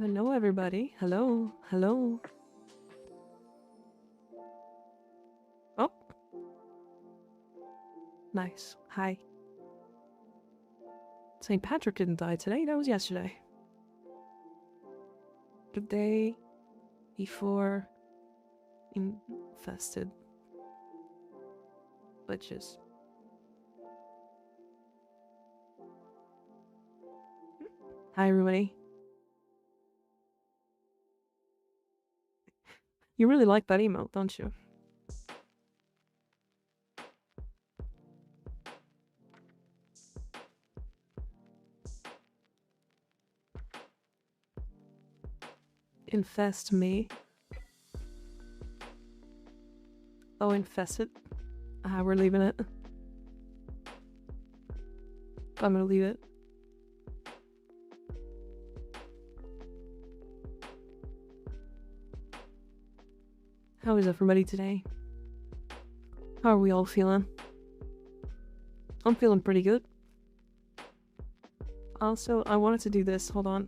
Hello, everybody. Hello. Hello. Oh. Nice. Hi. St. Patrick didn't die today. That was yesterday. The day before infested glitches. Hi, everybody. You really like that emote, don't you? Infest me. Oh, infested. We're leaving it. I'm gonna leave it. How is everybody today? How are we all feeling? I'm feeling pretty good. Also, I wanted to do this. Hold on.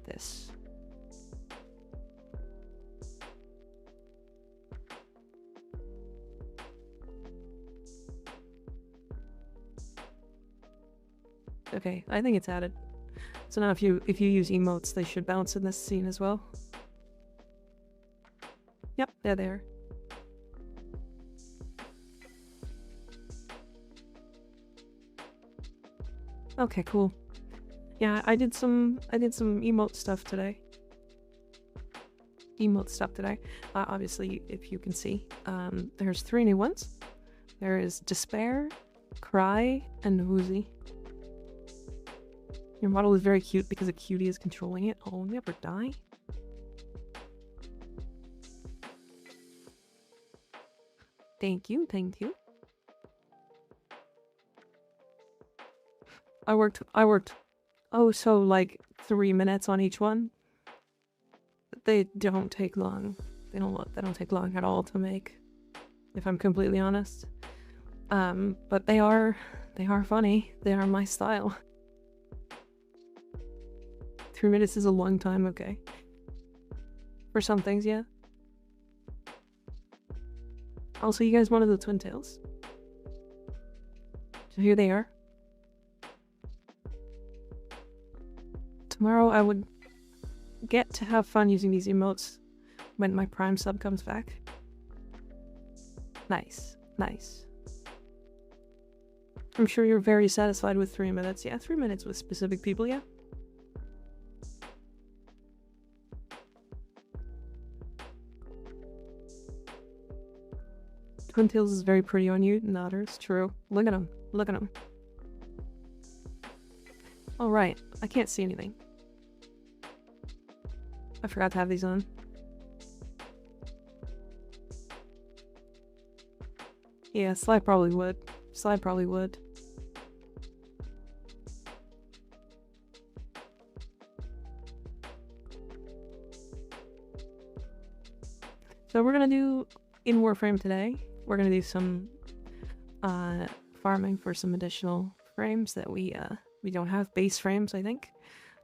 This. Okay, I think it's added. So now if you use emotes, they should bounce in this scene as well. Yep, they're there. Okay, cool. Yeah, I did some emote stuff today. Obviously, if you can see, there's 3 new ones. There is Despair, Cry, and Woozy. Your model is very cute because a cutie is controlling it. Oh, never die. Thank you, thank you. I worked, oh, so like 3 minutes on each one. They don't take long. They don't take long at all to make, if I'm completely honest. But they are funny. They are my style. 3 minutes is a long time, okay. For some things, yeah. Also, you guys wanted the twin tails. So here they are. Tomorrow I would get to have fun using these emotes when my Prime sub comes back. Nice, nice. I'm sure you're very satisfied with 3 minutes. Yeah, 3 minutes with specific people, yeah. Twin tails is very pretty on you, Nodders. True. Look at him. Look at him. Oh, right. I can't see anything. I forgot to have these on. Yeah, Slide probably would. Slide probably would. So we're gonna do, in Warframe today, we're gonna do some farming for some additional frames that we don't have, base frames, I think.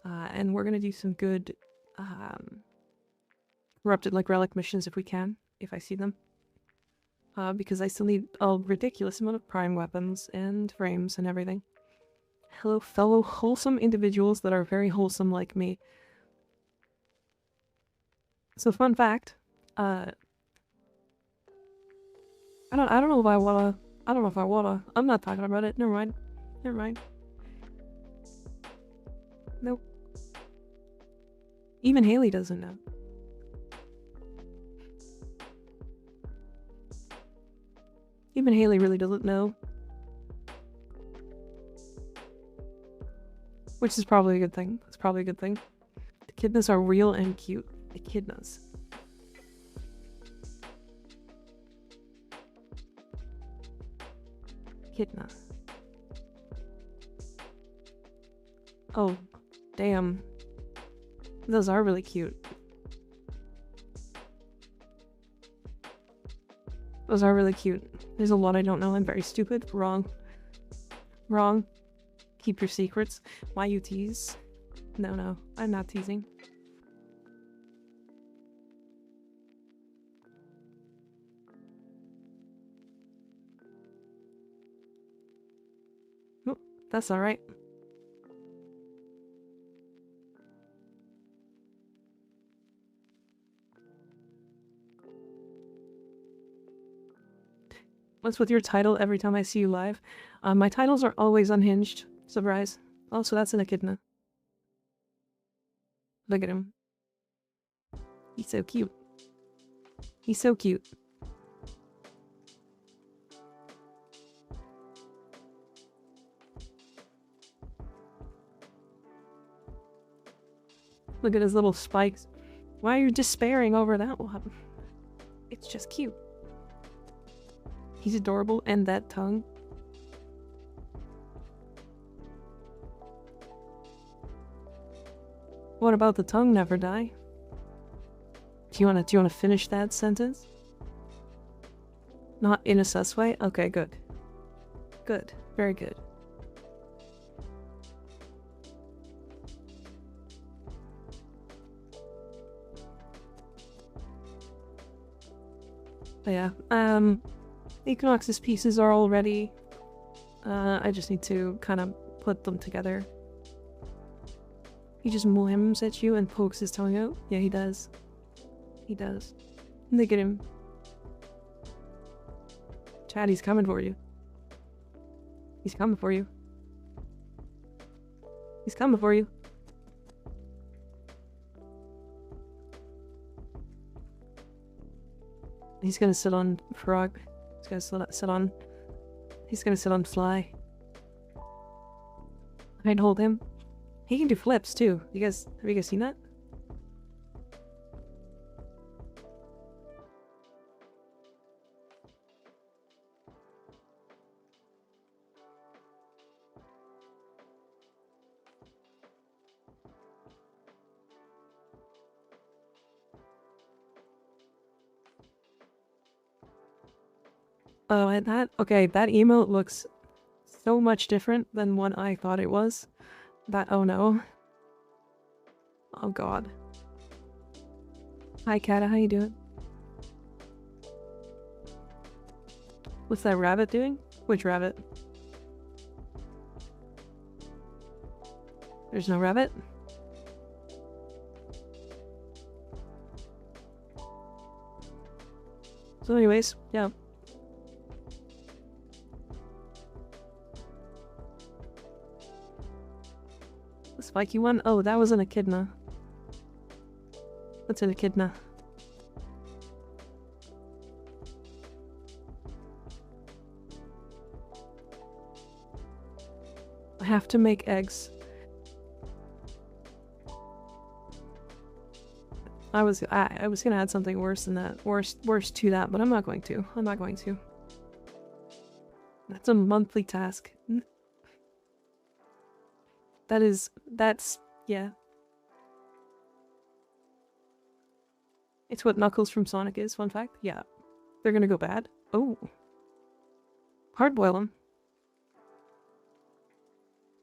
And we're gonna do some good corrupted like relic missions if we can, if I see them. Because I still need a ridiculous amount of prime weapons and frames and everything. Hello, fellow wholesome individuals that are very wholesome like me. So fun fact, I don't know if I wanna, I'm not talking about it, never mind. Never mind. Nope. Even Haley doesn't know. Even Haley really doesn't know. Which is probably a good thing. It's probably a good thing. The echidnas are real and cute. Echidnas. Echidna. Oh, damn. Those are really cute. Those are really cute. There's a lot I don't know. I'm very stupid. Wrong. Wrong. Keep your secrets. Why you tease? No, I'm not teasing. Oh, that's alright. What's with your title every time I see you live? My titles are always unhinged. Surprise. Oh, so that's an echidna. Look at him. He's so cute. He's so cute. Look at his little spikes. Why are you despairing over that one? It's just cute. He's adorable, and that tongue. What about the tongue never die? Do you wanna finish that sentence? Not in a sus way? Okay, good. Good. Very good. But yeah, Equinox's pieces are all ready. I just need to kind of put them together. He just mwims at you and pokes his tongue out. Yeah, he does. He does. Look at him. Chad, he's coming for you. He's coming for you. He's coming for you. He's gonna sit on Frog. He's gonna sit on... He's gonna sit on Fly. I'd hold him. He can do flips too. Have you guys seen that? Oh, and okay, that emote looks so much different than what I thought it was. Oh no. Oh god. Hi Kata, how you doing? What's that rabbit doing? Which rabbit? There's no rabbit? So anyways, yeah. The spiky one? Oh, that was an echidna. That's an echidna. I have to make eggs. I was gonna add something worse than that. Worse to that, but I'm not going to. I'm not going to. That's a monthly task. That's, yeah. It's what Knuckles from Sonic is, fun fact. Yeah. They're gonna go bad. Oh. Hardboil them.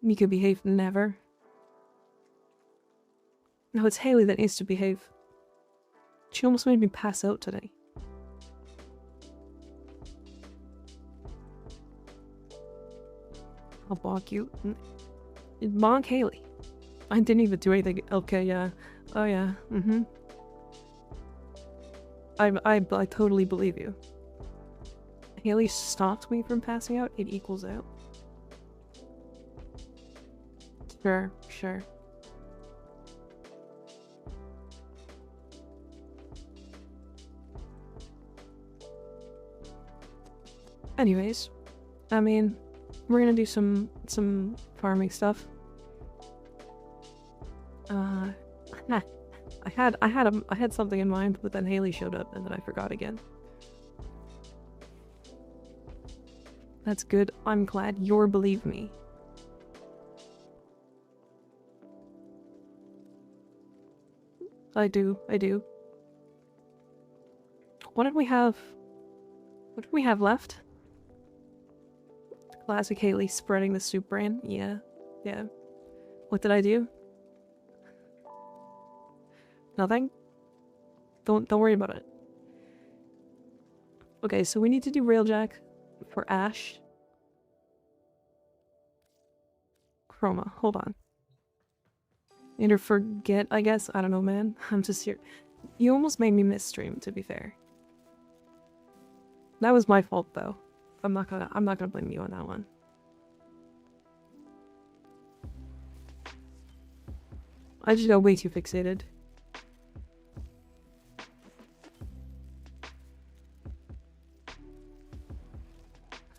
Mika behave never. No, it's Haley that needs to behave. She almost made me pass out today. I'll bonk you. Bonk Haley. I didn't even do anything. Okay, yeah. Oh yeah. Mm-hmm. I totally believe you. Haley stopped me from passing out. It equals out. Sure, sure. Anyways, I mean, we're gonna do some farming stuff. I had something in mind, but then Haley showed up and then I forgot again. That's good. I'm glad you're believe me. I do. What did we have? What did we have left? Classic Haley spreading the soup bran. Yeah. Yeah. What did I do? Nothing? Don't worry about it. Okay, so we need to do Railjack for Ash. Chroma, hold on. Need to forget, I guess. I don't know, man. I'm just here. You almost made me miss stream, to be fair. That was my fault, though. I'm not gonna blame you on that one. I just got way too fixated.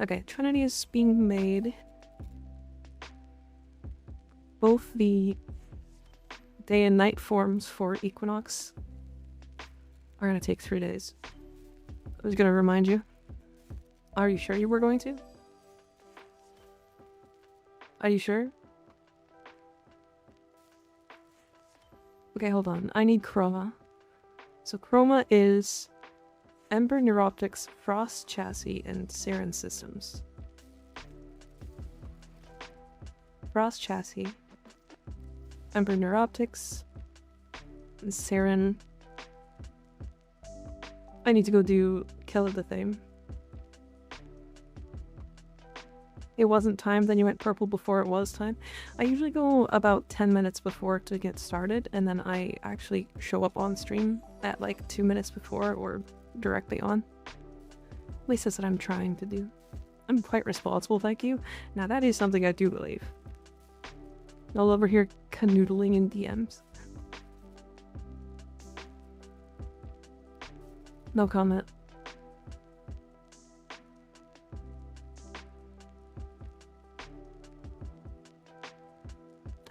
Okay, Trinity is being made. Both the day and night forms for Equinox are gonna take 3 days. I was gonna remind you. Are you sure you were going to? Are you sure? Okay, hold on. I need Chroma. So Chroma is Ember Neuroptics, Frost Chassis, and Saren Systems. Frost Chassis, Ember Neuroptics, and Saren. I need to go do Kill of the Theme. It wasn't time, then you went purple before it was time. I usually go about 10 minutes before to get started, and then I actually show up on stream at like 2 minutes before or directly on. At least that's what I'm trying to do. I'm quite responsible, thank you. Now that is something I do believe. All over here canoodling in DMs. No comment.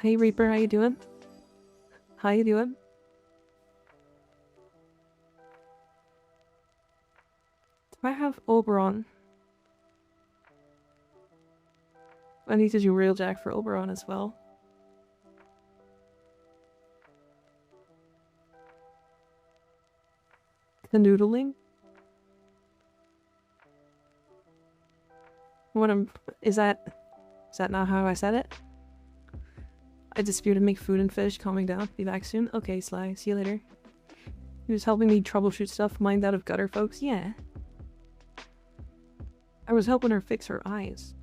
Hey Reaper, how you doing? How you doing? Do I have Oberon? I need to do Railjack for Oberon as well. Canoodling? Is that not how I said it? I disputed make food and fish, calming down. Be back soon? Okay, Sly. See you later. He was helping me troubleshoot stuff, mind out of gutter folks. Yeah. I was helping her fix her eyes.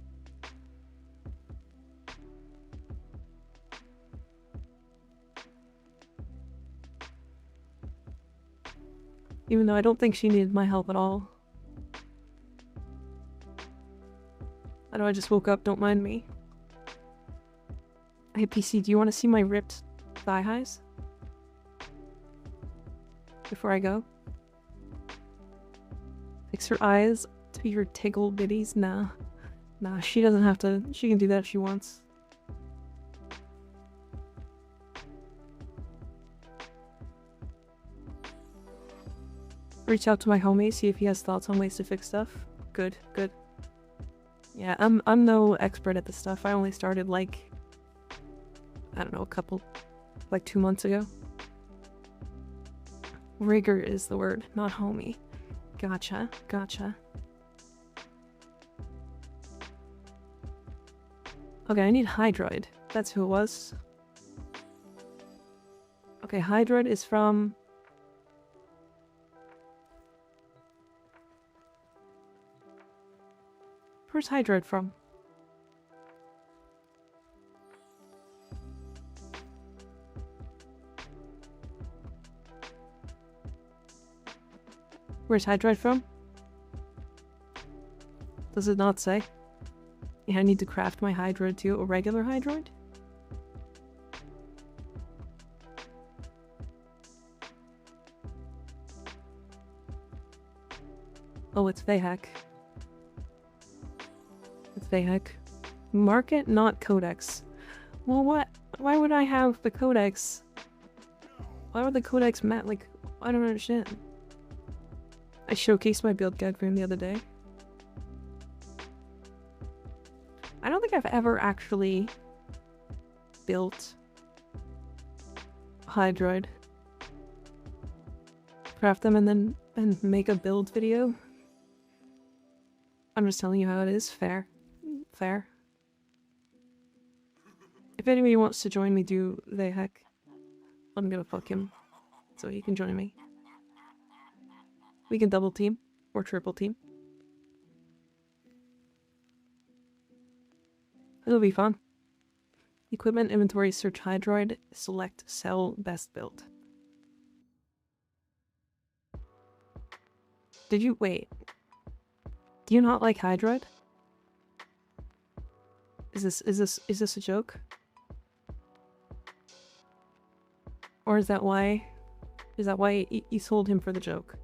Even though I don't think she needed my help at all. I know I just woke up, don't mind me. Hey PC, do you want to see my ripped thigh highs? Before I go? Fix her eyes to your tickle bitties? Nah. Nah, she doesn't have to. She can do that if she wants. Reach out to my homie, see if he has thoughts on ways to fix stuff. Good, good. Yeah, I'm no expert at this stuff. I only started like, I don't know, like 2 months ago. Rigor is the word, not homie. Gotcha, gotcha. Okay, I need Hydroid. That's who it was. Okay, Hydroid is from... Where's Hydroid from? Where's Hydroid from? Does it not say? Yeah, I need to craft my Hydroid too. A regular Hydroid? Oh, it's Vahak. It's Vahak. Market, not Codex. Well, what? Why would I have the Codex? Why would the Codex mat? Like, I don't understand. I showcased my build guide for him the other day. I don't think I've ever actually built Hydroid. Craft them and make a build video. I'm just telling you how it is. Fair. Fair. If anybody wants to join me, do they heck. I'm gonna fuck him. So he can join me. We can double team. Or triple team. It'll be fun. Equipment inventory, search Hydroid, select sell best build. Did you wait? Do you not like Hydroid? Is this a joke? Or is that why you sold him for the joke?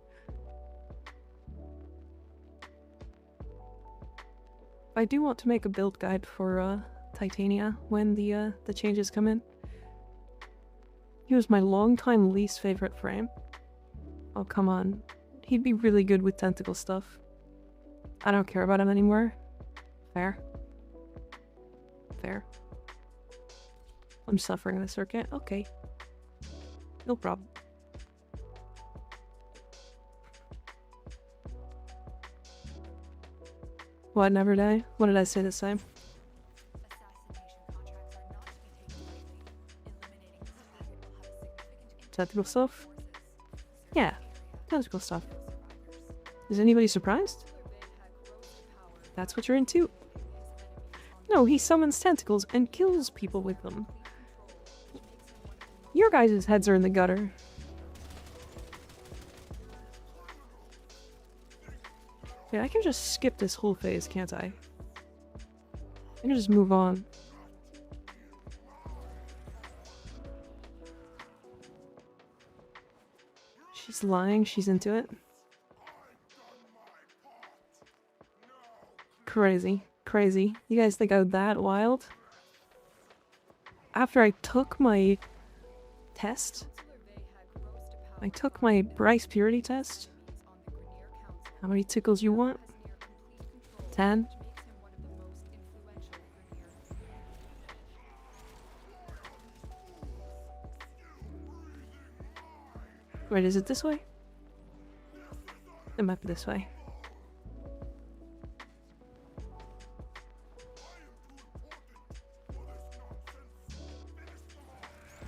I do want to make a build guide for Titania when the changes come in. He was my longtime least favorite frame. Oh, come on. He'd be really good with tentacle stuff. I don't care about him anymore. Fair. Fair. I'm suffering the circuit. Okay. No problem. What, never die? What did I say this time? Tactical stuff? Yeah, tactical stuff. Is anybody surprised? That's what you're into. No, he summons tentacles and kills people with them. Your guys' heads are in the gutter. Yeah, I can just skip this whole phase, can't I? I can just move on. She's lying, she's into it. Crazy. Crazy. You guys think I'm that wild? After I took my test, I took my Bryce purity test. How many tickles you want? 10? Wait, is it this way? It might be this way.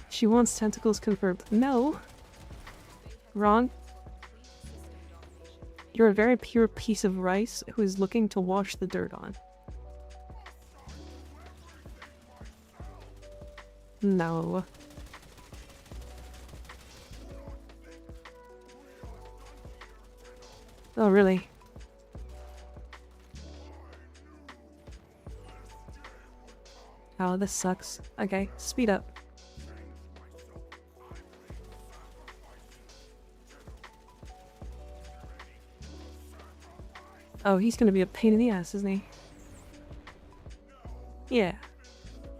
She wants tentacles confirmed. No! Wrong. You're a very pure piece of rice who is looking to wash the dirt on. No. Oh, really? Oh, this sucks. Okay, speed up. Oh, he's gonna be a pain in the ass, isn't he? Yeah.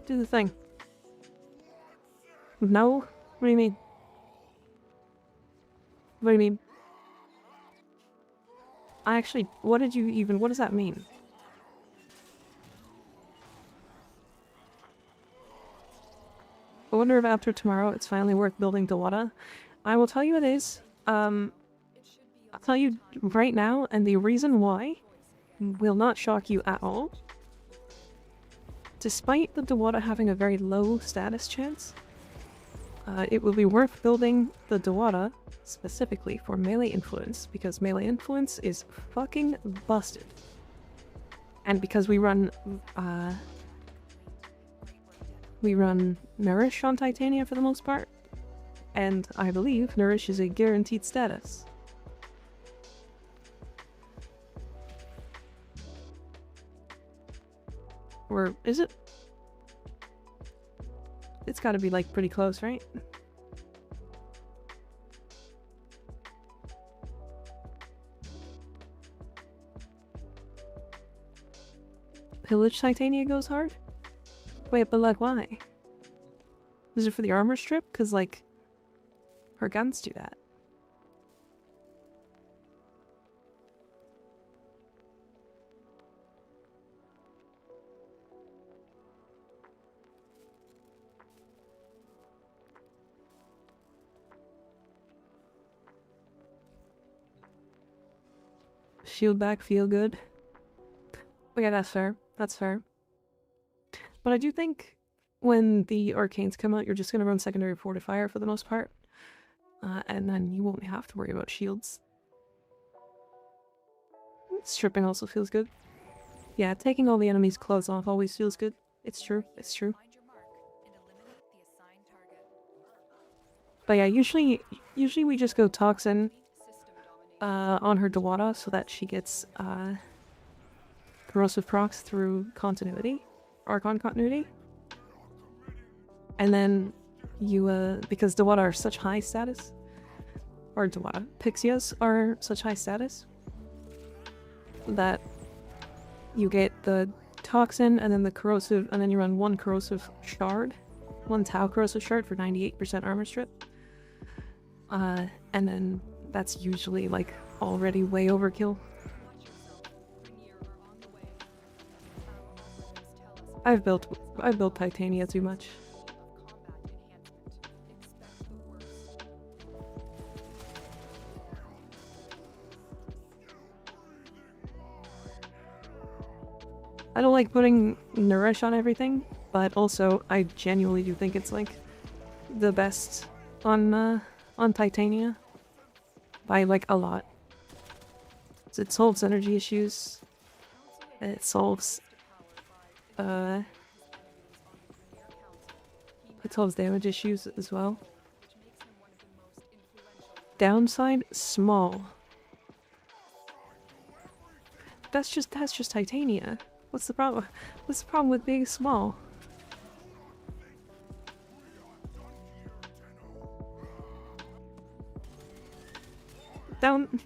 Do the thing. No? What do you mean? What do you mean? I actually... What does that mean? I wonder if after tomorrow it's finally worth building Dewata. I will tell you it is. I'll tell you right now, and the reason why will not shock you at all. Despite the Dewata having a very low status chance, it will be worth building the Dewata specifically for melee influence, because melee influence is fucking busted. And because we run Nourish on Titania for the most part, and I believe Nourish is a guaranteed status. Or is it? It's gotta be like pretty close, right? Pillage Titania goes hard? Wait, but like why? Is it for the armor strip? Cause like, her guns do that. Shield back, feel good. Okay, that's fair. That's fair. But I do think when the arcanes come out, you're just gonna run secondary fortifier for the most part. And then you won't have to worry about shields. Stripping also feels good. Yeah, taking all the enemy's clothes off always feels good. It's true, it's true. But yeah, usually we just go Toxin on her Dewata so that she gets corrosive procs through continuity, Archon continuity. And then you, because Dewata are such high status, or Dewata, Pixias are such high status, that you get the Toxin and then the corrosive, and then you run one corrosive shard, one Tau corrosive shard for 98% armor strip. And then that's usually like already way overkill. I've built Titania too much. I don't like putting Nourish on everything, but also I genuinely do think it's like the best on Titania by like a lot. So it solves energy issues. It solves damage issues as well. Downside, small. That's just Titania. What's the problem? What's the problem with being small?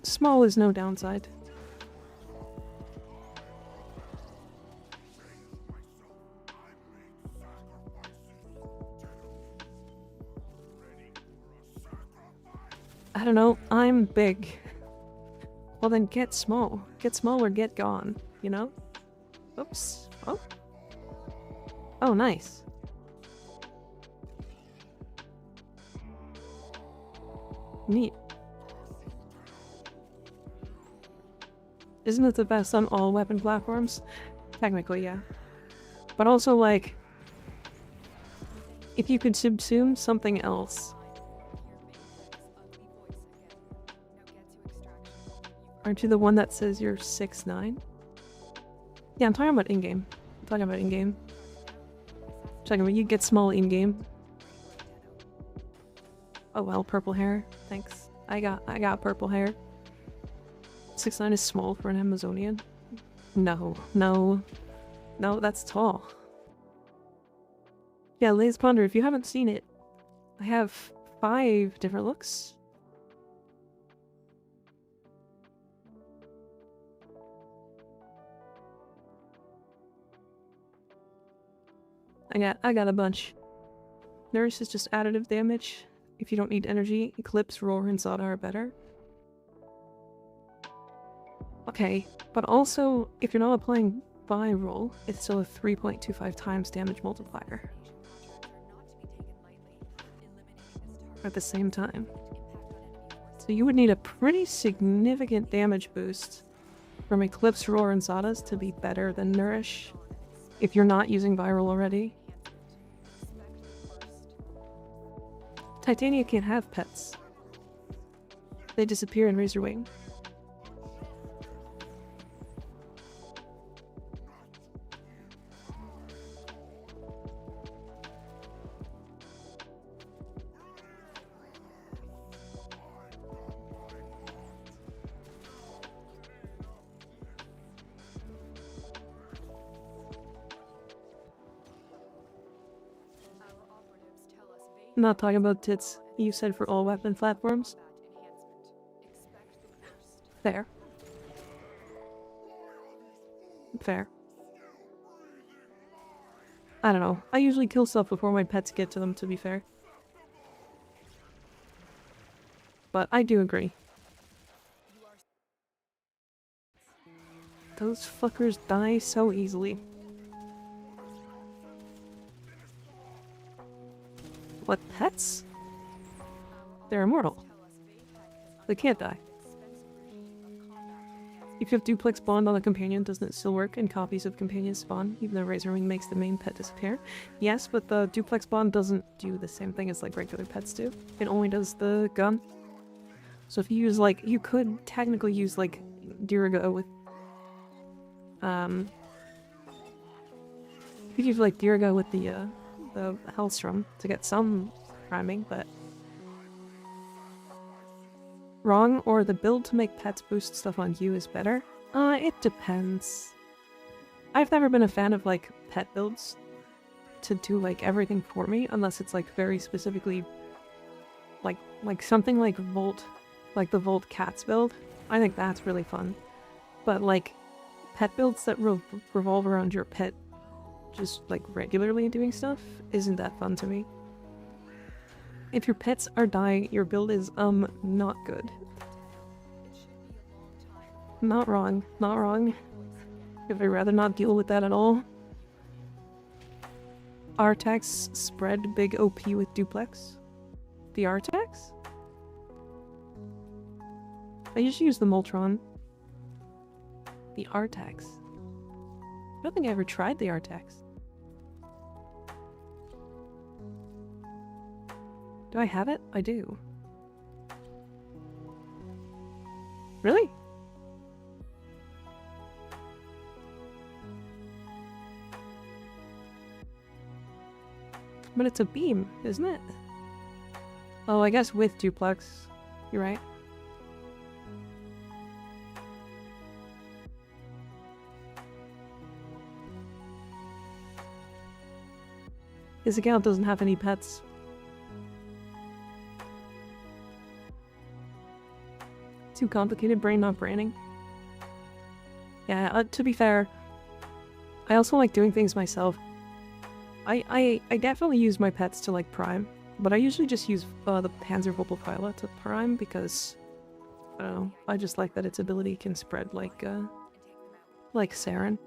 Small is no downside. I don't know, I'm big. Well then get small. Get small or get gone, you know? Oops. Oh. Oh, nice. Neat. Isn't it the best on all weapon platforms? Technically, yeah. But also, like, if you could subsume something else. Aren't you the one that says you're 6'9"? Yeah, I'm talking about in-game. I'm talking about in-game. Talking about you get small in-game. Oh well, purple hair. Thanks. I got purple hair. 6'9" is small for an Amazonian. No, that's tall. Yeah, Lays Ponder, if you haven't seen it, I have 5 different looks. I got a bunch. Nurse is just additive damage. If you don't need energy, Eclipse, Roar, and Zada are better. Okay, but also, if you're not applying Viral, it's still a 3.25 times damage multiplier. At the same time. So you would need a pretty significant damage boost from Eclipse, Roar, and Zadas to be better than Nourish, if you're not using Viral already. Titania can't have pets. They disappear in Razor Wing. I'm not talking about tits. You said for all weapon platforms. Fair. Fair. I don't know. I usually kill stuff before my pets get to them, to be fair. But I do agree. Those fuckers die so easily. What, pets? They're immortal. They can't die. If you have duplex bond on a companion, doesn't it still work and copies of companions spawn, even though Razor Wing makes the main pet disappear? Yes, but the duplex bond doesn't do the same thing as like regular pets do. It only does the gun. So if you use like, you could technically use like Dirigo with, you could use like Dirigo with the Hellstrom to get some priming, but wrong, or the build to make pets boost stuff on you is better? It depends. I've never been a fan of like pet builds to do like everything for me, unless it's like very specifically like something like Volt, like the Volt Cats build. I think that's really fun. But like pet builds that revolve around your pet just like regularly doing stuff isn't that fun to me. If your pets are dying, your build is not good. Not wrong, not wrong. If I'd rather not deal with that at all. Artax spread big OP with duplex. The Artax? I usually use the Moltron. The Artax. I don't think I ever tried the Artax. Do I have it? I do. Really? But it's a beam, isn't it? Oh, I guess with duplex. You're right. His account doesn't have any pets. Too complicated, brain not braining. Yeah, to be fair, I also like doing things myself. I definitely use my pets to like prime, but I usually just use the Panzer Vogelpfeile to prime because, I don't know, I just like that its ability can spread like Saren.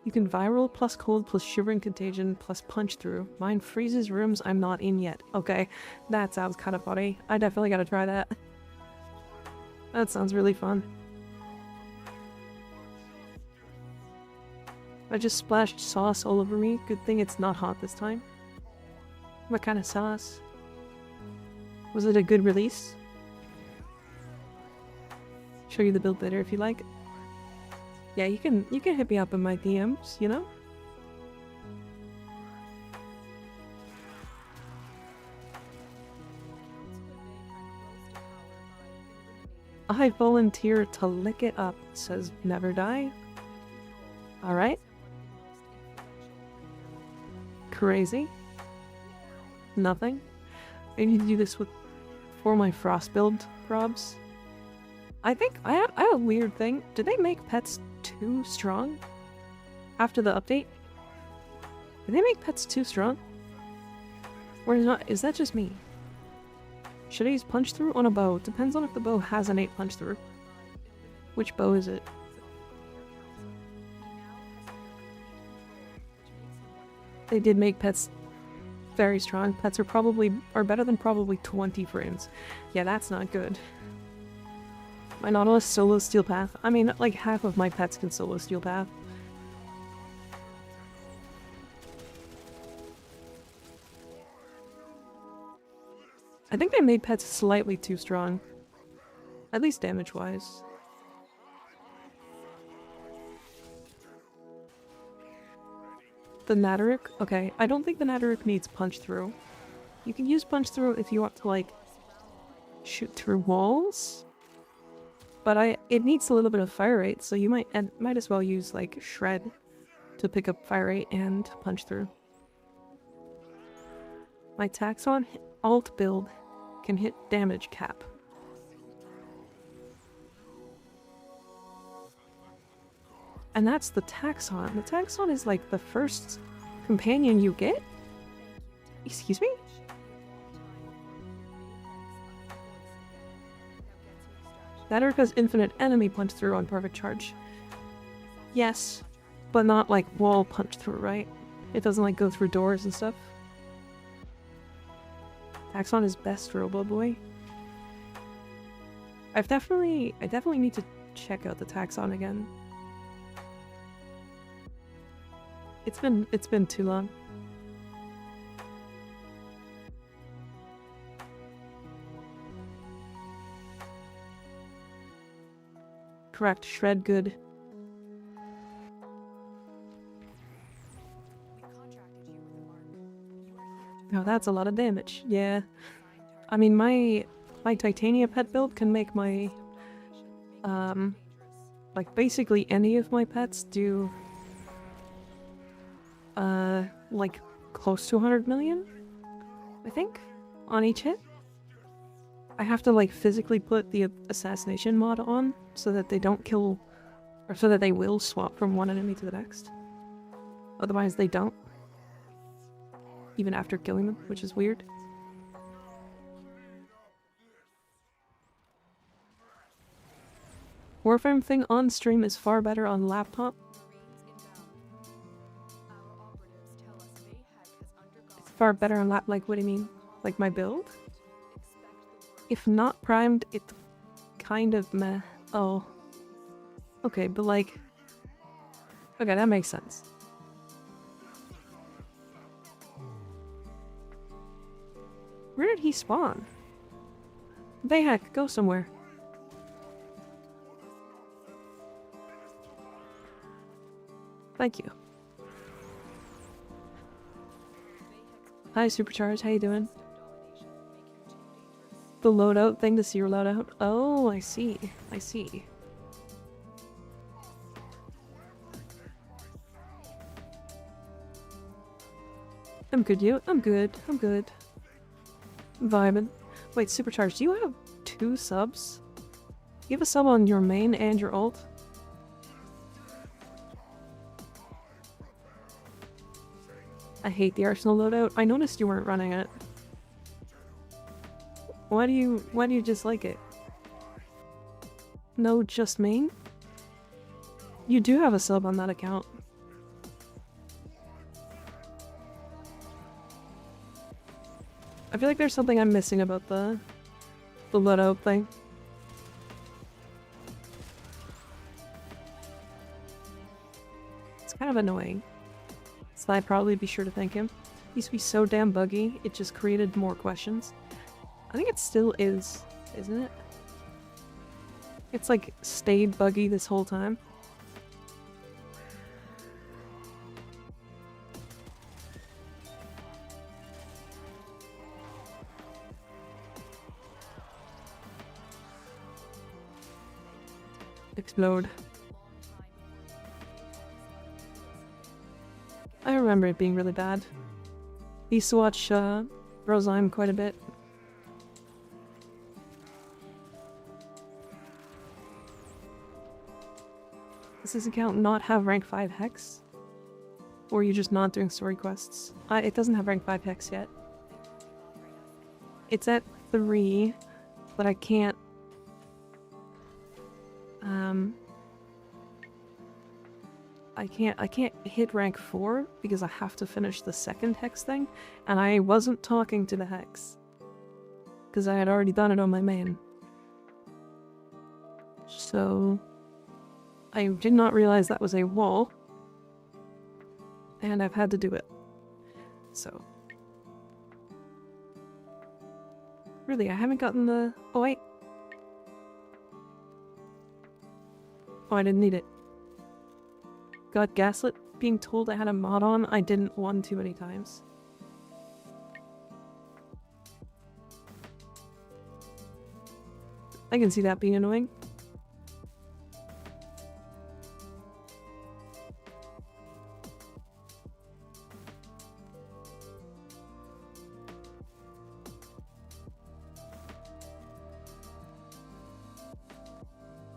You can viral plus cold plus shivering contagion plus punch through. Mine freezes rooms I'm not in yet. Okay, that sounds kind of funny. I definitely gotta try that. That sounds really fun. I just splashed sauce all over me. Good thing it's not hot this time. What kind of sauce? Was it a good release? Show you the build later if you like. Yeah, you can hit me up in my DMs, you know? I volunteer to lick it up, says Never Die. Alright. Crazy. Nothing. I need to do this for my Frost build probs. I think I have a weird thing. Did they make pets too strong after the update? Did they make pets too strong? Or is that just me? Should I use punch through on a bow? Depends on if the bow has an 8 punch through. Which bow is it? They did make pets very strong. Pets are better than probably 20 frames. Yeah, that's not good. My Nautilus solo Steel Path. I mean, like half of my pets can solo Steel Path. I think they made pets slightly too strong. At least damage-wise. The Natteruk? Okay, I don't think the Natteruk needs punch through. You can use punch through if you want to, like, shoot through walls. But it needs a little bit of fire rate, so you might as well use, like, Shred to pick up fire rate and punch through. My Taxon alt build can hit damage cap. And that's the Taxon. The Taxon is like the first companion you get? Excuse me? Natteruk has infinite enemy punch through on perfect charge. Yes, but not like wall punch through, right? It doesn't like go through doors and stuff. Taxon is best Robo Boy. I definitely need to check out the Taxon again. It's been too long. Correct, shred good. Oh, that's a lot of damage. Yeah. I mean, my Titania pet build can make my, like basically any of my pets do, like close to 100 million, I think, on each hit. I have to like physically put the assassination mod on so that they don't kill, or so that they will swap from one enemy to the next. Otherwise they don't. Even after killing them, which is weird. Warframe thing on stream is far better on laptop. It's far better on like, what do you mean? Like my build? If not primed, it's kind of meh. Oh. Okay, but like... Okay, that makes sense. Where did he spawn? Bayhack, go somewhere. Thank you. Hi, Supercharged, how you doing? The loadout thing to see your loadout? Oh, I see. I see. I'm good, you? I'm good. I'm good. Vibin'. Wait, Supercharged, do you have 2 subs? You have a sub on your main and your ult? I hate the Arsenal loadout. I noticed you weren't running it. Why do you dislike it? No, just main? You do have a sub on that account. I feel like there's something I'm missing about the loadout thing. It's kind of annoying. So I'd probably be sure to thank him. It used to be so damn buggy, it just created more questions. I think it still is, isn't it? It's like stayed buggy this whole time. Explode. I remember it being really bad. I used to watch Roseheim quite a bit. Does this account not have rank 5 hex? Or are you just not doing story quests? It doesn't have rank 5 hex yet. It's at 3, but I can't... I can't hit rank 4 because I have to finish the second hex thing, and I wasn't talking to the hex. Because I had already done it on my main. So... I did not realize that was a wall. And I've had to do it. So... Really, I haven't gotten the... Oh, wait. Oh, I didn't need it. Got gaslit being told I had a mod on I didn't one too many times. I can see that being annoying.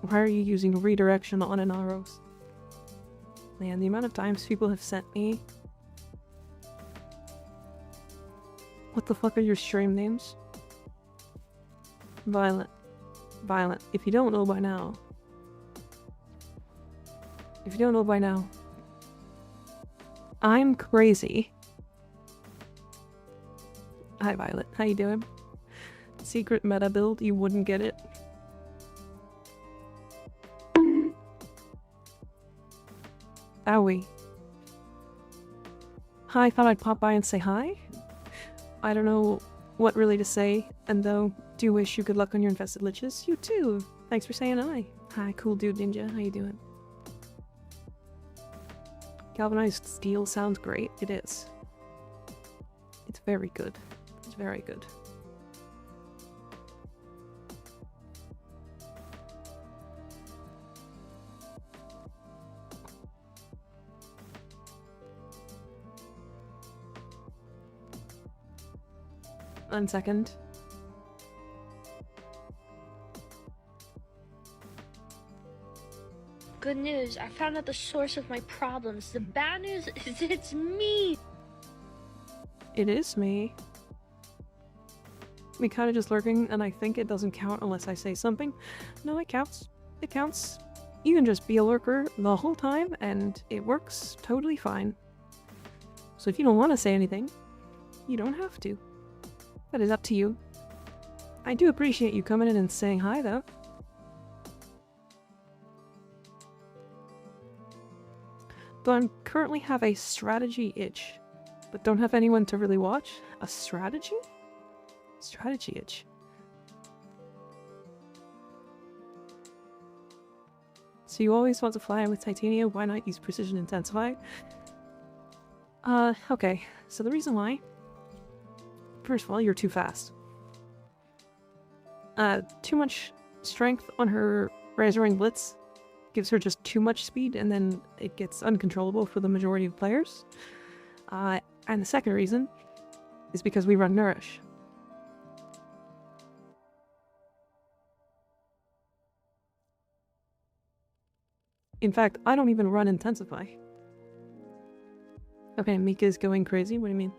Why are you using redirection on an arrows? Man, the amount of times people have sent me... What the fuck are your stream names? Violent. Violent. If you don't know by now... If you don't know by now... I'm crazy. Hi, Violet. How you doing? Secret meta build, you wouldn't get it. Owie. Hi, thought I'd pop by and say hi. I don't know what really to say, and though do wish you good luck on your infested liches. You too. Thanks for saying hi. Hi, cool dude ninja. How you doing? Galvanized steel sounds great. It is. It's very good. It's very good. One second. Good news, I found out the source of my problems. The bad news is it's me! It is me. Me kinda just lurking, and I think it doesn't count unless I say something. No, it counts. It counts. You can just be a lurker the whole time, and it works totally fine. So if you don't want to say anything, you don't have to. That is up to you. I do appreciate you coming in and saying hi, though. Though I currently have a strategy itch, but don't have anyone to really watch. A strategy? Strategy itch. So you always want to fly with Titania, why not use Precision Intensify? Okay. So the reason why... First of all, you're too fast. Too much strength on her Razorwing Blitz gives her just too much speed, and then it gets uncontrollable for the majority of players. And the second reason is because we run Nourish. In fact, I don't even run Intensify. Okay, Mika's going crazy? What do you mean?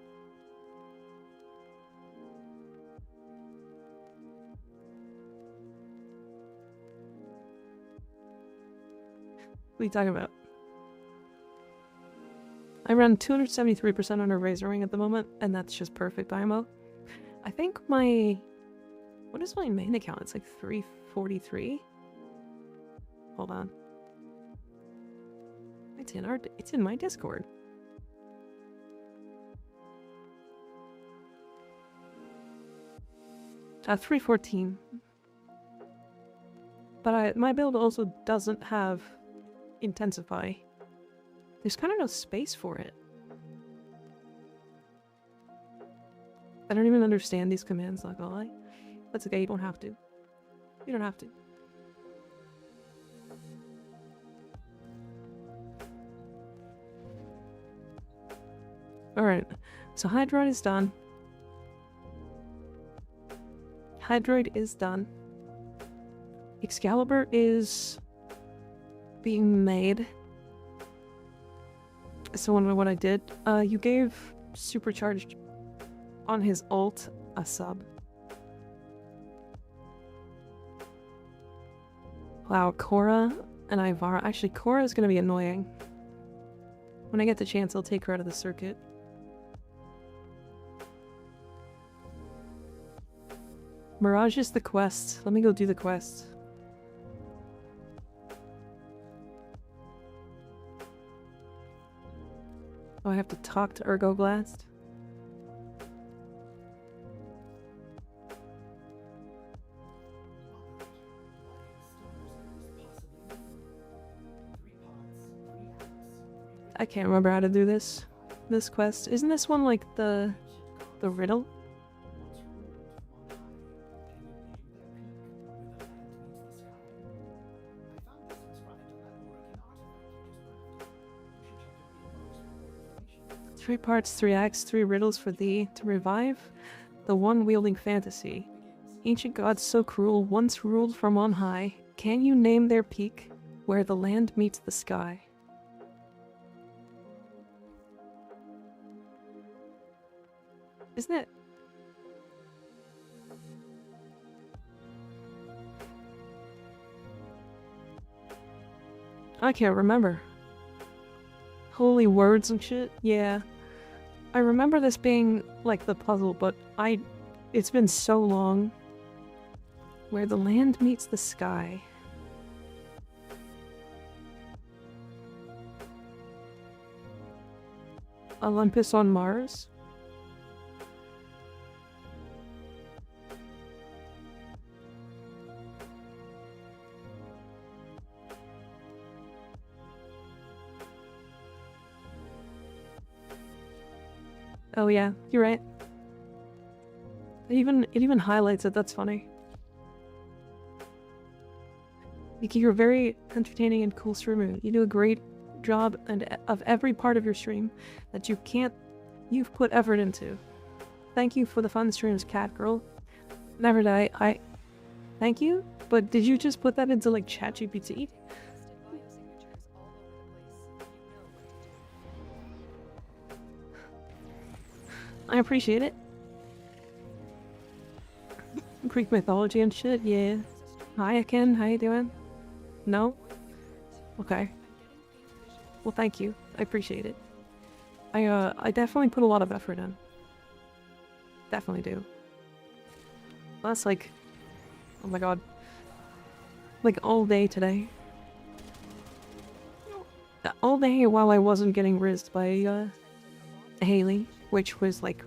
What are you talking about? I run 273% on a Razorwing at the moment, and that's just perfect IMO. I think my... What is my main account? It's like 343? Hold on. It's in my Discord. At 314. But my build also doesn't have Intensify. There's kind of no space for it. I don't even understand these commands, not gonna lie. That's okay, you don't have to. You don't have to. Alright, so Hydroid is done. Hydroid is done. Excalibur is being made. So what I did, you gave Supercharged on his ult a sub. Wow, Cora and Ivara. Actually, Cora is gonna be annoying. When I get the chance, I'll take her out of the circuit. Mirage is the quest. Let me go do the quest. Oh, I have to talk to Ergoblast? I can't remember how to do this quest. Isn't this one like the riddle? Three parts, 3 acts, 3 riddles for thee to revive the one-wielding fantasy. Ancient gods so cruel once ruled from on high. Can you name their peak where the land meets the sky? Isn't it? I can't remember. Holy words and shit? Yeah. I remember this being like the puzzle, but I It's been so long. Where the land meets the sky. Olympus on Mars? Oh yeah, you're right. It even highlights it, that's funny. Miki, you're very entertaining and cool streamer. You do a great job of every part of your stream that you've put effort into. Thank you for the fun streams, cat girl. Never die. Thank you, but did you just put that into like ChatGPT? I appreciate it. Greek mythology and shit, yeah. Hi, Akin, how you doing? No? Okay. Well, thank you. I appreciate it. I definitely put a lot of effort in. Definitely do. That's like... Oh my god. Like all day today. All day while I wasn't getting rizzed by, Haley, which was like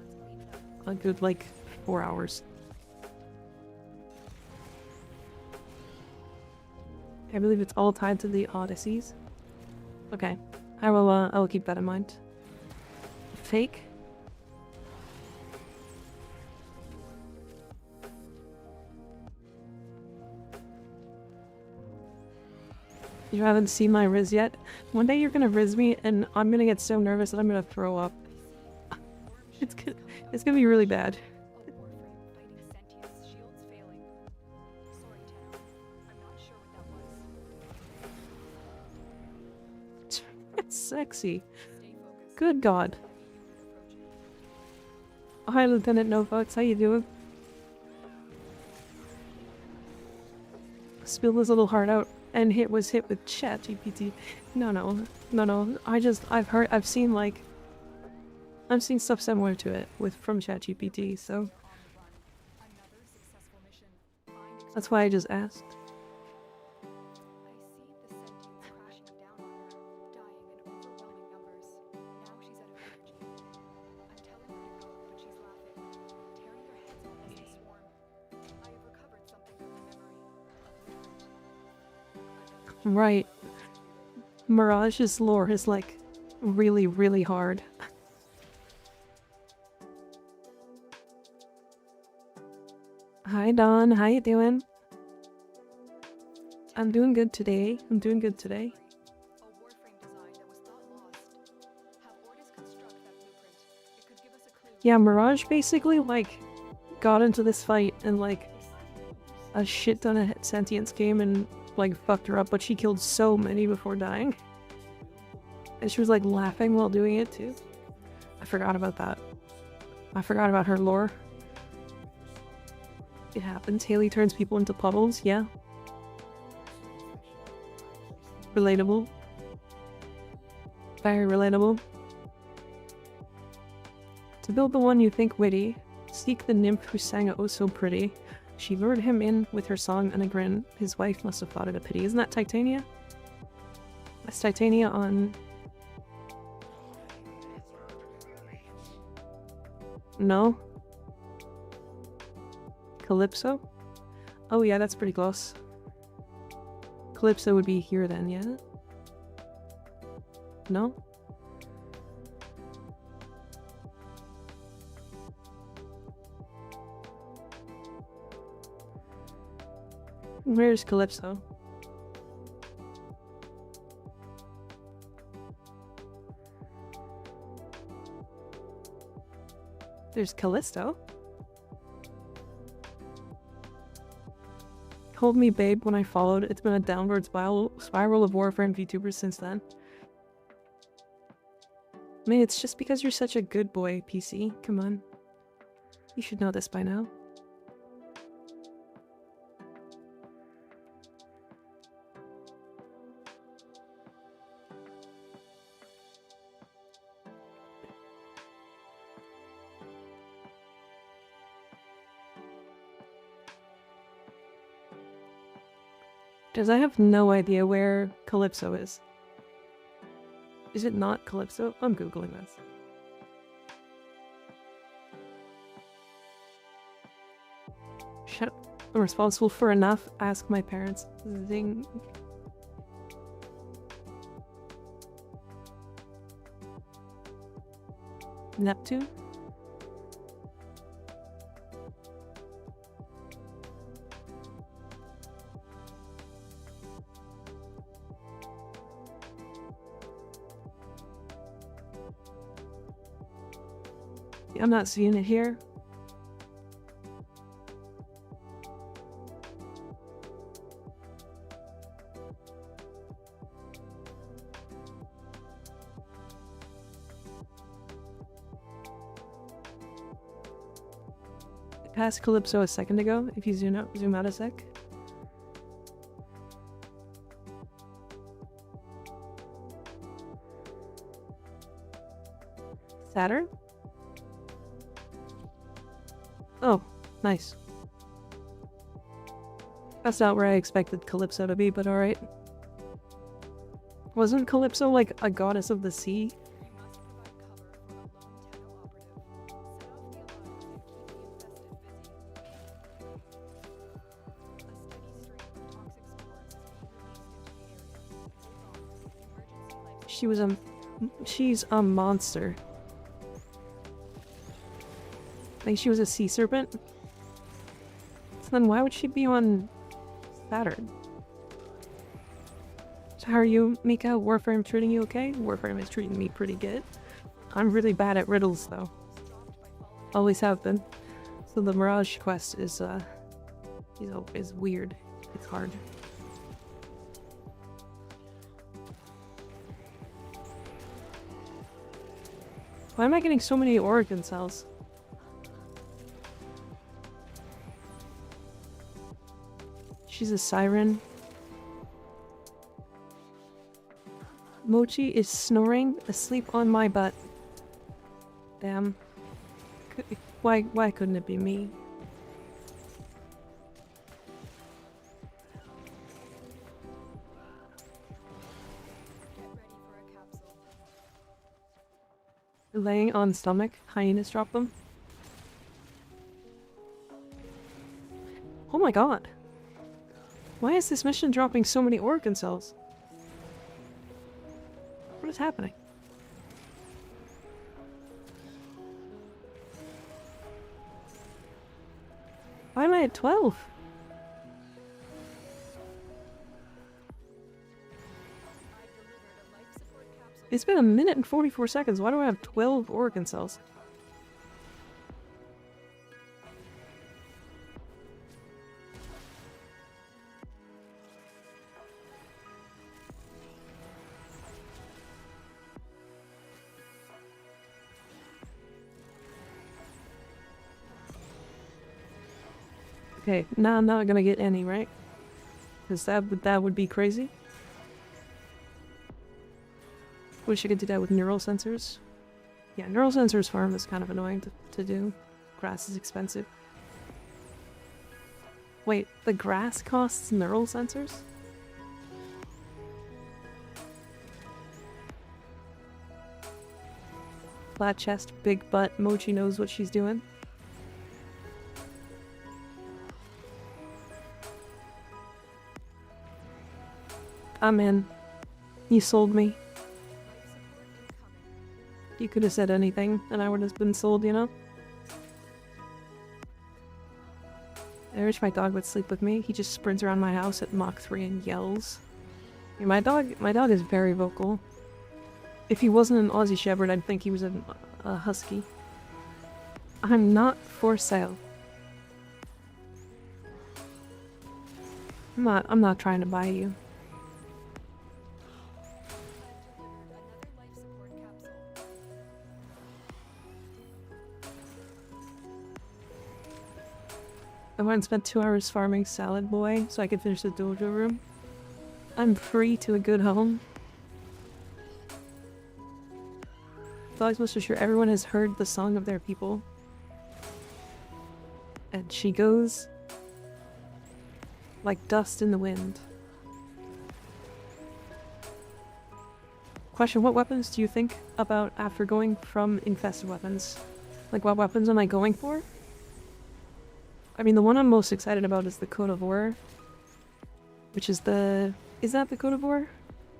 a good, like, 4 hours. I believe it's all tied to the Odysseys. Okay. I will keep that in mind. Fake? You haven't seen my Riz yet? One day you're gonna Riz me and I'm gonna get so nervous that I'm gonna throw up. It's gonna be really bad. It's sexy. Good god. Hi Lieutenant Novox, how you doing? Spill his little heart out and was hit with ChatGPT. No. I've seen stuff similar to it from ChatGPT, so that's why I just asked. Right. Mirage's lore is like really, really hard. Hi Don, how you doing? I'm doing good today. Yeah, Mirage basically like got into this fight and like a shit ton of sentience came and like fucked her up, but she killed so many before dying. And she was like laughing while doing it too. I forgot about that. I forgot about her lore. It happens. Haley turns people into puddles, yeah. Relatable. Very relatable. To build the one you think witty, seek the nymph who sang it oh so pretty. She lured him in with her song and a grin. His wife must have thought it a pity. Isn't that Titania? That's Titania on... No? Calypso? Oh yeah, that's pretty close. Calypso would be here then, yeah? No? Where's Calypso? There's Callisto. Told me babe when I followed. It's been a downward spiral of Warframe VTubers since then. I mean, it's just because you're such a good boy, PC. Come on. You should know this by now. Because I have no idea where Calypso is. Is it not Calypso? I'm googling this. Shut up. I'm responsible for enough. Ask my parents. Zing. Neptune? I'm not seeing it here. I passed Calypso a second ago, if you zoom out a sec. Saturn? Oh, nice. That's not where I expected Calypso to be, but alright. Wasn't Calypso like a goddess of the sea? She's a monster. I think she was a sea serpent. So then why would she be on Saturn? So how are you, Mika? Warframe treating you okay? Warframe is treating me pretty good. I'm really bad at riddles though. Always have been. So the Mirage quest is weird. It's hard. Why am I getting so many organ cells? She's a siren. Mochi is snoring asleep on my butt. Damn. Why couldn't it be me? Laying on stomach, hyenas drop them. Oh my god. Why is this mission dropping so many organ cells? What is happening? Why am I at 12? It's been a minute and 44 seconds. Why do I have 12 organ cells? Okay, now I'm not gonna get any, right? Because that would be crazy. Wish I could do that with neural sensors. Yeah, neural sensors farm is kind of annoying to do. Grass is expensive. Wait, the grass costs neural sensors? Flat chest, big butt, Mochi knows what she's doing. I'm in. You sold me. You could have said anything, and I would have been sold, you know? I wish my dog would sleep with me. He just sprints around my house at Mach 3 and yells. Yeah, my dog is very vocal. If he wasn't an Aussie Shepherd, I'd think he was a husky. I'm not for sale. I'm not trying to buy you. I went and spent 2 hours farming Salad Boy so I could finish the dojo room. I'm free to a good home. Dog's most sure everyone has heard the song of their people. And she goes like dust in the wind. Question, what weapons do you think about after going from infested weapons? Like, what weapons am I going for? I mean, the one I'm most excited about is the Coda, which is the... Is that the Coda?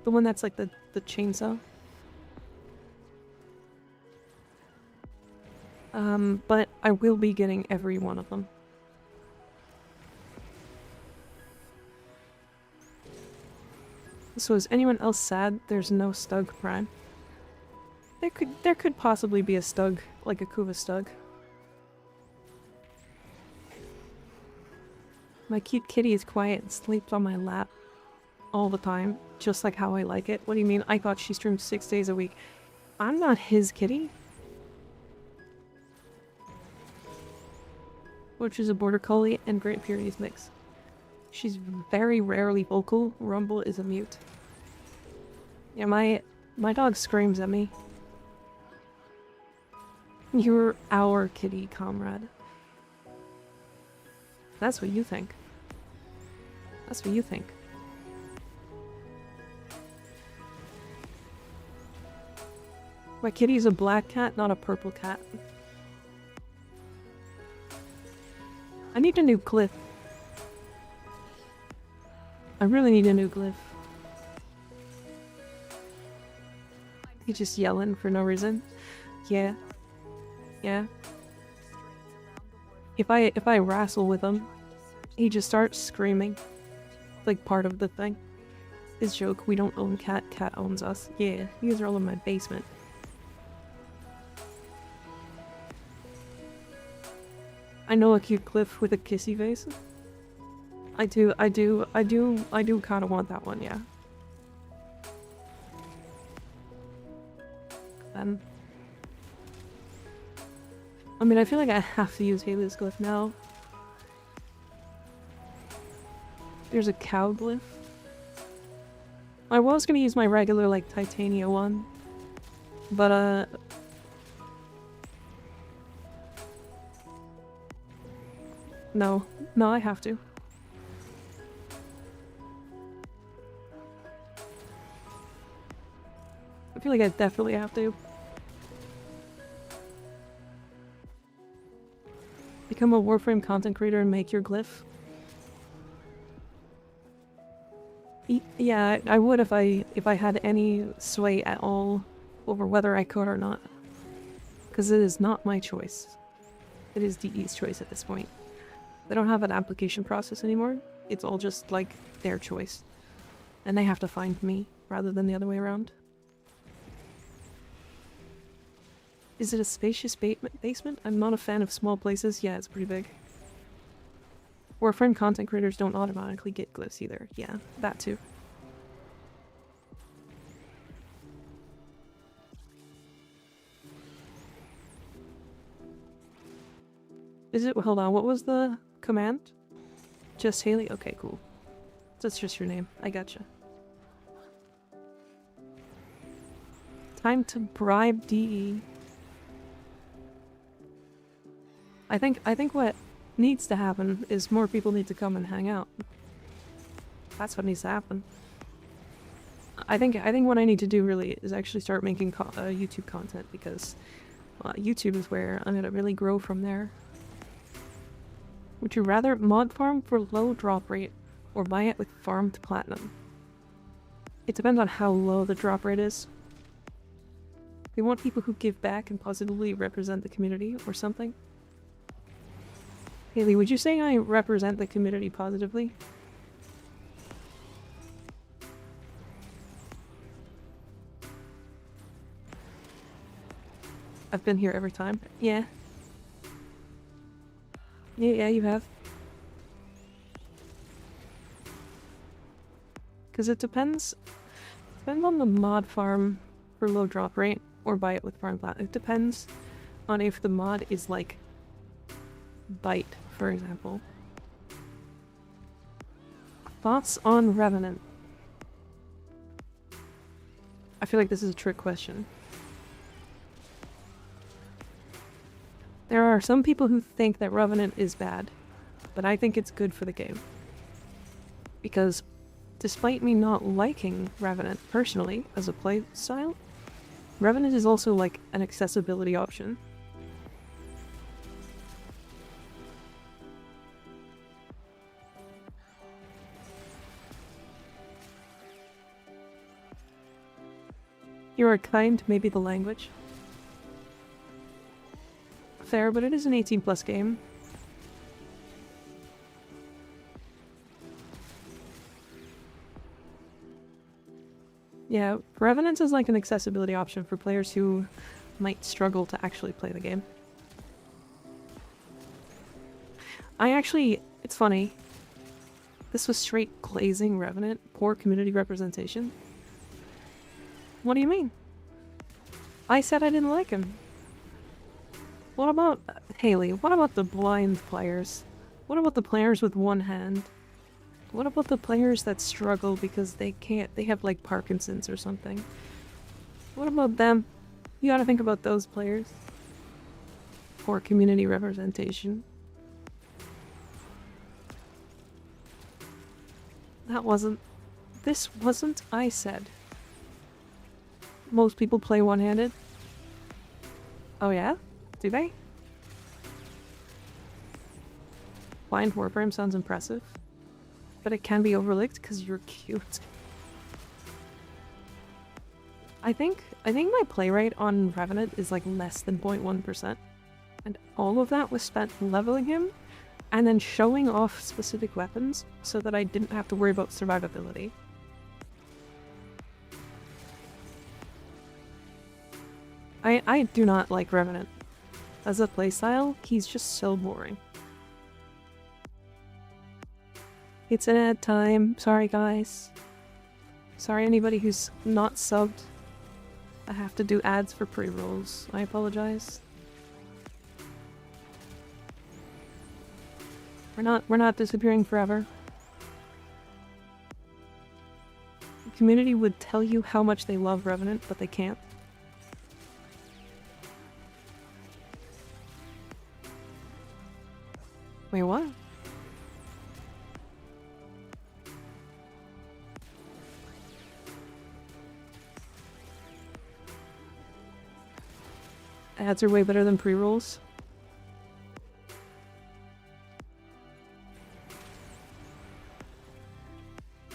The one that's like the chainsaw? But I will be getting every one of them. So is anyone else sad there's no Stug Prime? There could possibly be a Stug, like a Kuva Stug. My cute kitty is quiet and sleeps on my lap all the time, just like how I like it. What do you mean? I thought she streamed 6 days a week. I'm not his kitty. Which is a Border Collie and Great Pyrenees mix. She's very rarely vocal. Rumble is a mute. Yeah, my dog screams at me. You're our kitty, comrade. That's what you think. That's what you think. My kitty's a black cat, not a purple cat. I need a new glyph. I really need a new glyph. He's just yelling for no reason. Yeah. Yeah. If I wrestle with him, he just starts screaming. Like part of the thing. His joke, we don't own cat, cat owns us. Yeah, you guys are all in my basement. I know a cute glyph with a kissy face. I do kind of want that one, yeah. Then, I mean, I feel like I have to use Haley's glyph now. There's a cow glyph. I was gonna use my regular, like, Titania one. But, No, I have to. I feel like I definitely have to. Become a Warframe content creator and make your glyph. Yeah, I would if I had any sway at all over whether I could or not. Because it is not my choice. It is DE's choice at this point. They don't have an application process anymore. It's all just, like, their choice. And they have to find me, rather than the other way around. Is it a spacious basement? I'm not a fan of small places. Yeah, it's pretty big. Warframe content creators don't automatically get glyphs either. Yeah, that too. Is it? Hold on, what was the command? Just Haley? Okay, cool. That's just your name. I gotcha. Time to bribe DE. I think what needs to happen is more people need to come and hang out. That's what needs to happen. I think what I need to do really is actually start making YouTube content, because YouTube is where I'm gonna really grow from there. Would you rather mod farm for low drop rate or buy it with farmed platinum? It depends on how low the drop rate is. We want people who give back and positively represent the community or something. Haley, would you say I represent the community positively? I've been here every time. Yeah. Yeah, you have. Because it depends on the mod farm for low drop rate or buy it with farm plat. It depends on if the mod is like Bite, for example. Thoughts on Revenant? I feel like this is a trick question. There are some people who think that Revenant is bad, but I think it's good for the game. Because despite me not liking Revenant personally as a play style, Revenant is also like an accessibility option. You are kind, maybe the language. Fair, but it is an 18+ game. Yeah, Revenant is like an accessibility option for players who might struggle to actually play the game. It's funny. This was straight glazing Revenant, poor community representation. What do you mean? I said I didn't like him. What about Haley? What about the blind players? What about the players with one hand? What about the players that struggle because they have like Parkinson's or something? What about them? You gotta think about those players. Poor community representation. This wasn't I said. Most people play one-handed. Oh yeah? Do they? Blind Warframe sounds impressive. But it can be overlooked because you're cute. I think my play rate on Revenant is like less than 0.1%. And all of that was spent leveling him and then showing off specific weapons so that I didn't have to worry about survivability. I do not like Revenant. As a playstyle, he's just so boring. It's an ad time. Sorry, guys. Sorry, anybody who's not subbed. I have to do ads for pre-rolls. I apologize. We're not disappearing forever. The community would tell you how much they love Revenant, but they can't. Wait, what? Ads are way better than pre-rolls.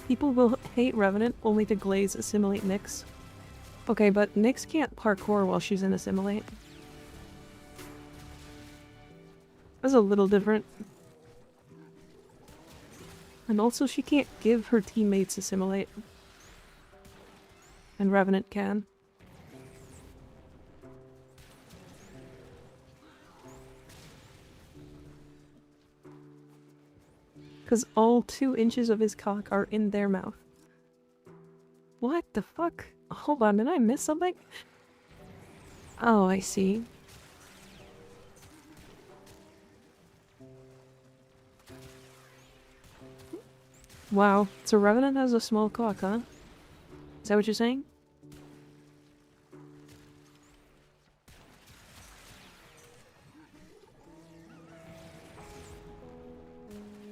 People will hate Revenant only to glaze assimilate Nyx. Okay, but Nyx can't parkour while she's in assimilate. That's a little different. And also she can't give her teammates assimilate. And Revenant can. Because all 2 inches of his cock are in their mouth. What the fuck? Hold on, did I miss something? Oh, I see. Wow, so Revenant has a small cock, huh? Is that what you're saying?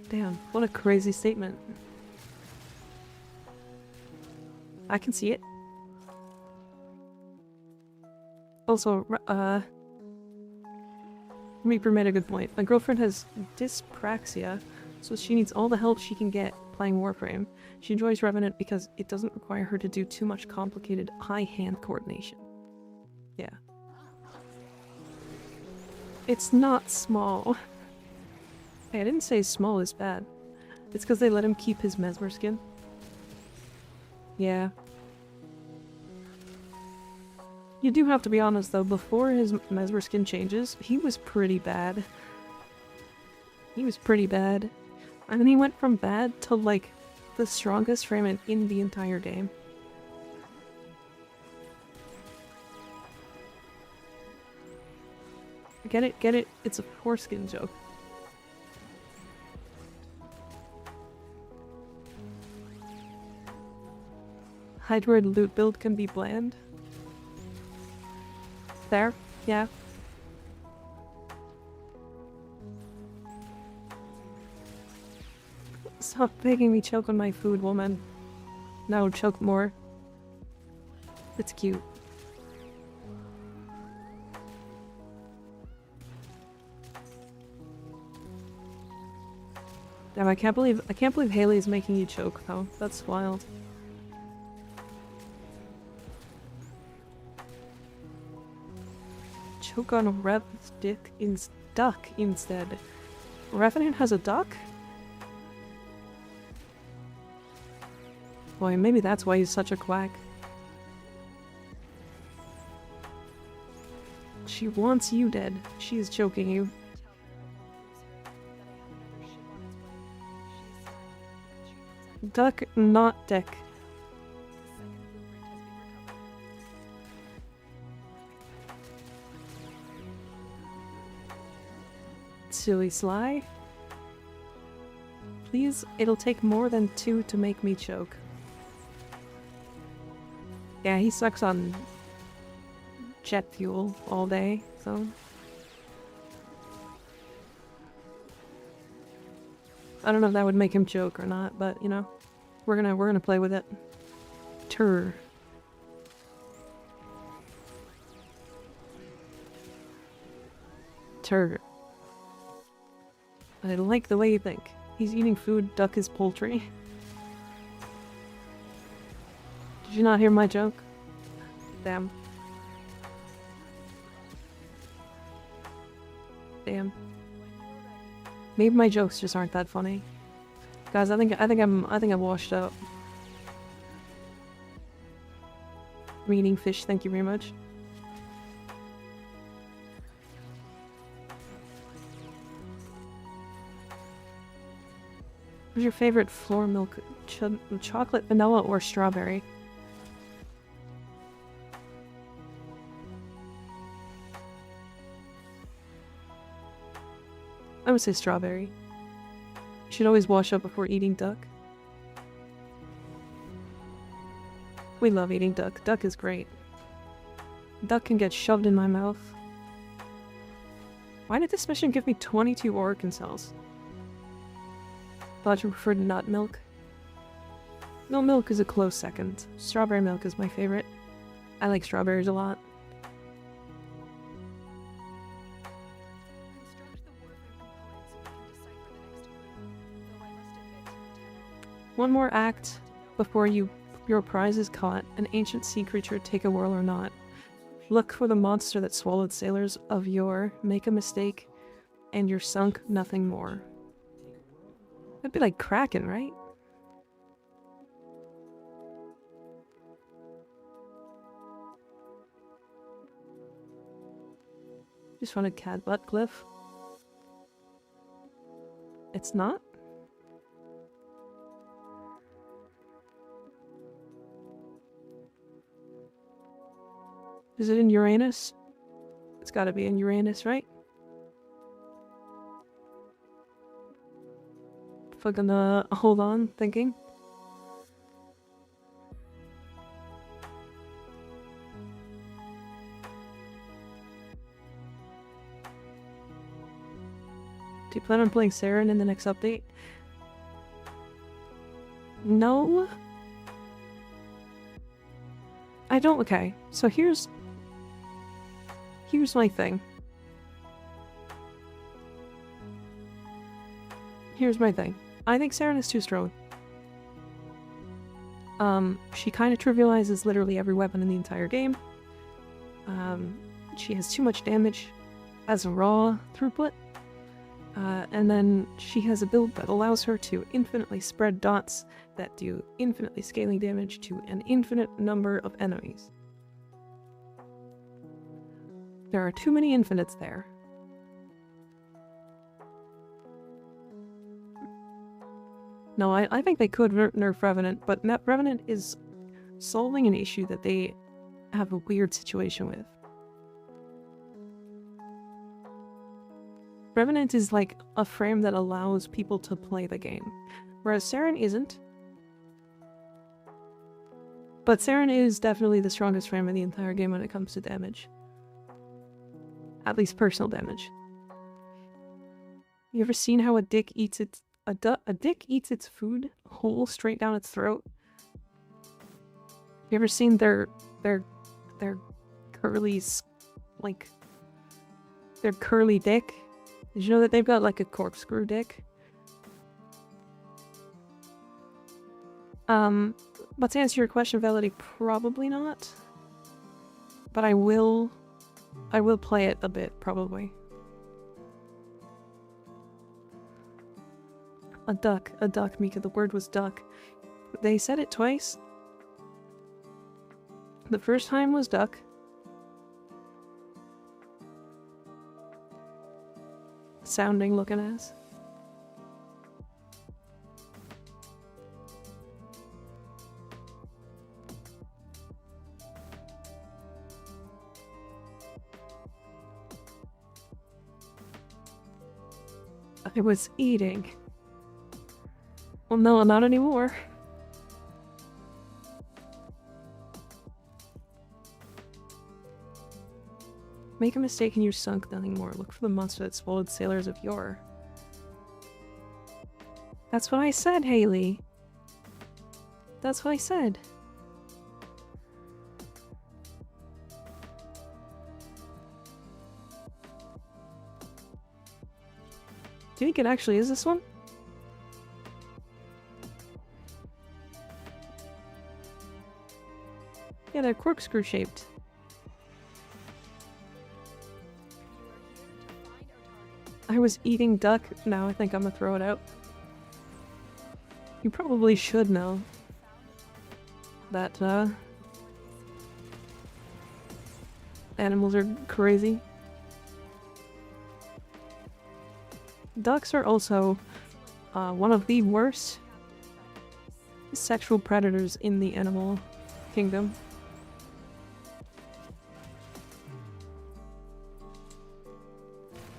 Damn, what a crazy statement. I can see it. Also, Reaper made a good point. My girlfriend has dyspraxia, so she needs all the help she can get playing Warframe. She enjoys Revenant because it doesn't require her to do too much complicated eye-hand coordination. Yeah. It's not small. Hey, I didn't say small is bad. It's because they let him keep his mesmer skin. Yeah. You do have to be honest though, before his mesmer skin changes, he was pretty bad. He was pretty bad. And then he went from bad to like the strongest frame in the entire game. Get it? Get it? It's a foreskin joke. Hydroid loot build can be bland. There? Yeah. Stop making me choke on my food, woman. Now choke more. It's cute. Damn, I can't believe Haley's making you choke though. That's wild. Choke on Rev's duck instead. Revenant has a duck? Boy, maybe that's why he's such a quack. She wants you dead. She is choking you. Duck, not dick. Silly Sly. Please, it'll take more than 2 to make me choke. Yeah, he sucks on jet fuel all day, so... I don't know if that would make him choke or not, but you know, we're gonna play with it. Tur. I like the way you think. He's eating food, duck is poultry. Did you not hear my joke? Damn. Damn. Maybe my jokes just aren't that funny. Guys, I think I'm washed up. I'm eating fish, thank you very much. What's your favorite floor milk? Chocolate, vanilla, or strawberry? I would say strawberry. You should always wash up before eating duck. We love eating duck. Duck is great. Duck can get shoved in my mouth. Why did this mission give me 22 organ cells? Thought you preferred nut milk. No, milk is a close second. Strawberry milk is my favorite. I like strawberries a lot. One more act before your prize is caught. An ancient sea creature, take a whirl or not. Look for the monster that swallowed sailors of yore. Make a mistake, and you're sunk, nothing more. That'd be like Kraken, right? Just found a cat butt glyph. It's not? Is it in Uranus? It's gotta be in Uranus, right? Fucking hold on, thinking. Do you plan on playing Saren in the next update? No. I don't. Okay, so here's my thing. Here's my thing. I think Saren is too strong. She kind of trivializes literally every weapon in the entire game. She has too much damage as a raw throughput. And then she has a build that allows her to infinitely spread dots that do infinitely scaling damage to an infinite number of enemies. There are too many infinites there. No, I think they could nerf Revenant, but Revenant is solving an issue that they have a weird situation with. Revenant is like a frame that allows people to play the game, whereas Saren isn't. But Saren is definitely the strongest frame in the entire game when it comes to damage. At least personal damage. You ever seen how a dick eats its... A dick eats its food whole straight down its throat? You ever seen their curly, like, their curly dick? Did you know that they've got like a corkscrew dick? But to answer your question, Velity, probably not. But I will play it a bit, probably. A duck, Mika, the word was duck. They said it twice. The first time was duck. Sounding looking ass. I was eating. Well, no, not anymore. Make a mistake and you're sunk, nothing more. Look for the monster that swallowed sailors of yore. That's what I said, Haley. That's what I said. Do you think it actually is this one? Yeah, they're corkscrew shaped. I was eating duck. Now I think I'm gonna throw it out. You probably should know that, animals are crazy. Ducks are also one of the worst sexual predators in the animal kingdom.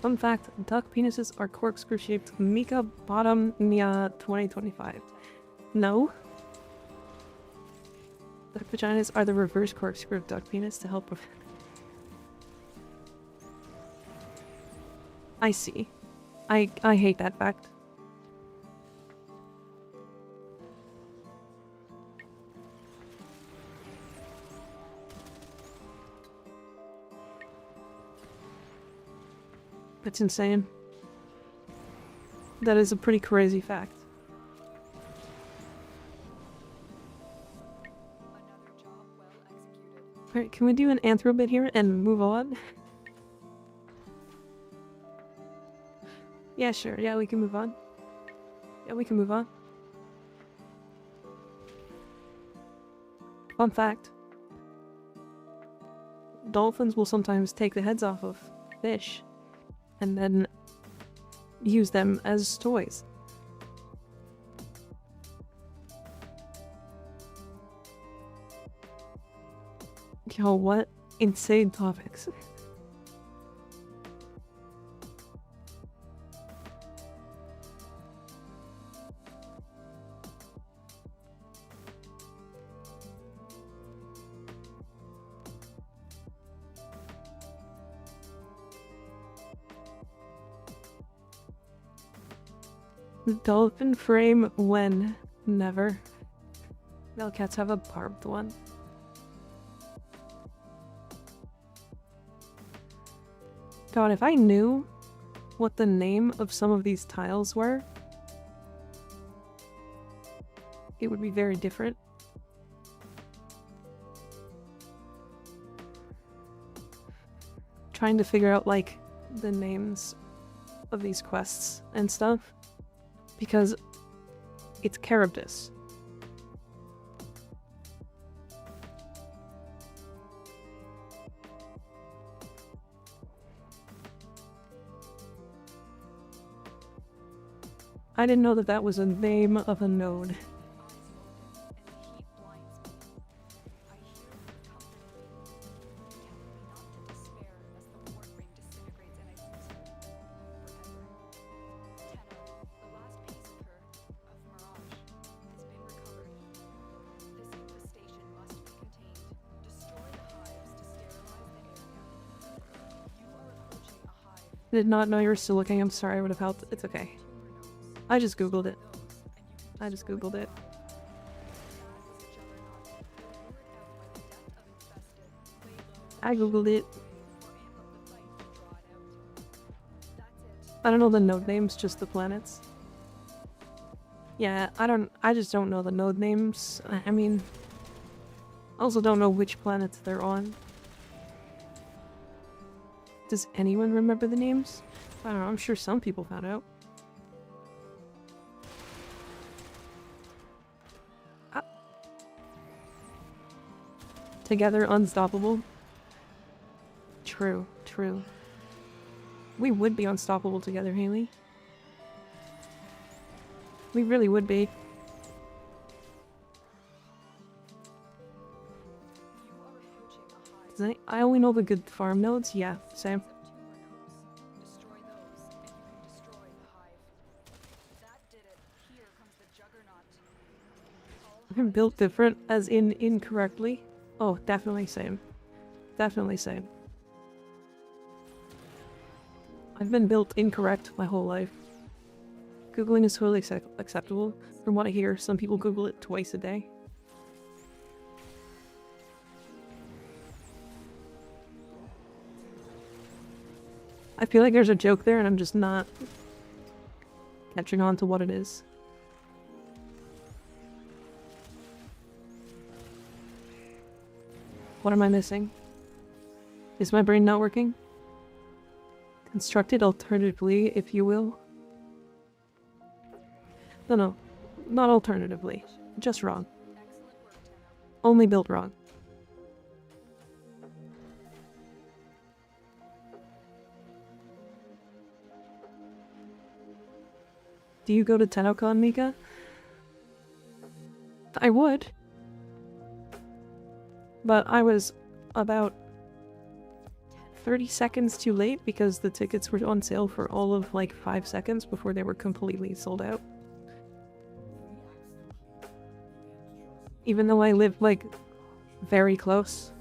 Fun fact, duck penises are corkscrew shaped. Mika Bottom Nia 2025. No. Duck vaginas are the reverse corkscrew of duck penis to help with... I see. I hate that fact. That's insane. That is a pretty crazy fact. Alright, can we do an anthro bit here and move on? Yeah, sure. Yeah, we can move on. Yeah, we can move on. Fun fact. Dolphins will sometimes take the heads off of fish and then use them as toys. Yo, what insane topics. Dolphin frame when? Never. Male cats have a barbed one. God, if I knew what the name of some of these tiles were, it would be very different. Trying to figure out, like, the names of these quests and stuff. Because it's Charybdis. I didn't know that that was a name of a node. Did not know you were still looking. I'm sorry, I would have helped. It's okay. I just googled it. I googled it. I don't know the node names, just the planets. Yeah, I just don't know the node names. I mean, I also don't know which planets they're on. Does anyone remember the names? I don't know, I'm sure some people found out. Ah. Together unstoppable. True, true. We would be unstoppable together, Haley. We really would be. I only know the good farm nodes? Yeah, same. I'm built different, as in incorrectly. Oh, definitely same. Definitely same. I've been built incorrect my whole life. Googling is totally acceptable. From what I hear, some people Google it twice a day. I feel like there's a joke there and I'm just not catching on to what it is. What am I missing? Is my brain not working? Constructed alternatively, if you will. No, not alternatively. Just wrong. Only built wrong. Do you go to TennoCon, Mika? I would. But I was about 30 seconds too late because the tickets were on sale for all of like 5 seconds before they were completely sold out. Even though I live like very close.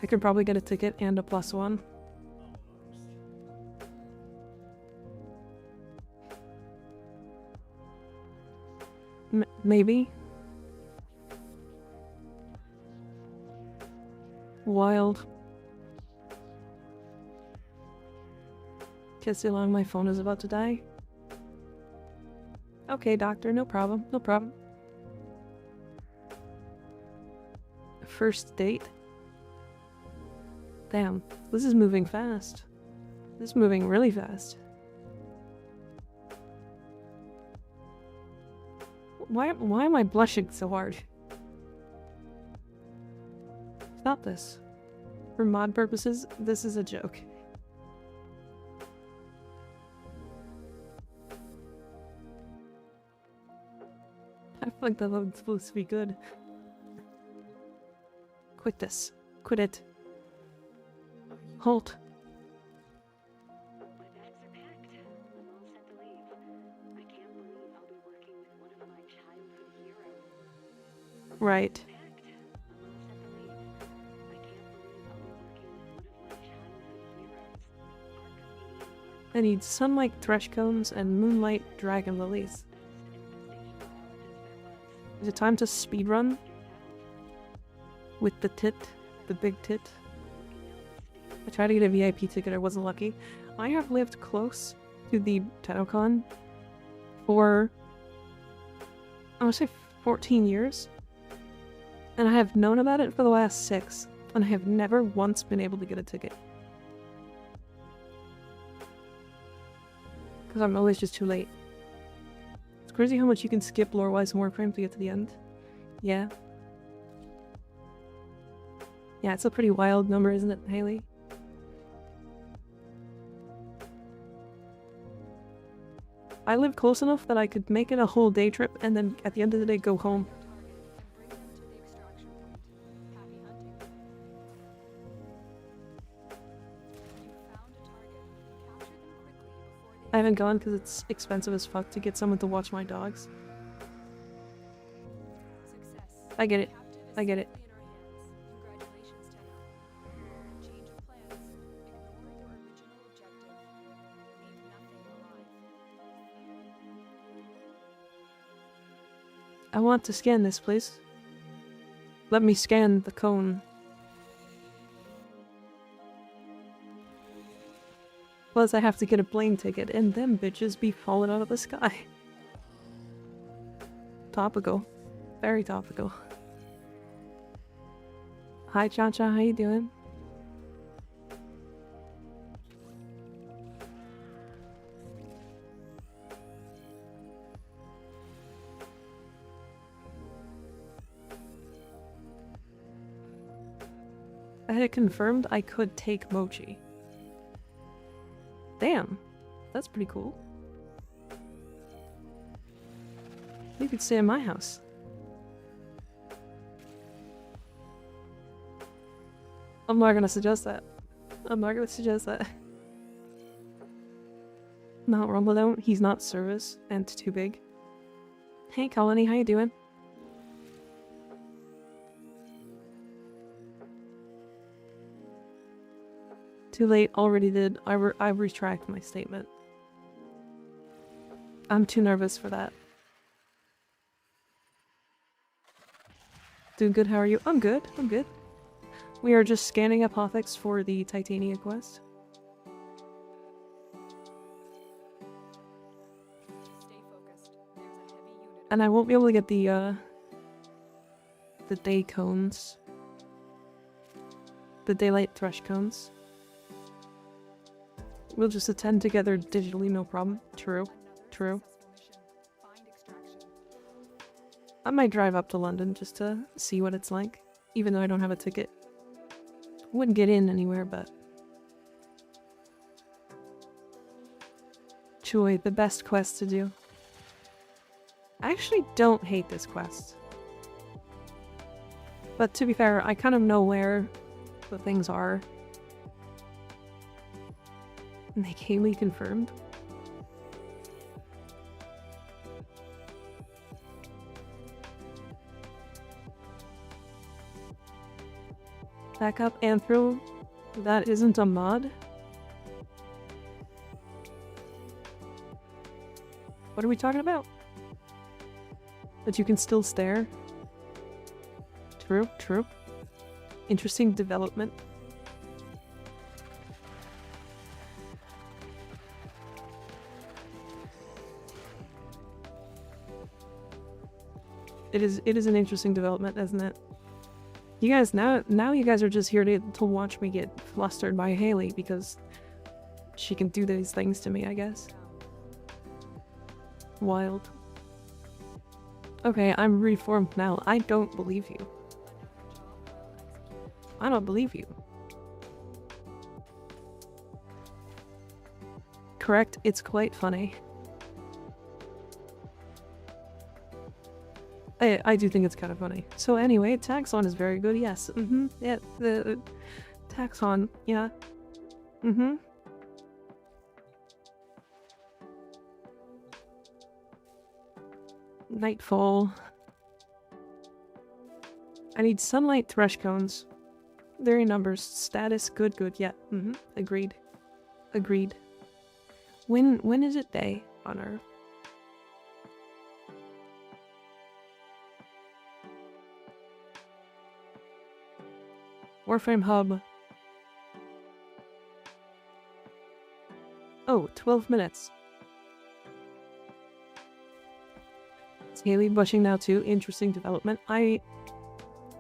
I could probably get a ticket and a +1. Maybe. Wild. Kiss along, my phone is about to die. Okay, doctor, no problem, no problem. First date? Damn, this is moving fast. This is moving really fast. Why am I blushing so hard? Stop this. For mod purposes, this is a joke. I feel like that was supposed to be good. Quit this. Quit it. Halt. Right. I need sunlight thresh cones and moonlight dragon lilies. Is it time to speedrun? With the tit? The big tit? I tried to get a VIP ticket, I wasn't lucky. I have lived close to the TennoCon for, I would say 14 years. And I have known about it for the last 6, and I have never once been able to get a ticket. Because I'm always just too late. It's crazy how much you can skip lore-wise in Warframe to get to the end. Yeah. Yeah, it's a pretty wild number, isn't it, Haley? I live close enough that I could make it a whole day trip and then at the end of the day go home. I haven't gone because it's expensive as fuck to get someone to watch my dogs. I get it. I get it. I want to scan this, please. Let me scan the cone. Plus, I have to get a plane ticket, and them bitches be falling out of the sky. Topical. Very topical. Hi, Cha-Cha, how you doing? I had it confirmed I could take Mochi. Damn, that's pretty cool. You could stay in my house. I'm not gonna suggest that. I'm not gonna suggest that. Not Rumble though, he's not service and too big. Hey Colony, how you doing? Too late, already did. I retract my statement. I'm too nervous for that. Doing good, how are you? I'm good, I'm good. We are just scanning Apothex for the Titania quest. And I won't be able to get the day cones. The daylight thrush cones. We'll just attend together digitally, no problem. True. True. I might drive up to London just to see what it's like, even though I don't have a ticket. Wouldn't get in anywhere, but... Choi, the best quest to do. I actually don't hate this quest. But to be fair, I kind of know where the things are. And they Kaylee confirmed. Back up Anthro. That isn't a mod. What are we talking about? That you can still stare? True, true. Interesting development. It is an interesting development, isn't it? You guys, now you guys are just here to watch me get flustered by Haley because she can do these things to me, I guess. Wild. Okay, I'm reformed now. I don't believe you. I don't believe you. Correct, it's quite funny. I do think it's kind of funny. So anyway, Taxon is very good, yes. Yeah, the Taxon, yeah. Nightfall. I need sunlight thrush cones. They're in numbers. Status, good, yeah. Agreed. Agreed. When is it day on Earth? Warframe Hub. Oh, 12 minutes. Is Haley bushing now too? Interesting development.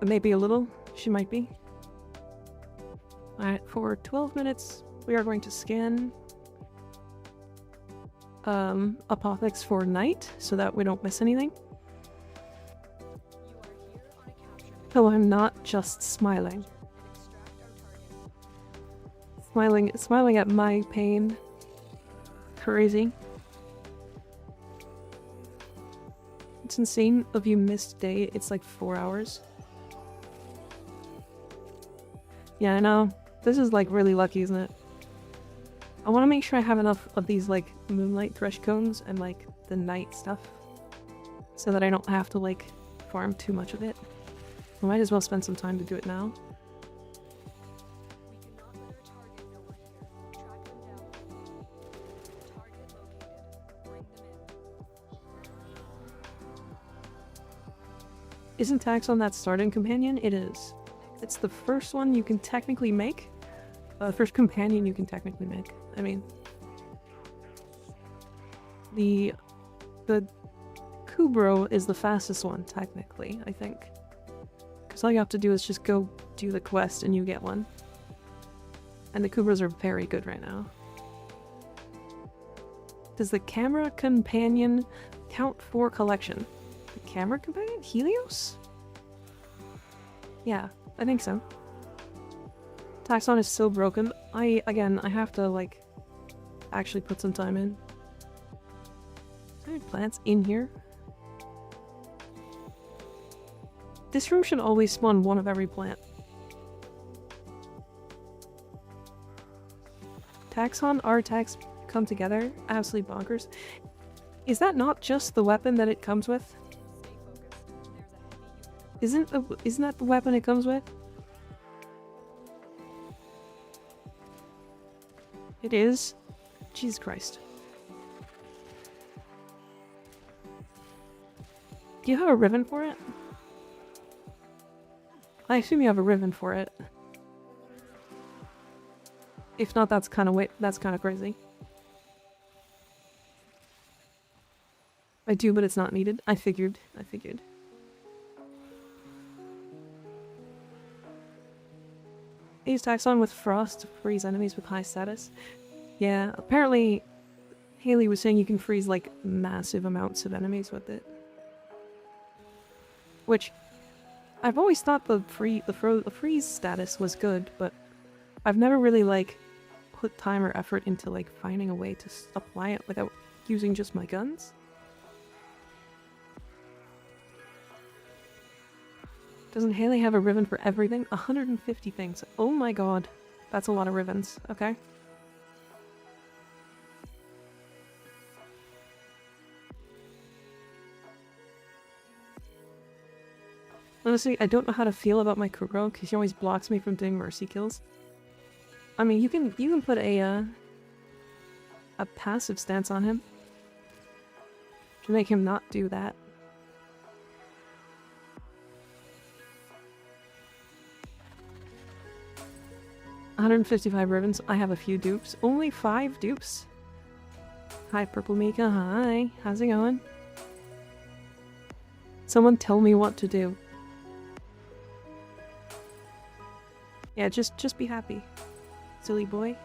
Maybe a little. She might be. Alright, for 12 minutes, we are going to scan Apothex for night, so that we don't miss anything. So I'm not just smiling. Smiling at my pain. Crazy. It's insane if you missed day, it's like 4 hours. Yeah, I know. This is like really lucky, isn't it? I want to make sure I have enough of these like moonlight thrush cones and like the night stuff so that I don't have to like farm too much of it. I might as well spend some time to do it now. Isn't Taxon that starting companion? It is. It's the first one you can technically make. The first companion you can technically make. I mean, the Kubro is the fastest one, technically, I think. Because all you have to do is just go do the quest and you get one. And the Kubros are very good right now. Does the camera companion count for collection? The camera companion? Helios? Yeah, I think so. Taxon is still broken. Again, I have to, like, actually put some time in. Is there any plants in here? This room should always spawn one of every plant. Taxon, Artax come together. Absolutely bonkers. Is that not just the weapon that it comes with? Isn't that the weapon it comes with? It is? Jesus Christ. Do you have a ribbon for it? I assume you have a ribbon for it. If not, that's kind of crazy. I do, but it's not needed. I figured. I use Taxon with Frost to freeze enemies with high status. Yeah, apparently Haley was saying you can freeze like massive amounts of enemies with it. Which I've always thought the freeze status was good, but I've never really like put time or effort into like finding a way to apply it without using just my guns. Doesn't Haley have a ribbon for everything? 150 things. Oh my god. That's a lot of ribbons. Okay. Honestly, I don't know how to feel about my Kuro because he always blocks me from doing mercy kills. I mean, you can put a passive stance on him to make him not do that. $155 ribbons. I have a few dupes. Only 5 dupes. Hi, Purple Mika. Hi. How's it going? Someone tell me what to do. Yeah, just be happy. Silly boy.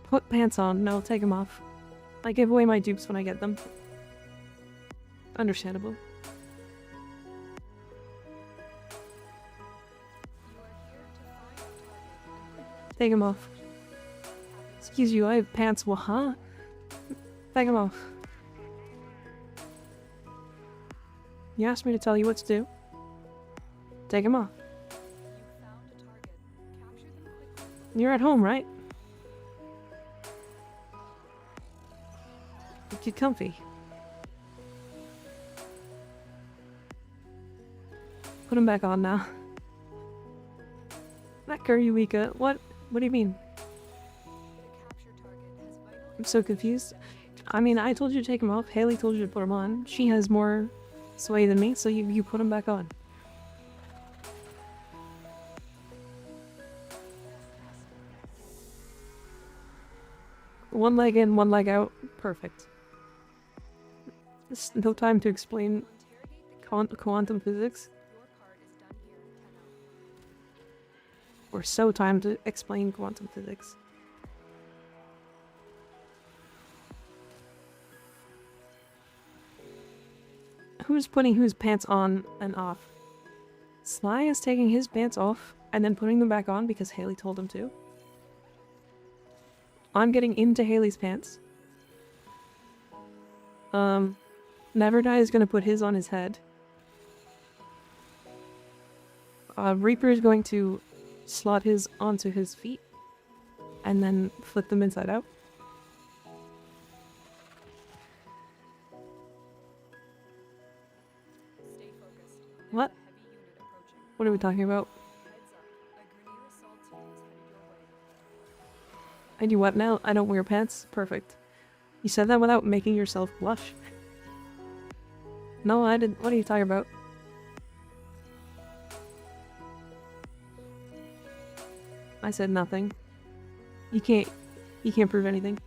Put pants on. No, take them off. I give away my dupes when I get them. Understandable. Take them off. Excuse you, I have pants. Well, huh? Take them off. You asked me to tell you what to do. Take them off. You're at home, right? Get comfy. Put him back on now. Not Kuryuika. What do you mean? I'm so confused. I mean, I told you to take him off. Haley told you to put him on. She has more sway than me, so you put him back on. One leg in, one leg out. Perfect. There's no time to explain quantum physics. Or so time to explain quantum physics. Who's putting whose pants on and off? Sly is taking his pants off and then putting them back on because Haley told him to. I'm getting into Haley's pants. Neverdie is gonna put his on his head. Reaper is going to slot his onto his feet and then flip them inside out. What? What are we talking about? I do what now? I don't wear pants? Perfect. You said that without making yourself blush. No, I didn't. What are you talking about? I said nothing. You can't prove anything.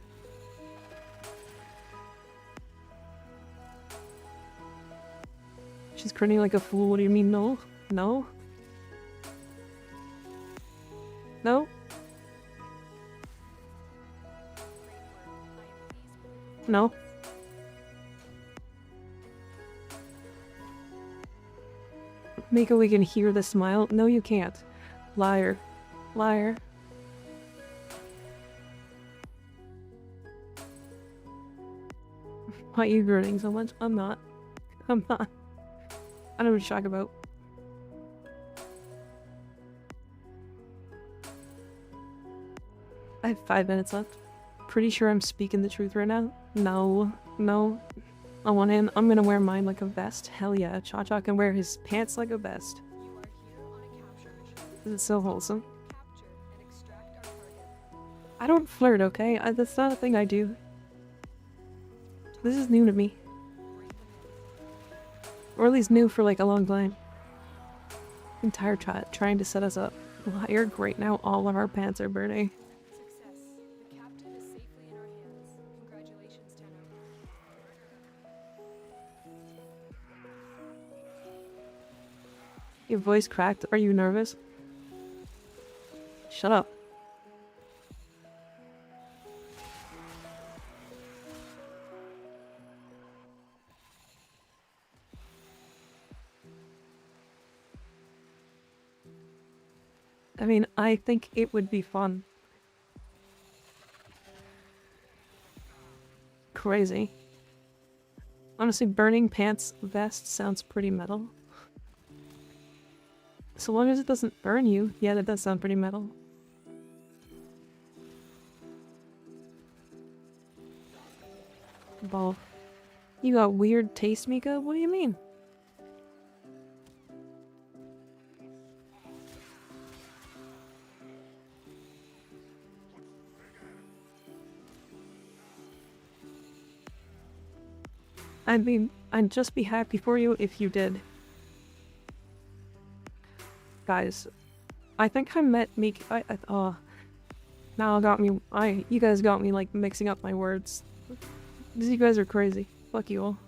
She's grinning like a fool. What do you mean, no? No? No? No? Miko, we can hear the smile. No, you can't. Liar. Liar. Why are you grinning so much? I'm not. I'm not. I don't know what you're talking about. I have 5 minutes left. Pretty sure I'm speaking the truth right now. No. No. On one hand, I'm gonna wear mine like a vest. Hell yeah. Cha-Cha can wear his pants like a vest. This is so wholesome. I don't flirt, okay? That's not a thing I do. This is new to me. Or at least new for like a long time. Entire trying to set us up. Liar, great, now all of our pants are burning. Success. The captain is safely in our hands. Congratulations, Tenno. Your voice cracked. Are you nervous? Shut up. I mean, I think it would be fun. Crazy. Honestly, burning pants vest sounds pretty metal. So long as it doesn't burn you, yeah, that does sound pretty metal. Ball. You got weird taste, Mika? What do you mean? I mean, I'd just be happy for you if you did. Guys, I think I met Mika. Now got me. You guys got me like mixing up my words. You guys are crazy. Fuck you all.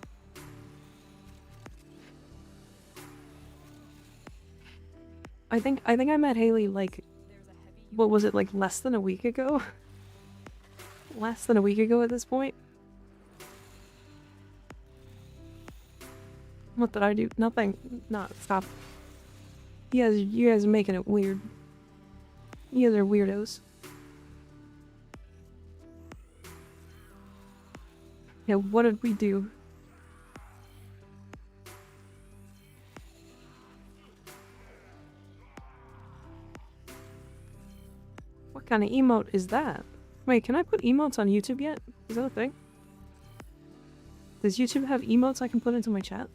I think I met Haley like, what was it, like less than a week ago? Less than a week ago at this point? What did I do? Nothing. No, stop. You guys are making it weird. You guys are weirdos. Yeah, what did we do? What kind of emote is that? Wait, can I put emotes on YouTube yet? Is that a thing? Does YouTube have emotes I can put into my chat?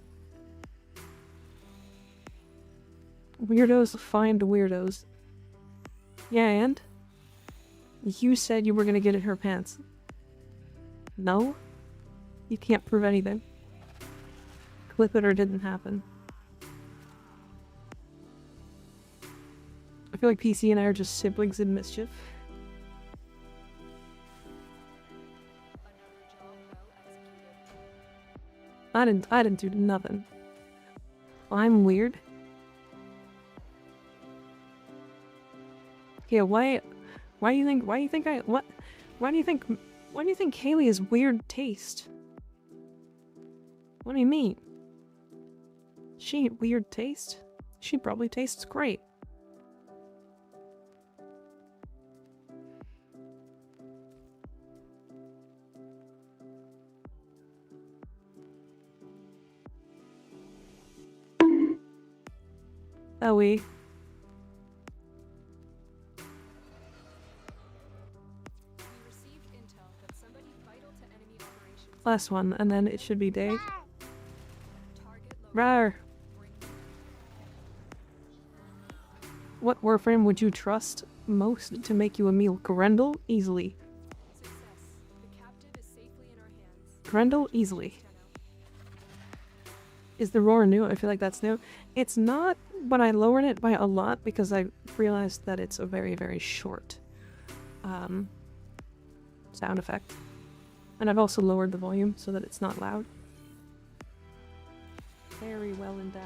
Weirdos find weirdos. Yeah, and? You said you were gonna get in her pants. No? You can't prove anything. Clip it or it didn't happen. I feel like PC and I are just siblings in mischief. I didn't do nothing. I'm weird. Yeah, why do you think why do you think Haley has weird taste? What do you mean? She ain't weird taste. She probably tastes great. Oh, we. Received intel that somebody vital to enemy operations. Last one, and then it should be day. Target Rawr. What warframe would you trust most to make you a meal? Grendel? Easily. Success. The captive is safely in our hands. Grendel? Easily. 10 out. Is the roar new? I feel like that's new. It's not, but I lowered it by a lot because I realized that it's a very, very short sound effect. And I've also lowered the volume so that it's not loud. Very well endowed.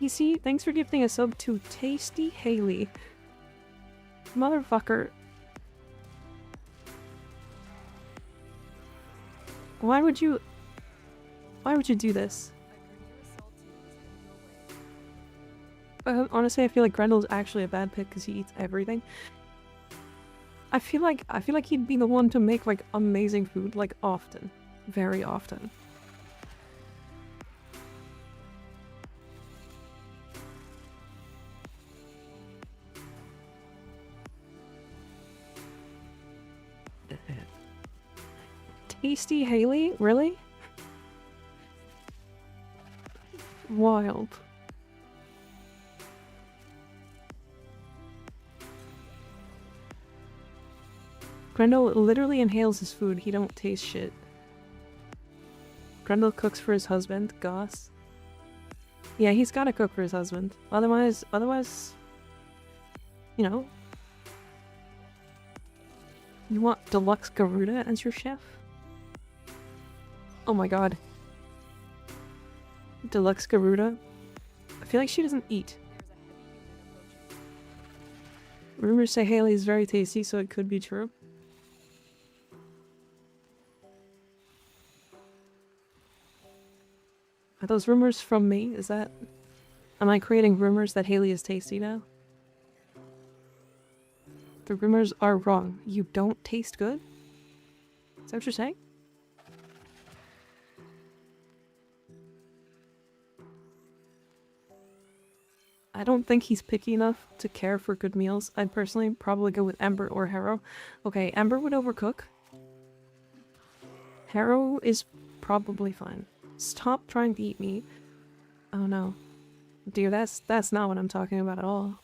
PC, thanks for gifting a sub to Tasty Haley. Motherfucker. Why would you do this? Honestly, I feel like Grendel's actually a bad pick because he eats everything. I feel like he'd be the one to make like amazing food, like often, very often. Tasty Haley, really? Wild. Grendel literally inhales his food. He don't taste shit. Grendel cooks for his husband, Goss. Yeah, he's gotta cook for his husband. Otherwise, you know. You want Deluxe Garuda as your chef? Oh my god. Deluxe Garuda? I feel like she doesn't eat. Rumors say Haley is very tasty, so it could be true. Are those rumors from me? Is that... Am I creating rumors that Haley is tasty now? The rumors are wrong. You don't taste good? Is that what you're saying? I don't think he's picky enough to care for good meals. I'd personally probably go with Ember or Harrow. Okay, Ember would overcook. Harrow is probably fine. Stop trying to eat me. Oh no. Dude, that's not what I'm talking about at all.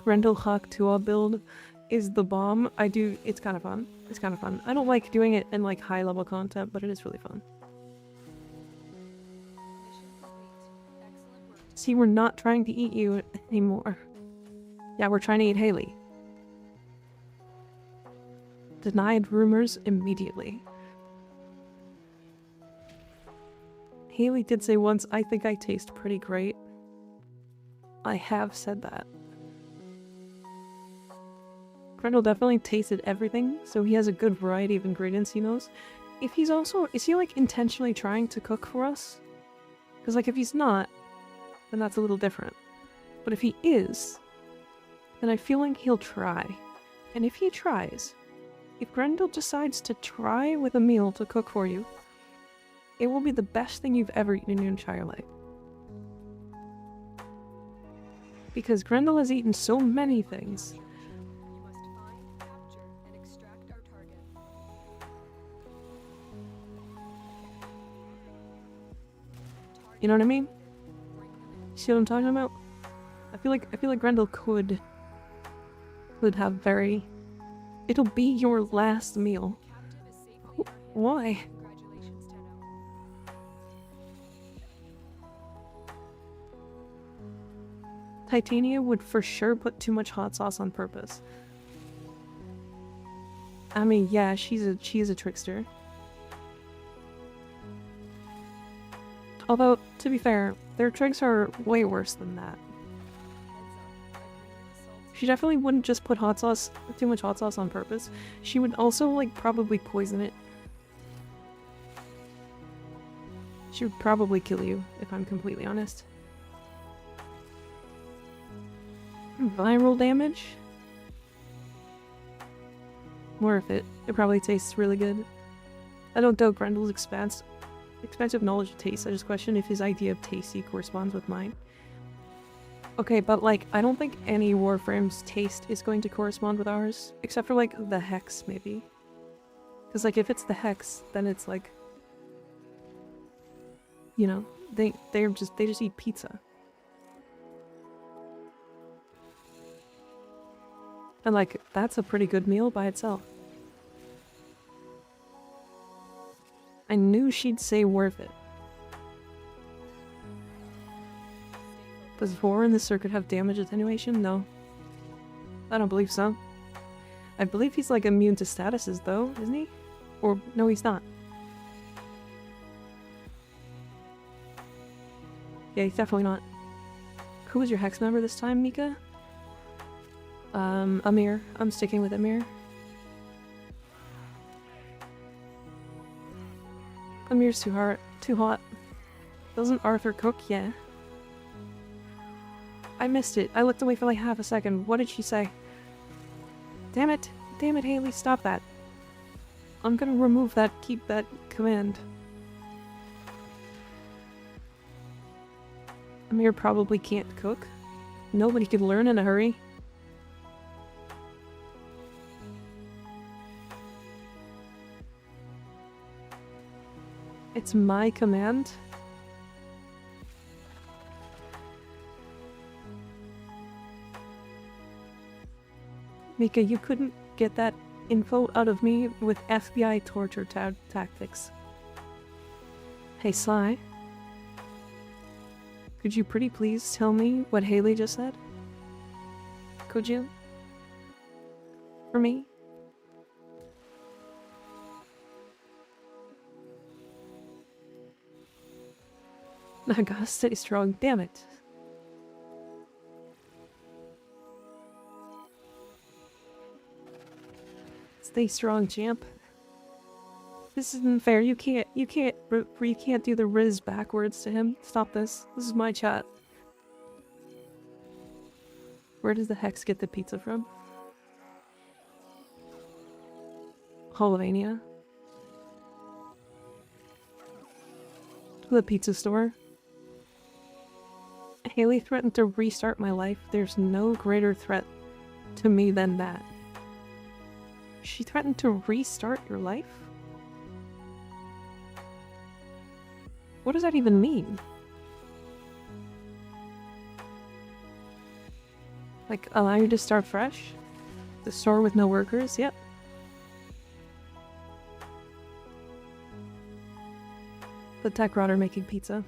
Grendel Hawk 2 build is the bomb. It's kind of fun. It's kind of fun. I don't like doing it in like high level content, but it is really fun. See, we're not trying to eat you anymore. Yeah, we're trying to eat Haley. Denied rumors immediately. Haley did say once, I think I taste pretty great. I have said that. Grendel definitely tasted everything, so he has a good variety of ingredients he knows. If he's also... Is he like intentionally trying to cook for us? Because like if he's not, then that's a little different. But if he is, then I feel like he'll try. And if he tries, if Grendel decides to try with a meal to cook for you, it will be the best thing you've ever eaten in your entire life. Because Grendel has eaten so many things. You must find, capture, and extract our target. You know what I mean? Bring them in. See what I'm talking about? I feel like Grendel could have very... It'll be your last meal. Captive is safely in our hands. Why? Congratulations, Tenno. Titania would for sure put too much hot sauce on purpose. I mean, yeah, she's a trickster. Although, to be fair, their tricks are way worse than that. She definitely wouldn't just put too much hot sauce on purpose. She would also, like, probably poison it. She would probably kill you, if I'm completely honest. Viral damage? Worth it. It probably tastes really good. I don't doubt Grendel's expansive knowledge of taste. I just question if his idea of tasty corresponds with mine. Okay, but like, I don't think any Warframe's taste is going to correspond with ours, except for like the hex, maybe. Because like, if it's the hex, then it's like, you know, they just eat pizza. And like, that's a pretty good meal by itself. I knew she'd say worth it. Does Vor in the circuit have damage attenuation? No. I don't believe so. I believe he's like immune to statuses though, isn't he? Or no, he's not. Yeah, he's definitely not. Who was your hex member this time, Mika? Amir. I'm sticking with Amir. Amir's too hot. Doesn't Arthur cook? Yeah. I missed it. I looked away for like half a second. What did she say? Damn it. Damn it, Haley. Stop that. I'm gonna remove that, keep that command. Amir probably can't cook. Nobody can learn in a hurry. It's my command. Mika, you couldn't get that info out of me with FBI torture tactics. Hey, Sly. Could you pretty please tell me what Haley just said? Could you? For me? I gotta stay strong, damn it. Stay strong, champ. This isn't fair. You can't do the Riz backwards to him. Stop this. This is my chat. Where does the Hex get the pizza from? Holovania. The pizza store. Haley threatened to restart my life. There's no greater threat to me than that. She threatened to restart your life? What does that even mean? Like, allow you to start fresh? The store with no workers? Yep. The tech rotter making pizza.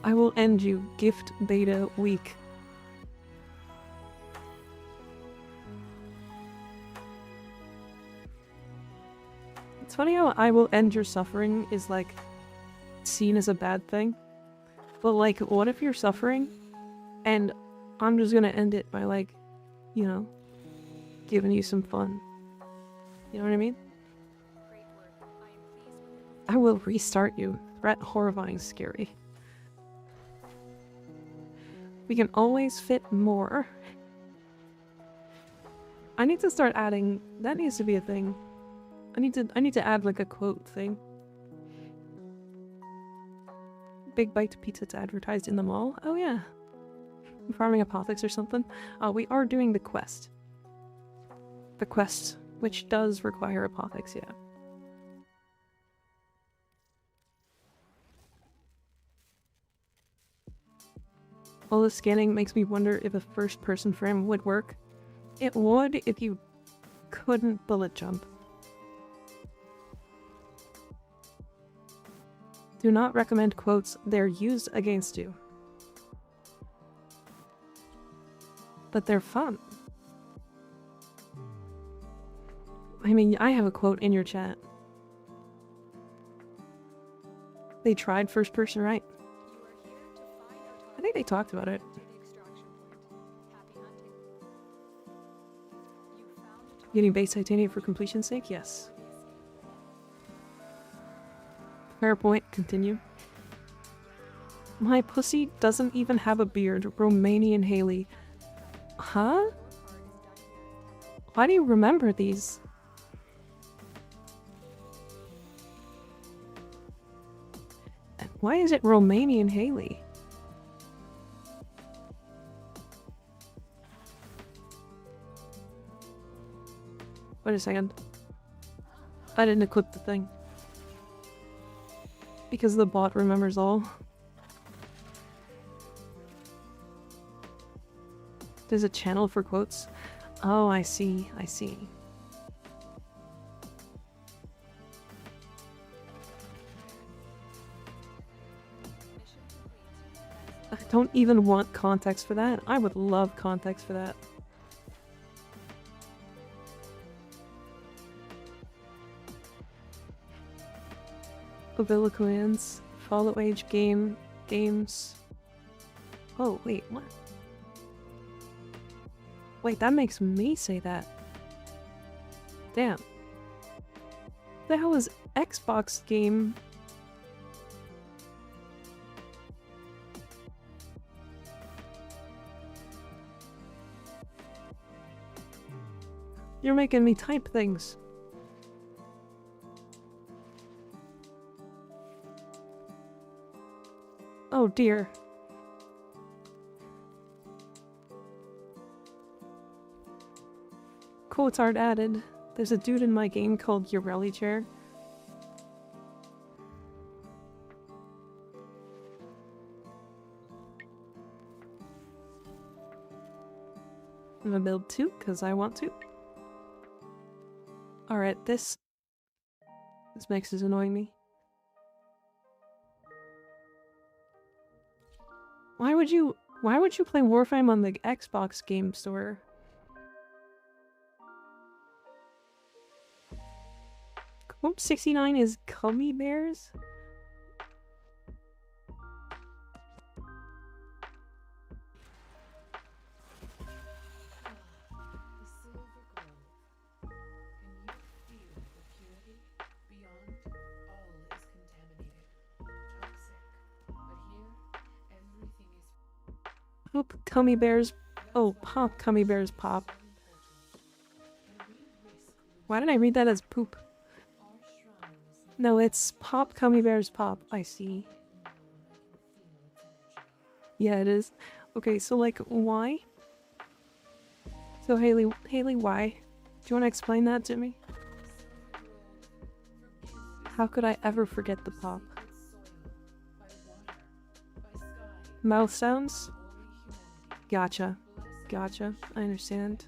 I will end you. Gift beta week. It's funny how I will end your suffering is like seen as a bad thing. But like, what if you're suffering and I'm just gonna end it by like, you know, giving you some fun. You know what I mean? I will restart you. Threat horrifying scary. We can always fit more. I need to start adding, that needs to be a thing. I need to add like a quote thing. Big Bite Pizza to advertised in the mall. Oh yeah. Farming Apothix or something. We are doing the quest. The quest, which does require Apothix, yeah. All the scanning makes me wonder if a first-person frame would work. It would if you couldn't bullet jump. Do not recommend quotes, they're used against you. But they're fun. I mean, I have a quote in your chat. They tried first person, right? I think they talked about it. Getting base titanium for completion's sake? Yes. Fair point. Continue. My pussy doesn't even have a beard. Romanian Haley. Huh? Why do you remember these? And why is it Romanian Haley? Wait a second. I didn't equip the thing. Because the bot remembers all. There's a channel for quotes. Oh, I see. I see. I don't even want context for that. I would love context for that. Obiliquans, Fallout Age games. Oh, wait, what? Wait, that makes me say that. Damn. The hell is Xbox game? You're making me type things. Oh dear. Quotes aren't added. There's a dude in my game called Urelli Chair. I'm gonna build 2 because I want to. Alright, this mix is annoying me. Why would you play Warframe on the Xbox game store? Oops, 69 is Gummy Bears? Poop Gummy Bears. Oh, Pop Gummy Bears Pop. Why did I read that as poop? No, it's Pop Gummy Bears Pop. I see. Yeah, it is. Okay, so like, why? So Haley, why? Do you want to explain that to me? How could I ever forget the pop? Mouth sounds? Gotcha. Gotcha. I understand.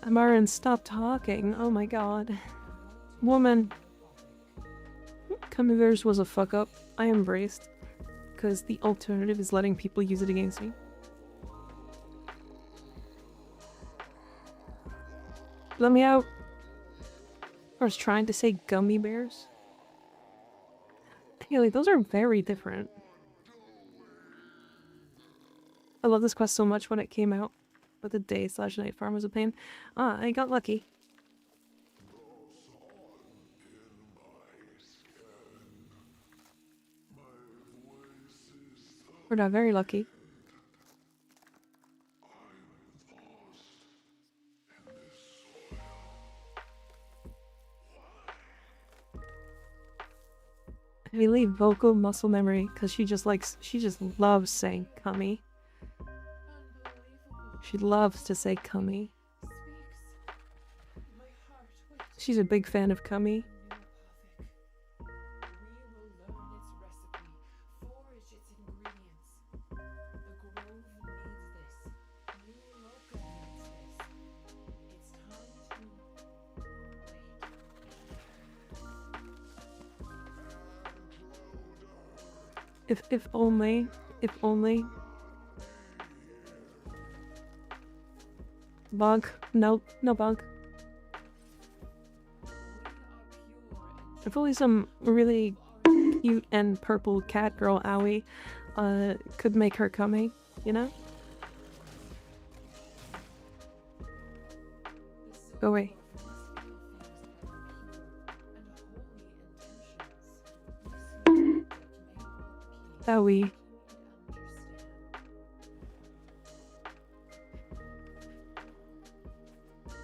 Amaran, stop talking. Oh my god. Woman. Cummiverse was a fuck up. I embraced. Because the alternative is letting people use it against me. Let me out. I was trying to say gummy bears. Haley, those are very different. I love this quest so much when it came out. But the day/night farm was a pain. Ah, I got lucky. We're not very lucky. I believe vocal muscle memory because she just loves saying cummy. She loves to say cummy. She's a big fan of cummy. If only. Bug. No bug. If only some really cute and purple cat girl owie could make her cummy, you know? Go away. Owie.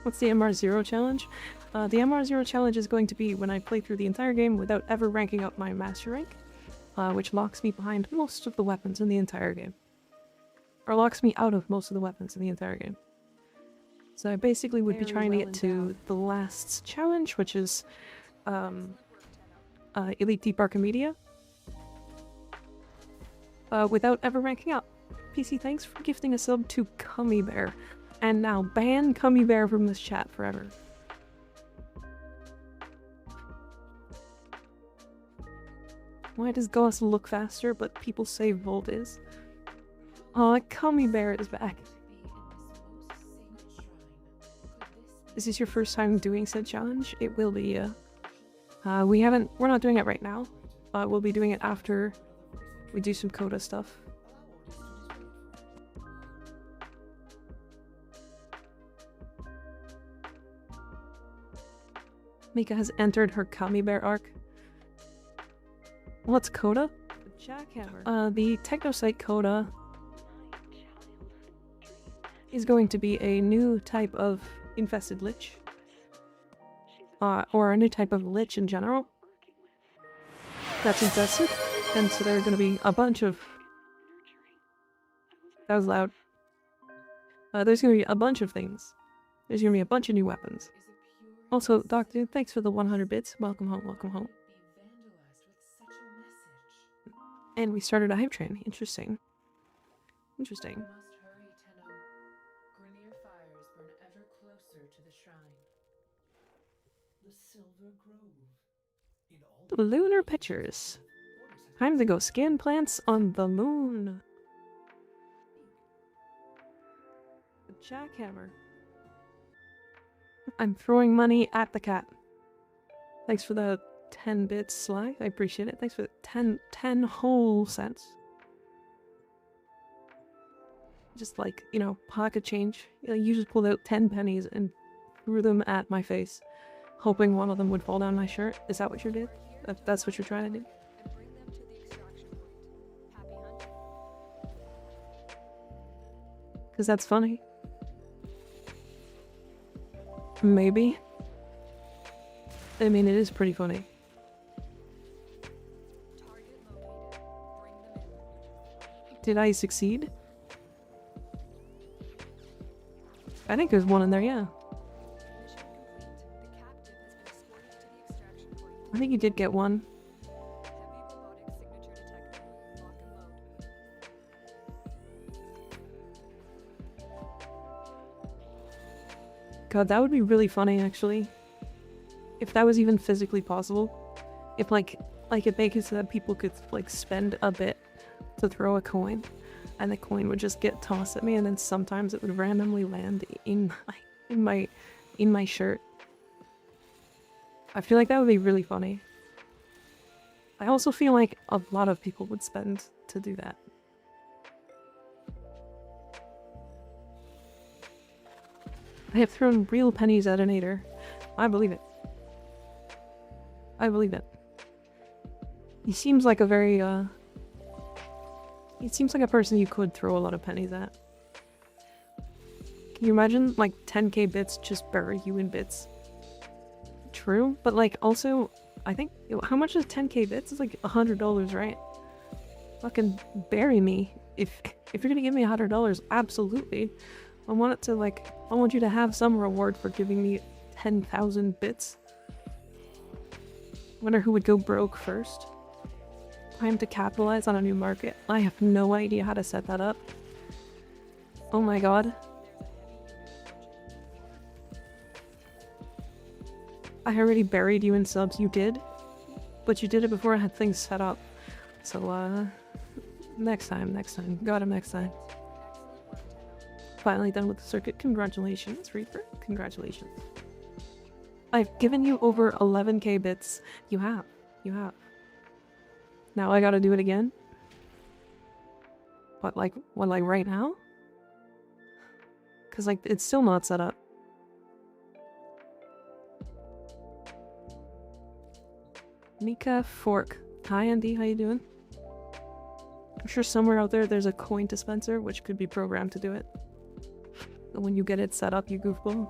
What's the MR0 challenge? The MR0 challenge is going to be when I play through the entire game without ever ranking up my master rank, which locks me behind most of the weapons in the entire game. Or locks me out of most of the weapons in the entire game. So I basically would be trying to get to the last challenge, which is Elite Deep Archimedia, without ever ranking up. PC, thanks for gifting a sub to Cummy Bear. And now ban Cummy Bear from this chat forever. Why does Gauss look faster, but people say Volt is? Aw, Cummy Bear is back. Is this your first time doing said challenge? It will be, yeah. We're not doing it right now. We'll be doing it after we do some Coda stuff. Mika has entered her Cummy Bear arc. What's Coda? Jackhammer. The techno site Coda is going to be a new type of infested lich. Or a new type of lich in general. That's infested. And so there are going to be a bunch of... That was loud. There's going to be a bunch of things. There's going to be a bunch of new weapons. Also, Doctor, thanks for the 100 bits. Welcome home, welcome home. And we started a hype train. Interesting. Interesting. Lunar pictures. Time to go scan plants on the moon. The jackhammer. I'm throwing money at the cat. Thanks for the 10 bits, Sly. I appreciate it. Thanks for the 10 whole cents. Just like, you know, pocket change. You just pulled out 10 pennies and threw them at my face, hoping one of them would fall down my shirt. Is that what you did? If that's what you're trying to do? Because that's funny. Maybe. I mean, it is pretty funny. Did I succeed? I think there's one in there, yeah. I think you did get one. God, that would be really funny, actually. If that was even physically possible. If, like it makes it so that people could, like, spend a bit to throw a coin, and the coin would just get tossed at me, and then sometimes it would randomly land in my shirt. I feel like that would be really funny. I also feel like a lot of people would spend to do that. I have thrown real pennies at an Ader. I believe it. I believe it. He seems like a very, he seems like a person you could throw a lot of pennies at. Can you imagine, like, 10k bits just bury you in bits? True, but, like, also, I think, how much is 10k bits? It's like $100, right? Fucking bury me. If you're gonna give me $100, absolutely. I want it to, like, I want you to have some reward for giving me 10,000 bits. Wonder who would go broke first. Time to capitalize on a new market. I have no idea how to set that up. Oh my god. I already buried you in subs. You did? But you did it before I had things set up. So, next time. Got him next time. Finally done with the circuit. Congratulations, Reaper. Congratulations. I've given you over 11k bits. You have. Now I gotta do it again? What, like right now? Because, like, it's still not set up. Mika Fork. Hi, Andy. How you doing? I'm sure somewhere out there there's a coin dispenser which could be programmed to do it. And when you get it set up, you goofball.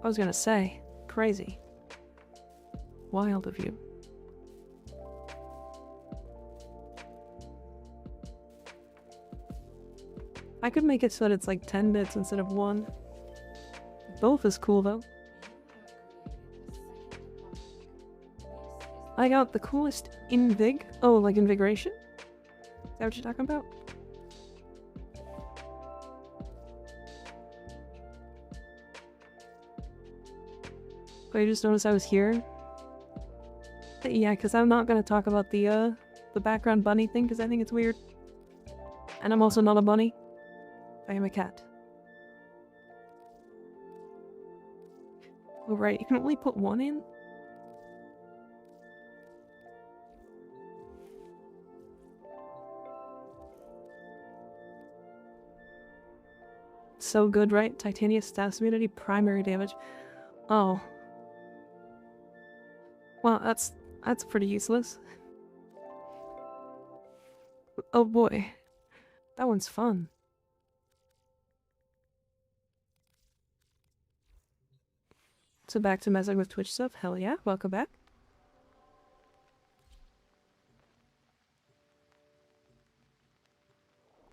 I was gonna say, crazy. Wild of you. I could make it so that it's like 10 bits instead of 1. Both is cool though. I got the coolest invig. Oh, like invigoration? Is that what you're talking about? But I just noticed I was here. Yeah, because I'm not gonna talk about the background bunny thing because I think it's weird. And I'm also not a bunny. I am a cat. Oh right, you can only put 1 in? So good, right? Titania status immunity, primary damage. Oh. Well, that's pretty useless. Oh boy. That one's fun. So back to messing with Twitch stuff. Hell yeah, welcome back.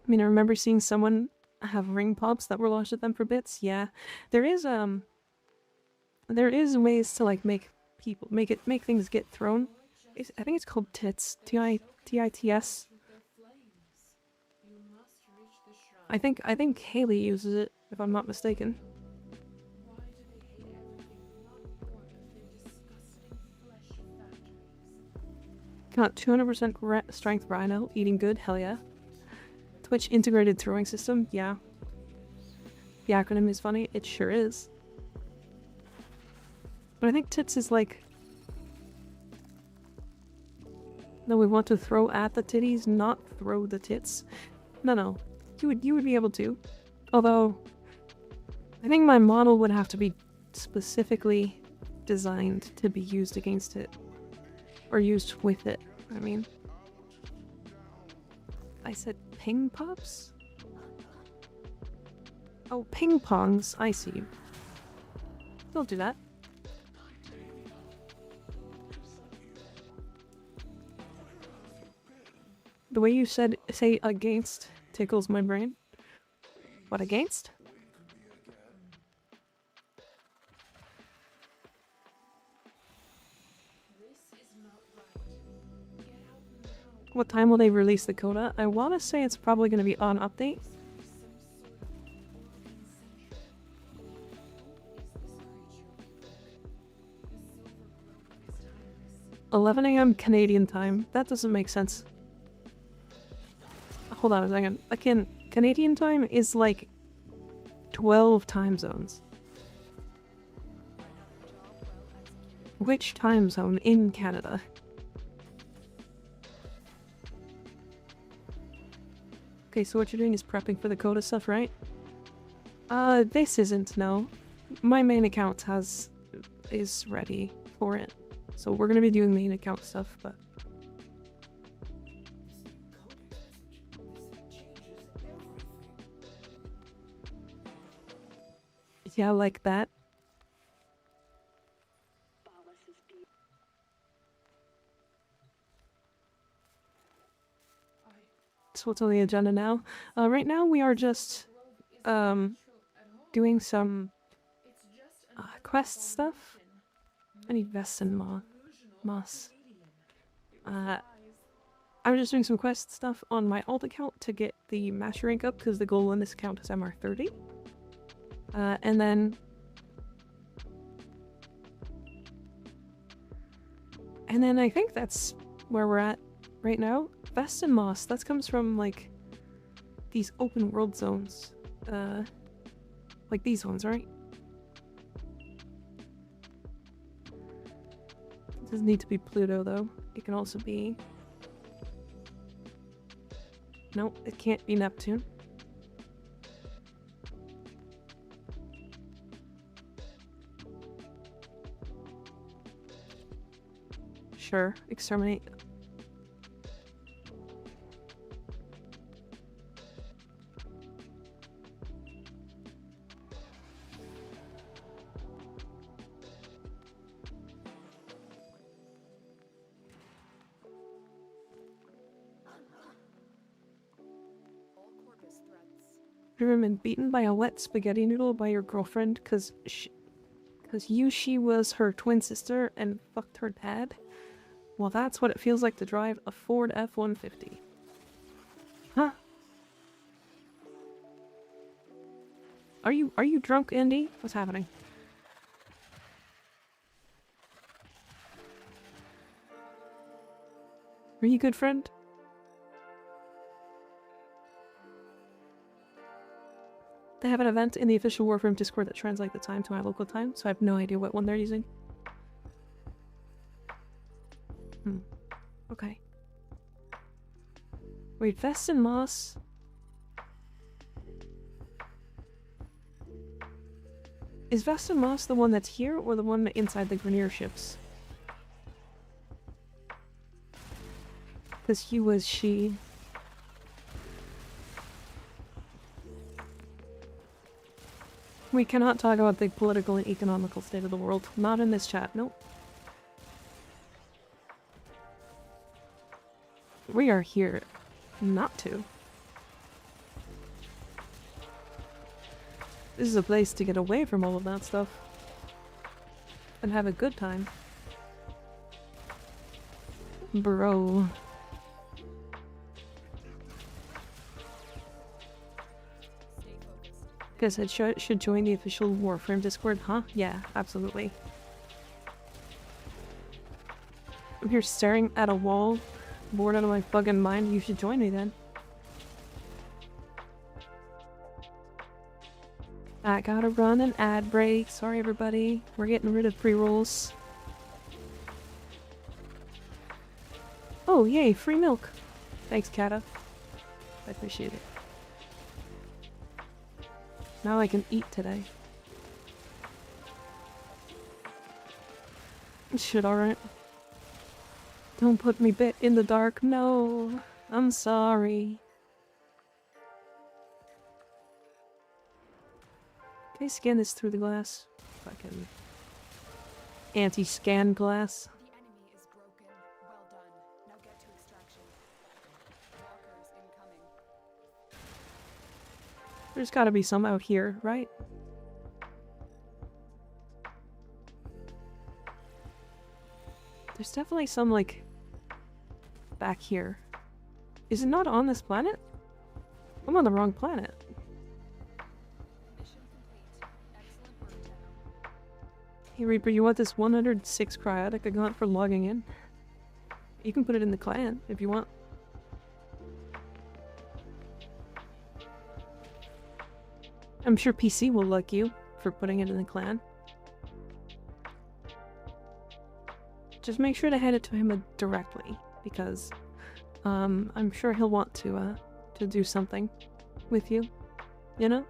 I mean, I remember seeing someone have ring pops that were launched at them for bits. Yeah. There is ways to like make things get thrown. I think it's called tits. Tits. I think Haley uses it, if I'm not mistaken. Got 200% strength rhino, eating good, hell yeah. Twitch integrated throwing system, yeah. The acronym is funny, it sure is. But I think tits is like... No, we want to throw at the titties, not throw the tits. No. You would be able to. Although, I think my model would have to be specifically designed to be used against it. Or used with it, I mean. I said ping pops? Oh, ping pongs, I see. Don't do that. The way you say against tickles my brain. What, against? What time will they release the Coda? I want to say it's probably going to be on update. 11 AM Canadian time. That doesn't make sense. Hold on a second. Again, Canadian time is like 12 time zones. Which time zone in Canada? Okay, so what you're doing is prepping for the Coda stuff, right? This isn't, no. My main account is ready for it. So we're gonna be doing main account stuff, but... Yeah, like that. So what's on the agenda now? Right now we are just doing some quest stuff. I need Vest and Moss. I'm just doing some quest stuff on my alt account to get the master rank up because the goal in this account is MR30. And then I think that's where we're at right now. Vest and Moss, that comes from like these open world zones. Like these ones, right? It doesn't need to be Pluto though. It can also be... No, it can't be Neptune. Sure, exterminate. You've been beaten by a wet spaghetti noodle by your girlfriend because she was her twin sister and fucked her dad? Well, that's what it feels like to drive a Ford F-150. Huh? Are you drunk, Indy? What's happening? Are you good, friend? They have an event in the official Warframe Discord that translates the time to my local time, so I have no idea what one they're using. Okay. Wait, Vest and Moss? Is Vest and Moss the one that's here, or the one inside the Grenier ships? Because he was she. We cannot talk about the political and economical state of the world. Not in this chat, nope. We are here not to. This is a place to get away from all of that stuff. And have a good time. Bro. Guess I should join the official Warframe Discord, huh? Yeah, absolutely. I'm here staring at a wall, bored out of my fucking mind. You should join me then. I gotta run an ad break. Sorry everybody. We're getting rid of pre-rolls. Oh, yay, free milk. Thanks, Kata. I appreciate it. Now I can eat today. Shit, alright. Don't put me bit in the dark. No. I'm sorry. Can I scan this through the glass? Fucking anti-scan glass. The enemy is broken. Well done. Now get to extraction. Walkers incoming. There's gotta be some out here, right? There's definitely some, like, back here. Is it not on this planet? I'm on the wrong planet. Mission complete. Excellent work, Tenno. Hey Reaper, you want this 106 cryotic I got for logging in? You can put it in the clan if you want. I'm sure PC will like you for putting it in the clan. Just make sure to hand it to him directly, because I'm sure he'll want to do something with you, you know?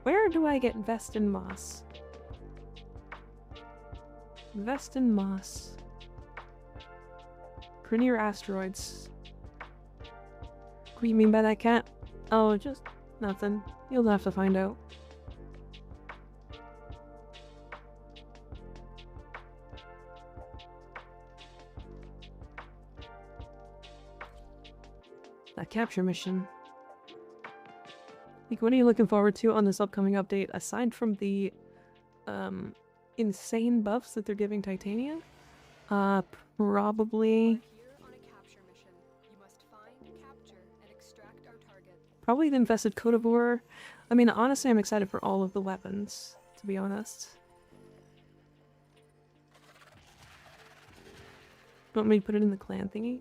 Where do I get Vest and Moss? Vest and Moss. Grenier asteroids. What do you mean by that, cat? Oh, just nothing. You'll have to find out. That capture mission. Like, what are you looking forward to on this upcoming update, aside from the insane buffs that they're giving Titania? Probably... Here on a capture mission. You must find, capture, and extract our target. Probably the infested Coda. I mean, honestly, I'm excited for all of the weapons, to be honest. Want me to put it in the clan thingy?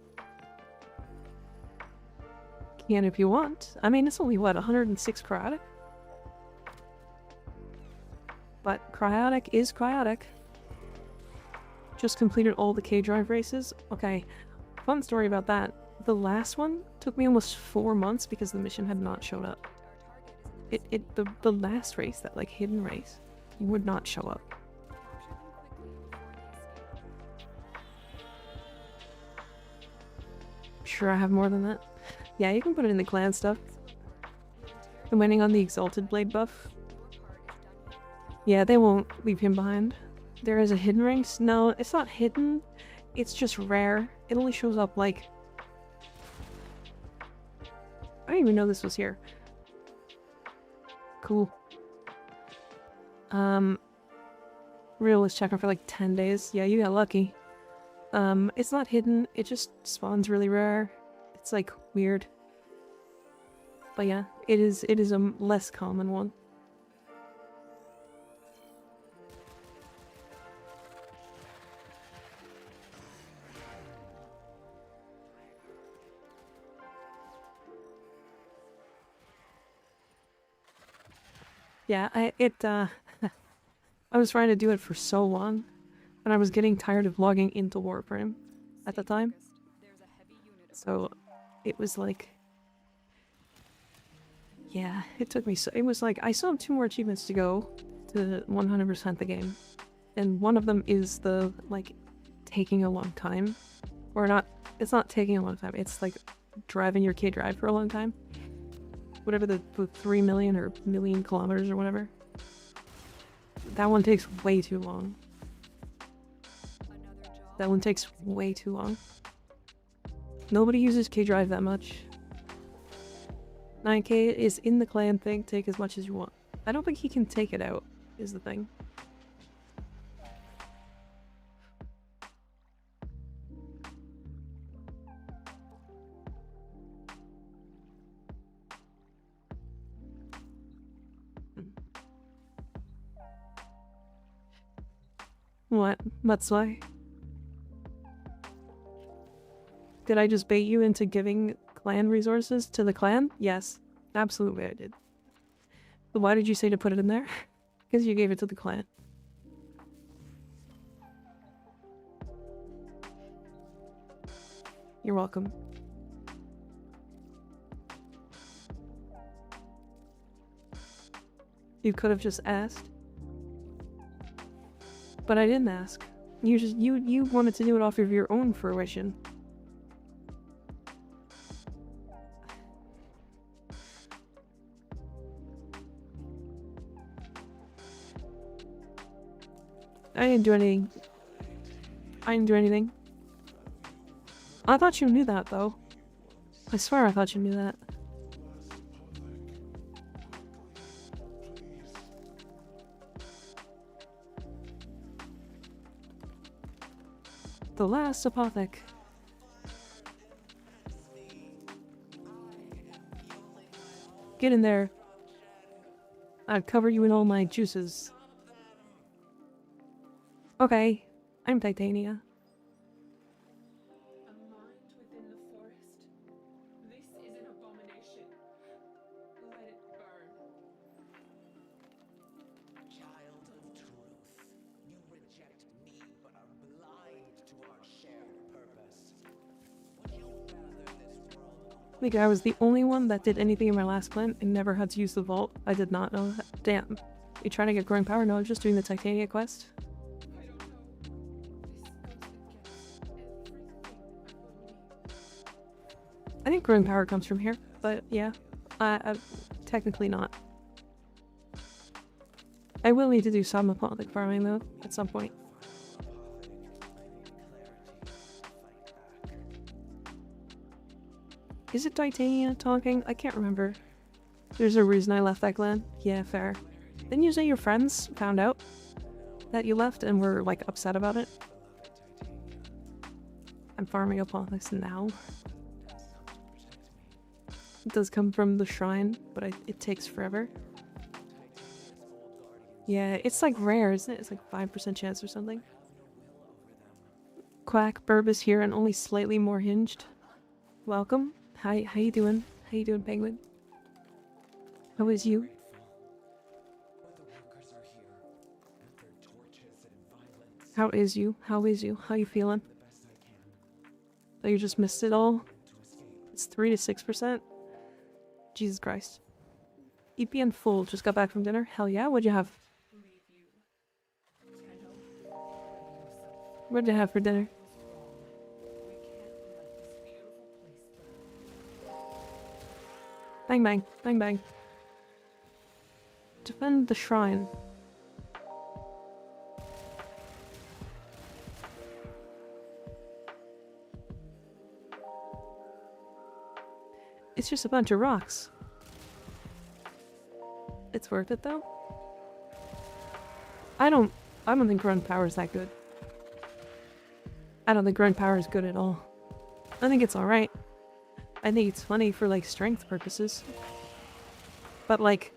Can if you want. I mean, it's only, what, 106 cryotic? But cryotic is cryotic. Just completed all the K-Drive races. Okay, fun story about that. The last one took me almost 4 months because the mission had not showed up. Our target is in the The last race, that like hidden race, would not show up. capture them quickly before they escape. Sure, I have more than that. Yeah, you can put it in the clan stuff. Excellent work. We'll interrogate I'm waiting on the Exalted Blade buff. your part is done here. Yeah, they won't leave him behind. There is a hidden ring. No, it's not hidden. It's just rare. It only shows up like I didn't even know this was here. Cool. Real was checking for like 10 days. Yeah, you got lucky. It's not hidden, it just spawns really rare. It's like weird. But yeah, it is a less common one. Yeah, I was trying to do it for so long, and I was getting tired of logging into Warframe at the time. There's a heavy unit. So it was like, yeah, it took me so, it was like, I still have 2 more achievements to go to 100% the game. And one of them is the, like, taking a long time. Or not, it's not taking a long time, it's like driving your K-Drive for a long time. Whatever the 3 million or million kilometers or whatever. That one takes way too long. Another job. That one takes way too long. Nobody uses K-Drive that much. 9K is in the clan thing, take as much as you want. I don't think he can take it out, is the thing. What? Matsuai? Did I just bait you into giving clan resources to the clan? Yes, absolutely I did. But why did you say to put it in there? Because you gave it to the clan. You're welcome. You could have just asked. But I didn't ask. You wanted to do it off of your own fruition. I didn't do anything. I didn't do anything. I thought you knew that, though. I swear I thought you knew that. The last apothec. Get in there. I'd cover you in all my juices. Okay, I'm Titania. A mind within the forest. This is an abomination. Let it burn. Child of truth, you reject me but are blind to our shared purpose. Would you rather this world I think I was the only one that did anything in my last clan and never had to use the vault. I did not know that. Damn. You trying to get growing power? No, just doing the Titania quest. I don't know. This goes against everything I believe. I think growing power comes from here, but yeah. Technically not. I will need to do some apothec farming though, at some point. Is it Titania talking? I can't remember. There's a reason I left that clan. Yeah, fair. Didn't you say your friends found out that you left and were, like, upset about it? I'm farming apothecs now. It does come from the shrine, but it takes forever. Yeah, it's like rare, isn't it? It's like 5% chance or something. Quack, Burb is here and only slightly more hinged. Welcome. Hi, how you doing? How you doing, Penguin? How is you? How is you? How is you? How you feeling? Oh, you just missed it all? It's 3 to 6%? Jesus Christ. EPN full, just got back from dinner? Hell yeah, what'd you have? What'd you have for dinner? Bang bang, bang bang. Defend the shrine. It's just a bunch of rocks. It's worth it though. I don't think ground power is that good. I don't think ground power is good at all. I think it's alright. I think it's funny for like strength purposes. But like,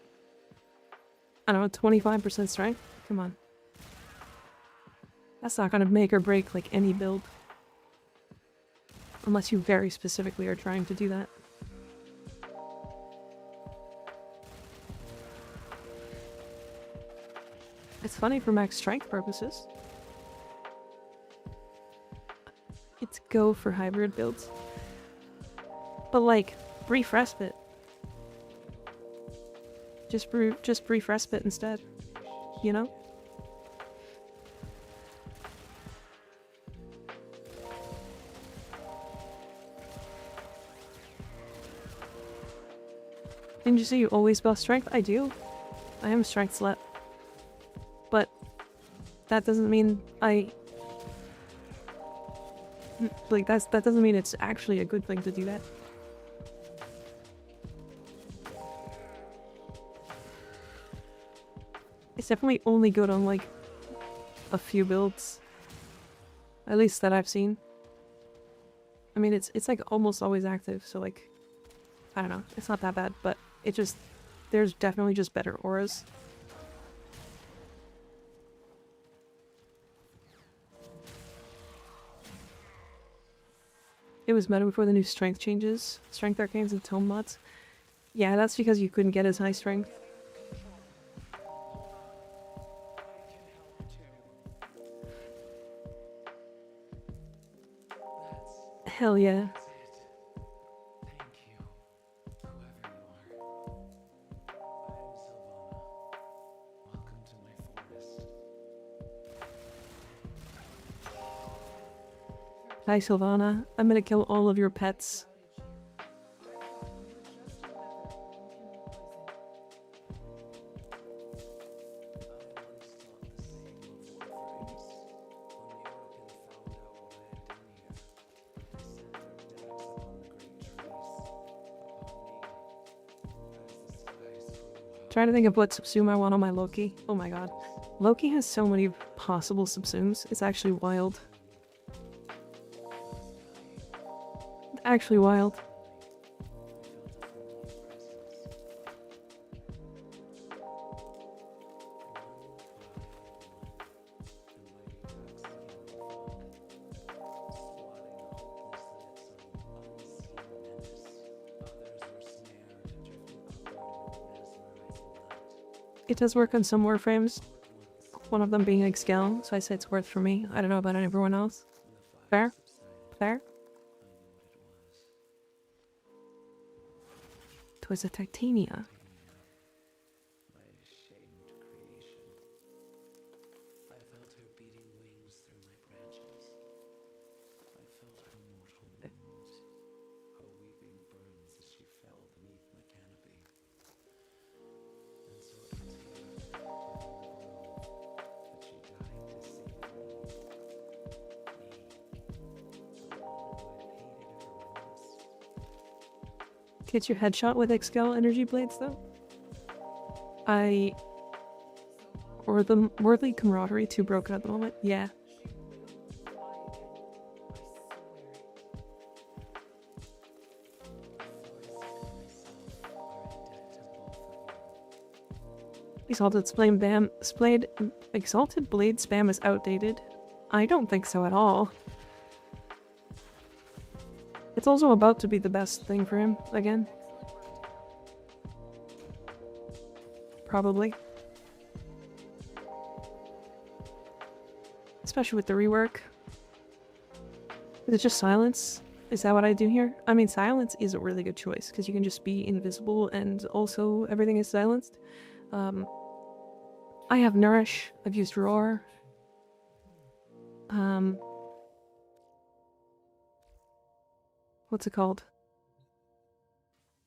I don't know, 25% strength? Come on. That's not gonna make or break like any build. Unless you very specifically are trying to do that. It's funny for max strength purposes. It's go for hybrid builds. But like, brief respite. Just brief respite instead. You know? Didn't you say you always buff strength? I do. I am a strength slut. But that doesn't mean I... Like, that doesn't mean it's actually a good thing to do that. It's definitely only good on, like, a few builds. At least that I've seen. I mean, it's like almost always active, so like... I don't know, it's not that bad, but it just... There's definitely just better auras. It was meta before the new strength changes. Strength arcanes and tome mods. Yeah, that's because you couldn't get as high strength. Hell yeah. Thank you, whoever you are. I'm Silvana. Welcome to my forest. Hi Sylvana, I'm gonna kill all of your pets. Trying to think of what subsume I want on my Loki. Oh my god. Loki has so many possible subsumes. It's actually wild. Actually wild. It does work on some warframes. One of them being like scale, so I say it's worth for me. I don't know about everyone else. Fair? Fair? Twas a Titania. My shamed creation. I felt her beating wings through my branches. I felt her mortal wounds, her weeping burns as she fell beneath my canopy. And so it was here, within the grove, that she died to save me. The one who had hated her most. Get your headshot with Excel energy blades though? Or the worthy camaraderie too broken at the moment? Yeah. Exalted Exalted Blade spam is outdated. I don't think so at all. It's also about to be the best thing for him again. Probably. Especially with the rework. Is it just silence? Is that what I do here? I mean, silence is a really good choice because you can just be invisible and also everything is silenced. I have Nourish. I've used Roar. What's it called?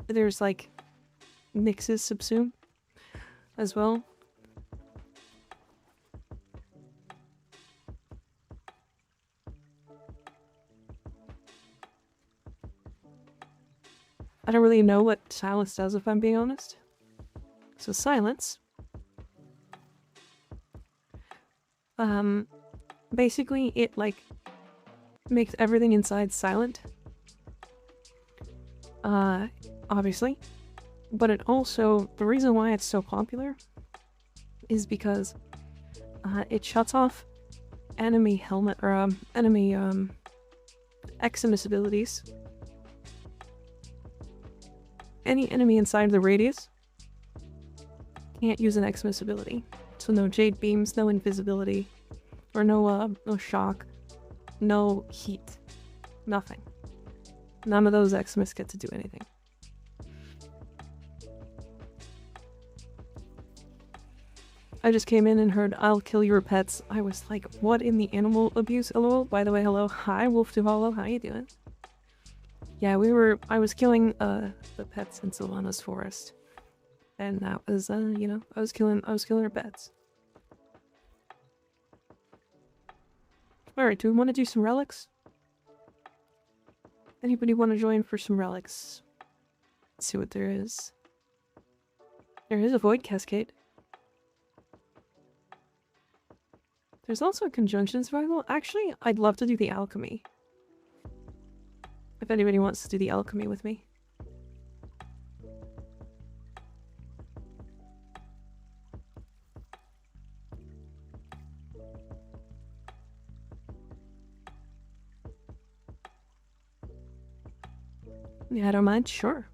There's like Nyx's subsume as well. I don't really know what silence does, if I'm being honest. So silence, basically it like makes everything inside silent. Obviously, but it also, the reason why it's so popular is because it shuts off enemy helmet or enemy Eximus abilities. Any enemy inside the radius can't use an Eximus ability. So no Jade Beams, no invisibility, or no shock, no heat, nothing. None of those Eximus get to do anything. I just came in and heard, "I'll kill your pets." I was like, what in the animal abuse? LOL. By the way, hello. Hi, Wolf to Hollow. How you doing? Yeah, I was killing, the pets in Sylvanas Forest. And that was, you know, I was killing her pets. Alright, do we want to do some relics? Anybody want to join for some relics? Let's see what there is. There is a Void Cascade. There's also a Conjunction Survival. Actually, I'd love to do the Alchemy. If anybody wants to do the Alchemy with me. Yeah, I don't mind. Sure.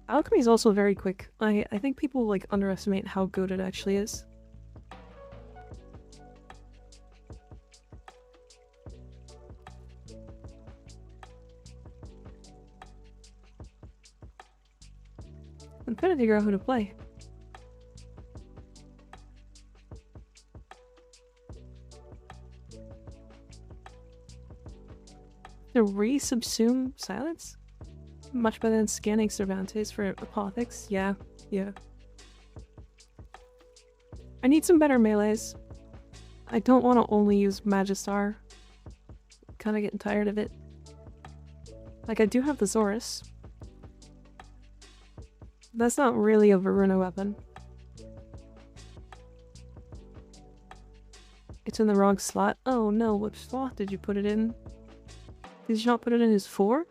Alchemy is also very quick. I think people like underestimate how good it actually is. I'm trying to figure out who to play. The re-subsume silence? Much better than scanning Cervantes for Apothix. Yeah, yeah. I need some better melees. I don't want to only use Magistar. Kinda getting tired of it. Like, I do have the Zorus. That's not really a Varuna weapon. It's in the wrong slot. Oh no, what slot did you put it in? Did you not put it in his 4?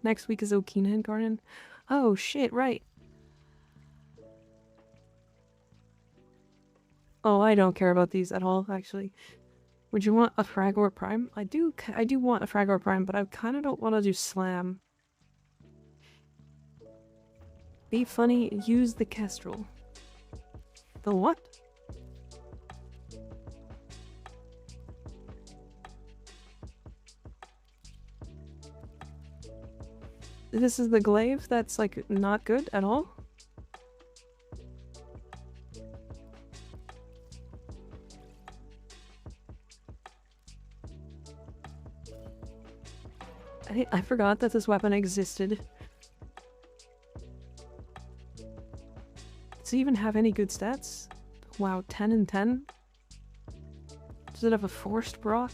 Next week is Okina and Garden. Oh shit, right. Oh, I don't care about these at all, actually. Would you want a Fragor Prime? I do want a Fragor Prime, but I kind of don't want to do Slam. Be funny, use the Kestrel. The what? This is the glaive that's like not good at all? I forgot that this weapon existed. Does it even have any good stats? Wow, 10 and 10? Does it have a forced proc?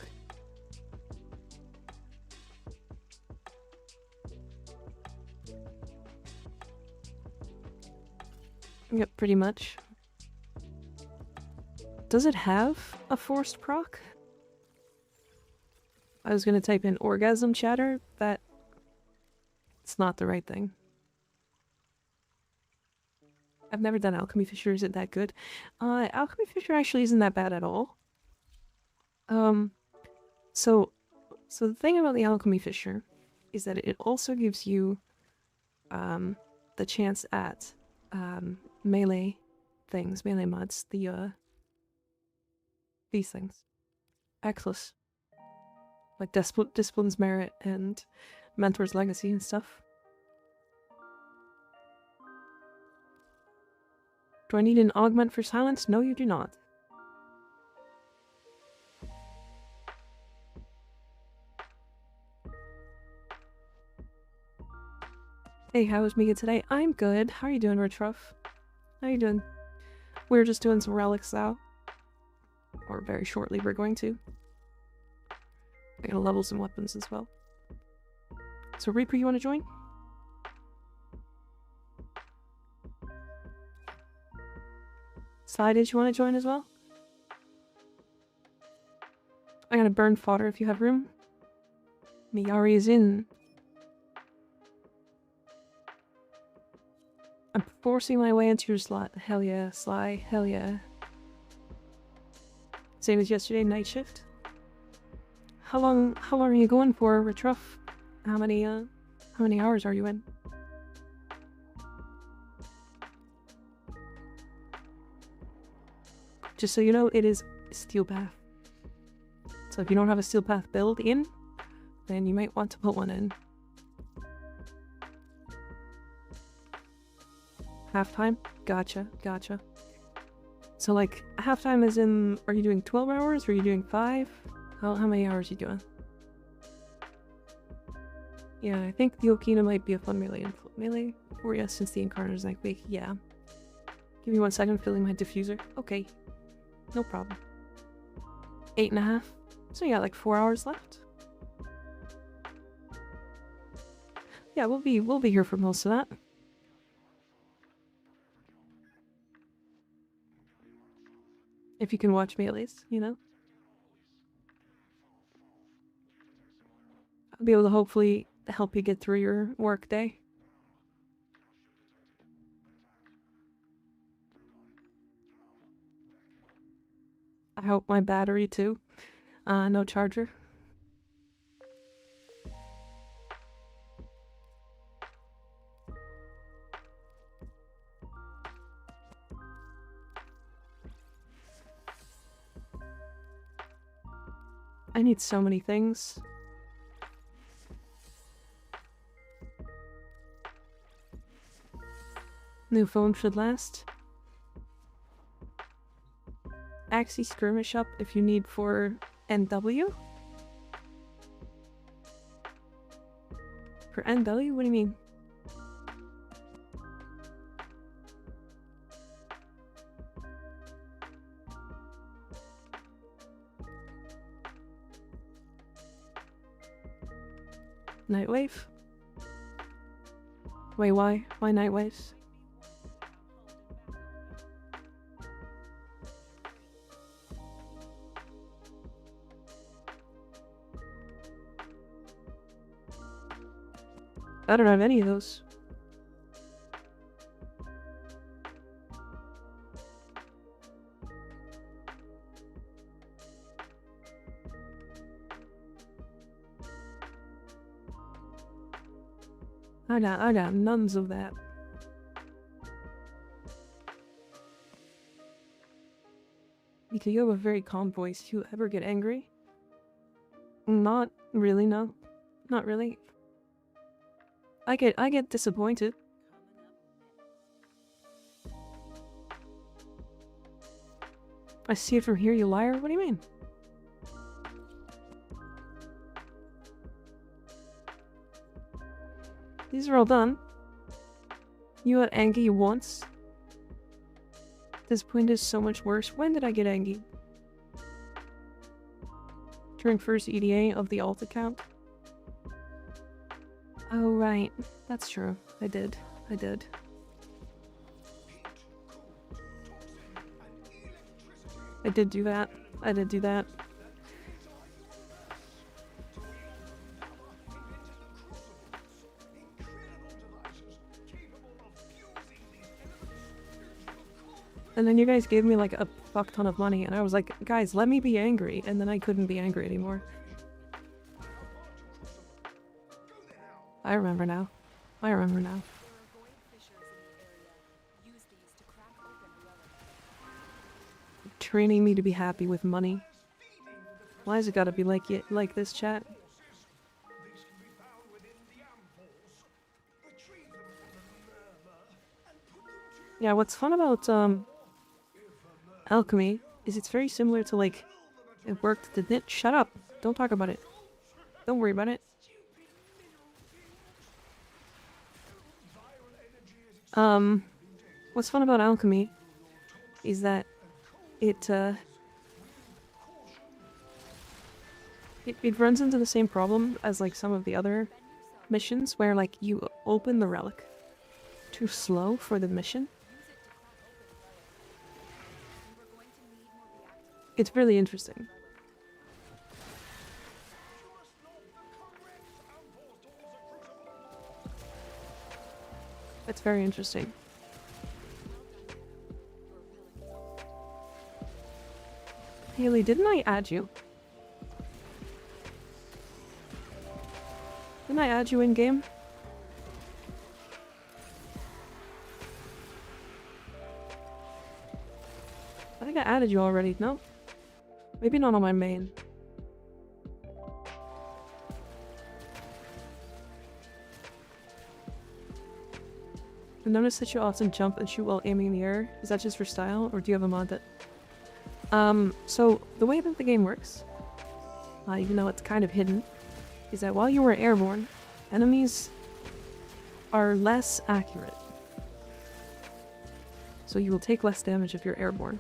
Yep, pretty much. Does it have a forced proc? I was gonna type in orgasm chatter, that... It's not the right thing. I've never done Alchemy Fisher, is it that good? Alchemy Fisher actually isn't that bad at all. So the thing about the Alchemy Fisher is that it also gives you, the chance at, melee things, melee mods, these things. Exless. Like Discipline's Merit and Mentor's Legacy and stuff. Do I need an augment for silence? No, you do not. Hey, how was Mika today? I'm good. How are you doing, Richruff? How are you doing? We're just doing some relics now. Or very shortly we're going to. I gotta level some weapons as well. So Reaper, you wanna join? Side, you wanna join as well? I'm gonna burn fodder if you have room. Miyari is in. I'm forcing my way into your slot. Hell yeah, Sly. Hell yeah. Same as yesterday, night shift. How long are you going for, Retruff? How many hours are you in? Just so you know, it is Steel Path. So if you don't have a Steel Path build in, then you might want to put one in. Halftime? Gotcha, gotcha. So like, halftime is in, are you doing 12 hours? Or are you doing 5? How many hours are you doing? Yeah, I think the Okina might be a fun melee for you since the Incarnator's next week. Yeah. Give me 1 second, filling my diffuser. Okay. No problem. 8.5. So you got like 4 hours left. Yeah, we'll be here for most of that. If you can watch me at least, you know? I'll be able to hopefully help you get through your work day. I hope my battery too. No charger. I need so many things. New phone should last. Axie skirmish up if you need for NW? For NW? What do you mean? Nightwave? Wait, why? Why Nightwaves? I don't have any of those. I got none of that. Mika, you have a very calm voice. Do you ever get angry? Not really, no. Not really. I get disappointed. I see it from here, you liar. What do you mean? These are all done. You got angry once. This point is so much worse. When did I get angry? During first EDA of the alt account? Oh, right. That's true. I did. I did do that. And then you guys gave me like a fuck ton of money and I was like, guys, let me be angry. And then I couldn't be angry anymore. I remember now. There are void fissures in the area. Use these to crack open relics. Training me to be happy with money. Why has it gotta be like this, chat? Yeah, what's fun about alchemy is it's very similar to like it worked, didn't it? Shut up. Don't talk about it. Don't worry about it. What's fun about alchemy is that it It runs into the same problem as like some of the other missions where like you open the relic too slow for the mission. It's really interesting. It's very interesting. Haley, didn't I add you? Didn't I add you in game? I think I added you already. No? Maybe not on my main. I noticed that you often jump and shoot while aiming in the air. Is that just for style, or do you have a mod that... So the way that the game works, even though it's kind of hidden, is that while you are airborne, enemies are less accurate. So you will take less damage if you're airborne.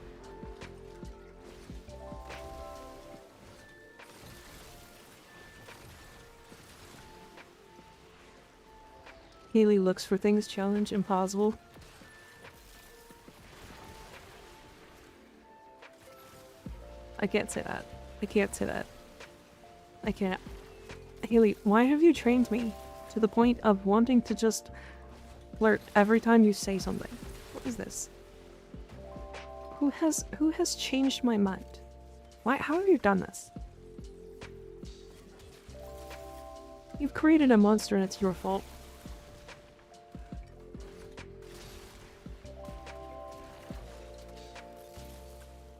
Haley looks for things challenge impossible. I can't say that. I can't say that. I can't. Haley, why have you trained me to the point of wanting to just flirt every time you say something? What is this? Who has changed my mind? Why? How have you done this? You've created a monster and it's your fault.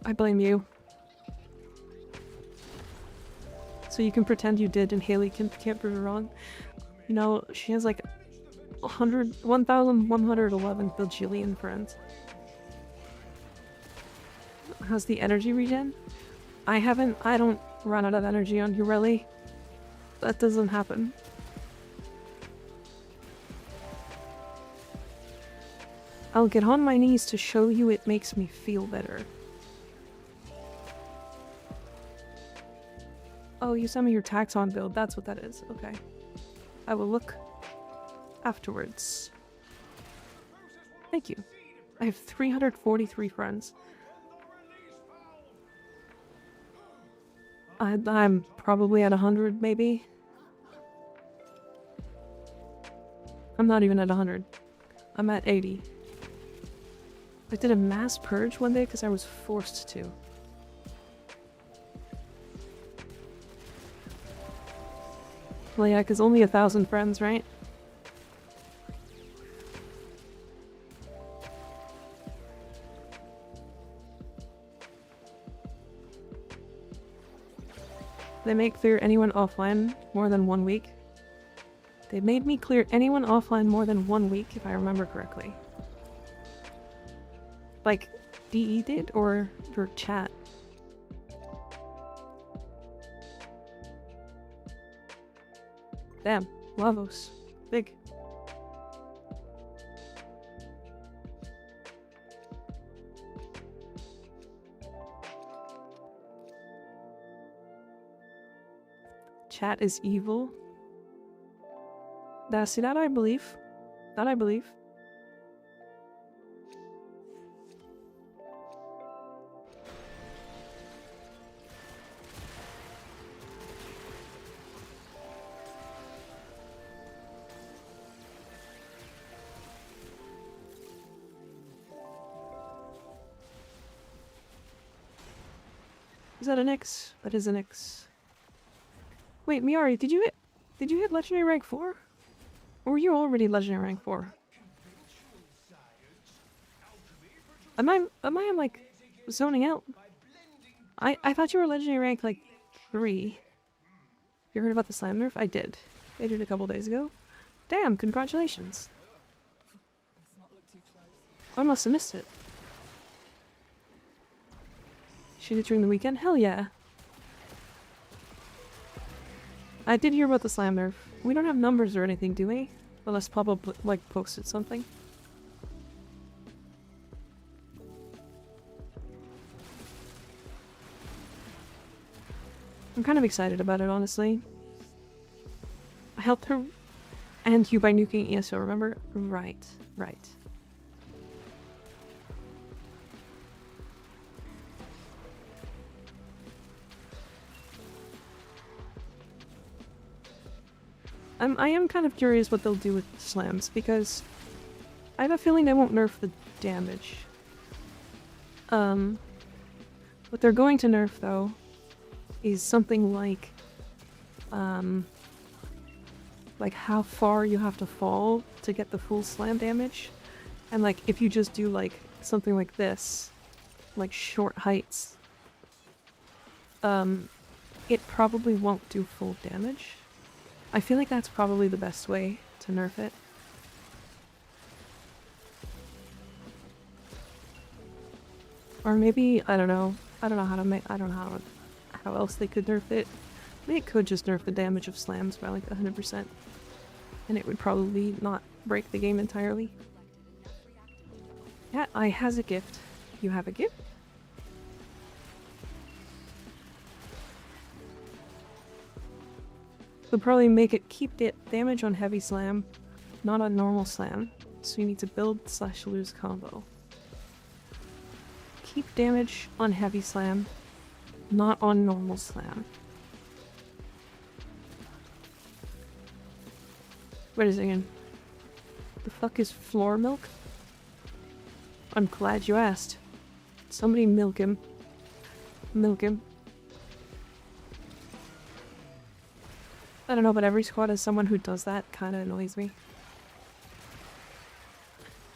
I blame you. So you can pretend you did and Haley can't prove it wrong. You know, she has like 1,111 bajillion friends. How's the energy regen? I don't run out of energy on you, really. That doesn't happen. I'll get on my knees to show you it makes me feel better. Oh, you sent me your taxon build. That's what that is. Okay. I will look afterwards. Thank you. I have 343 friends. I'm probably at 100, maybe. I'm not even at 100. I'm at 80. I did a mass purge one day because I was forced to. Well, yeah, because only 1,000 friends, right? They make clear anyone offline more than 1 week. They made me clear anyone offline more than 1 week, if I remember correctly. Like, DE did, or your chat? Damn, Lavos. Big. Chat is evil. See, that I believe. That I believe. Is that an X? That is an X. Wait, Miari, did you hit legendary rank 4? Or were you already legendary rank 4? Am I like zoning out? I thought you were legendary rank like 3. You heard about the slime nerf? I did. They did a couple days ago. Damn, congratulations. I must have missed it. Shoot it during the weekend? Hell yeah. I did hear about the slam nerf. We don't have numbers or anything, do we? Unless Papa like posted something. I'm kind of excited about it, honestly. I helped her and you by nuking ESO, remember? Right, right. I am kind of curious what they'll do with slams, because I have a feeling they won't nerf the damage. What they're going to nerf, though, is something like how far you have to fall to get the full slam damage. And like, if you just do like something like this, like short heights, it probably won't do full damage. I feel like that's probably the best way to nerf it. Or maybe, I don't know. I don't know how to make, I don't know how else they could nerf it. They could just nerf the damage of slams by like 100%. And it would probably not break the game entirely. Yeah, I has a gift. You have a gift? They'll probably make it keep damage on heavy slam, not on normal slam. So you need to build/lose combo. Keep damage on heavy slam, not on normal slam. Wait a second. The fuck is floor milk? I'm glad you asked. Somebody milk him. Milk him. I don't know, but every squad has someone who does that. Kinda annoys me.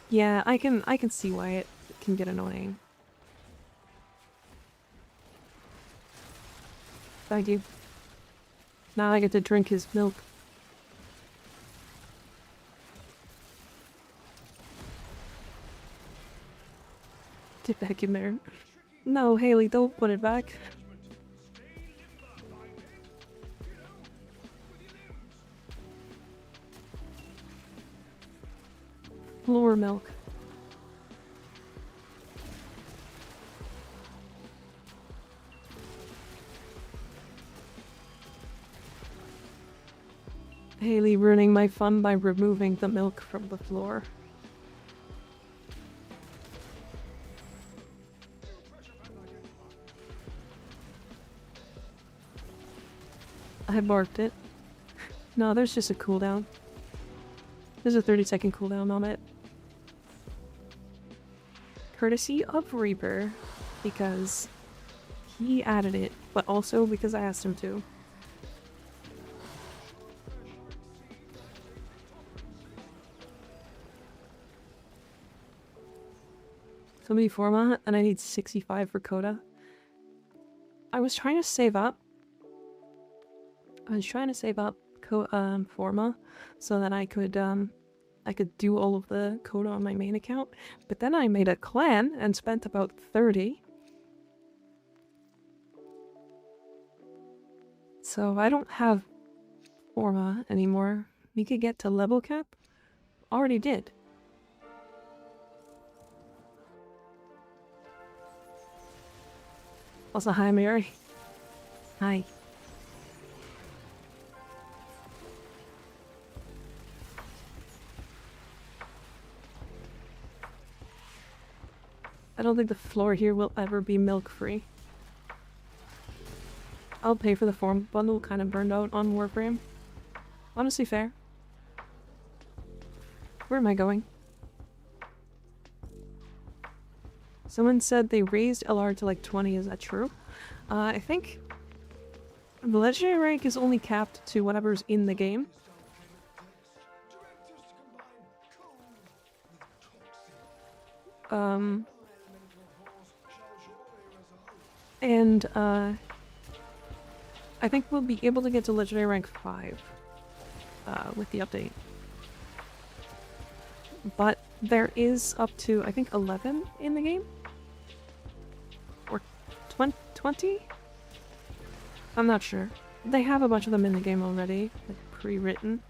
Yeah, I can see why it can get annoying. Thank you. Now I get to drink his milk. Get back in there. No, Haley, don't put it back. Floor milk. Haley ruining my fun by removing the milk from the floor. I marked it. No, there's just a cooldown. There's a 30-second cooldown on it. Courtesy of Reaper, because he added it, but also because I asked him to. Somebody format, and I need 65 for Coda. I was trying to save up. Forma so that I could do all of the Coda on my main account, but then I made a clan and spent about 30. So I don't have Forma anymore. We could get to level cap. Already did. Also, hi Mary. Hi. I don't think the floor here will ever be milk-free. I'll pay for the form bundle, kind of burned out on Warframe. Honestly fair. Where am I going? Someone said they raised LR to like 20, is that true? I think the legendary rank is only capped to whatever's in the game. And I think we'll be able to get to legendary rank 5 with the update. But there is up to, I think, 11 in the game? Or 20? I'm not sure. They have a bunch of them in the game already, like pre-written.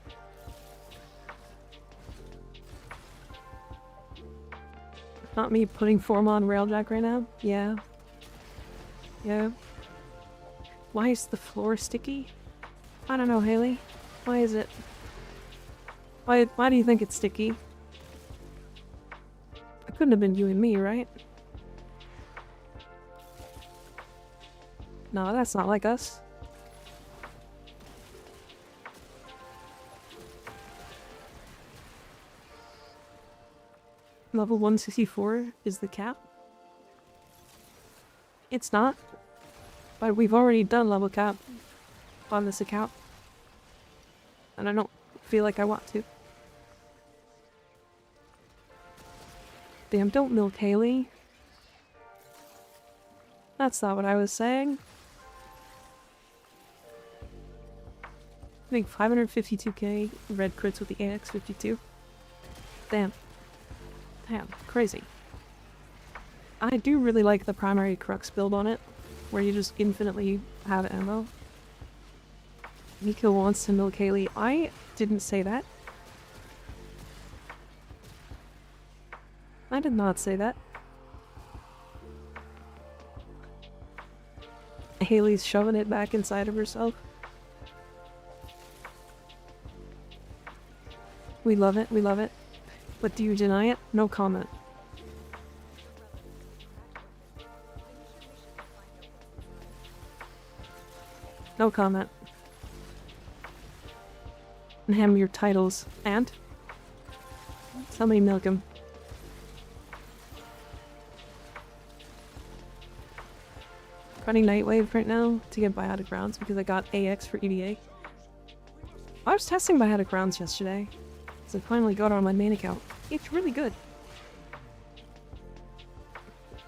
Not me putting form on Railjack right now? Yeah. Yeah. Why is the floor sticky? I don't know, Haley. Why is it? Why do you think it's sticky? It couldn't have been you and me, right? No, that's not like us. Level 164 is the cap? It's not. But we've already done level cap on this account. And I don't feel like I want to. Damn, don't milk Haley. That's not what I was saying. I think 552k red crits with the AX52. Damn. Damn, crazy. I do really like the primary crux build on it, where you just infinitely have ammo. Miko wants to milk Haley. I didn't say that. I did not say that. Haley's shoving it back inside of herself. We love it, we love it. But do you deny it? No comment. No comment. And ham your titles. And? Somebody milk him. Running Nightwave right now to get biotic rounds because I got AX for EDA. I was testing biotic rounds yesterday. So I finally got it on my main account. It's really good.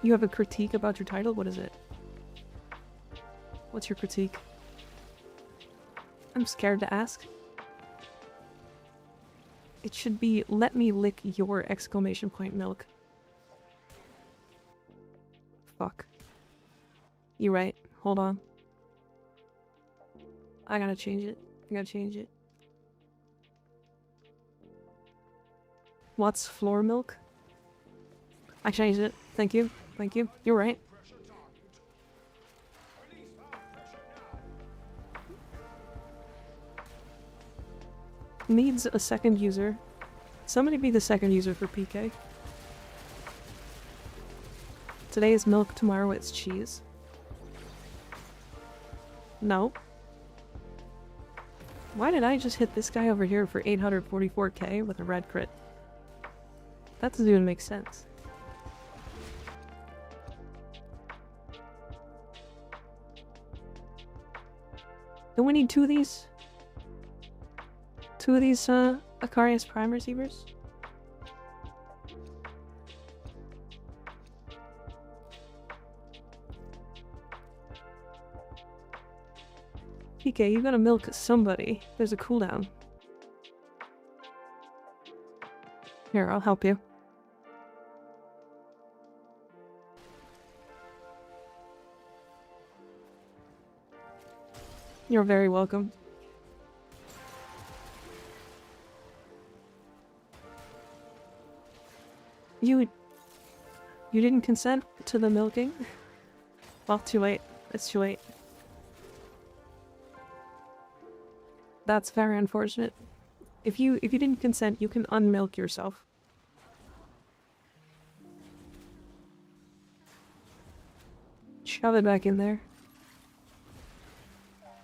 You have a critique about your title? What is it? What's your critique? I'm scared to ask. It should be, let me lick your exclamation point milk. Fuck. You're right. Hold on. I gotta change it. I gotta change it. What's floor milk? I changed it. Thank you. Thank you. You're right. Needs a second user. Somebody be the second user for PK. Today is milk, tomorrow it's cheese. No. Why did I just hit this guy over here for 844k with a red crit? That doesn't even make sense. Don't we need two of these? Two of these, Acarius Prime receivers? PK, you gotta milk somebody. There's a cooldown. Here, I'll help you. You're very welcome. You didn't consent to the milking? Well, too late. It's too late. That's very unfortunate. If you didn't consent, you can unmilk yourself. Shove it back in there.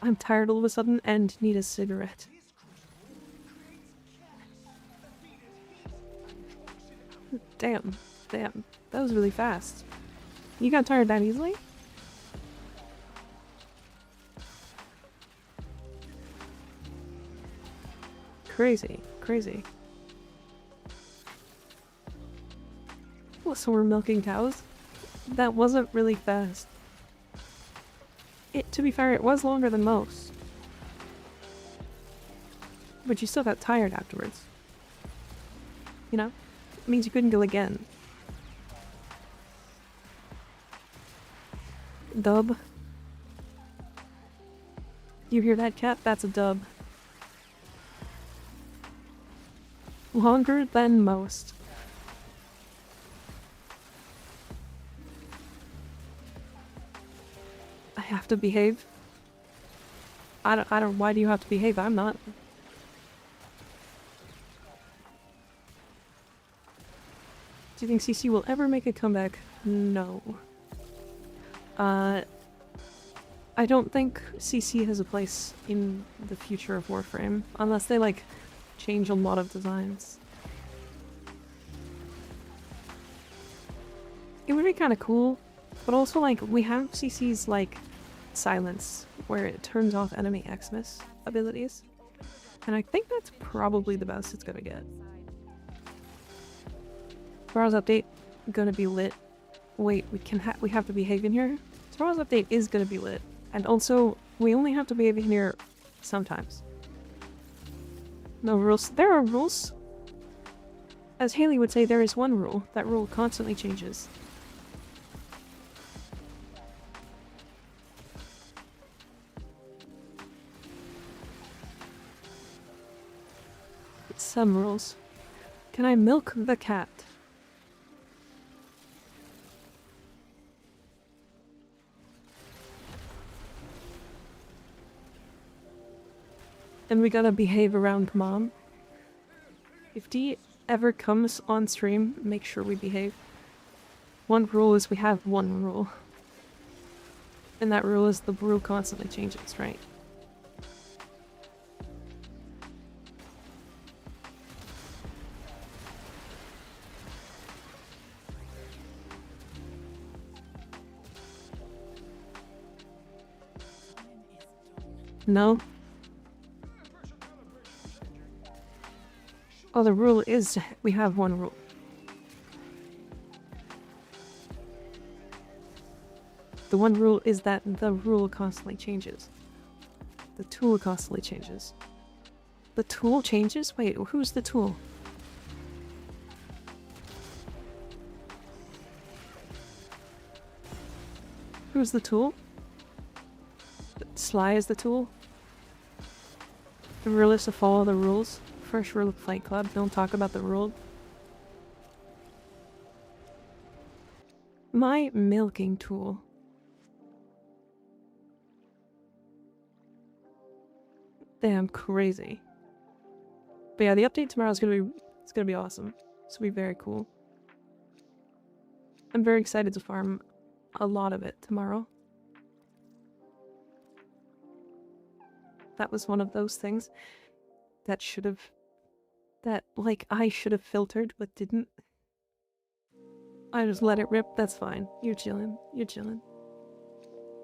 I'm tired all of a sudden and need a cigarette. Damn. Damn. That was really fast. You got tired that easily? Crazy. Crazy. Well, so we're milking cows? That wasn't really fast. To be fair, it was longer than most. But you still got tired afterwards. You know? It means you couldn't go again. Dub. You hear that, cat? That's a dub. Longer than most. I have to behave. I don't, why do you have to behave? I'm not. Do you think CC will ever make a comeback? No. I don't think CC has a place in the future of Warframe, unless they, like, change a lot of designs. It would be kind of cool, but also, like, we have CC's, like, silence, where it turns off enemy Xmas abilities, and I think that's probably the best it's gonna get. Tomorrow's update, gonna be lit. Wait, we have to behave in here? Tomorrow's update is gonna be lit. And also, we only have to behave in here sometimes. No rules. There are rules. As Haley would say, there is one rule. That rule constantly changes. Some rules. Can I milk the cat? And we gotta behave around Mom. If D ever comes on stream, make sure we behave. One rule is we have one rule. And that rule is the rule constantly changes, right? No? Oh, the rule is we have one rule. The one rule is that the rule constantly changes. The tool constantly changes. The tool changes? Wait, who's the tool? Who's the tool? Sly is the tool? The rule is to follow the rules. First rule of Fight Club, don't talk about the rule. My milking tool. Damn crazy. But yeah, the update tomorrow is gonna be awesome. It's gonna be very cool. I'm very excited to farm a lot of it tomorrow. That was one of those things that I should have filtered but didn't. I just let it rip, that's fine. You're chilling. You're chilling.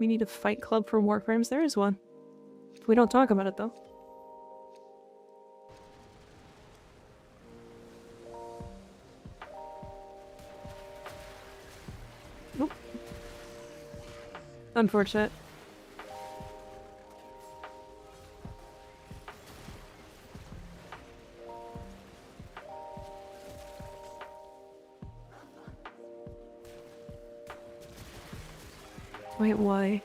We need a fight club for Warframes, there is one. We don't talk about it though. Nope. Unfortunate. Wait, why?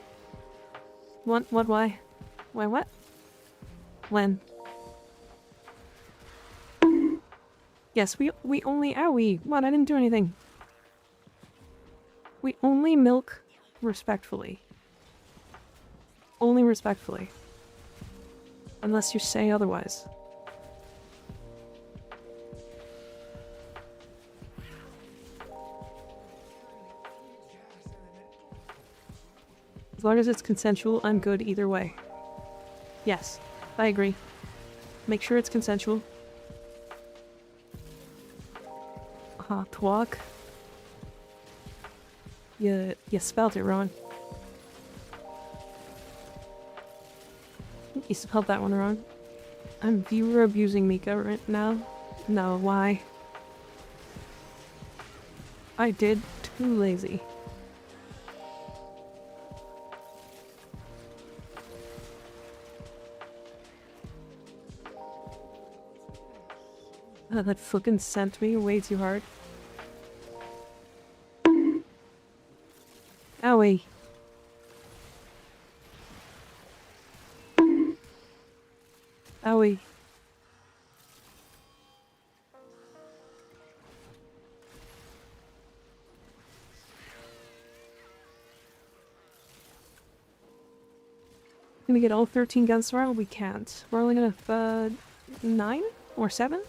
What, why? Why, what? When? Yes, we only- owie! What? I didn't do anything. We only milk respectfully. Only respectfully. Unless you say otherwise. As long as it's consensual, I'm good either way. Yes, I agree. Make sure it's consensual. Twalk. You spelled it wrong. You spelled that one wrong. I'm viewer abusing Mika right now. No, why? I did. Too lazy. That fucking sent me way too hard. Owie. Owie. Can we get all 13 guns tomorrow? We can't. We're only gonna have 9 or 7?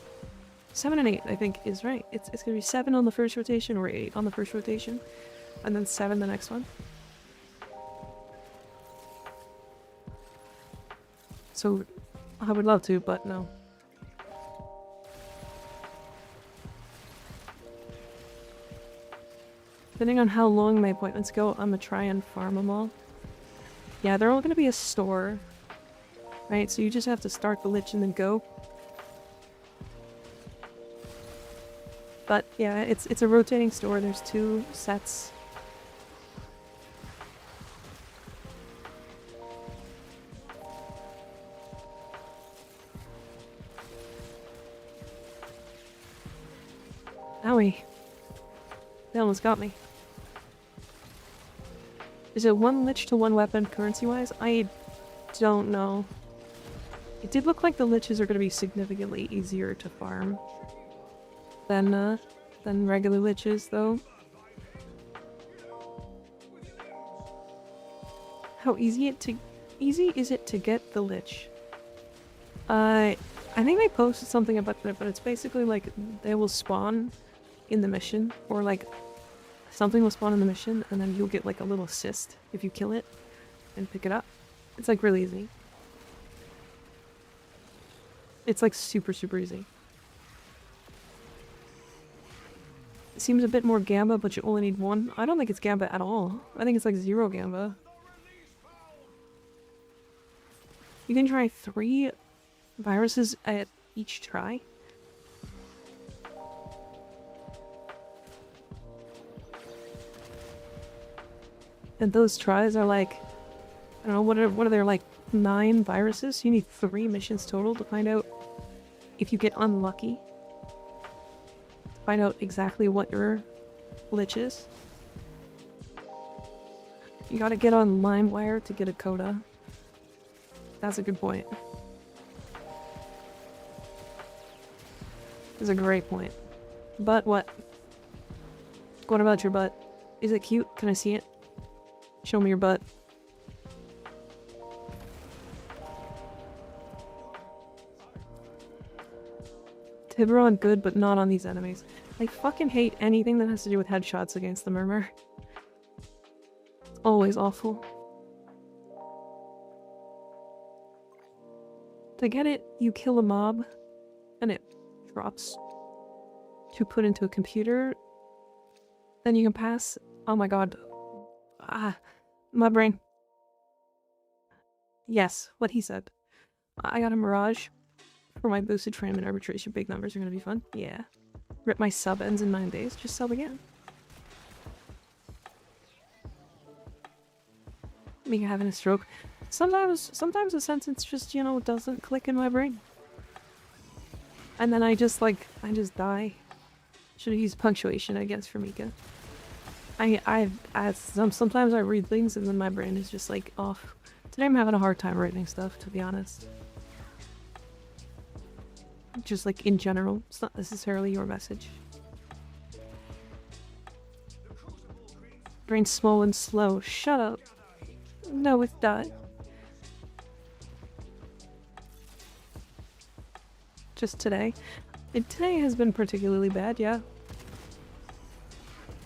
7 and 8, I think, is right. It's gonna be 7 on the first rotation, or 8 on the first rotation, and then 7 the next one. So, I would love to, but no. Depending on how long my appointments go, I'm gonna try and farm them all. Yeah, they're all gonna be a store. Right, so you just have to start the lich and then go. But yeah, it's a rotating store. There's 2 sets. Owie. They almost got me. Is it 1 lich to 1 weapon currency-wise? I don't know. It did look like the liches are going to be significantly easier to farm than regular liches, though. How easy is it to get the lich? I think they posted something about that, but it's basically like they will spawn in the mission, or like something will spawn in the mission, and then you'll get like a little assist if you kill it and pick it up. It's like really easy. It's like super easy. It seems a bit more gamba, but you only need 1. I don't think it's gamba at all. I think it's like 0 gamba. You can try 3 viruses at each try. And those tries are like, I don't know, what are there, like 9 viruses? You need 3 missions total to find out if you get unlucky. To find out exactly what your lich is. You gotta get on LimeWire to get a Coda. That's a good point. That's a great point. But what? What about your butt? Is it cute? Can I see it? Show me your butt. Tiburon good, but not on these enemies. I fucking hate anything that has to do with headshots against the Murmur. It's always awful. To get it, you kill a mob, and it drops to put into a computer. Then you can pass. Oh my god. Ah, my brain. Yes, what he said. I got a Mirage for my boosted frame and arbitration. Big numbers are gonna be fun. Yeah. Rip my sub ends in 9 days. Just sub again. Me having a stroke. Sometimes a sentence just, you know, doesn't click in my brain. And then I just die. Should have used punctuation, I guess, for Mika. Sometimes I read things and then my brain is just like off. Today I'm having a hard time writing stuff, to be honest. Just like in general, it's not necessarily your message. Brain's small and slow. Shut up. No, it's not. Just today. Today has been particularly bad, yeah.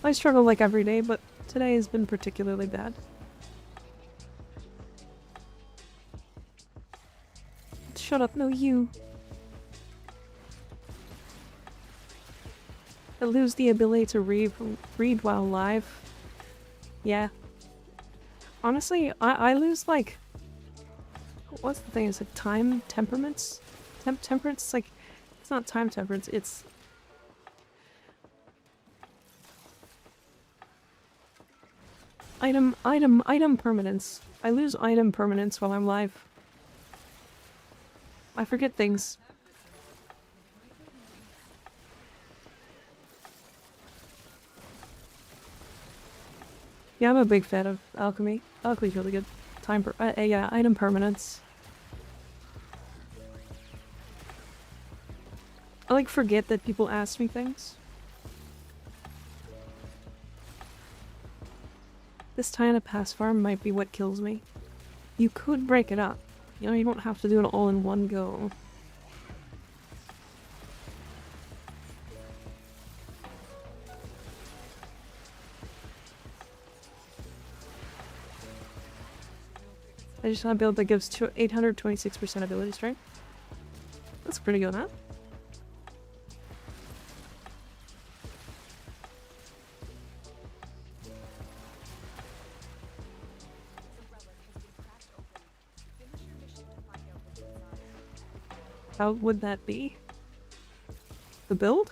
I struggle like every day, but today has been particularly bad. Shut up, no you. I lose the ability to read while live. Yeah. Honestly, I lose like... What's the thing? Is it time temperaments? Temperance? Like, it's not time temperance, it's... Item permanence. I lose item permanence while I'm live. I forget things. Yeah, I'm a big fan of alchemy. Alchemy's really good. Yeah, item permanence. I like forget that people ask me things. This Tiana pass farm might be what kills me. You could break it up. You know, you don't have to do it all in one go. I just want a build that gives 826% ability strength. That's pretty good, huh? How would that be? The build?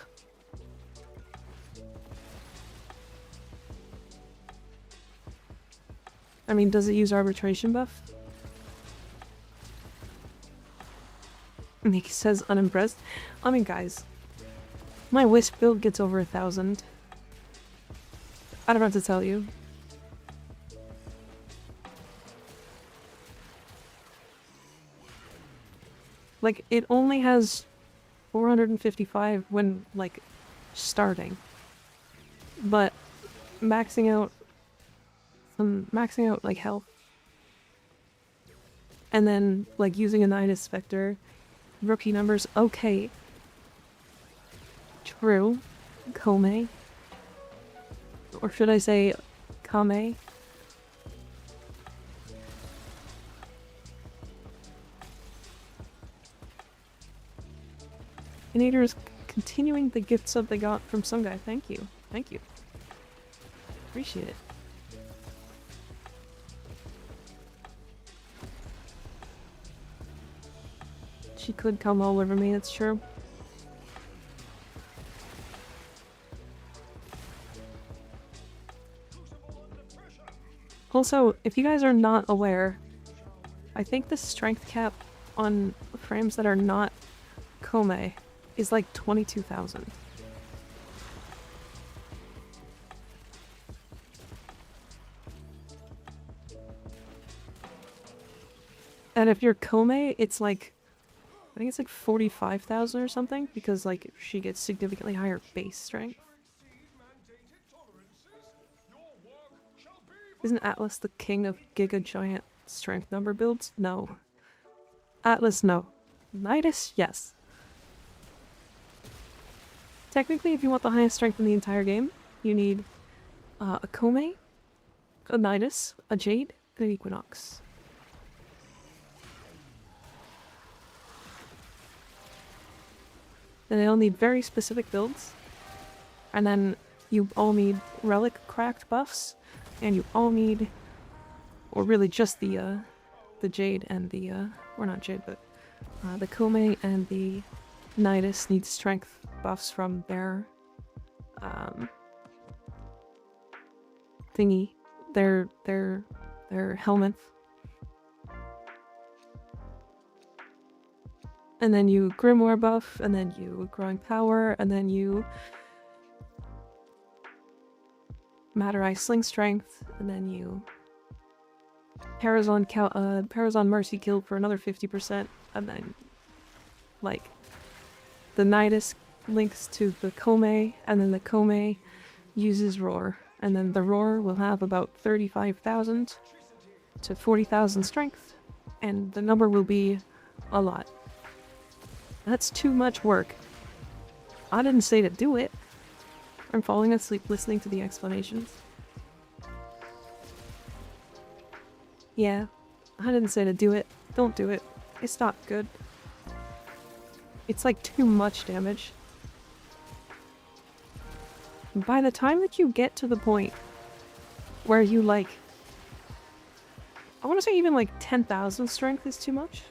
I mean, does it use arbitration buff? Nick says unimpressed. I mean, guys, my Wisp build gets over 1,000. I don't have to tell you. Like, it only has 455 when, like, starting. But maxing out, like, health. And then, like, using a Nidus Spectre. Rookie numbers, okay. True. Kome. Or should I say, Kame? Canadians continuing the gift sub they got from some guy. Thank you. Thank you. Appreciate it. She could come all over me, that's true. Also, if you guys are not aware, I think the strength cap on frames that are not Kome is like 22,000. And if you're Kome, it's like, I think it's like 45,000 or something, because like she gets significantly higher base strength. Isn't Atlas the king of Giga Giant strength number builds? No. Atlas, no. Nidus, yes. Technically, if you want the highest strength in the entire game, you need a Kome, a Nidus, a Jade, and an Equinox. And they all need very specific builds. And then you all need relic cracked buffs, and you all need, or really just the Jade and the, or not Jade, but the Kome and the Nidus need strength buffs from their, thingy, their helmet. And then you Grimoire buff, and then you Growing Power, and then you Matter Eye Sling Strength, and then you Parazon Mercy Kill for another 50%, and then, like, the Nidus links to the Kome, and then the Kome uses Roar, and then the Roar will have about 35,000 to 40,000 strength, and the number will be a lot. That's too much work. I didn't say to do it. I'm falling asleep listening to the explanations. Yeah, I didn't say to do it. Don't do it. It's not good. It's like too much damage. By the time that you get to the point where you like, I want to say even like 10,000 strength is too much.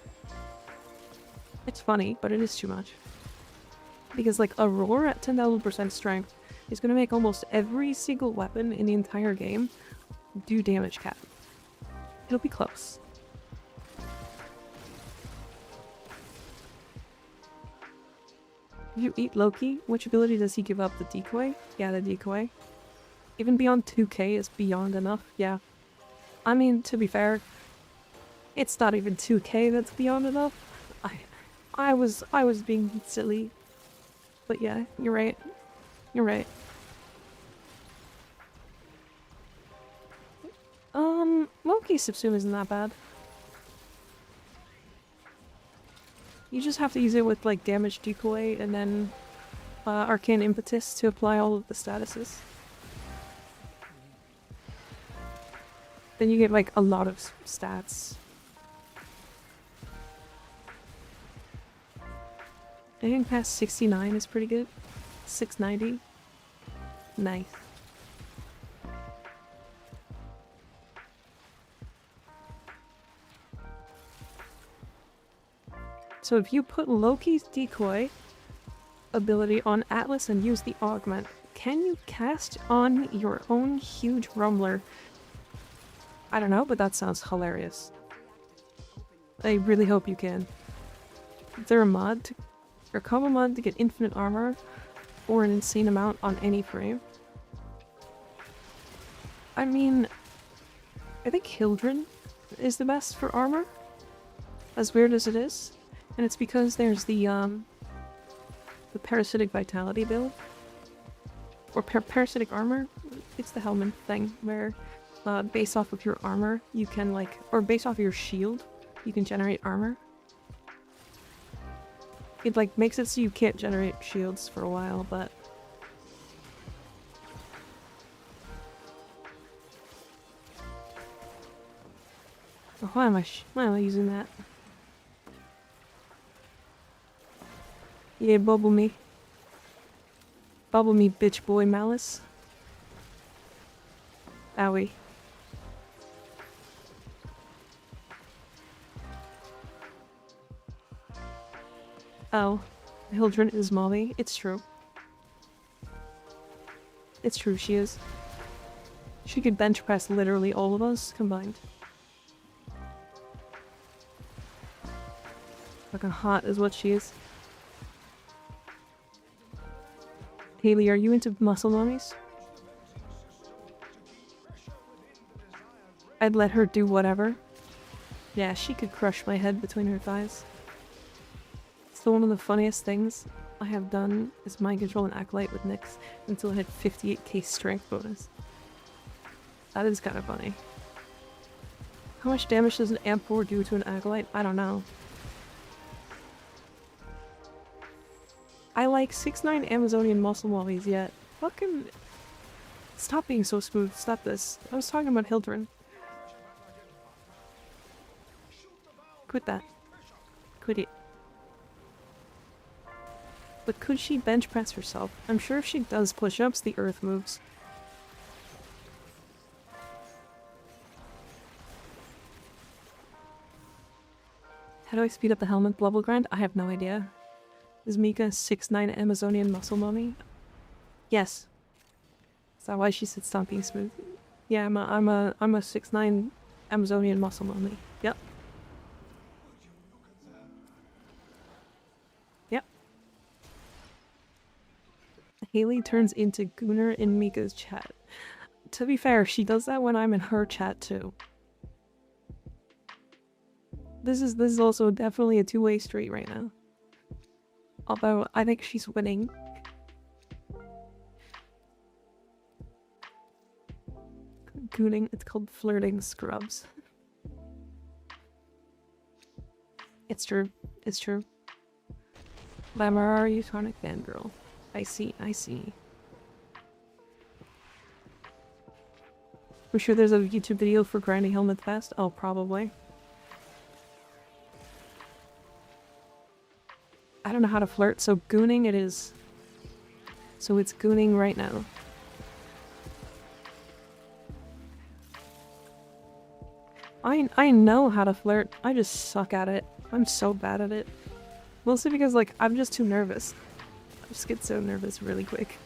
It's funny, but it is too much. Because like a Roar at 10,000% strength is going to make almost every single weapon in the entire game do damage cap. It'll be close. If you eat Loki, which ability does he give up? The decoy? Yeah, the decoy. Even beyond 2k is beyond enough, yeah. I mean, to be fair, it's not even 2k that's beyond enough. I was being silly. But yeah, you're right. You're right. Loki subsume isn't that bad. You just have to use it with like damage decoy and then arcane impetus to apply all of the statuses. Then you get like a lot of stats. Anything past 69 is pretty good. 690. Nice. So if you put Loki's decoy ability on Atlas and use the augment, can you cast on your own huge rumbler? I don't know, but that sounds hilarious. I really hope you can. Is there a mod or a combo mod to get infinite armor or an insane amount on any frame? I mean, I think Hildren is the best for armor, as weird as it is. And it's because there's the parasitic vitality build. Or parasitic armor. It's the helmet thing, where based off of your armor, you can like, or based off of your shield, you can generate armor. It like makes it so you can't generate shields for a while, but oh, why am I using that? Yeah, bubble me. Bubble me, bitch boy Malice. Owie. Oh, Hildren is Molly. It's true. It's true, she is. She could bench press literally all of us combined. Fucking hot is what she is. Haley, are you into muscle mummies? I'd let her do whatever. Yeah, she could crush my head between her thighs. So one of the funniest things I have done is mind control an Acolyte with Nyx until I had 58k strength bonus. That is kind of funny. How much damage does an M4 do to an Acolyte? I don't know. I like 6'9" Amazonian muscle mollies yet. Fucking... Stop being so smooth. Stop this. I was talking about Hildren. Quit that. Quit it. But could she bench press herself? I'm sure if she does push-ups, the earth moves. How do I speed up the helmet level grind? I have no idea. Is Mika 6'9" Amazonian muscle mummy? Yes. Is that why she said stop being smooth? Yeah, I'm a 6'9" Amazonian muscle mummy. Yep. Yep. Haley turns into Gooner in Mika's chat. To be fair, she does that when I'm in her chat too. This is also definitely a two-way street right now. Although, I think she's winning. Gooning, it's called flirting scrubs. It's true. It's true. MR0 Utonic fangirl. I see, I see. We're sure there's a YouTube video for grinding Helmet Fast? Oh, probably. I don't know how to flirt, so gooning it is. So it's gooning right now. I know how to flirt, I just suck at it. I'm so bad at it. Mostly because, like, I'm just too nervous. I just get so nervous really quick.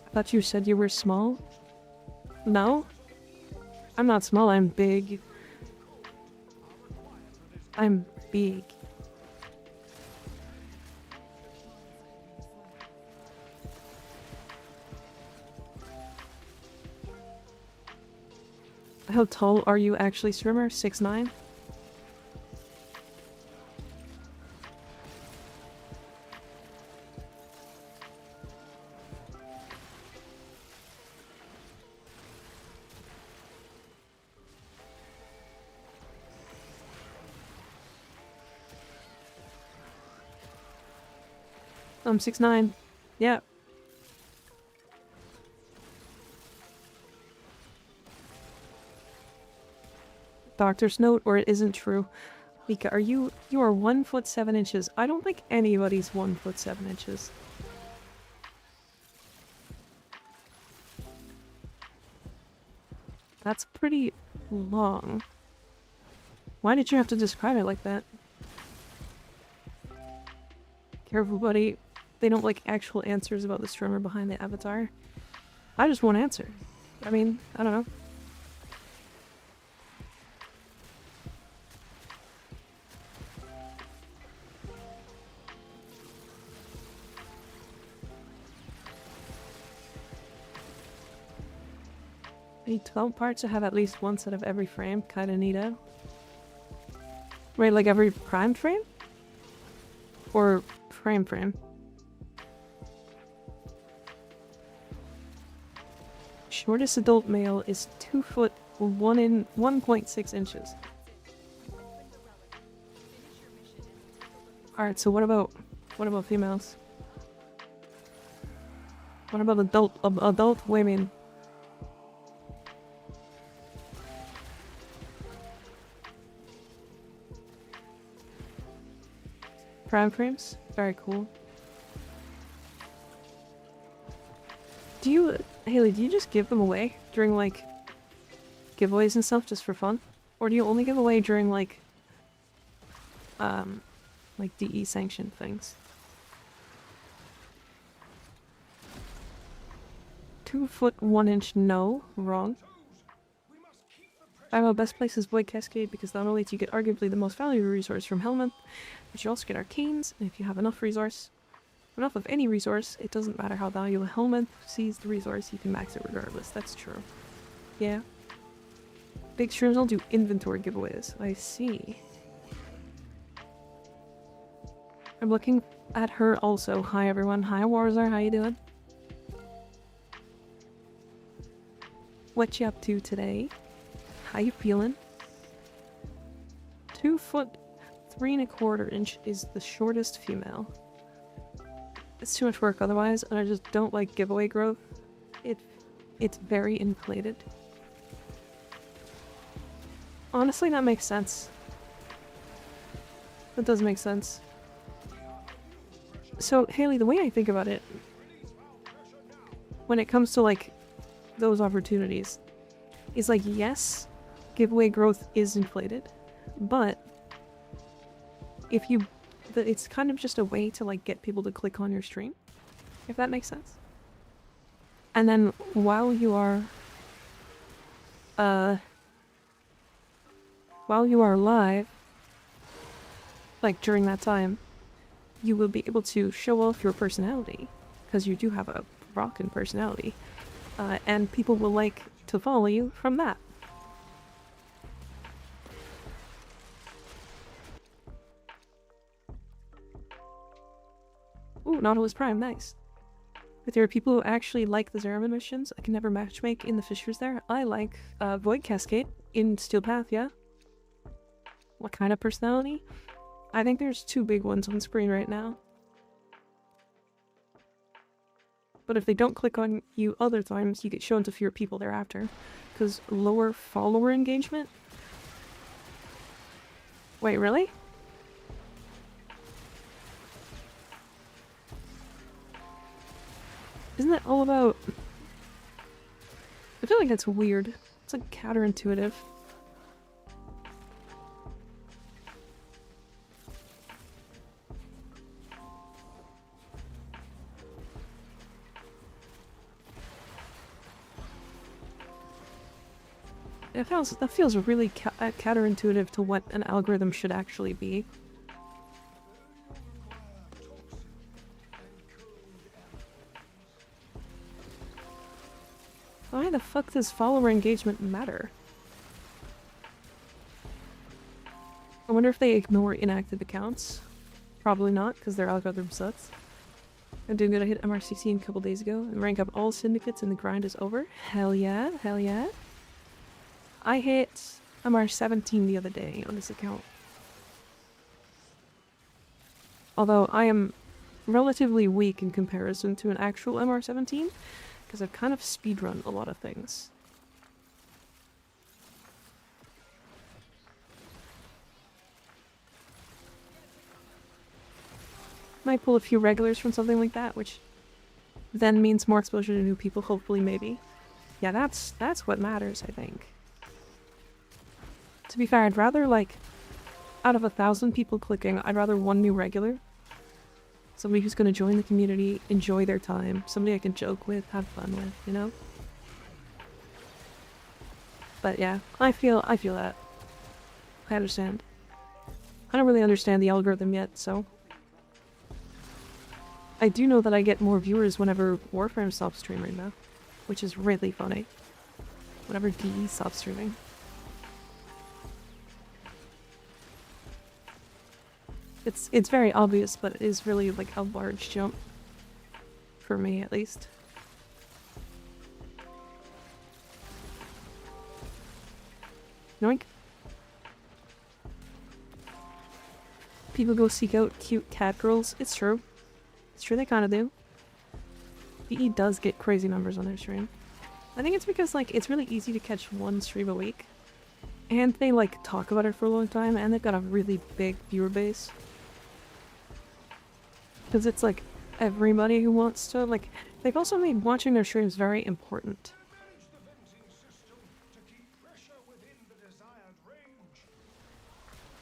I thought you said you were small? No? I'm not small, I'm big. I'm big. How tall are you actually, swimmer? 6'9"? I'm 6'9". Yeah. Doctor's note, or it isn't true. Mika, you are 1 foot 7 inches. I don't think anybody's 1 foot 7 inches. That's pretty long. Why did you have to describe it like that? Careful, buddy. They don't like actual answers about the streamer behind the avatar. I just want answer. I mean, I don't know. Need 12 parts to have at least one set of every frame. Kinda neato. Wait, like every prime frame? Or frame? Shortest adult male is 2 foot 1.6 inches. Alright, so what about females? What about adult women? Prime frames? Very cool. Haley, do you just give them away during, like, giveaways and stuff just for fun? Or do you only give away during, like DE sanctioned things? 2 foot 1 inch, no. Wrong. Our best place is Void Cascade because not only do you get arguably the most valuable resource from Helmet, but you also get arcanes, and if you have enough of any resource, it doesn't matter how valuable Helmet sees the resource, you can max it regardless. That's true. Yeah. Big streams don't do inventory giveaways. I see. I'm looking at her also. Hi everyone. Hi Warzar, how you doing? What you up to today? How you feeling? 2 foot 3 1/4 inch is the shortest female. It's too much work otherwise, and I just don't like giveaway growth. It's very inflated. Honestly, that makes sense. That does make sense. So, Haley, the way I think about it, when it comes to, like, those opportunities, is like, yes, giveaway growth is inflated, but it's kind of just a way to, like, get people to click on your stream, if that makes sense. And then while you are live, like during that time, you will be able to show off your personality, because you do have a rockin' personality, and people will like to follow you from that. Ooh, Nautilus Prime, nice. But there are people who actually like the Zeraman missions. I can never matchmake in the fissures there. I like Void Cascade in Steel Path, yeah? What kind of personality? I think there's 2 big ones on screen right now. But if they don't click on you other times, you get shown to fewer people thereafter. Because lower follower engagement? Wait, really? Isn't that all about... I feel like that's weird. It's like counterintuitive. That feels really counterintuitive to what an algorithm should actually be. Why the fuck does follower engagement matter? I wonder if they ignore inactive accounts. Probably not, because their algorithm sucks. I'm doing good. I hit MR16 a couple days ago and rank up all syndicates and the grind is over. Hell yeah, hell yeah. I hit MR17 the other day on this account. Although I am relatively weak in comparison to an actual MR17, because I've kind of speedrun a lot of things. Might pull a few regulars from something like that, which then means more exposure to new people, hopefully, maybe. Yeah, that's what matters, I think. To be fair, I'd rather, like, out of 1,000 people clicking, I'd rather one new regular. Somebody who's gonna join the community, enjoy their time, somebody I can joke with, have fun with, you know? But yeah, I feel that. I understand. I don't really understand the algorithm yet, so... I do know that I get more viewers whenever Warframe stops streaming, though. Which is really funny. Whenever DE stops streaming. It's very obvious, but it is really, like, a large jump. For me, at least. Yoink. People go seek out cute cat girls. It's true. It's true, they kind of do. DE does get crazy numbers on their stream. I think it's because, like, it's really easy to catch one stream a week. And they, like, talk about it for a long time, and they've got a really big viewer base. Because it's, like, everybody who wants to, like... They've also made watching their streams very important.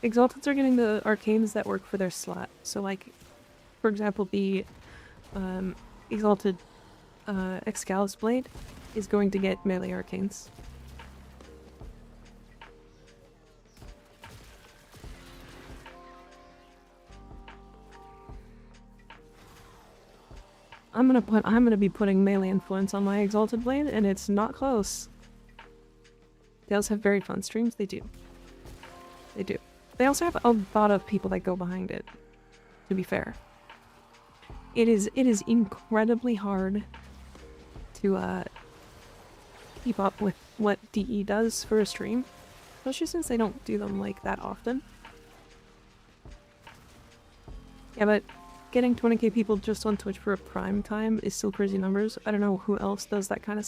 Exalteds are getting the arcanes that work for their slot. So, like, for example, the Exalted Excalibur Blade is going to get melee arcanes. I'm gonna be putting melee influence on my Exalted Blade, and it's not close. They also have very fun streams. They do. They do. They also have a lot of people that go behind it, to be fair. It is incredibly hard to keep up with what DE does for a stream, especially since they don't do them like that often. Yeah, but getting 20k people just on Twitch for a prime time is still crazy numbers. I don't know who else does that kind of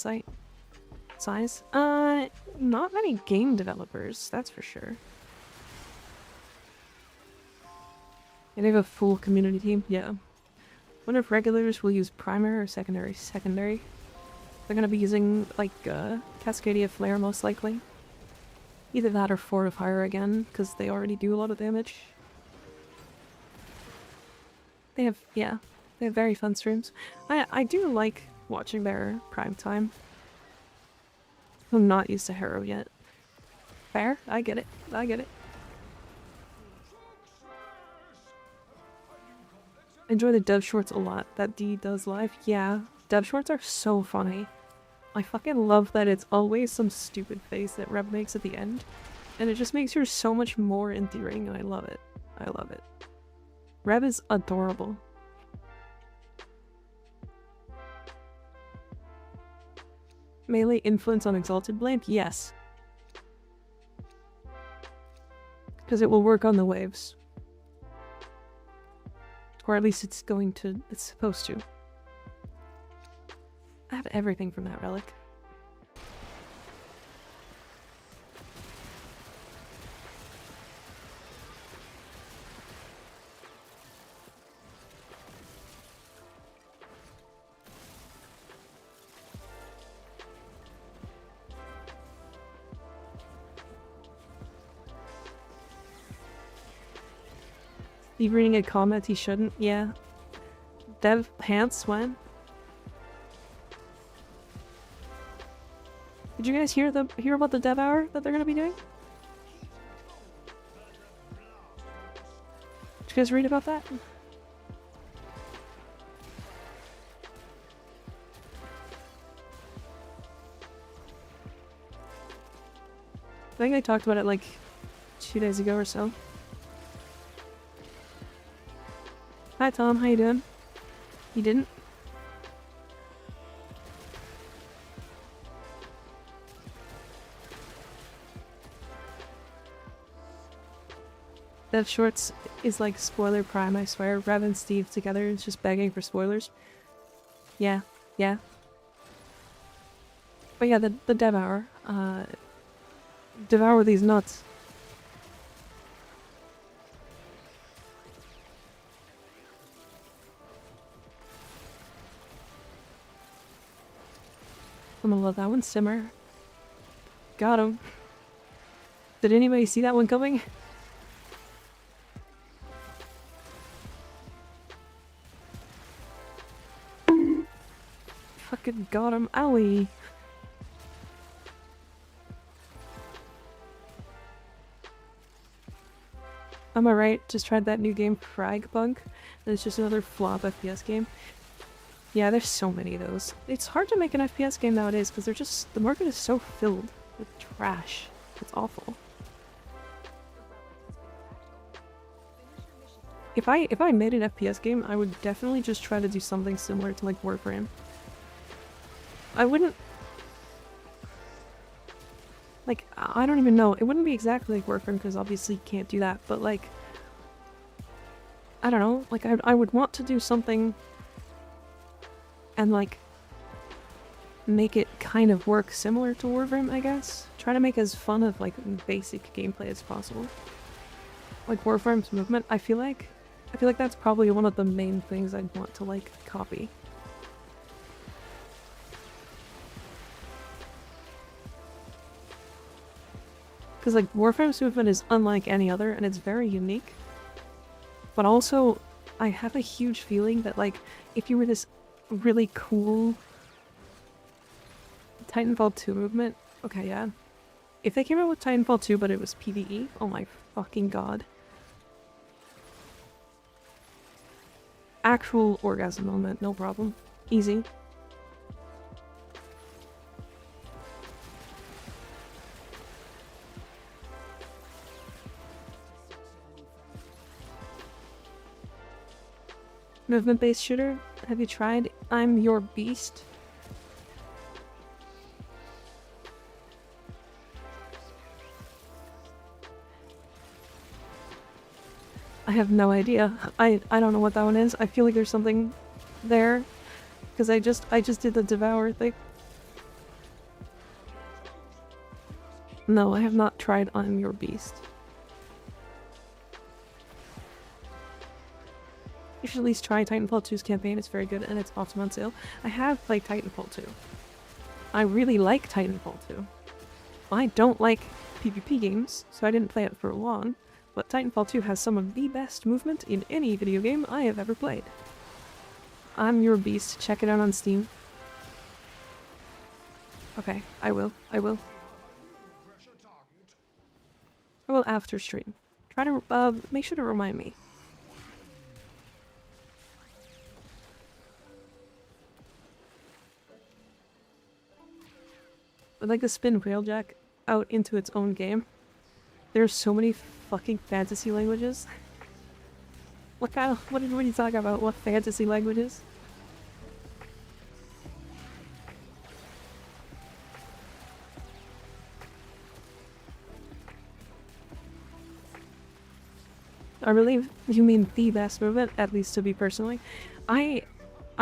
size. Not many game developers, that's for sure. And they have a full community team, yeah. Wonder if regulars will use primary or secondary. Secondary. They're gonna be using, like, Cascadia Flare most likely. Either that or 4 of Fire again, because they already do a lot of damage. They have, yeah, they have very fun streams. I do like watching their prime time. I'm not used to Harrow yet. Fair, I get it, I get it. Enjoy the dev shorts a lot that D does live. Yeah, dev shorts are so funny. I fucking love that it's always some stupid face that Reb makes at the end. And it just makes her so much more endearing, and I love it. I love it. Reb is adorable. Melee influence on Exalted Blade? Yes. Because it will work on the waves. Or at least it's supposed to. I have everything from that relic. Steve reading a comment he shouldn't? Yeah. Dev pants when? Did you guys hear about the dev hour that they're gonna be doing? Did you guys read about that? I think I talked about it like 2 days ago or so. Hi Tom, how you doing? You didn't? Dev Shorts is like spoiler prime, I swear. Rev and Steve together is just begging for spoilers. Yeah, yeah. But yeah, the Devour. Devour these nuts. I'm gonna let that one simmer. Got him. Did anybody see that one coming? Fucking got him. Owie. Am I right? Just tried that new game, Fragpunk. It's just another flop FPS game. Yeah, there's so many of those. It's hard to make an FPS game nowadays because they're just the market is so filled with trash. It's awful. If I made an FPS game, I would definitely just try to do something similar to like Warframe. I wouldn't like I don't even know. It wouldn't be exactly like Warframe because obviously you can't do that, but like I don't know, like I would want to do something and like make it kind of work similar to Warframe, I guess. Try to make as fun of like basic gameplay as possible. Like Warframe's movement, I feel like that's probably one of the main things I'd want to like copy. Because like Warframe's movement is unlike any other and it's very unique. But also, I have a huge feeling that like if you were this really cool Titanfall 2 movement, okay, yeah. If they came out with Titanfall 2 but it was PvE, oh my fucking god. Actual orgasm moment, no problem. Easy. Movement-based shooter? Have you tried I'm Your Beast? I have no idea. I don't know what that one is. I feel like there's something there. Because I just did the Devour thing. No, I have not tried I'm Your Beast. You should at least try Titanfall 2's campaign, it's very good and it's often on sale. I have played Titanfall 2. I really like Titanfall 2. I don't like PvP games, so I didn't play it for long, but Titanfall 2 has some of the best movement in any video game I have ever played. I'm Your Beast, check it out on Steam. Okay, I will. I will after stream. Try to, make sure to remind me. I'd like to spin Railjack out into its own game. There's so many fucking fantasy languages. What are you talking about? What fantasy languages? I believe you mean the best movement, at least to me personally. I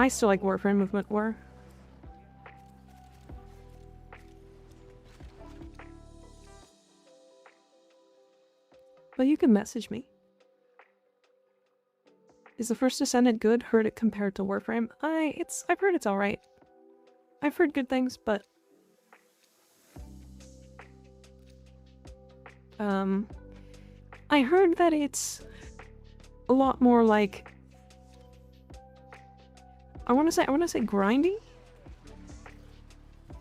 still like Warframe movement more. But you can message me. Is the first Descendant good? Heard it compared to Warframe? I've heard it's alright. I've heard good things, but I heard that it's a lot more like I wanna say grindy? I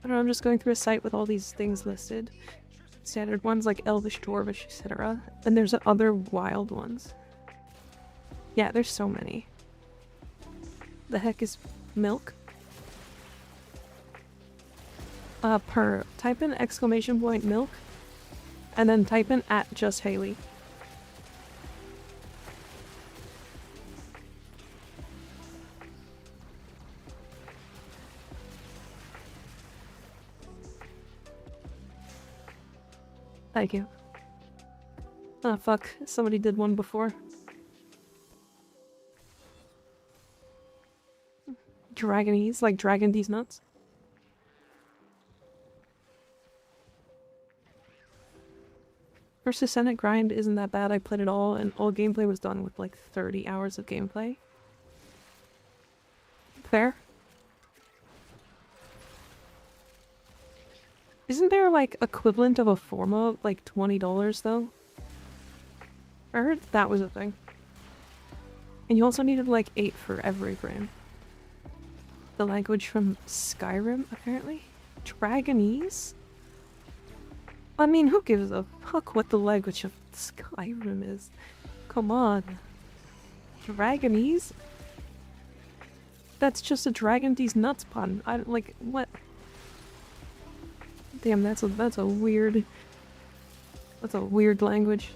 don't know, I'm just going through a site with all these things listed. Standard ones like Elvish, Dwarvish, etc. And there's other wild ones. Yeah, there's so many. The heck is milk? Type in !! milk and then type in @JustHaley. Thank you. Ah, fuck. Somebody did one before. Dragonese, like dragon these nuts. Versus Senate grind isn't that bad. I played it all, and all gameplay was done with like 30 hours of gameplay. Fair. Isn't there like equivalent of a Forma like $20 though? I heard that was a thing. And you also needed like 8 for every frame. The language from Skyrim, apparently? Dragonese? I mean, who gives a fuck what the language of Skyrim is? Come on. Dragonese? That's just a dragon these nuts pun. I don't like what? Damn, that's a weird language.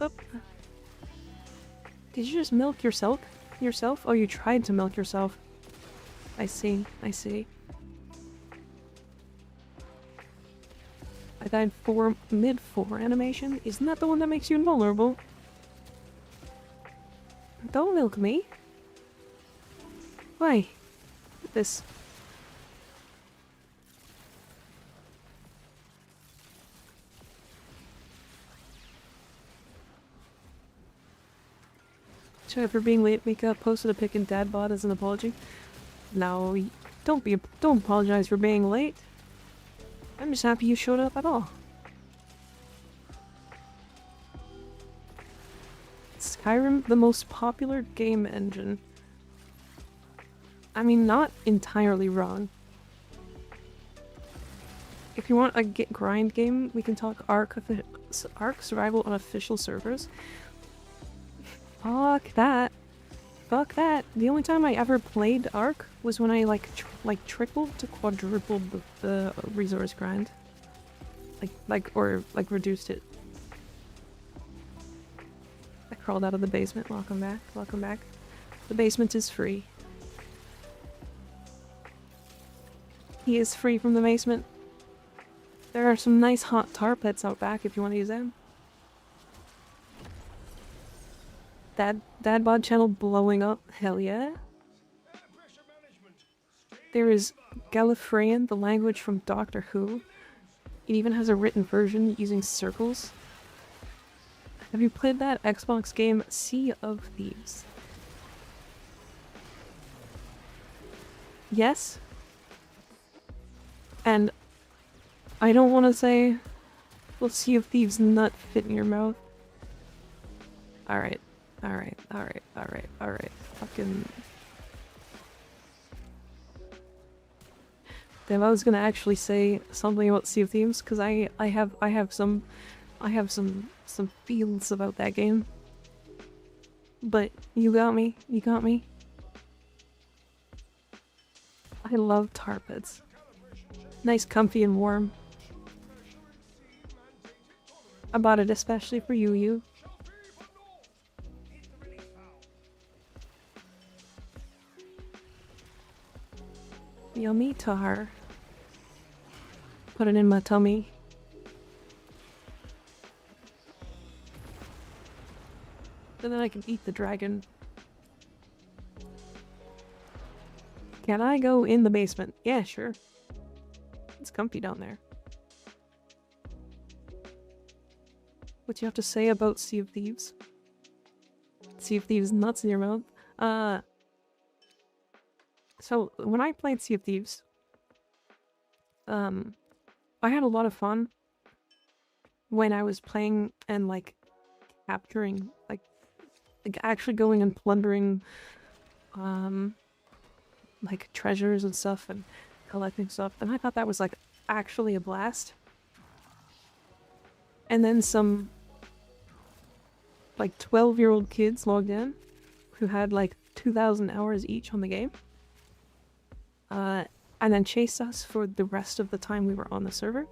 Up. Did you just milk yourself? Yourself? Oh, you tried to milk yourself. I see. I see. I died for mid-4 animation. Isn't that the one that makes you invulnerable? Don't milk me. Why? This. Sorry for being late. Mika posted a pic in Dadbot as an apology. No, don't apologize for being late. I'm just happy you showed up at all. Skyrim, the most popular game engine. I mean, not entirely wrong. If you want a grind game, we can talk Ark survival on official servers. Fuck that. Fuck that. The only time I ever played Ark was when I like tripled to quadrupled the resource grind. Or reduced it. I crawled out of the basement. Welcome back. Welcome back. The basement is free. He is free from the basement. There are some nice hot tar pits out back if you want to use them. Dadbod channel blowing up. Hell yeah. There is Gallifreyan, the language from Doctor Who. It even has a written version using circles. Have you played that Xbox game Sea of Thieves? Yes. And I don't want to say, will Sea of Thieves nut fit in your mouth? Alright. Alright. Fucking... Damn, I was gonna actually say something about Sea of Thieves, because I have some feels about that game. But you got me. You got me. I love tar pits. Nice, comfy, and warm. I bought it especially for you. Yummy tar. Put it in my tummy. And then I can eat the dragon. Can I go in the basement? Yeah, sure. It's comfy down there. What you have to say about Sea of Thieves? Sea of Thieves nuts in your mouth? So, when I played Sea of Thieves, I had a lot of fun when I was playing and, like, capturing, like actually going and plundering, like, treasures and stuff and collecting stuff, and I thought that was, like, actually a blast. And then some like 12-year-old kids logged in who had like 2,000 hours each on the game. And then chased us for the rest of the time we were on the server.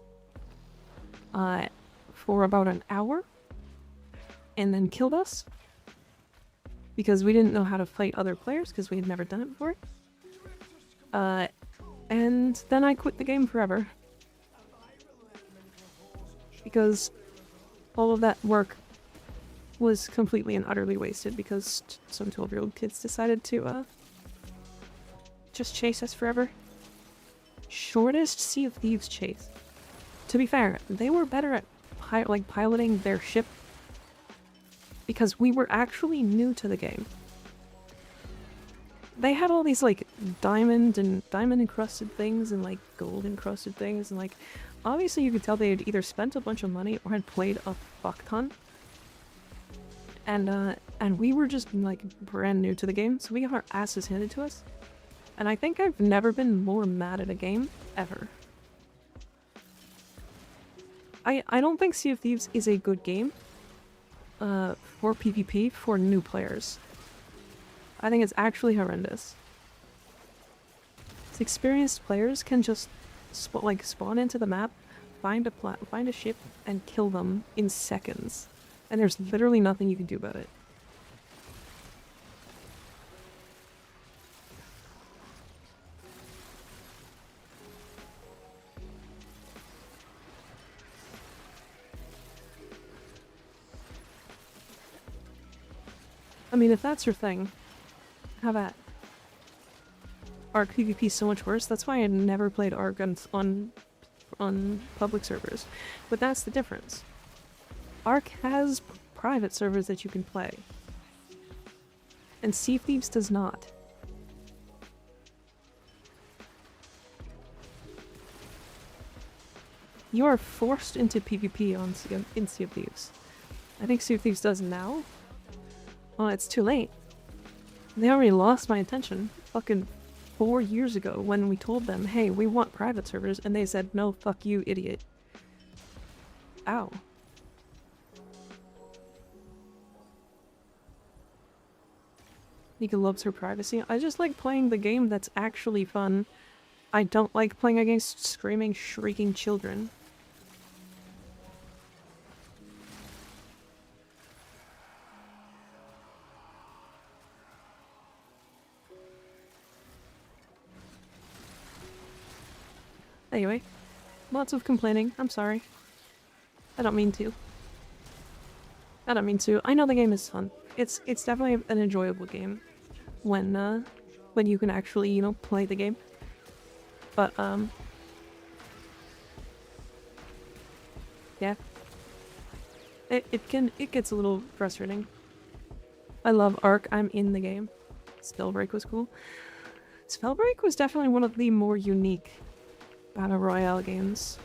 For about an hour. And then killed us. Because we didn't know how to fight other players because we had never done it before. And then I quit the game forever. Because all of that work was completely and utterly wasted because some 12-year-old kids decided to just chase us forever. Shortest Sea of Thieves chase. To be fair, they were better at piloting their ship because we were actually new to the game. They had all these like diamond encrusted things and like gold encrusted things, and like obviously you could tell they had either spent a bunch of money or had played a fuck ton. And we were just like brand new to the game, so we got our asses handed to us. And I think I've never been more mad at a game ever. I don't think Sea of Thieves is a good game for PvP for new players. I think it's actually horrendous. Experienced players can just spawn into the map, find a ship, and kill them in seconds. And there's literally nothing you can do about it. I mean, if that's your thing, have at. Arc PvP is so much worse. That's why I never played Arc on public servers. But that's the difference. Arc has private servers that you can play. And Sea of Thieves does not. You are forced into PvP in Sea of Thieves. I think Sea of Thieves does now. Well, it's too late. They already lost my attention fucking 4 years ago when we told them, hey, we want private servers, and they said, no, fuck you, idiot. Ow. Nika loves her privacy. I just like playing the game that's actually fun. I don't like playing against screaming, shrieking children. Anyway, lots of complaining. I'm sorry. I don't mean to. I don't mean to. I know the game is fun. It's definitely an enjoyable game when you can actually, you know, play the game. But yeah. It gets a little frustrating. I love Ark. I'm in the game. Spellbreak was cool. Spellbreak was definitely one of the more unique Battle Royale games.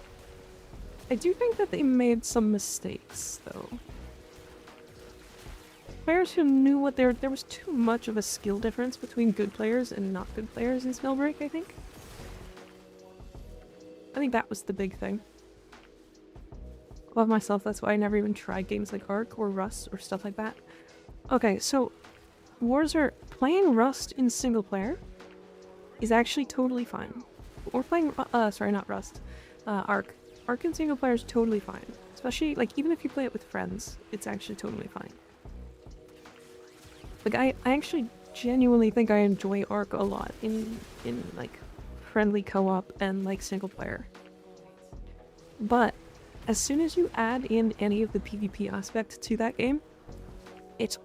I do think that they made some mistakes, though. Players who knew what there was too much of a skill difference between good players and not good players in Spellbreak, I think. I think that was the big thing. Love myself, that's why I never even tried games like Ark or Rust or stuff like that. Okay, so playing Rust in single player is actually totally fine. Or playing, sorry, not Rust, Ark. Ark in single player is totally fine. Especially, like, even if you play it with friends, it's actually totally fine. Like, I actually genuinely think I enjoy Ark a lot in like, friendly co-op and, like, single player. But, as soon as you add in any of the PvP aspect to that game, it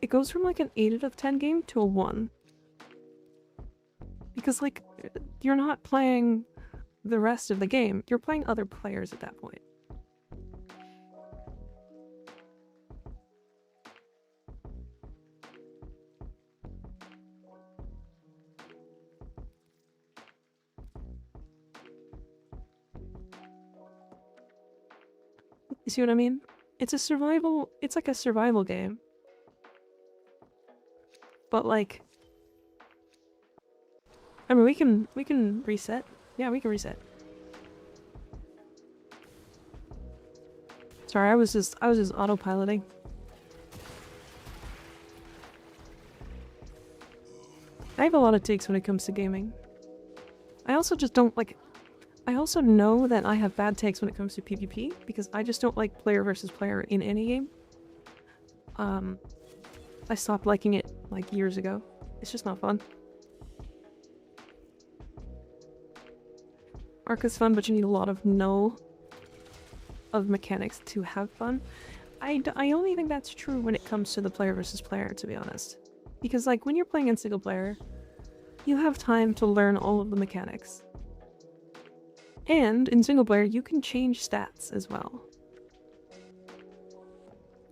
goes from, like, an 8 out of 10 game to a 1. Because, like, you're not playing the rest of the game, you're playing other players at that point. You see what I mean? It's like a survival game. But, like, I mean, we can reset. Yeah, we can reset. Sorry, I was just autopiloting. I have a lot of takes when it comes to gaming. I also just don't like... I also know that I have bad takes when it comes to PvP, because I just don't like player versus player in any game. I stopped liking it, like, years ago. It's just not fun. Arc is fun, but you need a lot of mechanics to have fun. I only think that's true when it comes to the player versus player, to be honest. Because, like, when you're playing in single player, you have time to learn all of the mechanics. And in single player, you can change stats as well.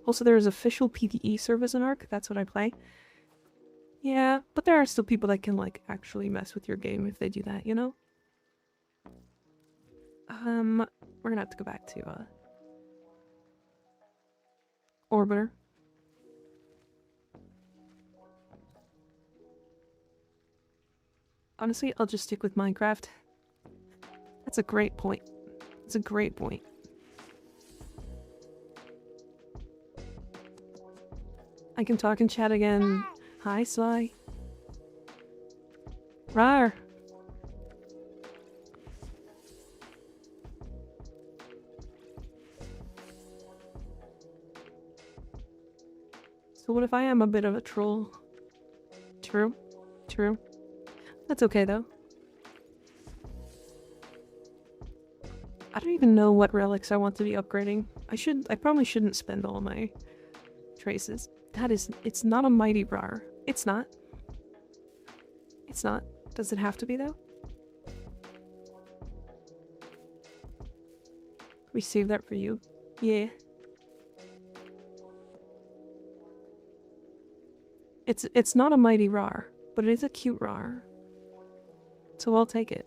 Also, there is official PvE service in Arc. That's what I play. Yeah, but there are still people that can, like, actually mess with your game if they do that, you know? We're gonna have to go back to, Orbiter. Honestly, I'll just stick with Minecraft. That's a great point. That's a great point. I can talk and chat again. Hi, Sly. Rar. So what if I am a bit of a troll? True. True. That's okay, though. I don't even know what relics I want to be upgrading. I probably shouldn't spend all my traces. It's not a mighty rar. It's not. It's not. Does it have to be, though? We save that for you. Yeah. It's not a mighty rar, but it is a cute rar. So I'll take it.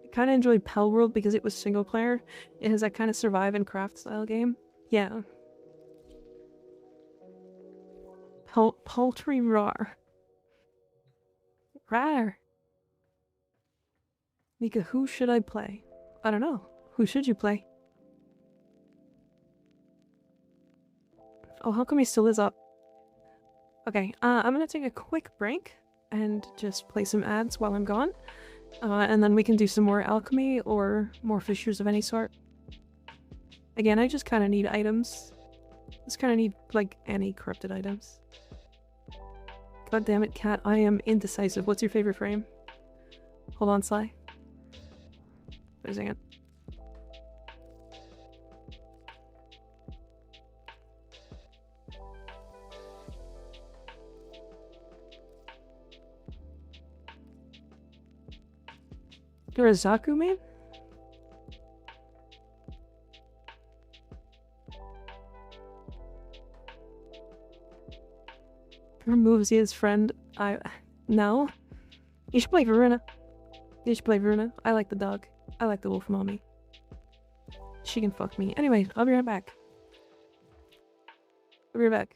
I kind of enjoyed Pell World because it was single player. It has that kind of survive and craft style game. Yeah. Paltry rar. Rar. Mika, who should I play? I don't know. Who should you play? Oh, how come he still is up? Okay, I'm gonna take a quick break and just play some ads while I'm gone. And then we can do some more alchemy or more fissures of any sort. Again, I just kind of need items. Just kind of need, like, any corrupted items. God damn it, Cat, I am indecisive. What's your favorite frame? Hold on, Sly. Wait a second. You're a Zaku man? Removes his friend. No. You should play Veruna. You should play Veruna. I like the dog. I like the wolf mommy. She can fuck me. Anyway, I'll be right back. I'll be right back.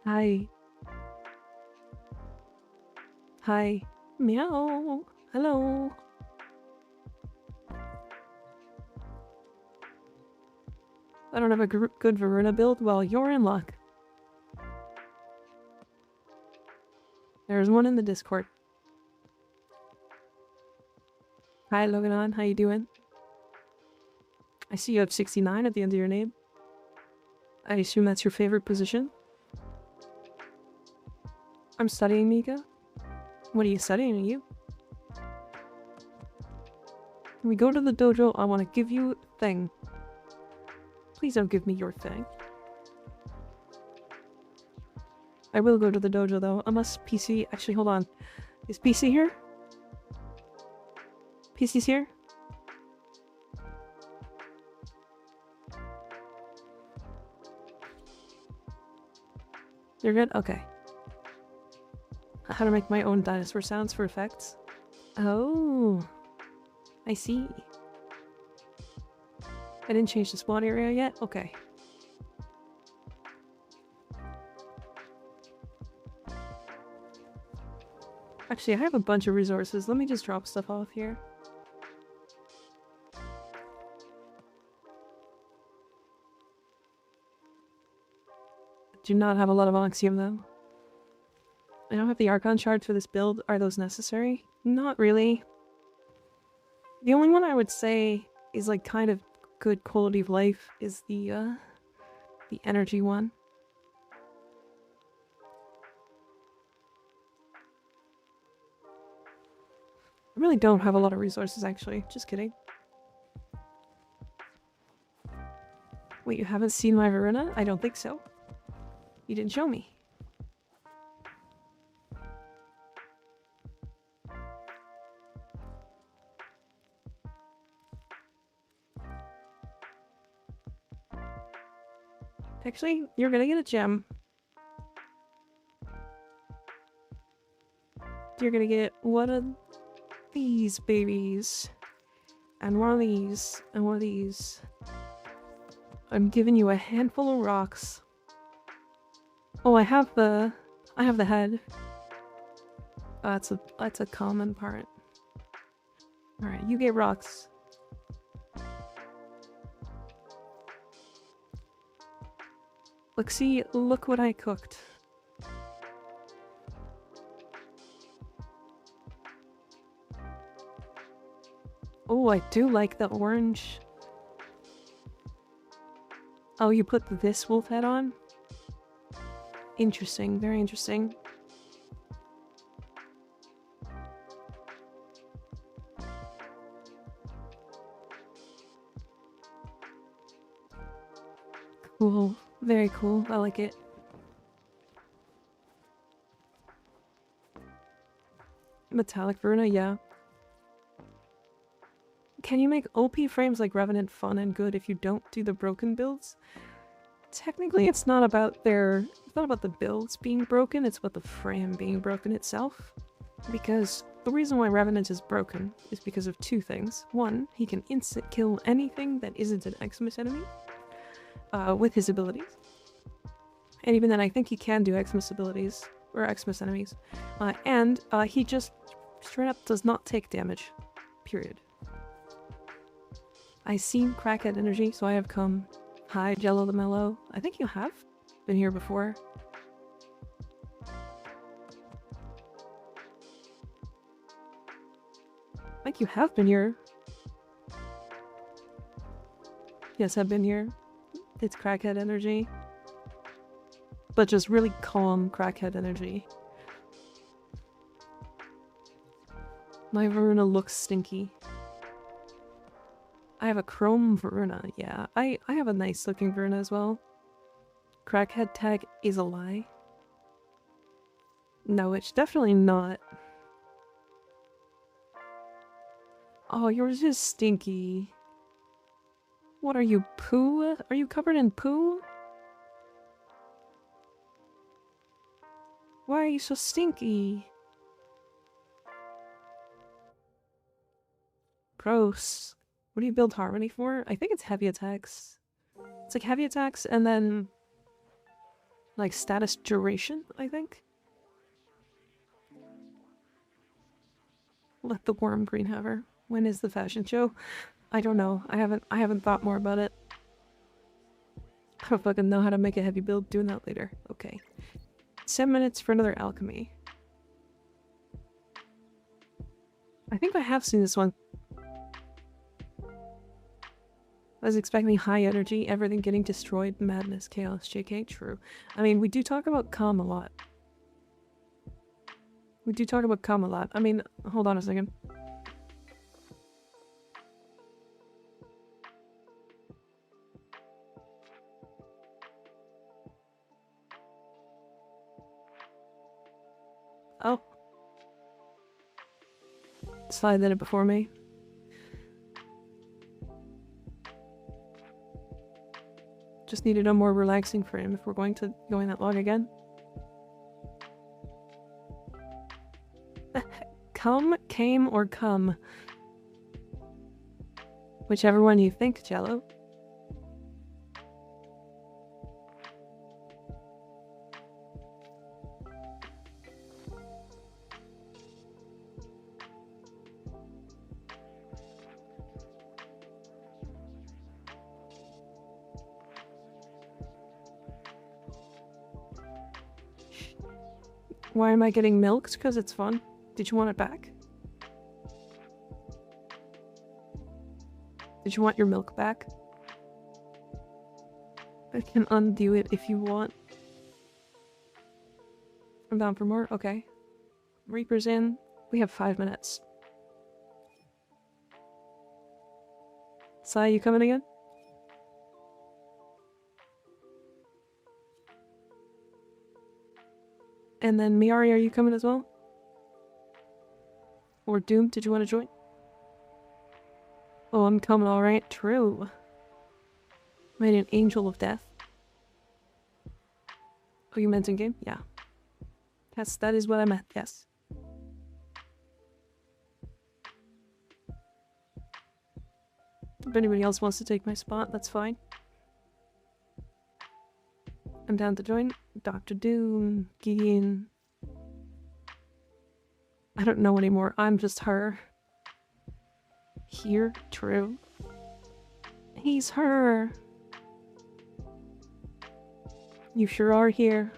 Hi. Hi. Meow. Hello. I don't have a good Varuna build? Well, you're in luck. There's one in the Discord. Hi, Loganon. How you doing? I see you have 69 at the end of your name. I assume that's your favorite position? I'm studying, Mika. What are you studying, are you? Can we go to the dojo? I want to give you a thing. Please don't give me your thing. I will go to the dojo though, unless PC... Actually, hold on. Is PC here? PC's here? You're good? Okay. How to make my own dinosaur sounds for effects. Oh. I see. I didn't change the spawn area yet? Okay. Actually, I have a bunch of resources. Let me just drop stuff off here. Do not have a lot of Oxium though. I don't have the Archon shards for this build. Are those necessary? Not really. The only one I would say is like kind of good quality of life is the energy one. I really don't have a lot of resources actually. Just kidding. Wait, you haven't seen my Varuna? I don't think so. You didn't show me. Actually, you're gonna get a gem. You're gonna get one of these babies. And one of these. And one of these. I'm giving you a handful of rocks. Oh, I have the head. Oh, that's a common part. Alright, you get rocks. Look what I cooked. Oh, I do like the orange. Oh, you put this wolf head on? Interesting, very interesting. Cool. Very cool. I like it. Metallic Verna, yeah. Can you make OP frames like Revenant fun and good if you don't do the broken builds? Technically, it's not about the builds being broken, it's about the frame being broken itself. Because the reason why Revenant is broken is because of two things. One, he can instant kill anything that isn't an Xmas enemy with his abilities. And even then, I think he can do Xmas abilities, or Xmas enemies. And he just straight up does not take damage. Period. I seen Crackhead Energy, so I have come. Hi, Jello the Mellow. I think you have been here before. I think you have been here. Yes, I've been here. It's Crackhead Energy. but just really calm crackhead energy. My Veruna looks stinky. I have a chrome Veruna, yeah. I have a nice looking Veruna as well. Crackhead tag is a lie. No, it's definitely not. Oh, yours is stinky. What are you, poo? Are you covered in poo? Why are you so stinky? Gross. What do you build Harmony for? I think it's heavy attacks. It's like heavy attacks and then like status duration, I think. Let the warm green have her. When is the fashion show? I don't know. I haven't thought more about it. I don't fucking know how to make a heavy build. Doing that later. Okay. 7 minutes for another alchemy. I think I have seen this one. I was expecting high energy, everything getting destroyed, madness, chaos, JK, true. I mean, we do talk about calm a lot. We do talk about calm a lot. I mean, hold on a second. Oh. Slide did it before me. Just needed a more relaxing frame if we're going that long again. Come, came, or come. Whichever one you think, Jello. Why am I getting milked? Because it's fun. Did you want it back? Did you want your milk back? I can undo it if you want. I'm down for more? Okay. Reaper's in. We have 5 minutes. Sai, you coming again? And then Miari, are you coming as well? Or Doom, did you want to join? Oh, I'm coming, alright. True. Made an angel of death. Oh, you meant in game? Yeah. Yes, that is what I meant, yes. If anybody else wants to take my spot, that's fine. I'm down to join. Dr. Doom, Gideon. I don't know anymore. I'm just her. Here, true. He's her. You sure are here.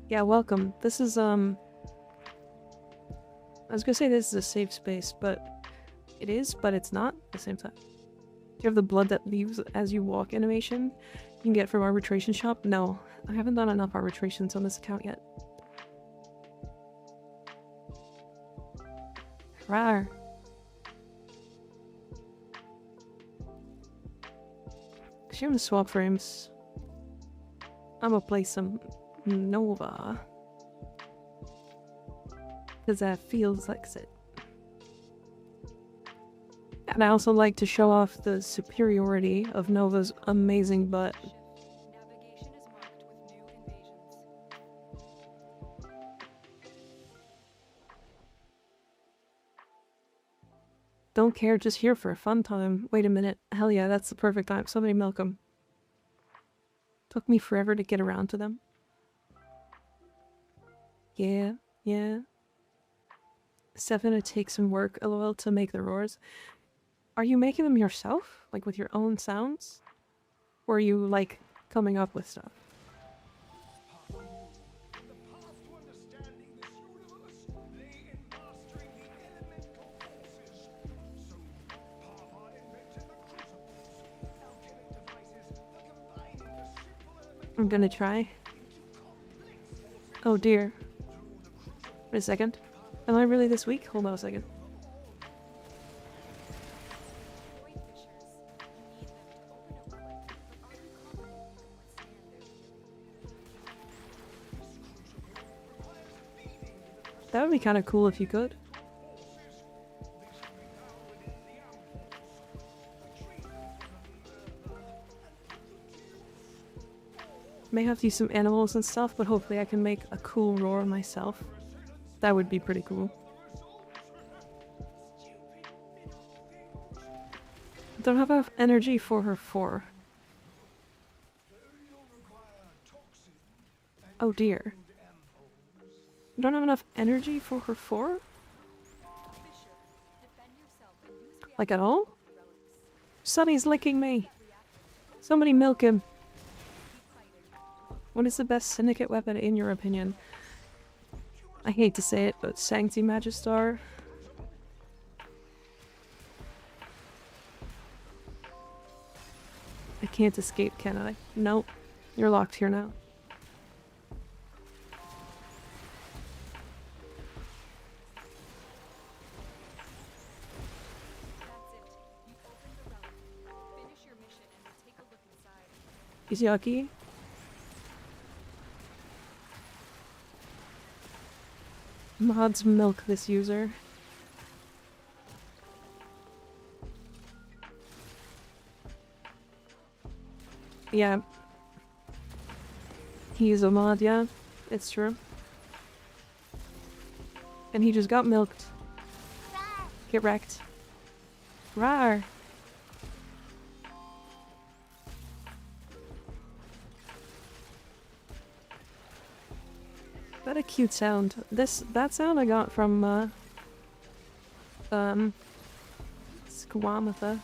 Yeah, welcome. This is, I was gonna say this is a safe space, but it is, but it's not at the same time. Do you have the blood that leaves as you walk animation you can get from arbitration shop? No, I haven't done enough arbitrations on this account yet. Rawr. She have the swap frames. I'm gonna play some Nova. Because that feels like it. And I also like to show off the superiority of Nova's amazing butt. Navigation is marked with new invasions. Don't care, just here for a fun time. Wait a minute. Hell yeah, that's the perfect time. Somebody milk them. Took me forever to get around to them. Yeah, yeah. It's definitely gonna take some work, lol, to make the roars. Are you making them yourself? Like with your own sounds? Or are you, like, coming up with stuff? I'm gonna try. Oh dear. Wait a second. Am I really this weak? Hold on a second. Void fissures. You need them to open a relic, but are you confident you can withstand their fury? That would be kind of cool if you could. May have to use some animals and stuff, but hopefully I can make a cool roar myself. That would be pretty cool. Don't have enough energy for her 4. Oh dear. Don't have enough energy for her 4? Fissure. Defend yourself and use the Like at all? relics. Sonny's licking me. Somebody milk him. What is the best syndicate weapon in your opinion? I hate to say it, but Sancti Magistar. I can't escape, can I? Nope. You're locked here now. That's it. You opened the relic. Finish your mission and we'll take a look inside. Is yucky? Mods milk this user. Yeah. He's a mod, yeah. It's true. And he just got milked. Get wrecked. Rawr! What a cute sound. That sound I got from Squamatha.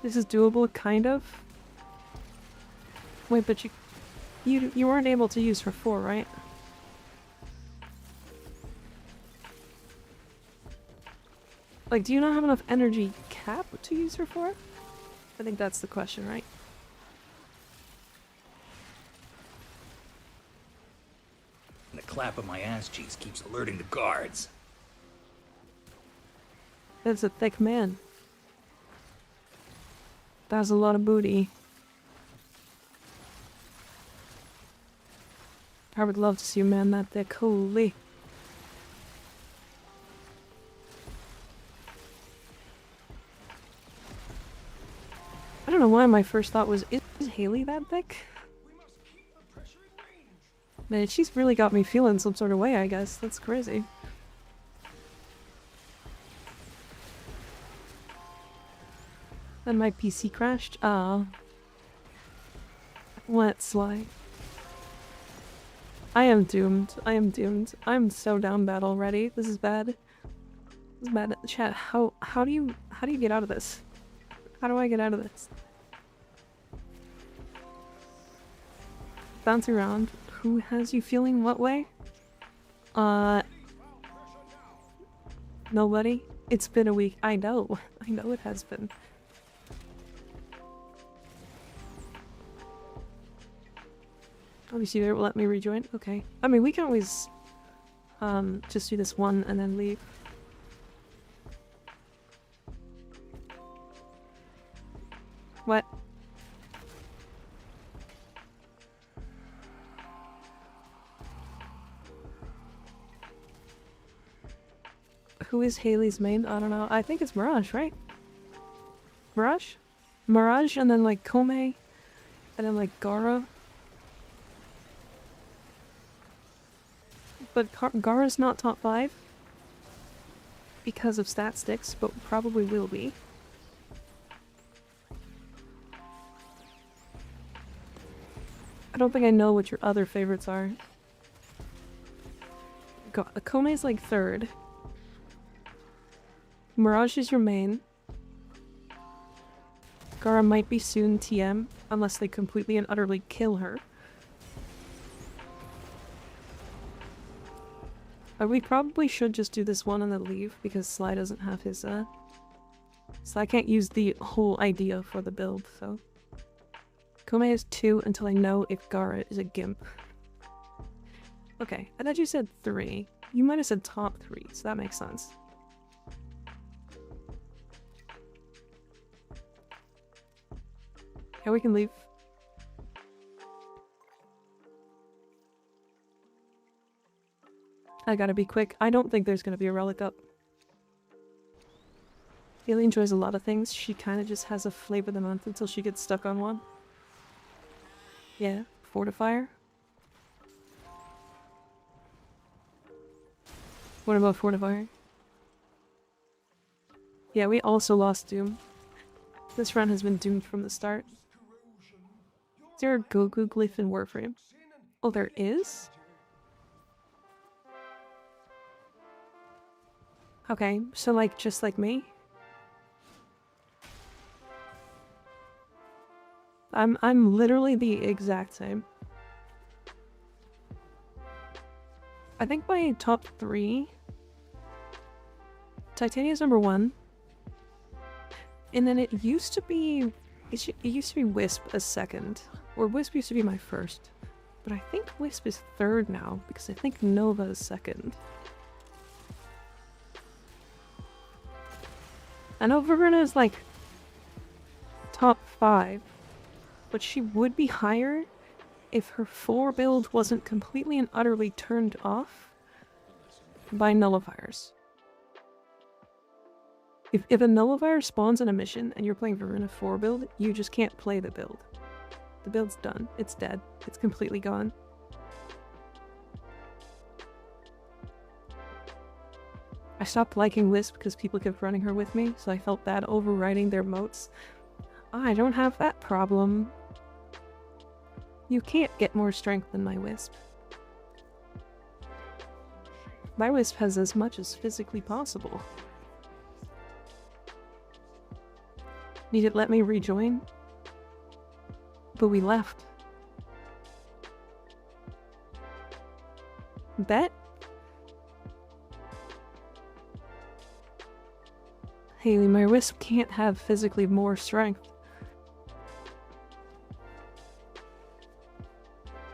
This is doable, kind of. Wait, but you weren't able to use her 4, right? Like, do you not have enough energy cap to use her 4? I think that's the question, right? The clap of my ass cheeks keeps alerting the guards. That's a thick man. That's a lot of booty. I would love to see a man that thick. Holy. I don't know why my first thought was, is Haley that thick? Man, she's really got me feeling some sort of way, I guess. That's crazy. Then my PC crashed. Ah. Let's lie. I am doomed. I am doomed. I'm so down bad already. This is bad. This is bad. Chat, how do you get out of this? How do I get out of this? Bounce around. Who has you feeling what way? Nobody? It's been a week. I know. I know it has been. Obviously they will let me rejoin. Okay. I mean, we can always just do this one and then leave. What? Who is Haley's main? I don't know. I think it's Mirage, right? Mirage? Mirage and then like Kome and then like Gara. But Gara's not top 5 because of stat sticks, but probably will be. I don't think I know what your other favorites are. Kome's like 3rd. Mirage is your main. Gara might be soon TM, unless they completely and utterly kill her. We probably should just do this one and then leave, because Sly doesn't have his, Sly can't use the whole idea for the build, so... Kome is 2 until I know if Gara is a gimp. Okay, I thought you said 3. You might have said top 3, so that makes sense. Yeah, we can leave. I gotta be quick. I don't think there's gonna be a relic up. Haley enjoys a lot of things. She kind of just has a flavor of the month until she gets stuck on one. Yeah, Fortifier. What about Fortifier? Yeah, we also lost Doom. This run has been doomed from the start. Is there a Goku glyph in Warframe? Oh, there is? Okay, so like, just like me? I'm literally the exact same. I think my top 3... Titania's number 1. And then it used to be... It used to be Wisp as second. Or Wisp used to be my first. But I think Wisp is third now, because I think Nova is second. I know Verona is like... top 5. But she would be higher if her 4 build wasn't completely and utterly turned off by nullifiers. If a nullifier spawns in a mission and you're playing Verona 4 build, you just can't play the build. The build's done. It's dead. It's completely gone. I stopped liking Wisp because people kept running her with me, so I felt bad overriding their moats. I don't have that problem. You can't get more strength than my Wisp. My Wisp has as much as physically possible. Need it let me rejoin? But we left. Bet? Haley, my Wisp can't have physically more strength.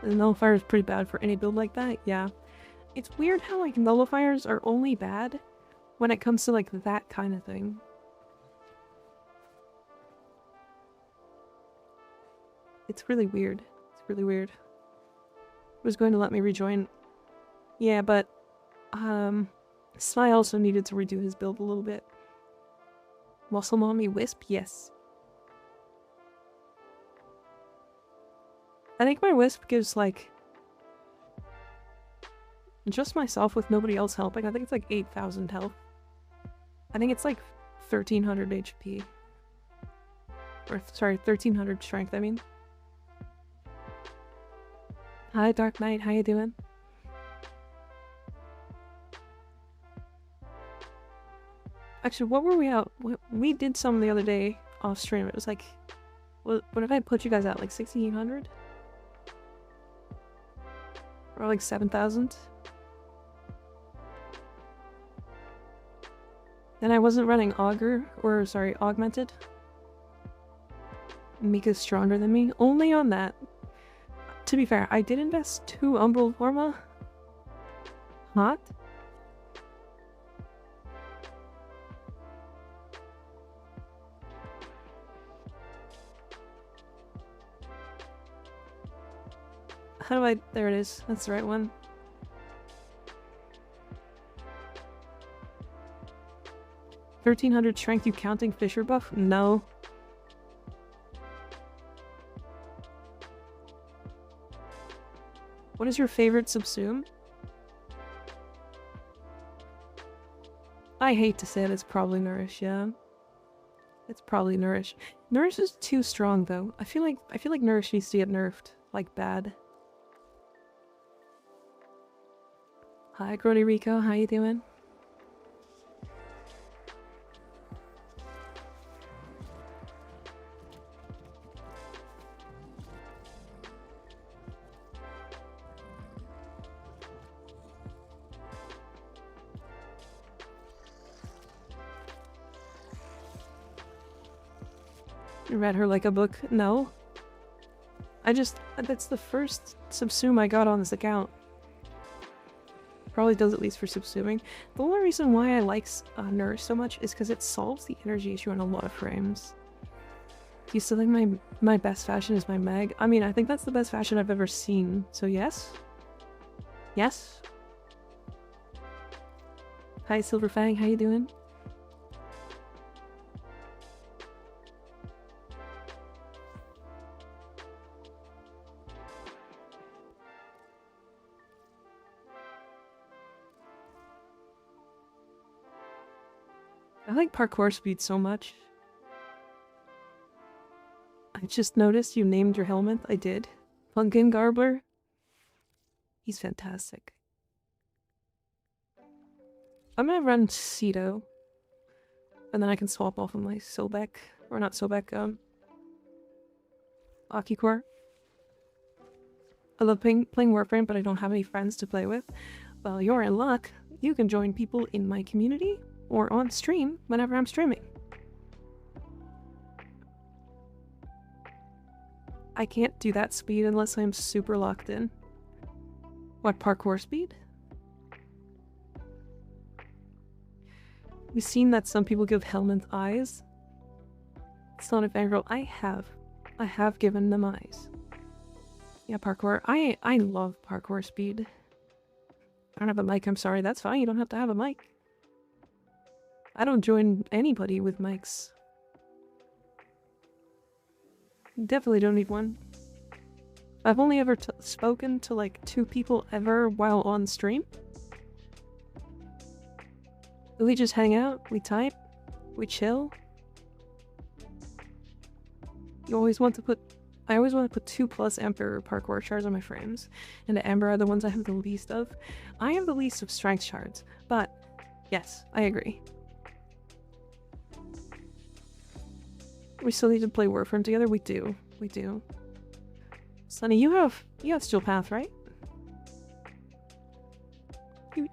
The nullifier is pretty bad for any build like that, yeah. It's weird how, like, nullifiers are only bad when it comes to, like, that kind of thing. It's really weird. It's really weird. It was going to let me rejoin. Yeah, but, Sly also needed to redo his build a little bit. Muscle Mommy Wisp? Yes. I think my Wisp gives, like, just myself with nobody else helping, I think it's like 8,000 health. I think it's like 1,300 HP. Or, sorry, 1,300 strength, I mean. Hi, Dark Knight, how you doing? Actually, what were we out? We did some the other day off stream. It was like, what did I put you guys at? Like 1,600? Or like 7,000? Then I wasn't running Augur, or sorry, Augmented. Mika's stronger than me. Only on that. To be fair, I did invest 2 Umbral Forma. Hot? How do I... There it is. That's the right one. $1,300 strength, you counting Fisher buff? No. What is your favorite subsume? I hate to say it, it's probably Nourish, yeah. It's probably Nourish. Nourish is too strong though. I feel like Nourish needs to get nerfed. Like bad. Hi Grody Rico, how you doing? You read her like a book? No. That's the first subsume I got on this account. Probably does at least for subsuming. The only reason why I like Nurse so much is because it solves the energy issue on a lot of frames. Do you still think my best fashion is my Meg? I mean, I think that's the best fashion I've ever seen, so yes? Yes? Hi Silverfang, how you doing? I like parkour speed so much. I just noticed you named your helmet. I did. Pumpkin Garbler. He's fantastic. I'm gonna run Cedo. And then I can swap off of my Sobek. Or not Sobek, Akicore. I love playing Warframe, but I don't have any friends to play with. Well, you're in luck. You can join people in my community or on stream whenever I'm streaming. I can't do that speed unless I'm super locked in. What, parkour speed? We've seen that some people give helmets eyes. It's not a fangirl. I have given them eyes. Yeah, parkour. I love parkour speed. I don't have a mic, I'm sorry. That's fine, you don't have to have a mic. I don't join anybody with mics. Definitely don't need one. I've only ever spoken to like 2 people ever while on stream. We just hang out, we type, we chill. I always want to put 2+ Emperor parkour shards on my frames, and the Ember are the ones I have the least of. I have the least of strength shards, but yes, I agree. We still need to play Warframe together? We do. We do. Sunny, you have Steel Path, right?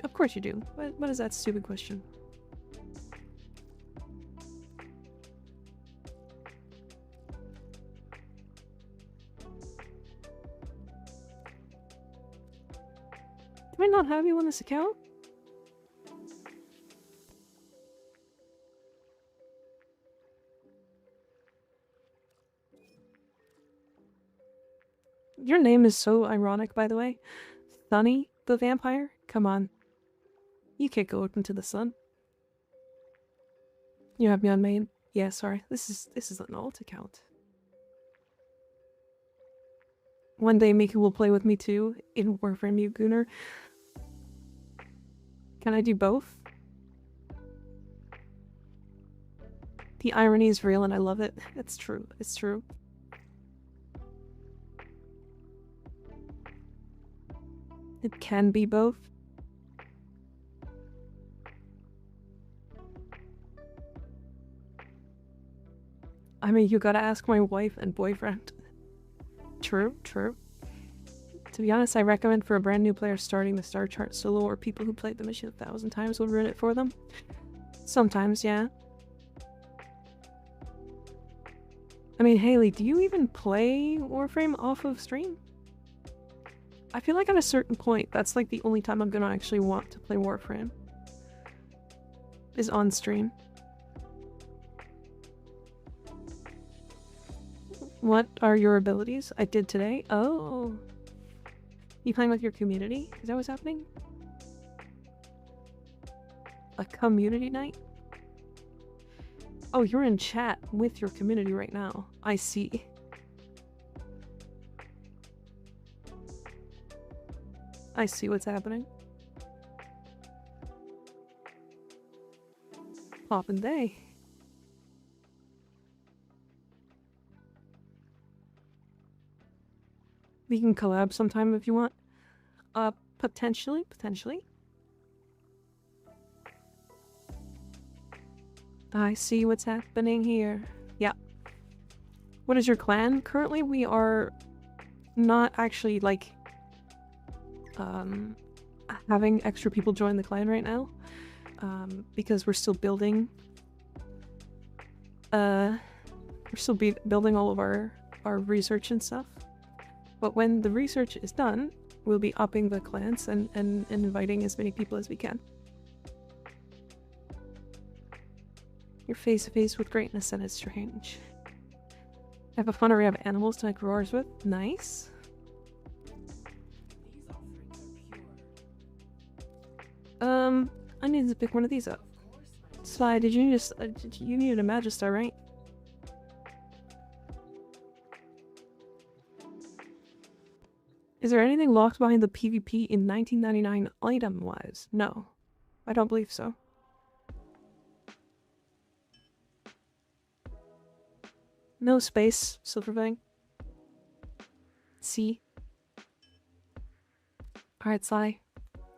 Of course you do. What is that stupid question? Do I not have you on this account? Your name is so ironic, by the way. Sunny the vampire? Come on. You can't go out into the sun. You have me on main? Yeah, sorry. This is an alt account. One day Miku will play with me too, in Warframe you Gooner. Can I do both? The irony is real and I love it. It's true. It's true. It can be both. I mean, you gotta ask my wife and boyfriend. True, true. To be honest, I recommend for a brand new player starting the Star Chart solo, or people who played the mission 1,000 times will ruin it for them. Sometimes, yeah. I mean, Haley, do you even play Warframe off of stream? I feel like at a certain point, that's like the only time I'm gonna actually want to play Warframe. Is on stream. What are your abilities? I did today. Oh. You playing with your community? Is that what's happening? A community night? Oh, you're in chat with your community right now. I see. I see what's happening. Poppin' day. We can collab sometime if you want. Potentially. I see what's happening here. Yeah. What is your clan? Currently we are not actually like having extra people join the clan right now. Because we're still building building all of our research and stuff. But when the research is done, we'll be upping the clans and inviting as many people as we can. You're face to face with greatness and it's strange. Have a fun array of animals to make roars with. Nice. These offerings are pure. I need to pick one of these up. Of course, my Sly, did you just you needed a Magister, right? Is there anything locked behind the PvP in 1999 item-wise? No, I don't believe so. No space, Silverfang. C. Alright, Sly.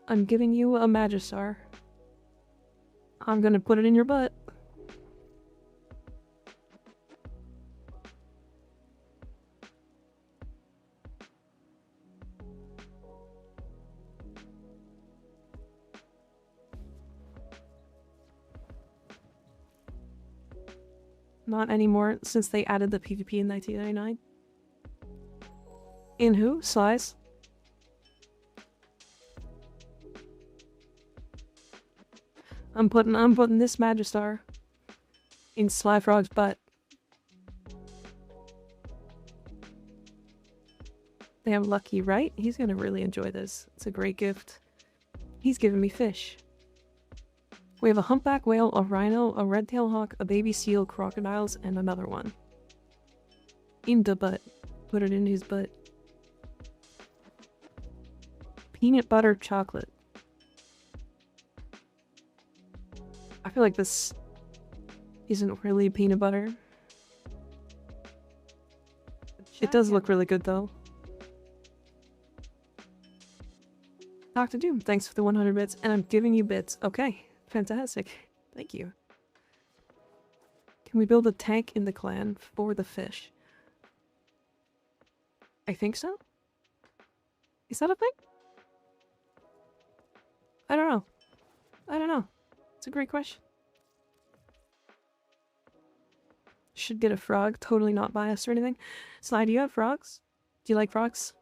I'm giving you a Magistar. I'm gonna put it in your butt. Not anymore, since they added the PvP in 1999. In who? Slice? I'm putting this Magistar in Sly Frog's butt. Damn lucky, right? He's gonna really enjoy this. It's a great gift. He's giving me fish. We have a humpback whale, a rhino, a red-tailed hawk, a baby seal, crocodiles, and another one. In the butt. Put it in his butt. Peanut butter chocolate. I feel like this isn't really peanut butter. It does look really good though. Dr. Doom, thanks for the 100 bits, and I'm giving you bits. Okay, fantastic. Thank you. Can we build a tank in the clan for the fish? I think so? Is that a thing? I don't know. I don't know. It's a great question. Should get a frog. Totally not biased or anything. Sly, do you have frogs? Do you like frogs?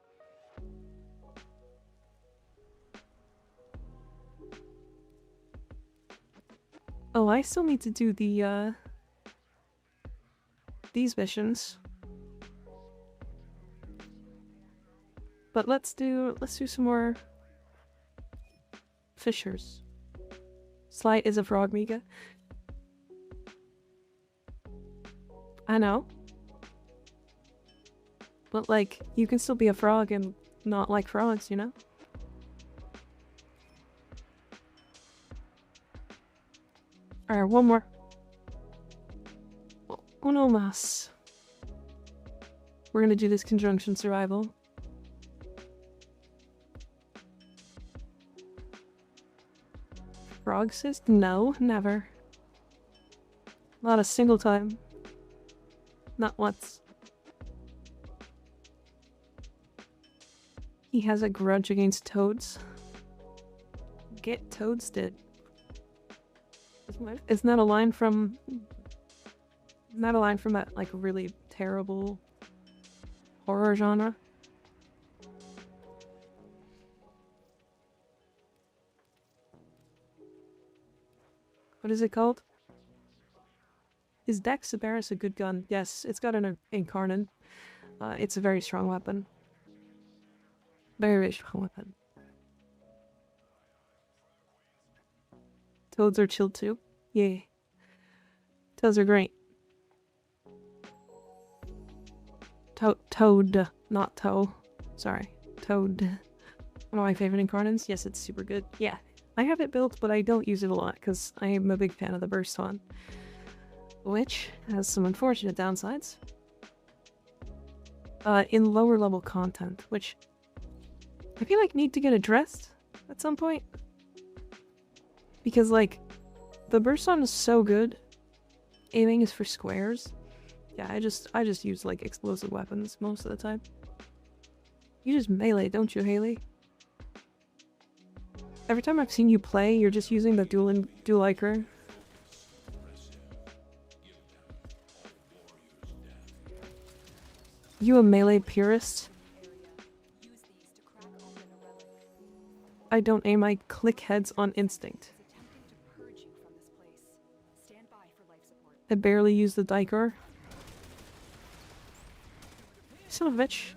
Oh, I still need to do the, these missions. But let's do some more fishers. Sly is a frog, Mika. I know. But, like, you can still be a frog and not like frogs, you know? Alright, one more. Uno más. We're gonna do this conjunction survival. Frog sis? No, never. Not a single time. Not once. He has a grudge against toads. Get toadsted. Isn't that a line from... Isn't that a line from that, like, really terrible horror genre? What is it called? Is Dex Sabaris a good gun? Yes, it's got an Incarnate. It's a very strong weapon. Very, very strong weapon. Toads are chill too. Yeah. Toads are great. Toad, not toe. Sorry. Toad. One of my favorite Incarnates. Yes, it's super good. Yeah. I have it built, but I don't use it a lot because I am a big fan of the burst one. Which has some unfortunate downsides. In lower level content, which I feel like need to get addressed at some point. Because, like, the burst on is so good. Aiming is for squares. Yeah, I just use, like, explosive weapons most of the time. You just melee, don't you, Haley? Every time I've seen you play, you're just using the dual-iker. You a melee purist? I don't aim, I click heads on instinct. is attempting to purge you from this place. Stand by for life support. I barely use the Dicor. Son of a bitch.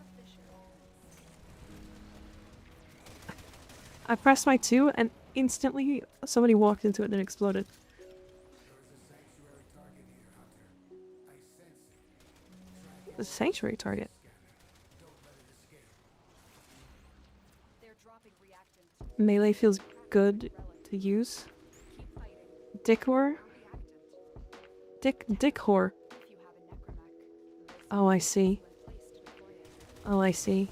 I pressed my 2 and instantly somebody walked into it and it exploded. The sanctuary target. They're dropping reactant. Melee feels good to use. Keep fighting. Dicor? Reactant. Dicor. If you have a necromech, this Oh, I see. is the place to deploy it. Oh, I see.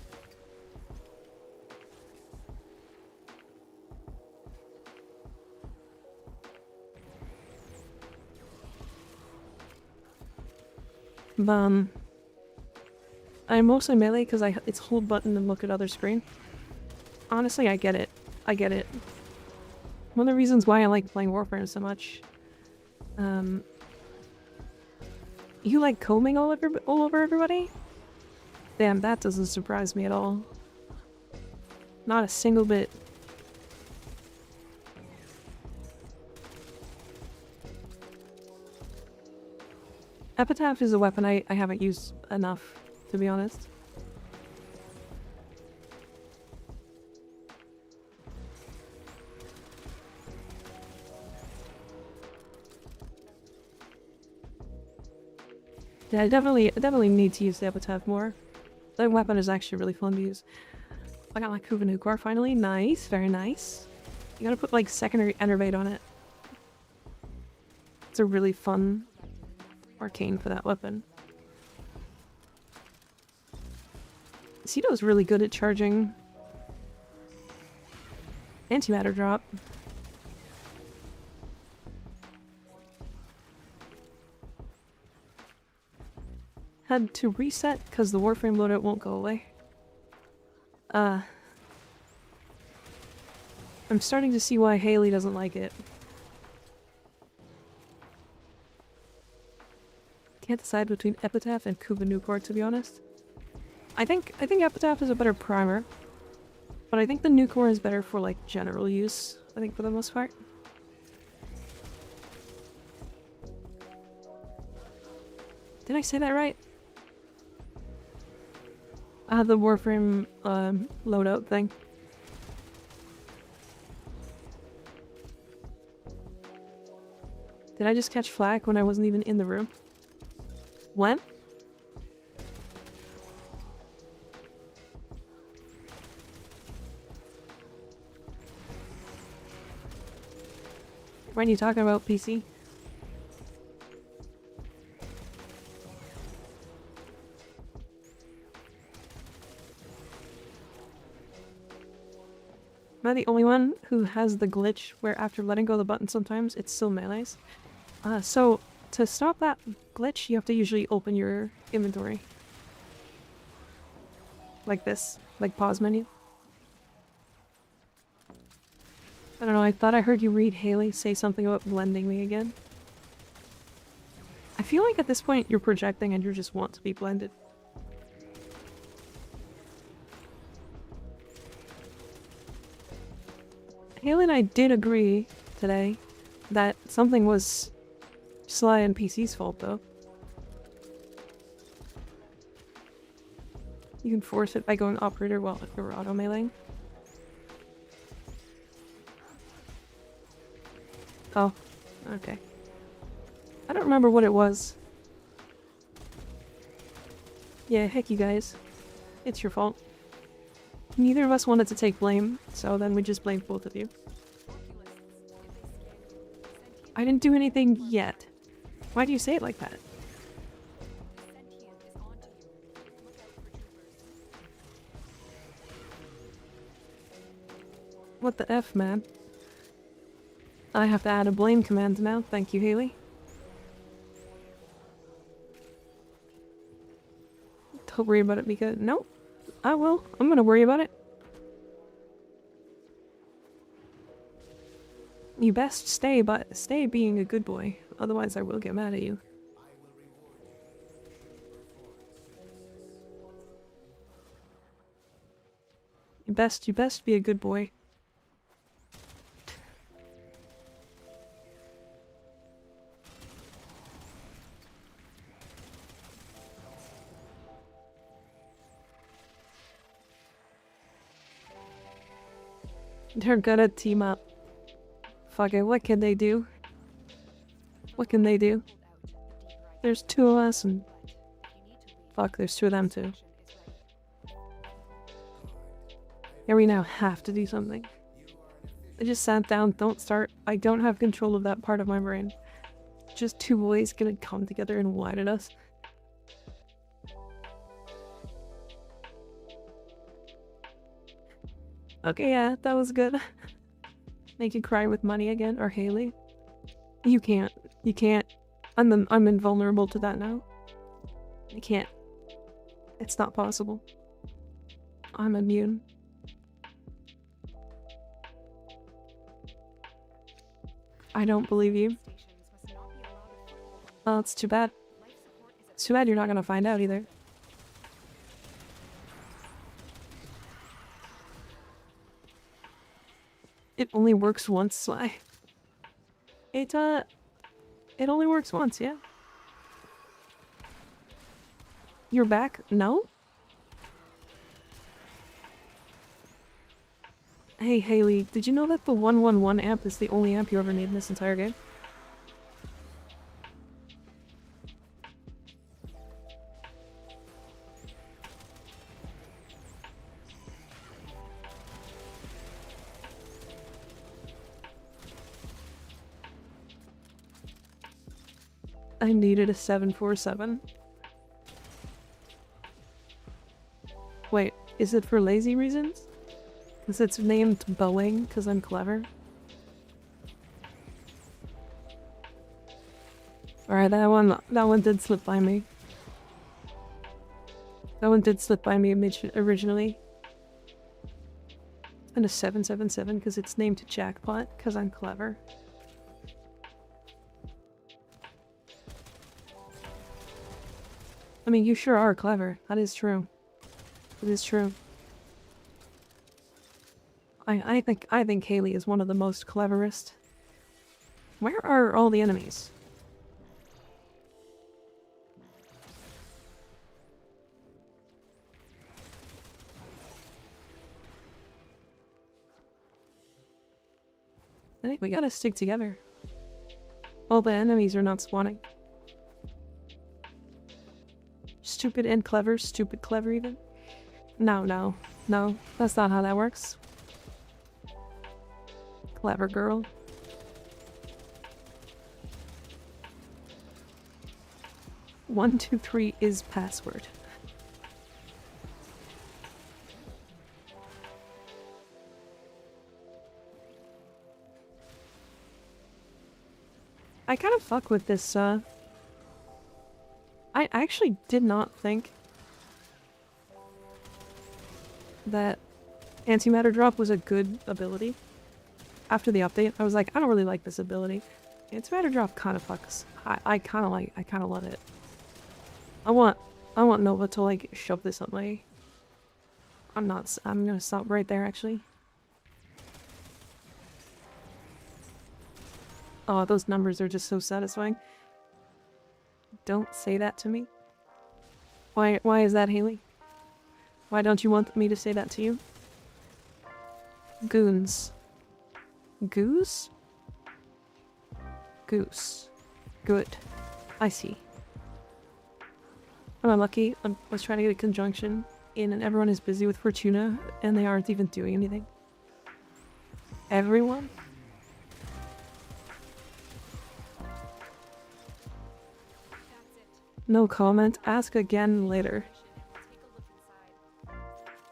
I'm mostly melee because it's hold button and look at other screen. Honestly, I get it. I get it. One of the reasons why I like playing Warframe so much. You like combing all over everybody? Damn, that doesn't surprise me at all. Not a single bit. Epitaph is a weapon I haven't used enough, to be honest. Yeah, I definitely need to use the Epitaph more. That weapon is actually really fun to use. I got my Kuvanu core finally. Nice, very nice. You gotta put like secondary enervate on it. It's a really fun arcane for that weapon. Cedo is really good at charging antimatter drop. Had to reset because the Warframe loadout won't go away. I'm starting to see why Haley doesn't like it. Can't decide between Epitaph and Kuva Newport, to be honest. I think Epitaph is a better primer, but I think the Nucor is better for like general use. I think for the most part. Did I say that right? The Warframe loadout thing. Did I just catch flack when I wasn't even in the room? When? When are you talking about, PC? Am I the only one who has the glitch where after letting go of the button sometimes it still melees? So to stop that glitch you have to usually open your inventory. Like this. Like pause menu. I don't know, I thought I heard you read Haley say something about blending me again. I feel like at this point you're projecting and you just want to be blended. Haley and I did agree today that something was Sly and PC's fault, though. You can force it by going operator while you're auto-mailing. Oh, okay. I don't remember what it was. Yeah, heck you guys. It's your fault. Neither of us wanted to take blame, so then we just blamed both of you. I didn't do anything yet. Why do you say it like that? What the F, man? I have to add a blame command now. Thank you, Haley. Don't worry about it because... Nope. I will. I'm gonna worry about it. You best stay being a good boy. Otherwise I will get mad at you. You best be a good boy. They're gonna team up. Fuck it, what can they do? What can they do? There's two of us and... Fuck, there's two of them too. Yeah, we now have to do something. I just sat down, don't start. I don't have control of that part of my brain. Just two boys gonna come together and whine at us. Okay, yeah, that was good. Make you cry with money again, or Haley? You can't. You can't. I'm invulnerable to that now. I can't. It's not possible. I'm immune. I don't believe you. Well, it's too bad. It's too bad you're not gonna find out either. It only works once, Sly. It only works once, yeah. You're back? No? Hey, Haley, did you know that the 111 amp is the only amp you ever need in this entire game? I needed a 747. Wait, is it for lazy reasons? Because it's named Boeing because I'm clever? Alright, that one did slip by me. That one did slip by me originally. And a 777 because it's named Jackpot because I'm clever. I mean, you sure are clever. That is true. It is true. I think Haley is one of the most cleverest. Where are all the enemies? I think we gotta stick together. All the enemies are not spawning. Stupid and clever, stupid clever even. No, that's not how that works. Clever girl. One, two, three is password. I kind of fuck with this, I actually did not think that antimatter drop was a good ability. After the update, I was like, I don't really like this ability. Antimatter drop kind of fucks. I kind of love it. I want Nova to like shove this up my... I'm gonna stop right there actually. Oh, those numbers are just so satisfying. Don't say that to me. Why is that, Haley? Why don't you want me to say that to you? Goons. Goose? Goose. Good. I see. Am I lucky? I was trying to get a conjunction in and everyone is busy with Fortuna and they aren't even doing anything. Everyone? No comment. Ask again later.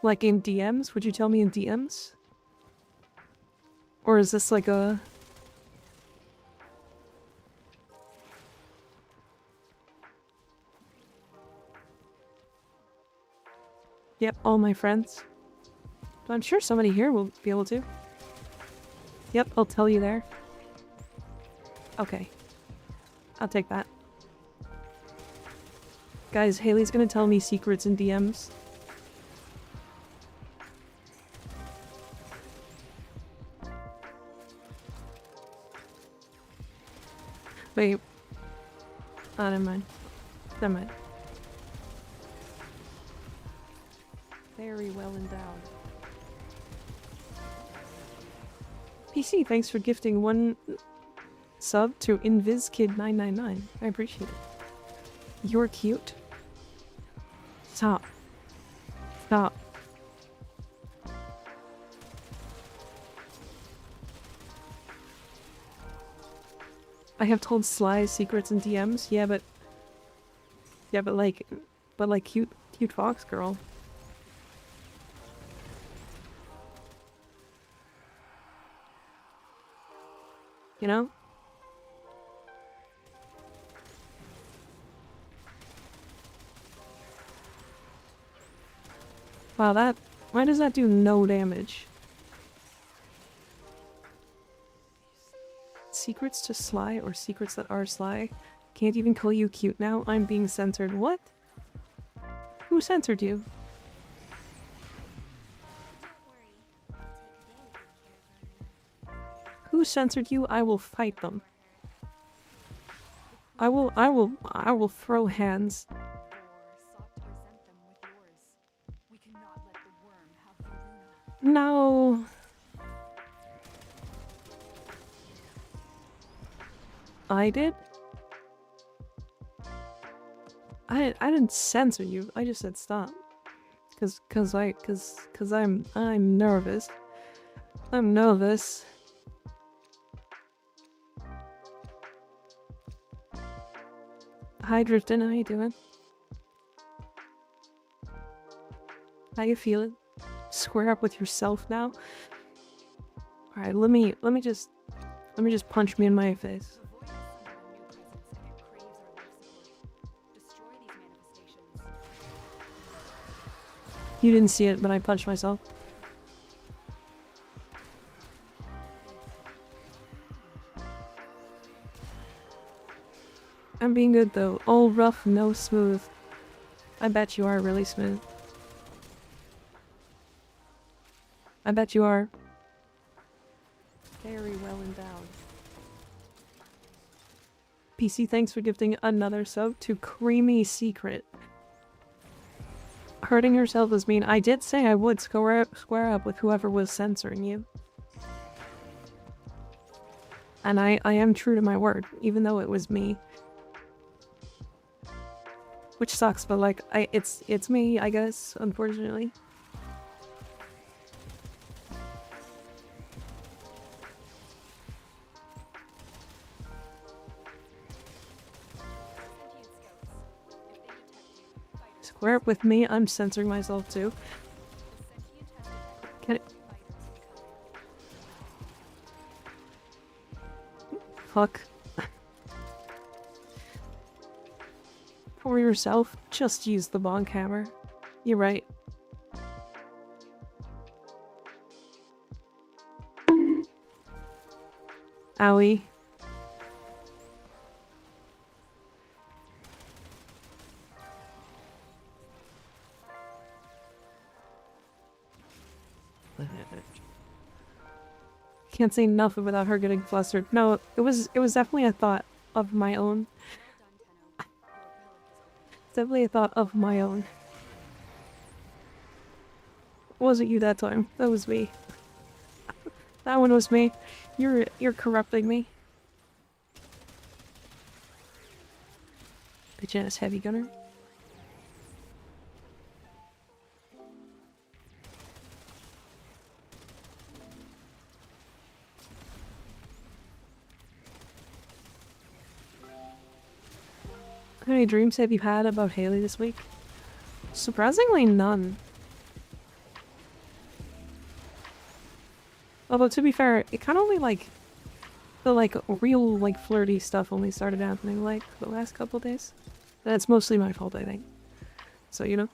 Like in DMs? Would you tell me in DMs? Or is this like a... Yep, all my friends. But I'm sure somebody here will be able to. Yep, I'll tell you there. Okay. I'll take that. Guys, Haley's gonna tell me secrets in DMs. Wait. Oh, never mind. Never mind. Very well endowed. PC, thanks for gifting 1 sub to InvisKid999. I appreciate it. You're cute. Stop. Stop. I have told Sly secrets and DMs. Yeah, but like cute fox girl. You know? Wow, why does that do no damage? Secrets to Sly or secrets that are Sly? Can't even call you cute now? I'm being censored. What? Who censored you? Who censored you? I will fight them. I will throw hands. No. I did? I didn't censor you. I just said stop. Cause I'm nervous. I'm nervous. Hi Driftin, how you doing? How you feeling? Square up with yourself now? Alright, let me just punch me in my face. You didn't see it, but I punched myself. I'm being good though. All rough, no smooth. I bet you are really smooth. I bet you are. Very well endowed. PC, thanks for gifting another sub to Creamy Secret. Hurting yourself is mean. I did say I would square up with whoever was censoring you. And I am true to my word, even though it was me. Which sucks, but like, it's me, I guess, unfortunately. Square up with me, I'm censoring myself too. Can it? Fuck. For yourself, just use the bonk hammer. You're right. Owie. Can't say enough without her getting flustered. No, it was definitely a thought of my own. Definitely a thought of my own. Wasn't you that time? That was me. That one was me. You're corrupting me. Bitch ass heavy gunner. How many dreams have you had about Haley this week? Surprisingly, none. Although, to be fair, it kind of only, like, the, like, real, like, flirty stuff only started happening, like, the last couple days. That's mostly my fault, I think. So, you know.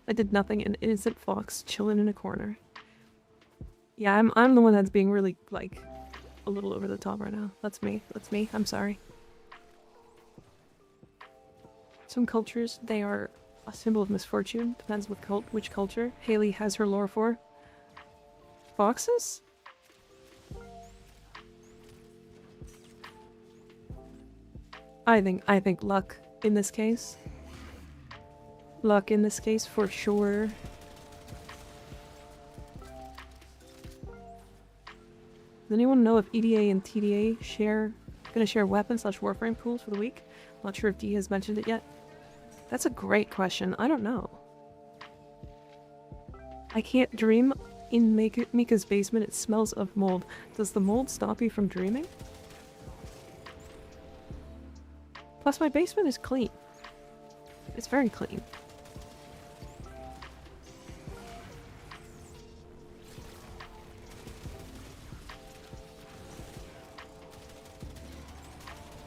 I did nothing, an innocent fox chilling in a corner. Yeah, I'm the one that's being really, like, a little over the top right now. That's me. That's me. I'm sorry. Some cultures, they are a symbol of misfortune. Depends which culture Haley has her lore for. Foxes? I think luck in this case. Luck in this case for sure. Does anyone know if EDA and TDA gonna share weapon slash warframe pools for the week? Not sure if D has mentioned it yet. That's a great question. I don't know. I can't dream in Mika's basement. It smells of mold. Does the mold stop you from dreaming? Plus, my basement is clean. It's very clean.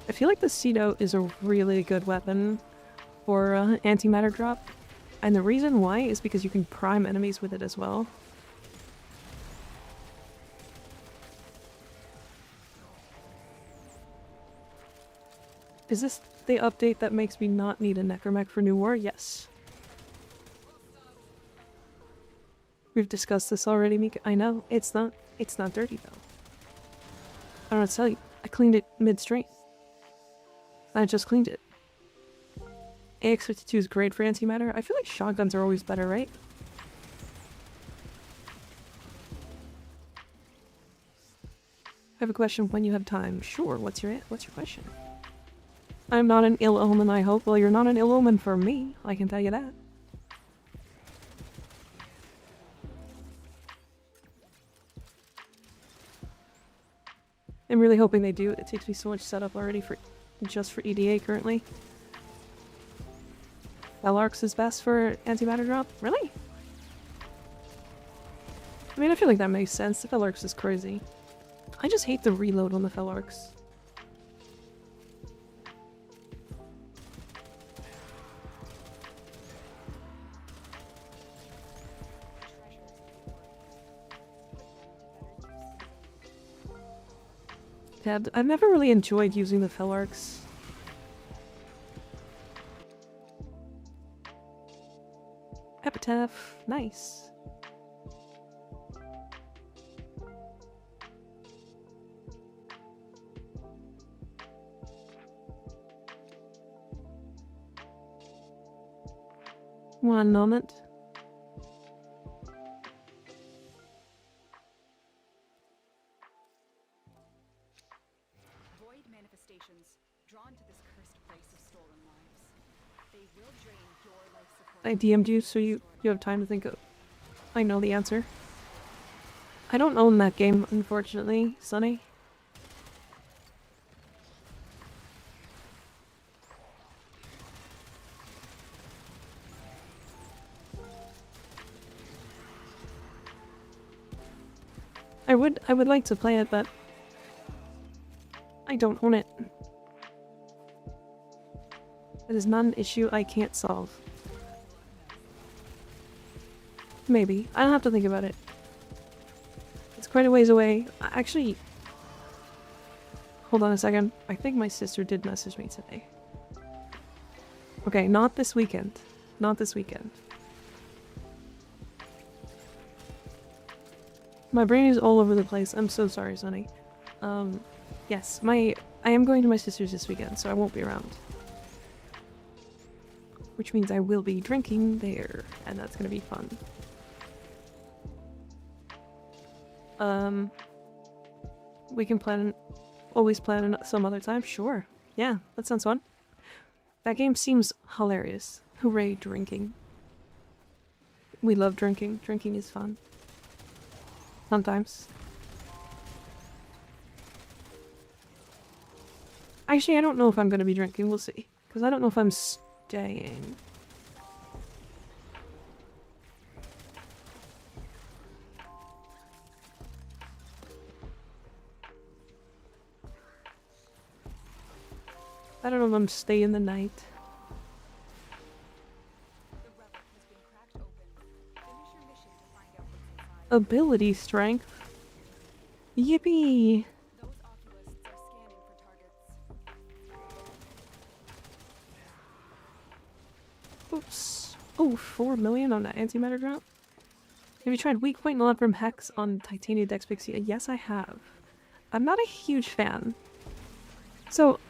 I feel like the Cedo is a really good weapon for antimatter drop. And the reason why is because you can prime enemies with it as well. Is this the update that makes me not need a Necromech for New War? Yes. We've discussed this already, Mika. I know. It's not dirty though. I don't know what to tell you. I cleaned it midstream. I just cleaned it. AX-52 is great for antimatter. I feel like shotguns are always better, right? I have a question when you have time. Sure, what's your question? I'm not an ill omen, I hope. Well, you're not an ill omen for me, I can tell you that. I'm really hoping they do. It takes me so much setup already for just for EDA currently. Velarx is best for antimatter drop? Really? I mean, I feel like that makes sense. The Velarx is crazy. I just hate the reload on the Velarx. Yeah, I've never really enjoyed using the Velarx. Epitaph, nice. One moment. Void manifestations drawn to this cursed place of stolen lives. They will drain your life support. I DM'd you so you have time to think of... I know the answer. I don't own that game, unfortunately, Sonny. I would like to play it, but I don't own it. It is not an issue I can't solve. Maybe. I'll have to think about it. It's quite a ways away. Actually, hold on a second. I think my sister did message me today. Okay, not this weekend. Not this weekend. My brain is all over the place. I'm so sorry, Sonny. Yes, I am going to my sister's this weekend, so I won't be around. Which means I will be drinking there, and that's gonna be fun. We can always plan some other time? Sure. Yeah, that sounds fun. That game seems hilarious. Hooray, drinking. We love drinking. Drinking is fun. Sometimes. Actually, I don't know if I'm gonna be drinking. We'll see. Because I don't know if I'm staying. I don't know if I'm staying the night. The relic has been cracked open. Finish your mission to find out what's inside. Ability strength. Yippee! Those oculists are scanning for targets. Oops. Oh, 4 million on that antimatter drop? Have you tried weak point non from Hex on Titania Dexpixia? Yes, I have. I'm not a huge fan. So,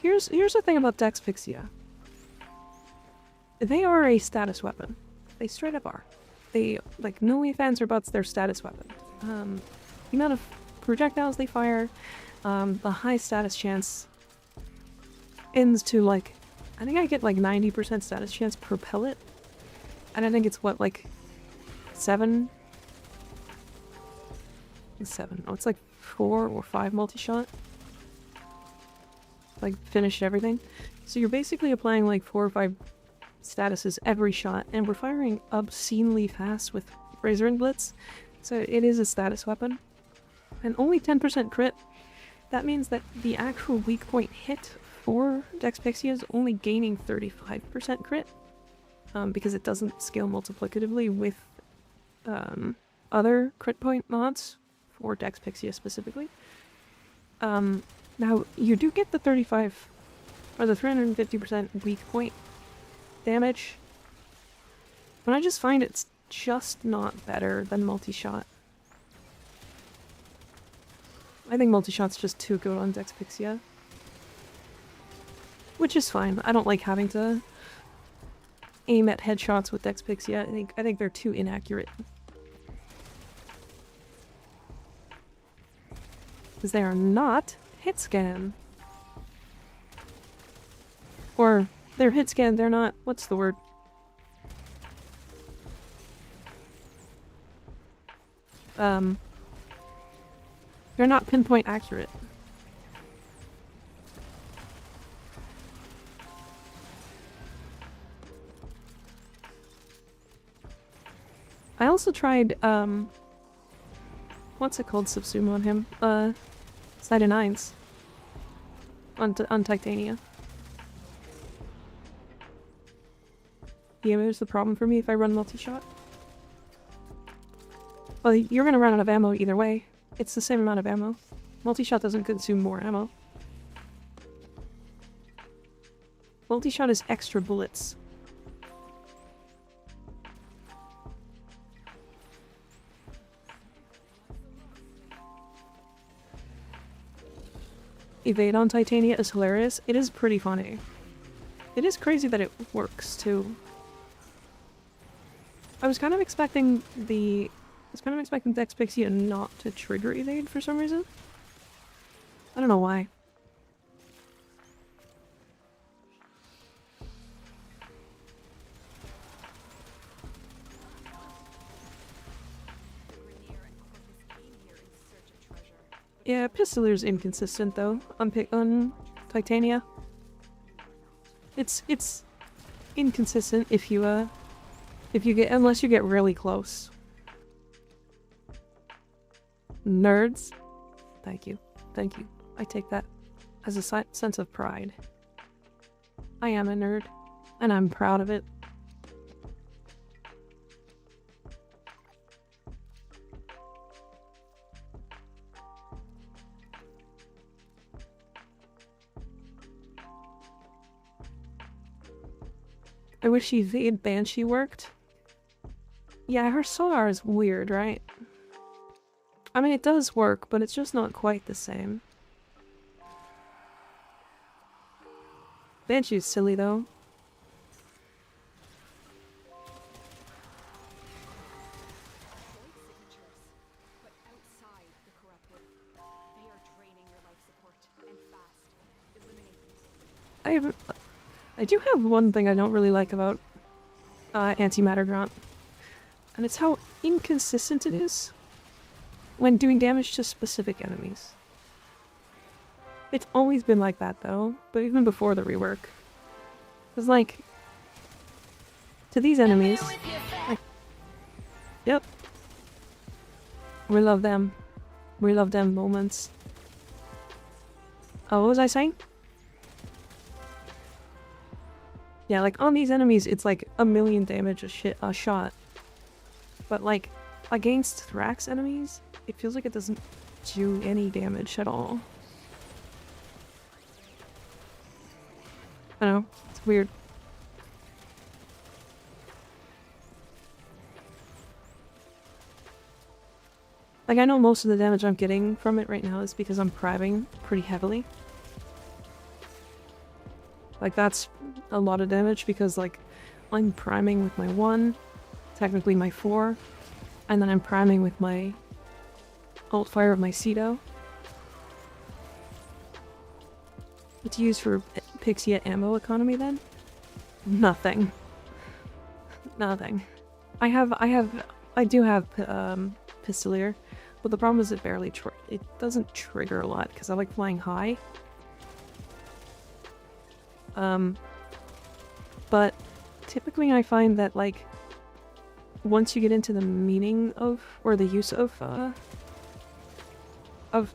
here's the thing about Dexpixia. They are a status weapon. They straight up are. They, like, no ifs, ands, or buts, they're status weapon. The amount of projectiles they fire. The high status chance ends to like, I think I get like 90% status chance per pellet. And I think it's what, like 7? 7. Oh, it's like 4 or 5 multi-shot. Like finished everything. So you're basically applying like 4 or 5 statuses every shot, and we're firing obscenely fast with Razor and Blitz. So it is a status weapon. And only 10% crit. That means that the actual weak point hit for Dexpixia is only gaining 35% crit. Because it doesn't scale multiplicatively with other crit point mods for Dexpixia specifically. Now, you do get the 35 or the 350% weak point damage, but I just find it's just not better than multi-shot. I think multi-shot's just too good on Dexpixia. Which is fine. I don't like having to aim at headshots with Dexpixia. I think they're too inaccurate. Because they are not hit scan. Or they're hit scan, they're not, what's the word? They're not pinpoint accurate. I also tried, what's it called, Subsume on him? Side of 9s. On Titania. Yeah, here's the problem for me if I run multi-shot. Well, you're gonna run out of ammo either way. It's the same amount of ammo. Multi-shot doesn't consume more ammo. Multi-shot is extra bullets. Evade on Titania is hilarious. It is pretty funny. It is crazy that it works too. I was kind of expecting Dexpixia not to trigger evade for some reason. I don't know why. Yeah, Pistolier's inconsistent though on Titania. It's inconsistent if you get, unless you get really close. Nerds. Thank you. Thank you. I take that as a sense of pride. I am a nerd, and I'm proud of it. I wish Evade Banshee worked. Yeah, her sonar is weird, right? I mean, it does work, but it's just not quite the same. Banshee's silly, though. I do have one thing I don't really like about Antimatter Grunt, and it's how inconsistent it is when doing damage to specific enemies. It's always been like that though, but even before the rework. Because like, to these enemies, like, yep. We love them. We love them moments. Oh, what was I saying? Yeah, like on these enemies, it's like 1,000,000 damage a shot. But like, against Thrax enemies, it feels like it doesn't do any damage at all. I don't know, it's weird. Like, I know most of the damage I'm getting from it right now is because I'm priming pretty heavily. Like, that's a lot of damage because, like, I'm priming with my 1, technically my 4, and then I'm priming with my alt fire of my Cedo. What to use for Pixie at ammo economy then? Nothing. Nothing. I do have Pistolier, but the problem is it doesn't trigger a lot because I like flying high. But typically I find that like once you get into the meaning of or the use of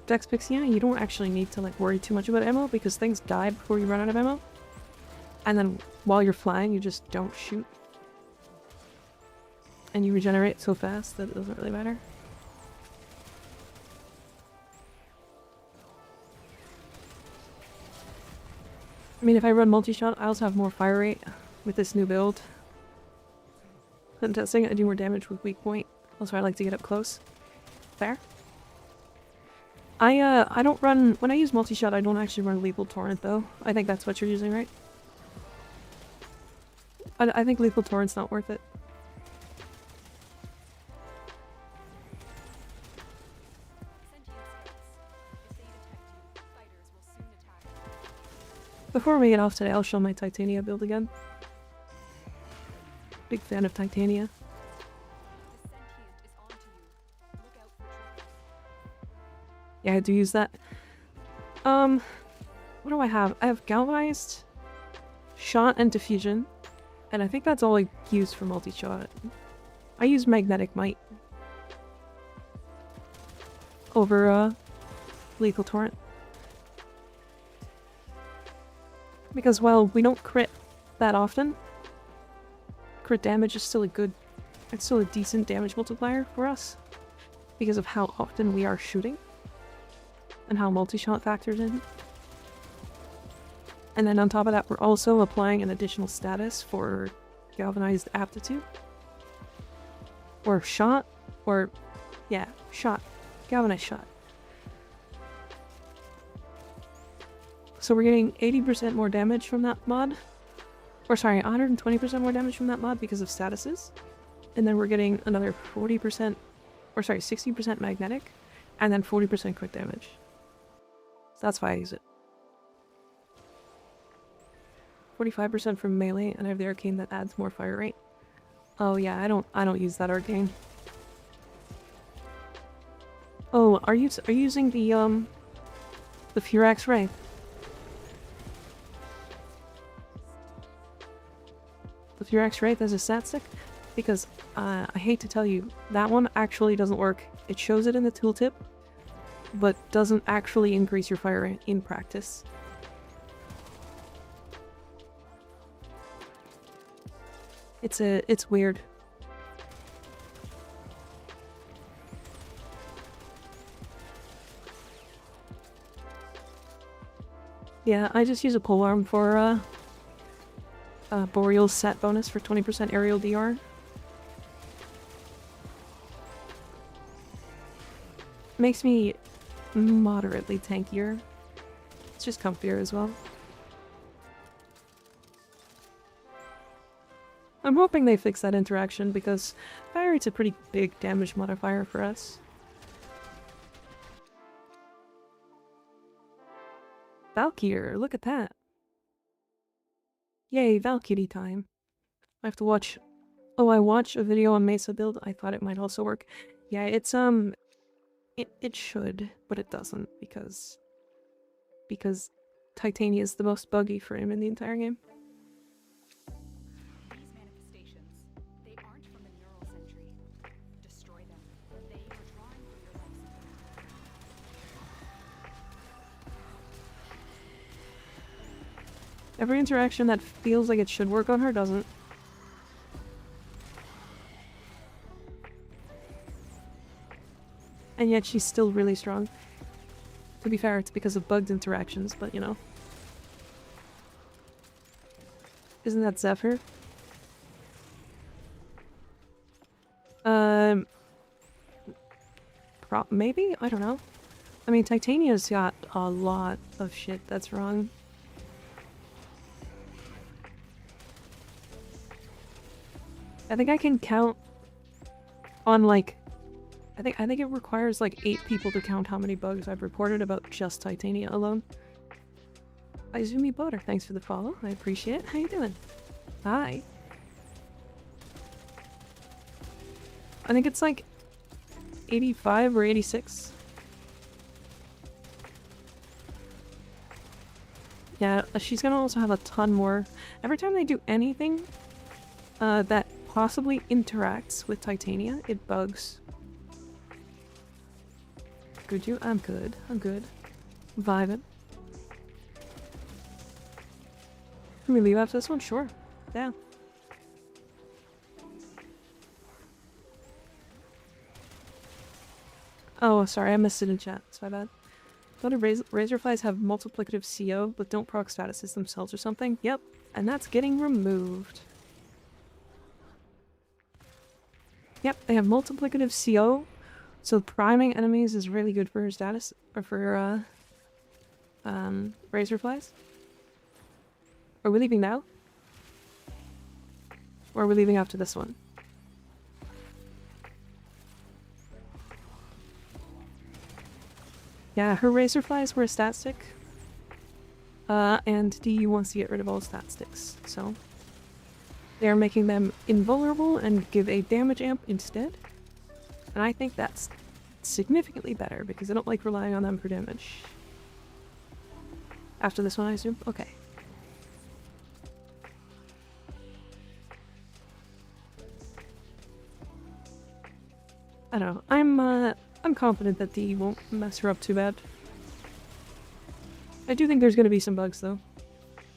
Dex Pixia, you don't actually need to like worry too much about ammo because things die before you run out of ammo. And then while you're flying, you just don't shoot. And you regenerate so fast that it doesn't really matter. I mean, if I run multi-shot, I also have more fire rate with this new build. I'm testing, I do more damage with weak point. Also, I like to get up close. Fair. I don't run... When I use multi-shot, I don't actually run Lethal Torrent, though. I think that's what you're using, right? I think Lethal Torrent's not worth it. Before we get off today, I'll show my Titania build again. Big fan of Titania. Yeah, I do use that. What do I have? I have Galvanized, Shot, and Diffusion. And I think that's all I use for multi-shot. I use Magnetic Might over Lethal Torrent. Because, well, we don't crit that often. Crit damage is still it's still a decent damage multiplier for us. Because of how often we are shooting. And how multi-shot factors in. And then on top of that, we're also applying an additional status for Galvanized Aptitude. Or Shot. Or, yeah, Shot. Galvanized Shot. So we're getting 80% more damage from that mod. Or sorry, 120% more damage from that mod because of statuses. And then we're getting another 40%, or sorry, 60% magnetic. And then 40% quick damage. So that's why I use it. 45% from melee, and I have the arcane that adds more fire rate. Oh yeah, I don't use that arcane. Oh, are you using the Furax Ray? The Furax Ray as a stat stick? Because I hate to tell you, that one actually doesn't work. It shows it in the tooltip, but doesn't actually increase your fire rate in practice. It's weird. Yeah, I just use a polearm for Boreal's set bonus for 20% aerial DR. Makes me moderately tankier. It's just comfier as well. I'm hoping they fix that interaction because fire rate's a pretty big damage modifier for us. Valkyr, look at that. Yay, Valkyrie time. I have to watch... Oh, I watched a video on Mesa build. I thought it might also work. Yeah, it's, It should, but it doesn't because Titania is the most buggy frame in the entire game. These manifestations, they aren't from the neural sentry. Destroy them. They are drawing from your life support. Every interaction that feels like it should work on her doesn't. And yet she's still really strong. To be fair, it's because of bugged interactions, but you know. Isn't that Zephyr? Maybe? I don't know. I mean, Titania's got a lot of shit that's wrong. I think I can count on, like, I think it requires like 8 people to count how many bugs I've reported about just Titania alone. Izumi Boater, thanks for the follow. I appreciate it. How you doing? Hi. I think it's like 85 or 86. Yeah, she's gonna also have a ton more. Every time they do anything that possibly interacts with Titania, it bugs. Good, you? I'm good. I'm good. Vibing. Can we leave after this one? Sure. Yeah. Oh, sorry, I missed it in chat. It's my bad. Thought razorflies have multiplicative CO, but don't proc statuses themselves or something? Yep, and that's getting removed. Yep, they have multiplicative CO, so priming enemies is really good for her status, or for, razorflies. Are we leaving now? Or are we leaving after this one? Yeah, her razorflies were a stat stick. And DU wants to get rid of all stat sticks, so they are making them invulnerable and give a damage amp instead. And I think that's significantly better because I don't like relying on them for damage. After this one, I assume? Okay. I don't know. I'm confident that D won't mess her up too bad. I do think there's gonna be some bugs though.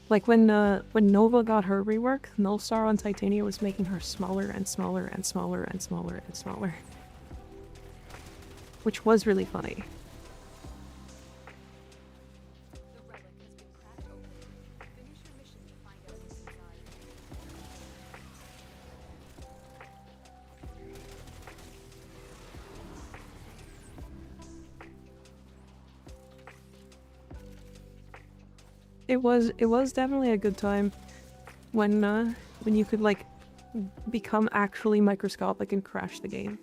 Like when Nova got her rework, Nullstar on Titania was making her smaller and smaller and smaller and smaller and smaller. Which was really funny. The relic has been cracked open. Finish your mission to find out what's inside. It was definitely a good time when you could like become actually microscopic and crash the game.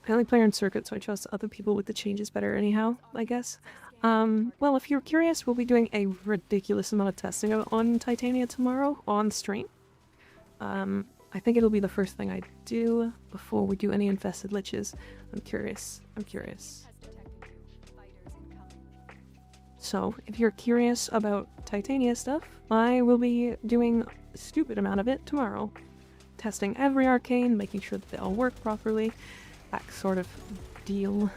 I only play on circuit, so I trust other people with the changes better anyhow, I guess. Well, if you're curious, we'll be doing a ridiculous amount of testing on Titania tomorrow on stream. I think it'll be the first thing I do before we do any infested liches. I'm curious. I'm curious. Has detected you. Fighters incoming. So, if you're curious about Titania stuff, I will be doing a stupid amount of it tomorrow. Testing every arcane, making sure that they all work properly. That sort of deal.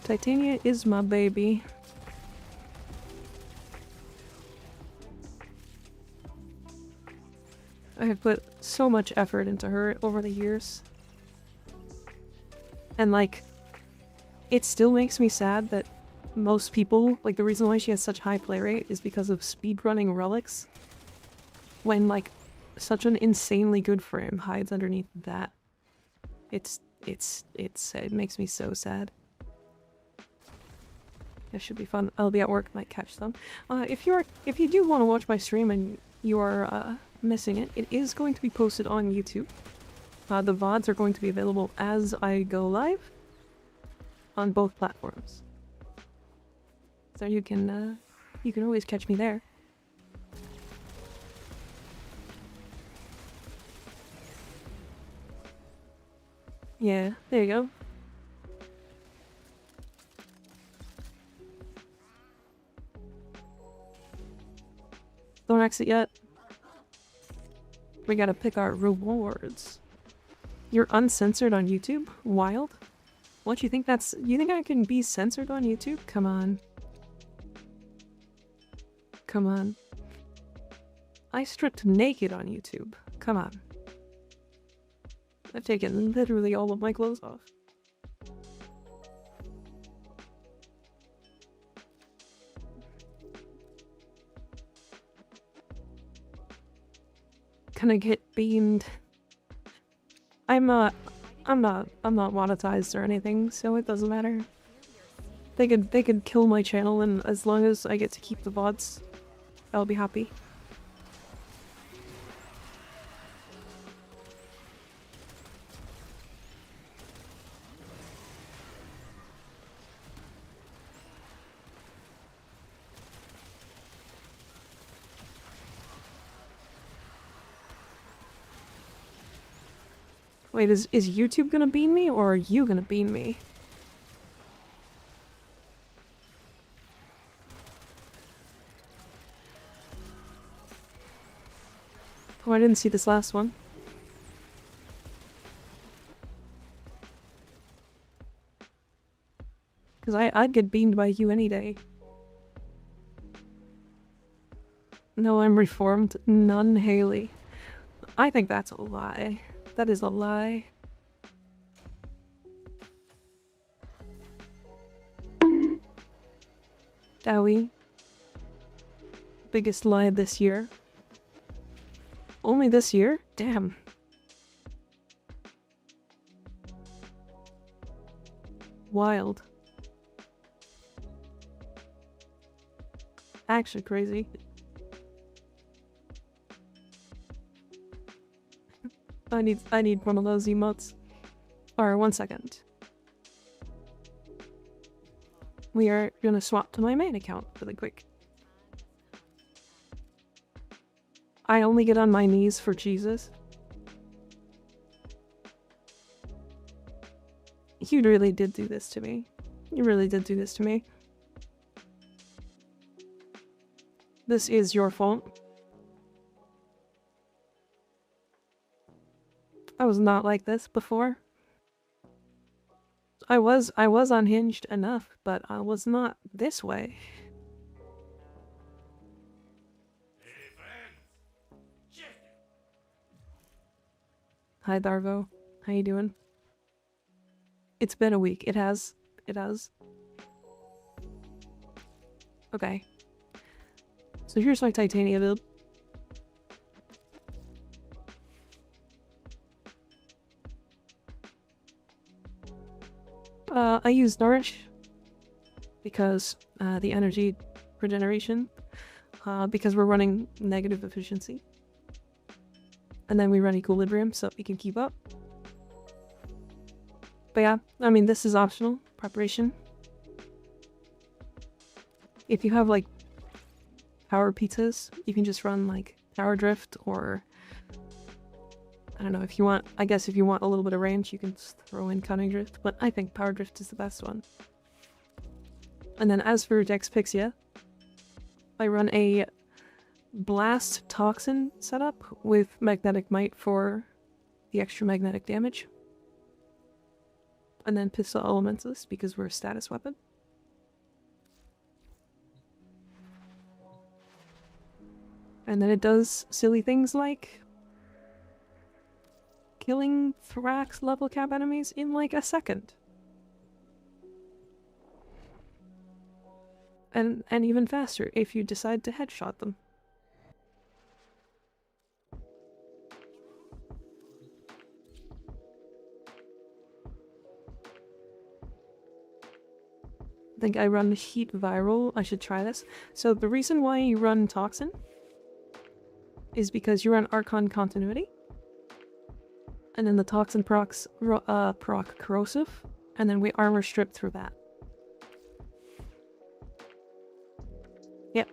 Titania is my baby. I have put so much effort into her over the years. And like, it still makes me sad that most people, like the reason why she has such high play rate is because of speedrunning relics. When like, such an insanely good frame hides underneath that. It makes me so sad. It should be fun. I'll be at work, might catch some. If you do want to watch my stream and you are missing it, it is going to be posted on YouTube. The VODs are going to be available as I go live on both platforms. So you can always catch me there. Yeah, there you go. Don't exit yet. We gotta pick our rewards. You're uncensored on YouTube? Wild? What, you think that's— you think I can be censored on YouTube? Come on. Come on. I stripped naked on YouTube. Come on. I've taken literally all of my clothes off. Can I get beamed? I'm I'm not monetized or anything, so it doesn't matter. They could kill my channel, and as long as I get to keep the VODs, I'll be happy. Wait, is YouTube gonna bean me, or are you gonna bean me? Oh, I didn't see this last one. Because I'd get beamed by you any day. No, I'm reformed. None Haley. I think that's a lie. That is a lie. Dowie. Biggest lie this year. Only this year? Damn. Wild. Actually crazy. I need one of those emotes. Or 1 second. We are gonna swap to my main account really quick. I only get on my knees for Jesus. You really did do this to me. You really did do this to me. This is your fault. I was not like this before. I was unhinged enough, but I was not this way. Hi Darvo, how you doing? It's been a week. It has. It has. Okay. So here's my Titania build. I use Nourish because the energy regeneration, because we're running negative efficiency. And then we run Equilibrium so we can keep up. But yeah, I mean, this is optional preparation. If you have like power pizzas, you can just run like Power Drift, or I don't know, if you want, I guess if you want a little bit of range, you can just throw in Cunning Drift, but I think Power Drift is the best one. And then as for Dex Pixia, I run a Blast Toxin setup with Magnetic Might for the extra magnetic damage. And then Pistol Elementalist because we're a status weapon. And then it does silly things like killing Thrax level cap enemies in like a second. And even faster if you decide to headshot them. I think I run Heat Viral. I should try this. So the reason why you run Toxin is because you run Archon Continuity. And then the Toxin proc Corrosive. And then we armor strip through that. Yep.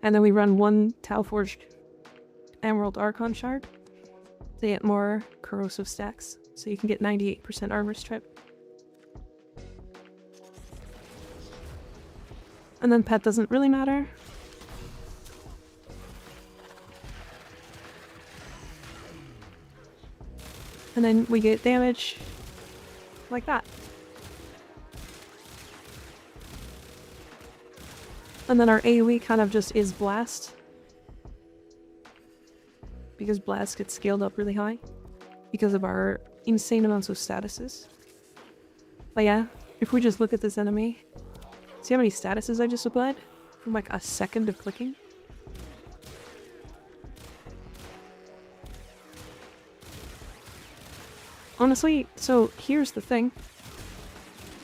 And then we run one Talforged Emerald Archon Shard to get more corrosive stacks. So you can get 98% armor strip. And then pet doesn't really matter. And then we get damage like that. And then our AoE kind of just is Blast. Because Blast gets scaled up really high. Because of our insane amounts of statuses. But yeah, if we just look at this enemy, see how many statuses I just applied? From like a second of clicking? Honestly, so here's the thing.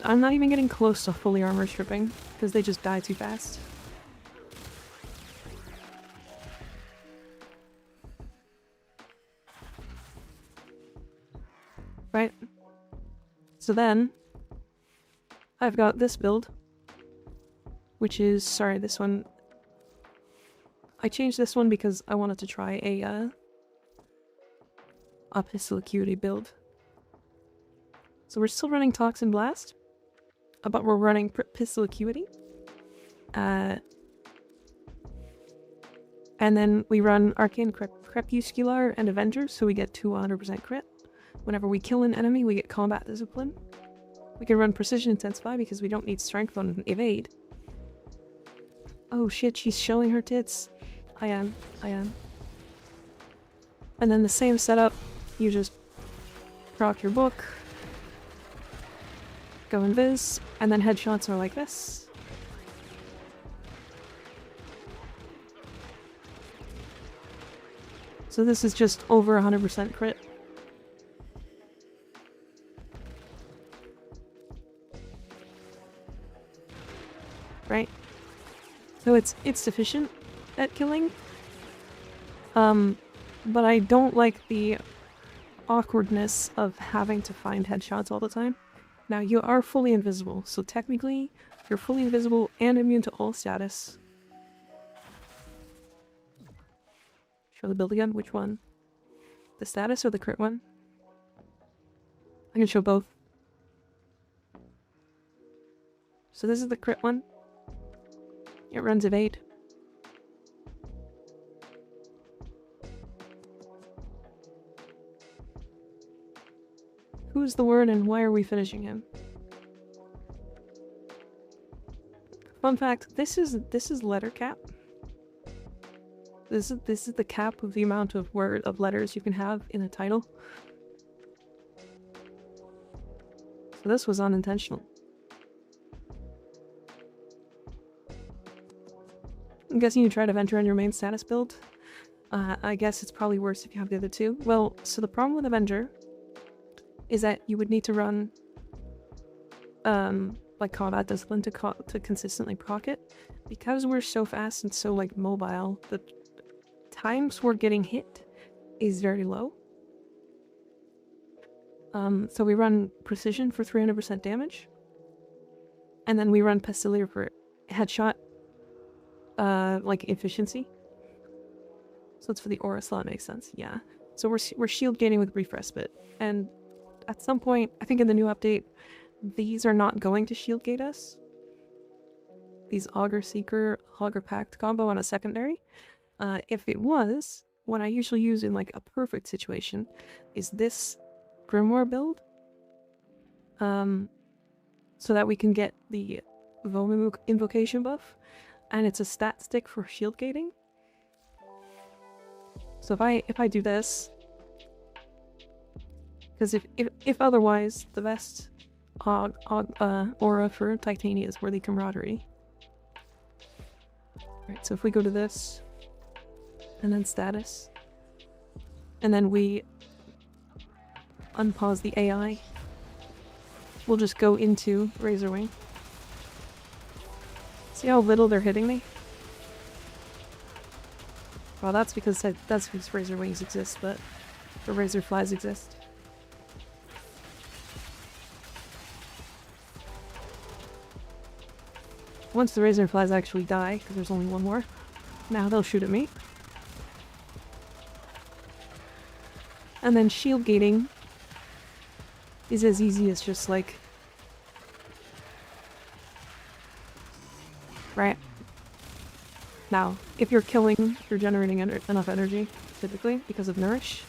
I'm not even getting close to fully armor stripping, because they just die too fast. Right? So then, I've got this build, which is, sorry, this one. I changed this one because I wanted to try a pistol acuity build. So we're still running Toxin Blast, but we're running pistol acuity. And then we run Arcane Crepuscular and Avenger, so we get 200% crit. Whenever we kill an enemy, we get Combat Discipline. We can run Precision Intensify because we don't need Strength on Evade. Oh shit, she's showing her tits. I am. And then the same setup, you just proc your book, go invis, and then headshots are like this. So this is just over 100% crit. Right? So it's sufficient at killing. But I don't like the awkwardness of having to find headshots all the time. Now you are fully invisible, so technically you're fully invisible and immune to all status. Show the build again? Which one? The status or the crit one? I can show both. So this is the crit one. It runs evade. Who's the word and why are we finishing him? Fun fact, this is letter cap. This is the cap of the amount of letters you can have in a title. So this was unintentional. I'm guessing you tried Avenger on your main status build. I guess it's probably worse if you have the other two. Well, so the problem with Avenger is that you would need to run like Combat Discipline to consistently proc it. Because we're so fast and so like mobile, the times we're getting hit is very low. So we run Precision for 300% damage. And then we run Pestilier for headshot like efficiency. So it's for the aura slot, makes sense. Yeah. So we're shield gaining with brief respite. And at some point, I think in the new update, these are not going to shield gate us. These Augur Seeker, Augur Pact combo on a secondary. If it was, what I usually use in like a perfect situation is this Grimoire build. So that we can get the Vomim invocation buff. And it's a stat stick for shield gating. So if I do this, because if otherwise the best aura for Titania is Worthy Camaraderie. Right, so if we go to this, and then status, and then we unpause the AI, we'll just go into Razorwing. See how little they're hitting me? Well, that's because Razor Wings exist, but the Razor Flies exist. Once the Razor Flies actually die, because there's only one more, now they'll shoot at me. And then shield gating is as easy as just like... Right. Now, if you're killing, you're generating enough energy, typically, because of Nourish.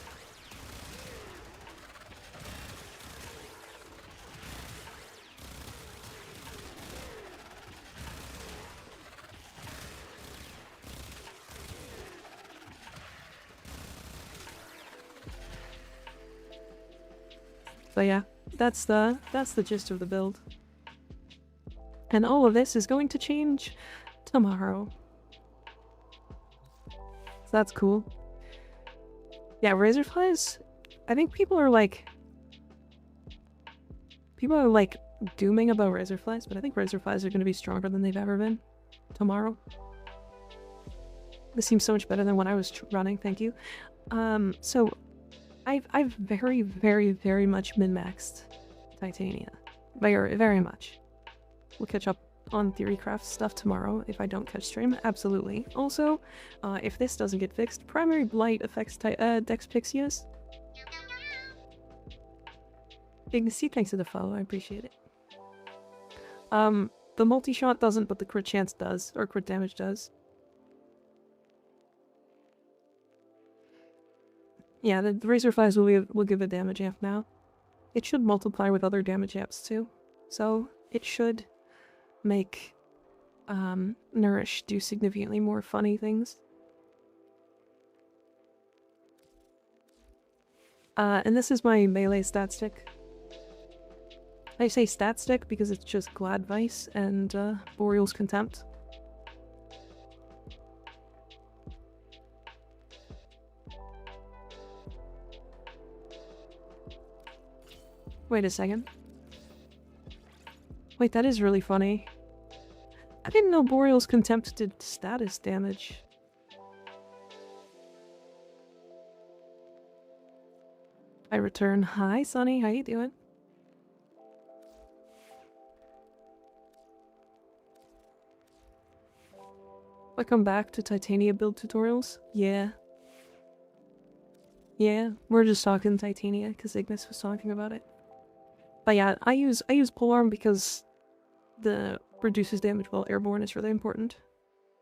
So yeah, that's the gist of the build. And all of this is going to change tomorrow. So that's cool. Yeah, Razorflies, I think people are like People are like dooming about razorflies, but I think razorflies are going to be stronger than they've ever been tomorrow. This seems so much better than when I was running, thank you. So I've very, very, very much min-maxed Titania. Very, very much. We'll catch up on Theorycraft stuff tomorrow if I don't catch stream, absolutely. Also, if this doesn't get fixed, Primary Blight affects Dex Pixius. Ignacy, thanks for the follow, I appreciate it. The multi-shot doesn't, but the crit chance does, or crit damage does. Yeah, the Razorflies will give a damage amp now. It should multiply with other damage amps too, so it should make Nourish do significantly more funny things. And this is my melee stat stick. I say stat stick because it's just Glad Vice and Boreal's Contempt. Wait a second. Wait, that is really funny. I didn't know Boreal's Contempt did status damage. I return. Hi, Sunny. How you doing? Welcome back to Titania build tutorials. Yeah. Yeah, we're just talking Titania because Ignis was talking about it. But yeah, I use Polearm because the reduces damage while airborne is really important.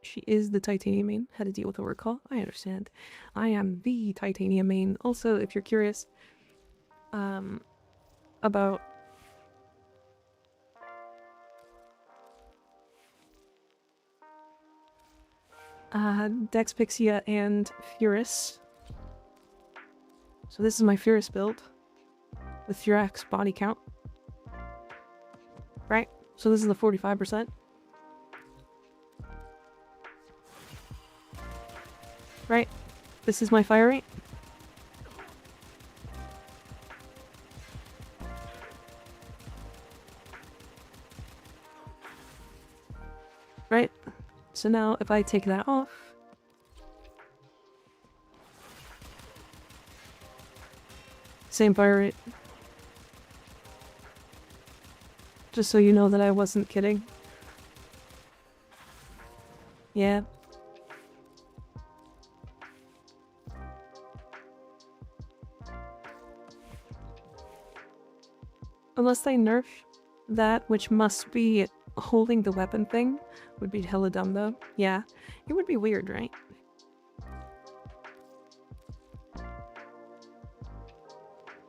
She is the Titania main. Had to deal with a word call. I understand. I am the Titania main. Also, if you're curious, about Dex Pixia and Furus. So this is my Furus build with Furax body count. Right? So this is the 45%. Right? This is my fire rate. Right? So now if I take that off, same fire rate. Just so you know that I wasn't kidding. Yeah. Unless they nerf that, which must be holding the weapon thing, would be hella dumb though. Yeah. It would be weird, right?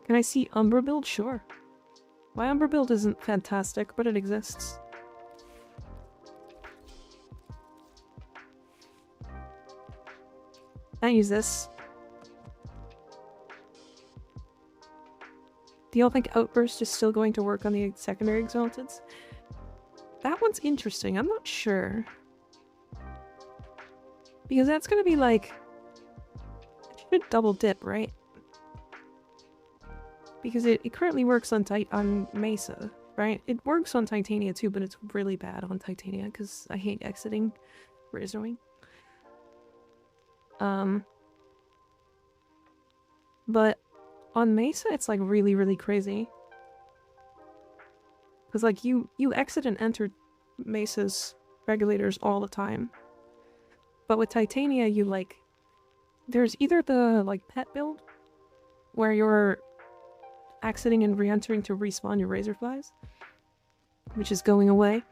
Can I see Umbra build? Sure. My Umbra build isn't fantastic, but it exists. I use this. Do y'all think Outburst is still going to work on the secondary Exalteds? That one's interesting. I'm not sure. Because that's gonna be like... It should double dip, right? Because it currently works on Mesa, right? It works on Titania too, but it's really bad on Titania because I hate exiting Razorwing. But on Mesa, it's like really, really crazy. Because like you exit and enter Mesa's regulators all the time. But with Titania, you like... There's either the like pet build, where you're exiting and re-entering to respawn your Razorflies, which is going away.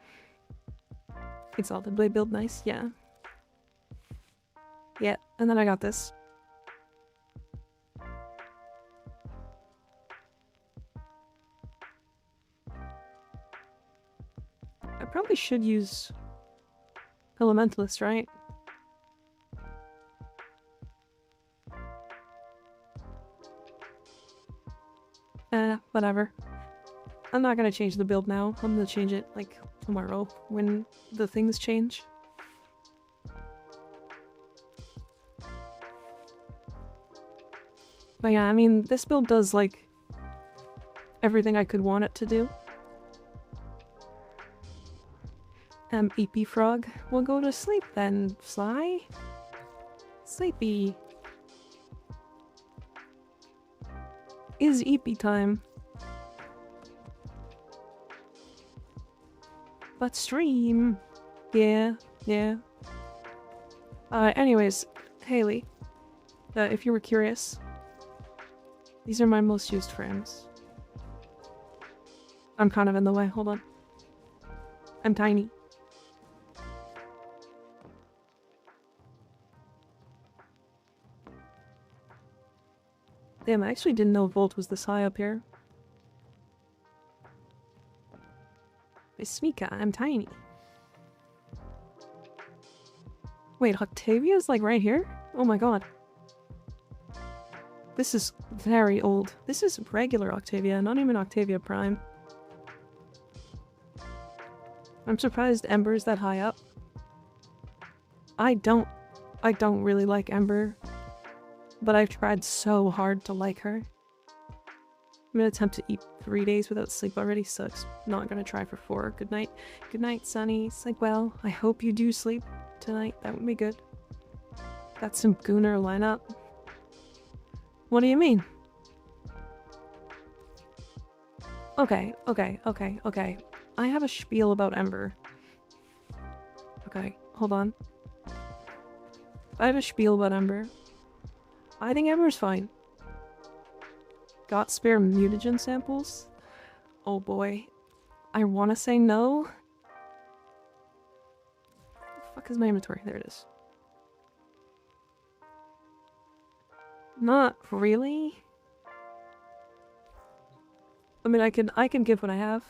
Exalted Blade build, nice, yeah. Yeah, and then I got this. I probably should use Elementalist, right? Whatever. I'm not gonna change the build now. I'm gonna change it, like, tomorrow, when the things change. But yeah, I mean, this build does, like, everything I could want it to do. EP Frog. We'll go to sleep then, Sly. Sleepy. Is EP time. But stream. Yeah, yeah. Anyways, Haley, if you were curious, these are my most used frames. I'm kind of in the way, hold on. I'm tiny. Damn, I actually didn't know Volt was this high up here. It's Smika, I'm tiny. Wait, Octavia's like right here? Oh my god. This is very old. This is regular Octavia, not even Octavia Prime. I'm surprised Ember's that high up. I don't really like Ember, but I've tried so hard to like her. I'm gonna attempt to eat 3 days without sleep already, so it's not gonna try for 4. Good night. Good night, Sunny. Sleep well. I hope you do sleep tonight. That would be good. That's some Gooner lineup. What do you mean? Okay. I have a spiel about Ember. Okay, hold on. I have a spiel about Ember. I think Ember's fine. Got spare mutagen samples? Oh boy. I want to say no. Where the fuck is my inventory? There it is. Not really. I mean, I can give what I have.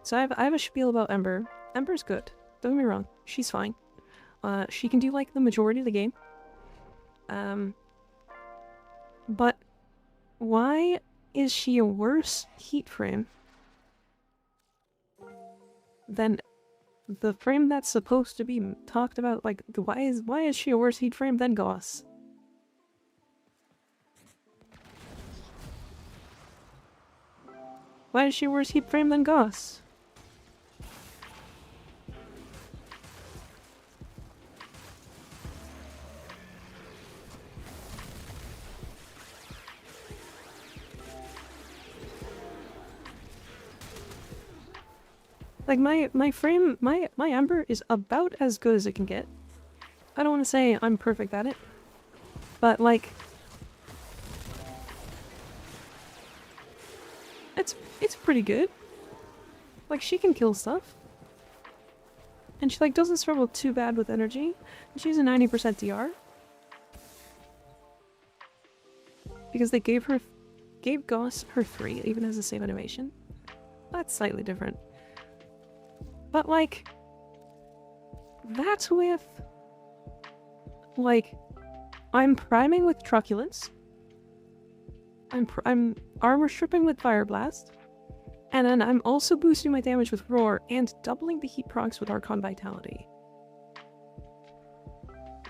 So I have a spiel about Ember. Ember's good. Don't get me wrong. She's fine. She can do like the majority of the game. But why is she a worse heat frame than the frame that's supposed to be talked about? Like, why is she a worse heat frame than Goss? Why is she a worse heat frame than Goss? Like my frame, my Ember is about as good as it can get. I don't want to say I'm perfect at it, but like it's pretty good. Like, she can kill stuff, and she like doesn't struggle too bad with energy. And she's a 90% DR because they gave Goss her 3 even as a save animation. That's slightly different. But, like, that's with, like, I'm priming with Truculence, I'm armor stripping with Fire Blast, and then I'm also boosting my damage with Roar and doubling the heat procs with Archon Vitality.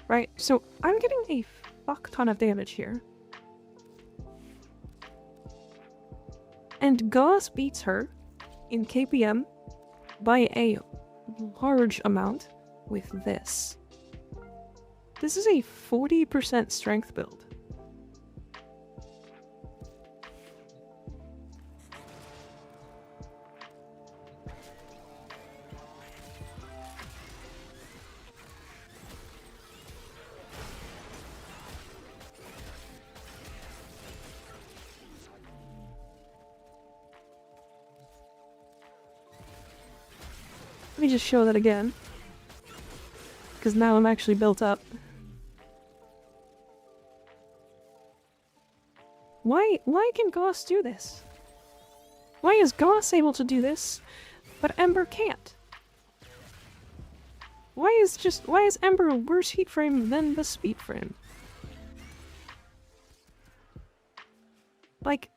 Right, so I'm getting a fuck ton of damage here. And Goss beats her in KPM by a large amount with this. This is a 40% strength build. Let me just show that again, because now I'm actually built up. Why can Goss do this? Why is Goss able to do this, but Ember can't? Why is Ember a worse heat frame than the speed frame? Like,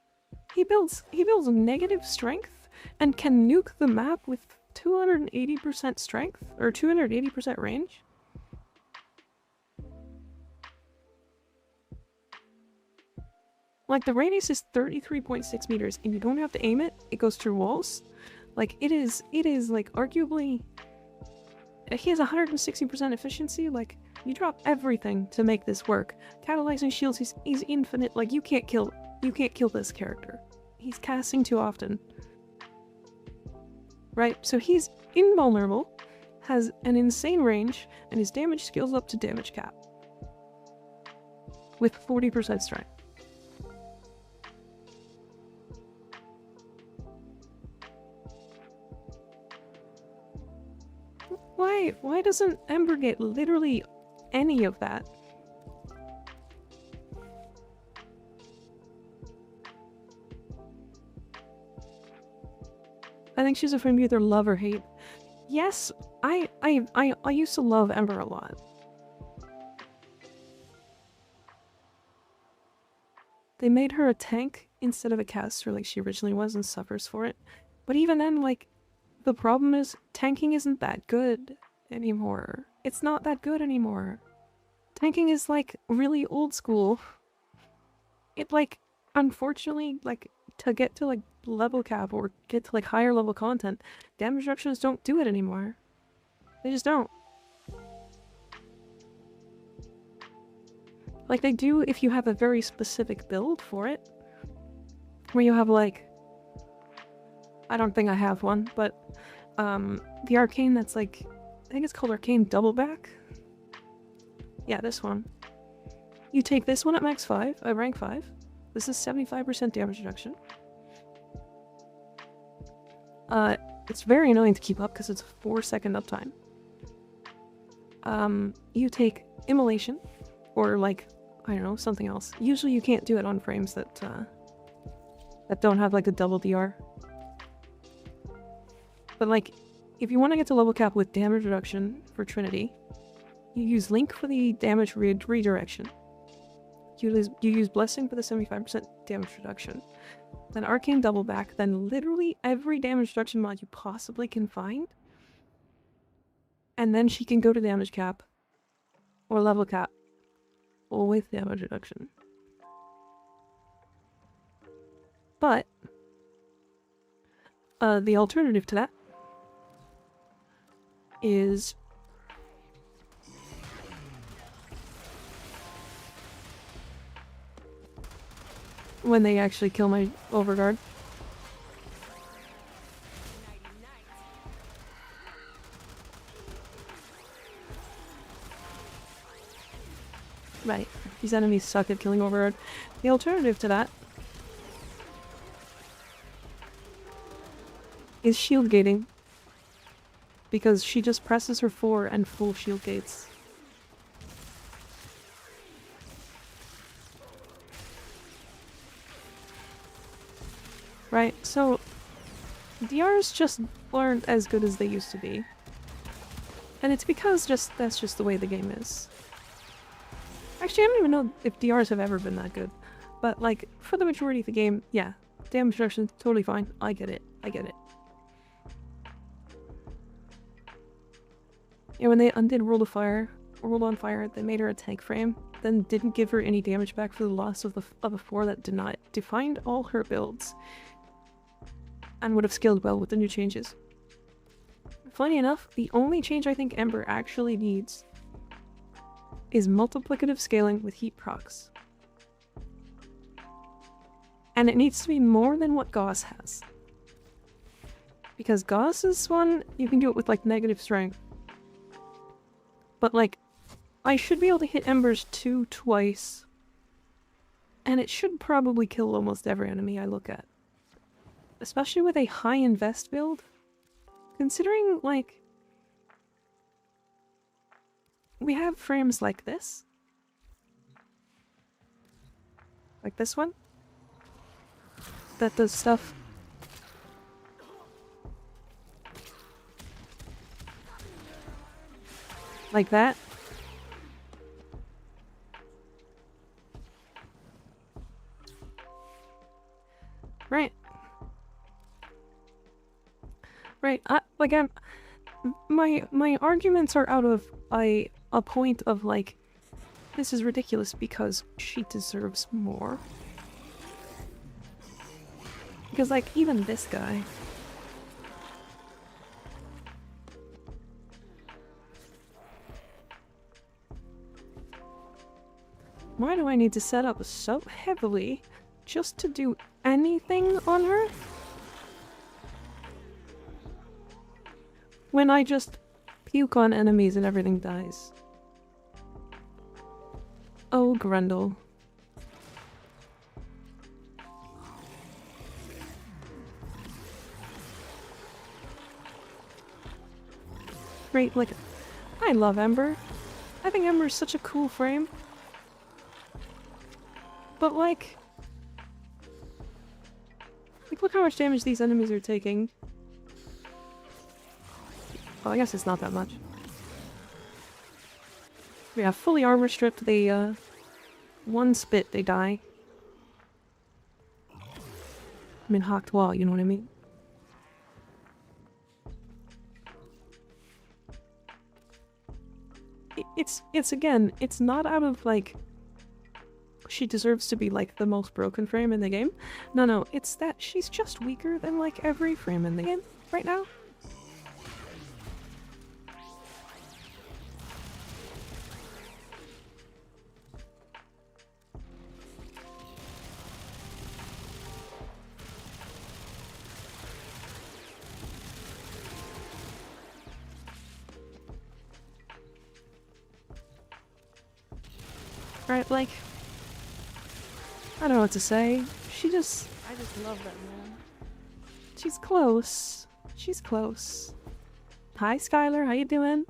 he builds negative strength and can nuke the map with 280% strength or 280% range. Like, the radius is 33.6 meters and you don't have to aim it, it goes through walls. Like, it is, like, arguably... He has 160% efficiency, like, you drop everything to make this work. Catalyzing shields, he's infinite, like, you can't kill this character. He's casting too often. Right, so he's invulnerable, has an insane range, and his damage scales up to damage cap. With 40% strength. Why doesn't Ember get literally any of that? I think she's a friend you either love or hate. Yes, I used to love Ember a lot. They made her a tank instead of a caster like she originally was and suffers for it. But even then, like, the problem is tanking isn't that good anymore. It's not that good anymore. Tanking is, like, really old school. It, like, unfortunately, like, to get to, like, level cap or get to, like, higher level content, damage reductions don't do it anymore. They just don't. Like, they do if you have a very specific build for it. Where you have, like... I don't think I have one, but... the arcane that's, like... I think it's called Arcane Doubleback? Yeah, this one. You take this one at max 5, rank 5. This is 75% damage reduction. It's very annoying to keep up because it's a 4-second uptime. You take Immolation, or like, I don't know, something else. Usually you can't do it on frames that don't have like a double DR. But like, if you want to get to level cap with damage reduction for Trinity, you use Link for the damage redirection. You use Blessing for the 75% damage reduction. Then Arcane Doubleback, then literally every damage reduction mod you possibly can find. And then she can go to damage cap. Or level cap. Or with damage reduction. But the alternative to that is when they actually kill my overguard. Right, these enemies suck at killing overguard. The alternative to that is shield gating. Because she just presses her 4 and full shield gates. Right, so DRs just aren't as good as they used to be. And it's because that's just the way the game is. Actually, I don't even know if DRs have ever been that good. But like, for the majority of the game, yeah, damage reduction, totally fine. I get it. I get it. Yeah, when they undid World on Fire, they made her a tank frame, then didn't give her any damage back for the loss of a 4 that defined all her builds, and would have scaled well with the new changes. Funny enough, the only change I think Ember actually needs is multiplicative scaling with heat procs. And it needs to be more than what Gauss has. Because Gauss's one, you can do it with like negative strength. But like, I should be able to hit Ember's 2 twice. And it should probably kill almost every enemy I look at. Especially with a high invest build. Considering, like, we have frames like this. Like this one. That does stuff. Like that. Right. Right. My arguments are out of a point of like, this is ridiculous because she deserves more. Because like even this guy, Why do I need to set up so heavily just to do anything on her? When I just puke on enemies and everything dies. Oh, Grundle. Great, like, I love Ember. I think Ember is such a cool frame. But like, look how much damage these enemies are taking. Well, I guess it's not that much. Yeah, fully armor stripped, they, one spit, they die. I mean, hocked wall, you know what I mean? It's again, it's not out of, like, she deserves to be, like, the most broken frame in the game. No, it's that she's just weaker than, like, every frame in the game right now. Right, like, I don't know what to say. I just love that man. She's close. She's close. Hi, Skylar. How you doing?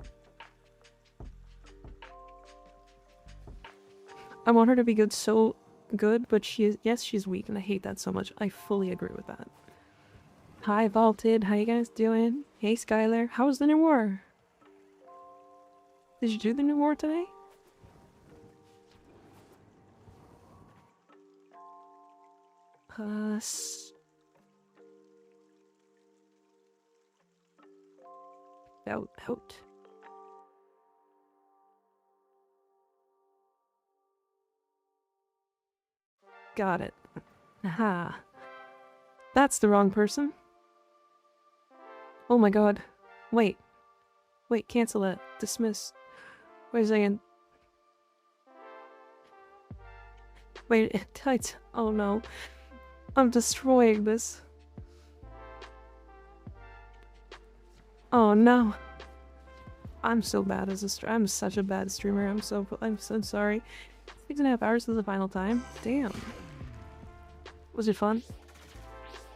I want her to be good, so good, but yes, she's weak, and I hate that so much. I fully agree with that. Hi, Vaulted. How you guys doing? Hey, Skylar. How was the new war? Did you do the new war today? Out. Got it. Aha. That's the wrong person. Oh my god. Wait, cancel it. Dismiss. Wait a second. Wait, it tight. Oh no. I'm destroying this. Oh no. I'm so bad as I'm such a bad streamer. I'm so sorry. 6.5 hours is the final time. Damn. Was it fun?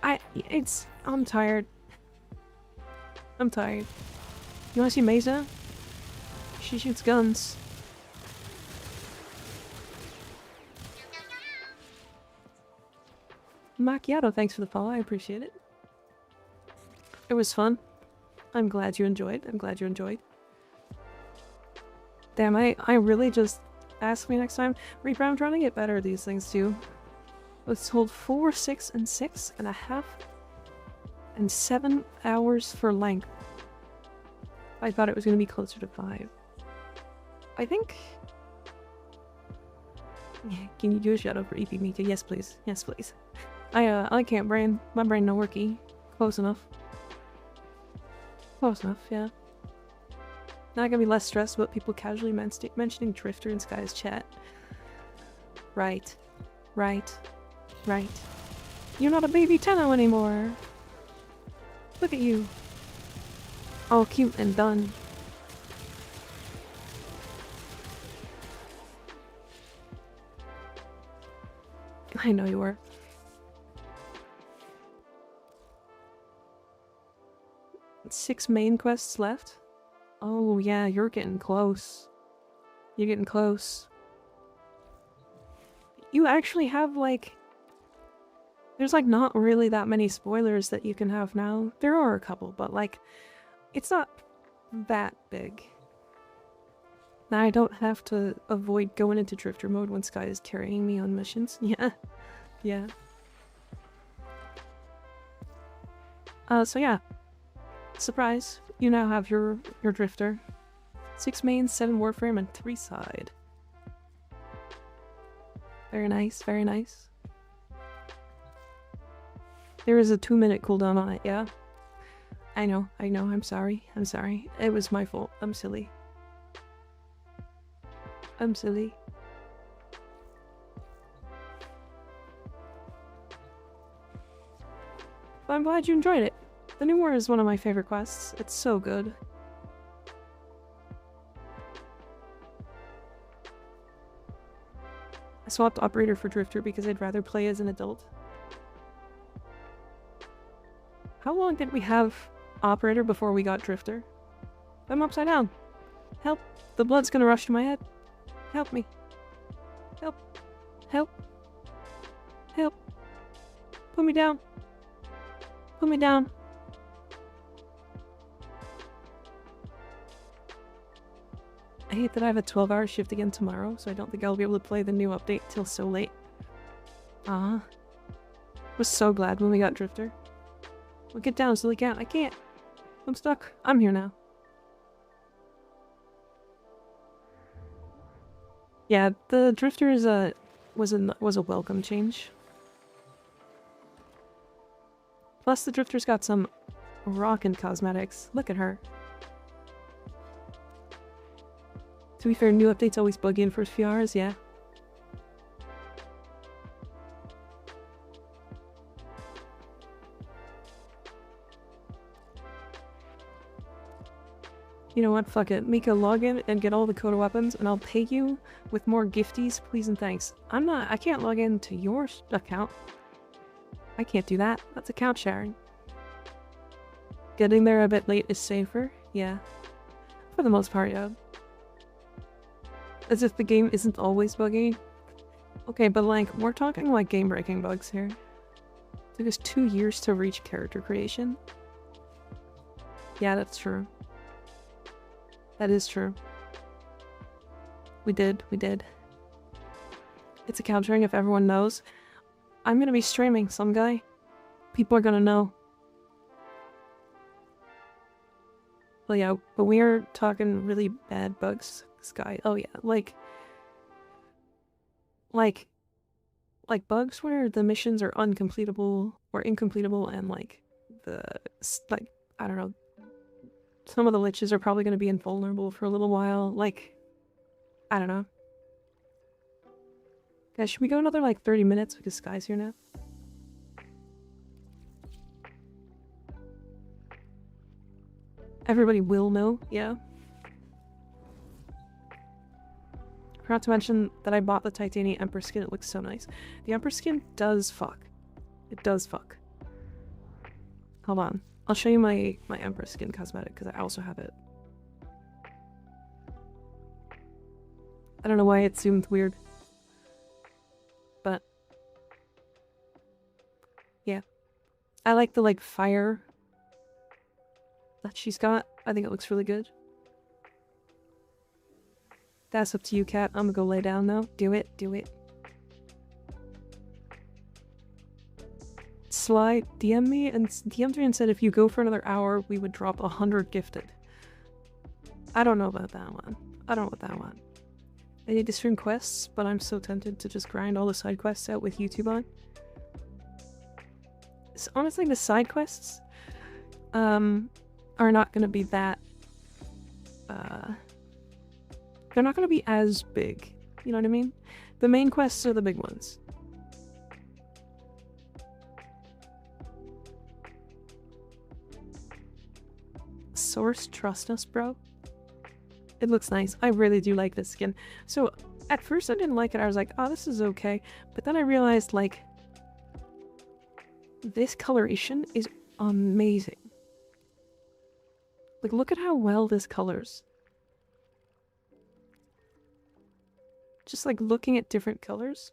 I'm tired. I'm tired. You wanna see Mesa? She shoots guns. Macchiato, thanks for the follow. I appreciate it. It was fun. I'm glad you enjoyed. Damn, I really just ask me next time. Reaper, I'm trying to get better at these things too. Let's hold 4, 6, and 6.5 and 7 hours for length. I thought it was going to be closer to 5. I think... Yeah, can you do a shout out for EP Mika? Yes, please. Yes, please. I can't brain. My brain no worky. Close enough. Close enough, yeah. Now I can be less stressed about people casually mentioning Drifter in Sky's chat. Right. You're not a baby Tenno anymore. Look at you. All cute and done. I know you were. Six main quests left? Oh yeah, you're getting close. You're getting close. You actually have, like... There's, like, not really that many spoilers that you can have now. There are a couple, but, like, it's not that big. Now I don't have to avoid going into Drifter mode when Sky is carrying me on missions. Yeah. So yeah. Surprise. You now have your Drifter. 6 main, 7 Warframe, and 3 side. Very nice, very nice. There is a 2-minute cooldown on it, yeah? I know, I'm sorry. It was my fault. I'm silly. But I'm glad you enjoyed it. The New War is one of my favorite quests. It's so good. I swapped Operator for Drifter because I'd rather play as an adult. How long did we have Operator before we got Drifter? I'm upside down. Help. The blood's gonna rush to my head. Help me. Help. Help. Help. Put me down. Put me down. I hate that I have a 12-hour shift again tomorrow, so I don't think I'll be able to play the new update till so late. Was so glad when we got Drifter. Well, get down, silly cat. I can't. I'm stuck. I'm here now. Yeah, the Drifter is was a welcome change. Plus, the Drifter's got some rockin' cosmetics. Look at her. To be fair, new updates always bug in for a few hours, yeah. You know what? Fuck it. Mika, log in and get all the Coda weapons, and I'll pay you with more gifties, please and thanks. I can't log into your account. I can't do that. That's account sharing. Getting there a bit late is safer, yeah. For the most part, yeah. As if the game isn't always buggy. Okay, but like, we're talking like game-breaking bugs here. It took us 2 years to reach character creation. Yeah, that's true. That is true. We did. It's account sharing if everyone knows. I'm gonna be streaming some guy. People are gonna know. Well, yeah, but we are talking really bad bugs, Sky. Oh yeah, like bugs where the missions are uncompletable or incompletable, and like I don't know. Some of the liches are probably going to be invulnerable for a little while. Like, I don't know. Guys, should we go another like 30 minutes because Sky's here now? Everybody will know, yeah. Forgot to mention that I bought the Titanium Emperor skin. It looks so nice. The Emperor skin does fuck. It does fuck. Hold on. I'll show you my Emperor skin cosmetic because I also have it. I don't know why it zoomed weird. But yeah. I like the like fire that she's got. I think it looks really good. That's up to you, Cat. I'm gonna go lay down now. Do it. Sly DM me and DM'd me and said if you go for another hour, we would drop 100 gifted. I don't know about that one. I need to stream quests, but I'm so tempted to just grind all the side quests out with YouTube on. So honestly, the side quests are not going to be that... they're not going to be as big. You know what I mean? The main quests are the big ones. Source, trust us, bro. It looks nice. I really do like this skin. So, at first I didn't like it. I was like, oh, this is okay. But then I realized, like, this coloration is amazing. Like, look at how well this colors. Just, like, looking at different colors.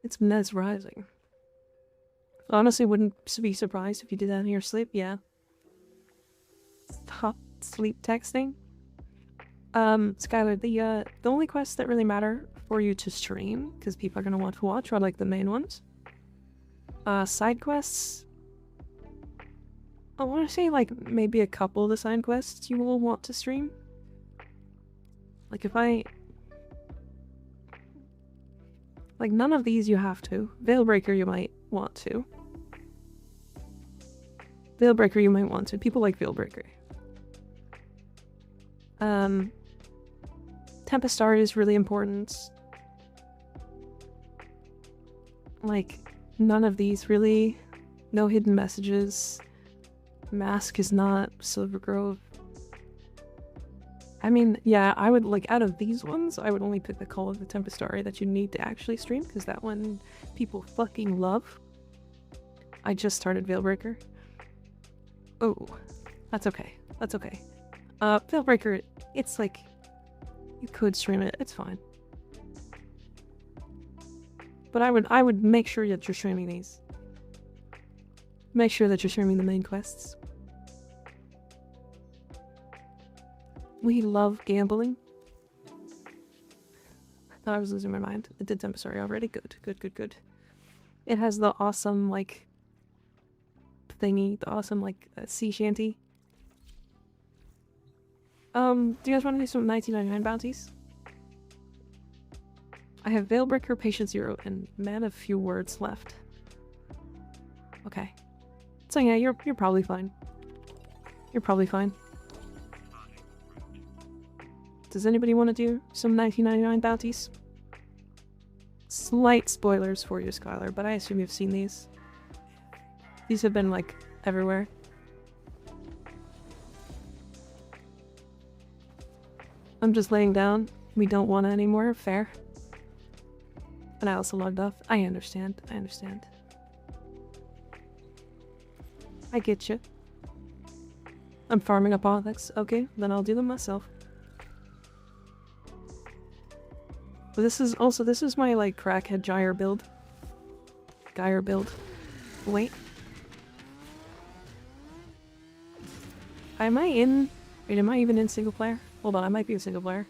It's mesmerizing. Honestly, wouldn't be surprised if you did that in your sleep, yeah. Stop sleep texting. Skylar, the only quests that really matter for you to stream, because people are gonna want to watch, are like the main ones. Side quests. I want to say like maybe a couple of the side quests you will want to stream. Like if I... Like, none of these you have to. Veilbreaker you might want to. Veilbreaker you might want to. People like Veilbreaker. Tempest art is really important. Like, none of these really. No hidden messages. Mask is not Silver Grove. I mean, yeah, I would, like, out of these ones, I would only pick the Call of the Tempestari that you need to actually stream, because that one people fucking love. I just started Veilbreaker. Oh, that's okay. That's okay. Veilbreaker, it's like, you could stream it, it's fine. But I would make sure that you're streaming these. Make sure that you're streaming the main quests. We love gambling. I thought I was losing my mind. It did Tempestari already. Good, good, good, good. It has the awesome, like, thingy. The awesome, like, sea shanty. Do you guys want to do some 1999 bounties? I have Veilbreaker, Patient Zero, and Man of Few Words left. Okay. So yeah, you're probably fine. You're probably fine. Does anybody want to do some 1999 bounties? Slight spoilers for you, Skylar, but I assume you've seen these. These have been, like, everywhere. I'm just laying down. We don't want it anymore. Fair. And I also logged off. I understand. I understand. I get you. I'm farming up Onyx. Okay, then I'll do them myself. But this is my, like, crackhead gyre build. Gyre build. Wait. Am I in... Wait, am I even in single player? Hold on, I might be a single player.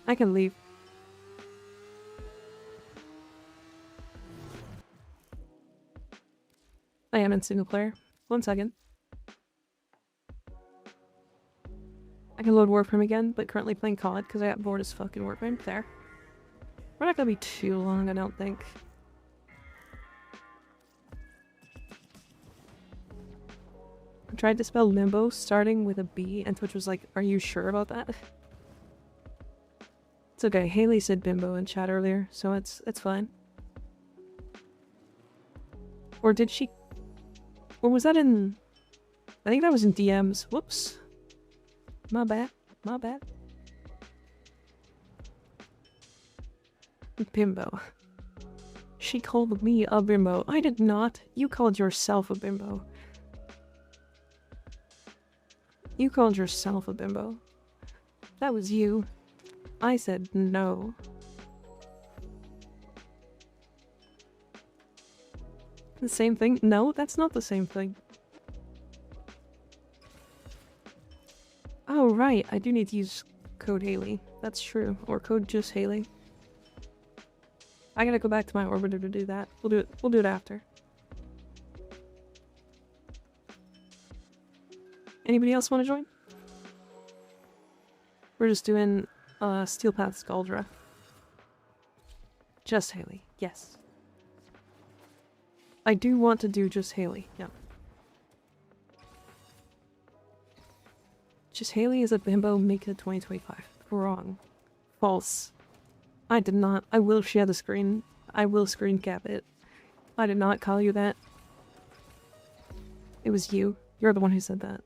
I can leave. I am in single player. 1 second. I can load Warframe again, but currently playing Coda because I got bored as fucking Warframe. There. We're not gonna be too long, I don't think. I tried to spell limbo starting with a B, and Twitch was like, are you sure about that? It's okay, Haley said bimbo in chat earlier, so it's fine. Or did she... Or was that in... I think that was in DMs. Whoops. My bad. My bad. Bimbo. She called me a bimbo. I did not. You called yourself a bimbo. You called yourself a bimbo. That was you. I said no. The same thing? No, that's not the same thing. Oh, right. I do need to use code Haley. That's true. Or code just Haley. I gotta go back to my orbiter to do that. We'll do it after. Anybody else want to join? We're just doing Steel Path Scaldra. Just Haley. Yes. I do want to do just Haley. Yeah. Just Haley is a bimbo Mika 2025. Wrong. False. I did not. I will share the screen. I will screen cap it. I did not call you that. It was you. You're the one who said that.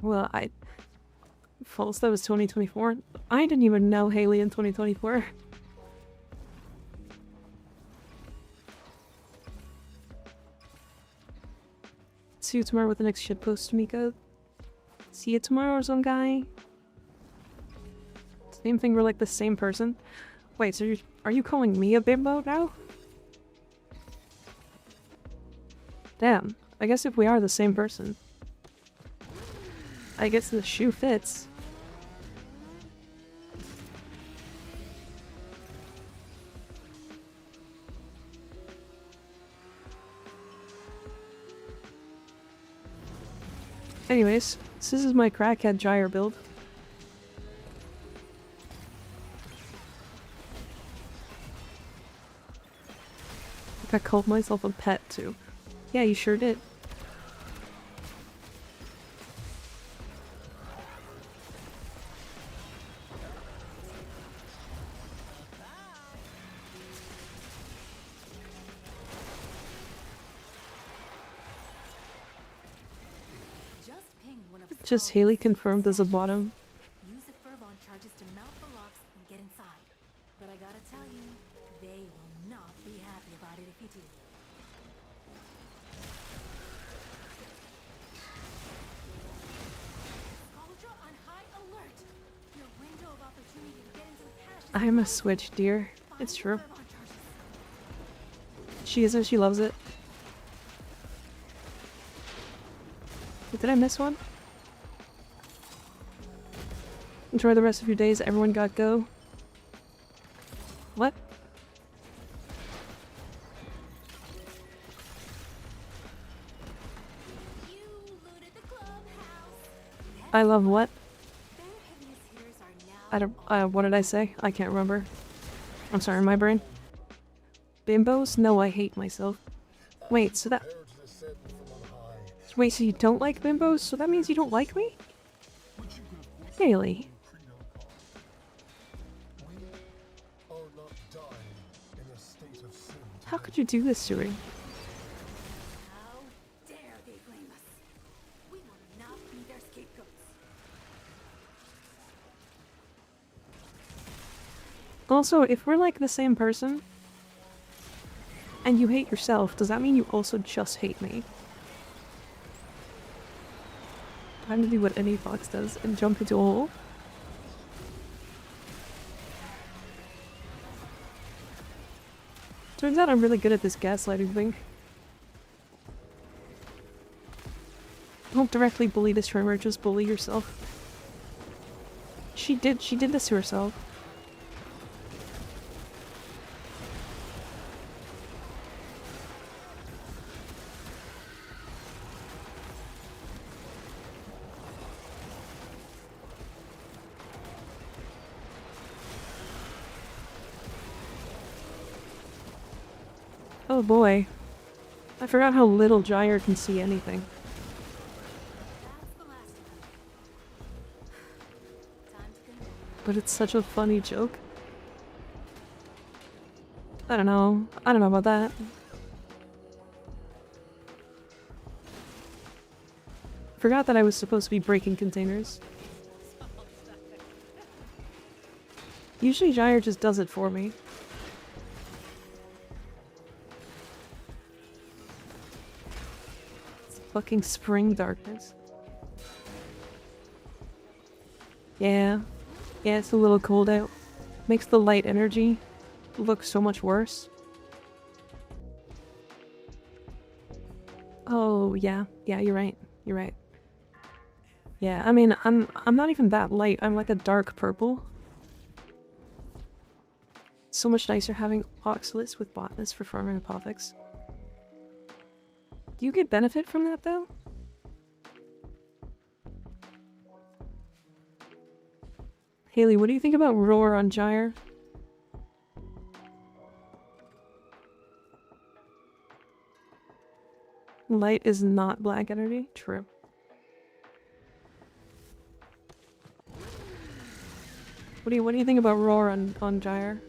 Well, false, that was 2024. I didn't even know Haley in 2024. See you tomorrow with the next shitpost, Mika. See you tomorrow, some guy. Same thing, we're like the same person. Wait, so are you calling me a bimbo now? Damn, I guess if we are the same person. I guess the shoe fits. Anyways, this is my crackhead gyre build. I called myself a pet too. Yeah, you sure did. Just Haley confirmed as a bottom. Use the Furbon charges to melt the locks and get inside. But I gotta tell you, they will not be happy about it if you do. Cauldra on high alert. Your window of opportunity to get into the cache is I'm a closed. switch, dear. It's Find the true. Furbon charges. She is and she loves it. Did I miss one? Enjoy the rest of your days. Everyone got go. What? You looted the clubhouse. I love what? Their heaviest hitters are now I don't. What did I say? I can't remember. I'm sorry, my brain. Bimbos? No, I hate myself. Wait, so that. Wait, so you don't like bimbos? So that means you don't like me? Haley. How could you do this to me? How dare they blame us? We will not be their scapegoats. Also, if we're like the same person, and you hate yourself, does that mean you also just hate me? Time to do what any fox does and jump into a hole. Turns out I'm really good at this gaslighting thing. Don't directly bully this trimmer, just bully yourself. She did this to herself. Oh boy. I forgot how little Gyre can see anything. That's the last of them. Time to continue. But it's such a funny joke. I don't know. I don't know about that. Forgot that I was supposed to be breaking containers. Usually Gyre just does it for me. It's fucking spring darkness. Yeah. Yeah, it's a little cold out. Makes the light energy look so much worse. Oh, yeah. Yeah, you're right. You're right. Yeah, I mean, I'm not even that light. I'm like a dark purple. So much nicer having Oxalis with Botanist for farming Apothix. Do you get benefit from that, though? Haley, what do you think about Roar on Gyre? Light is not black energy? True. What do you think about Roar on Gyre?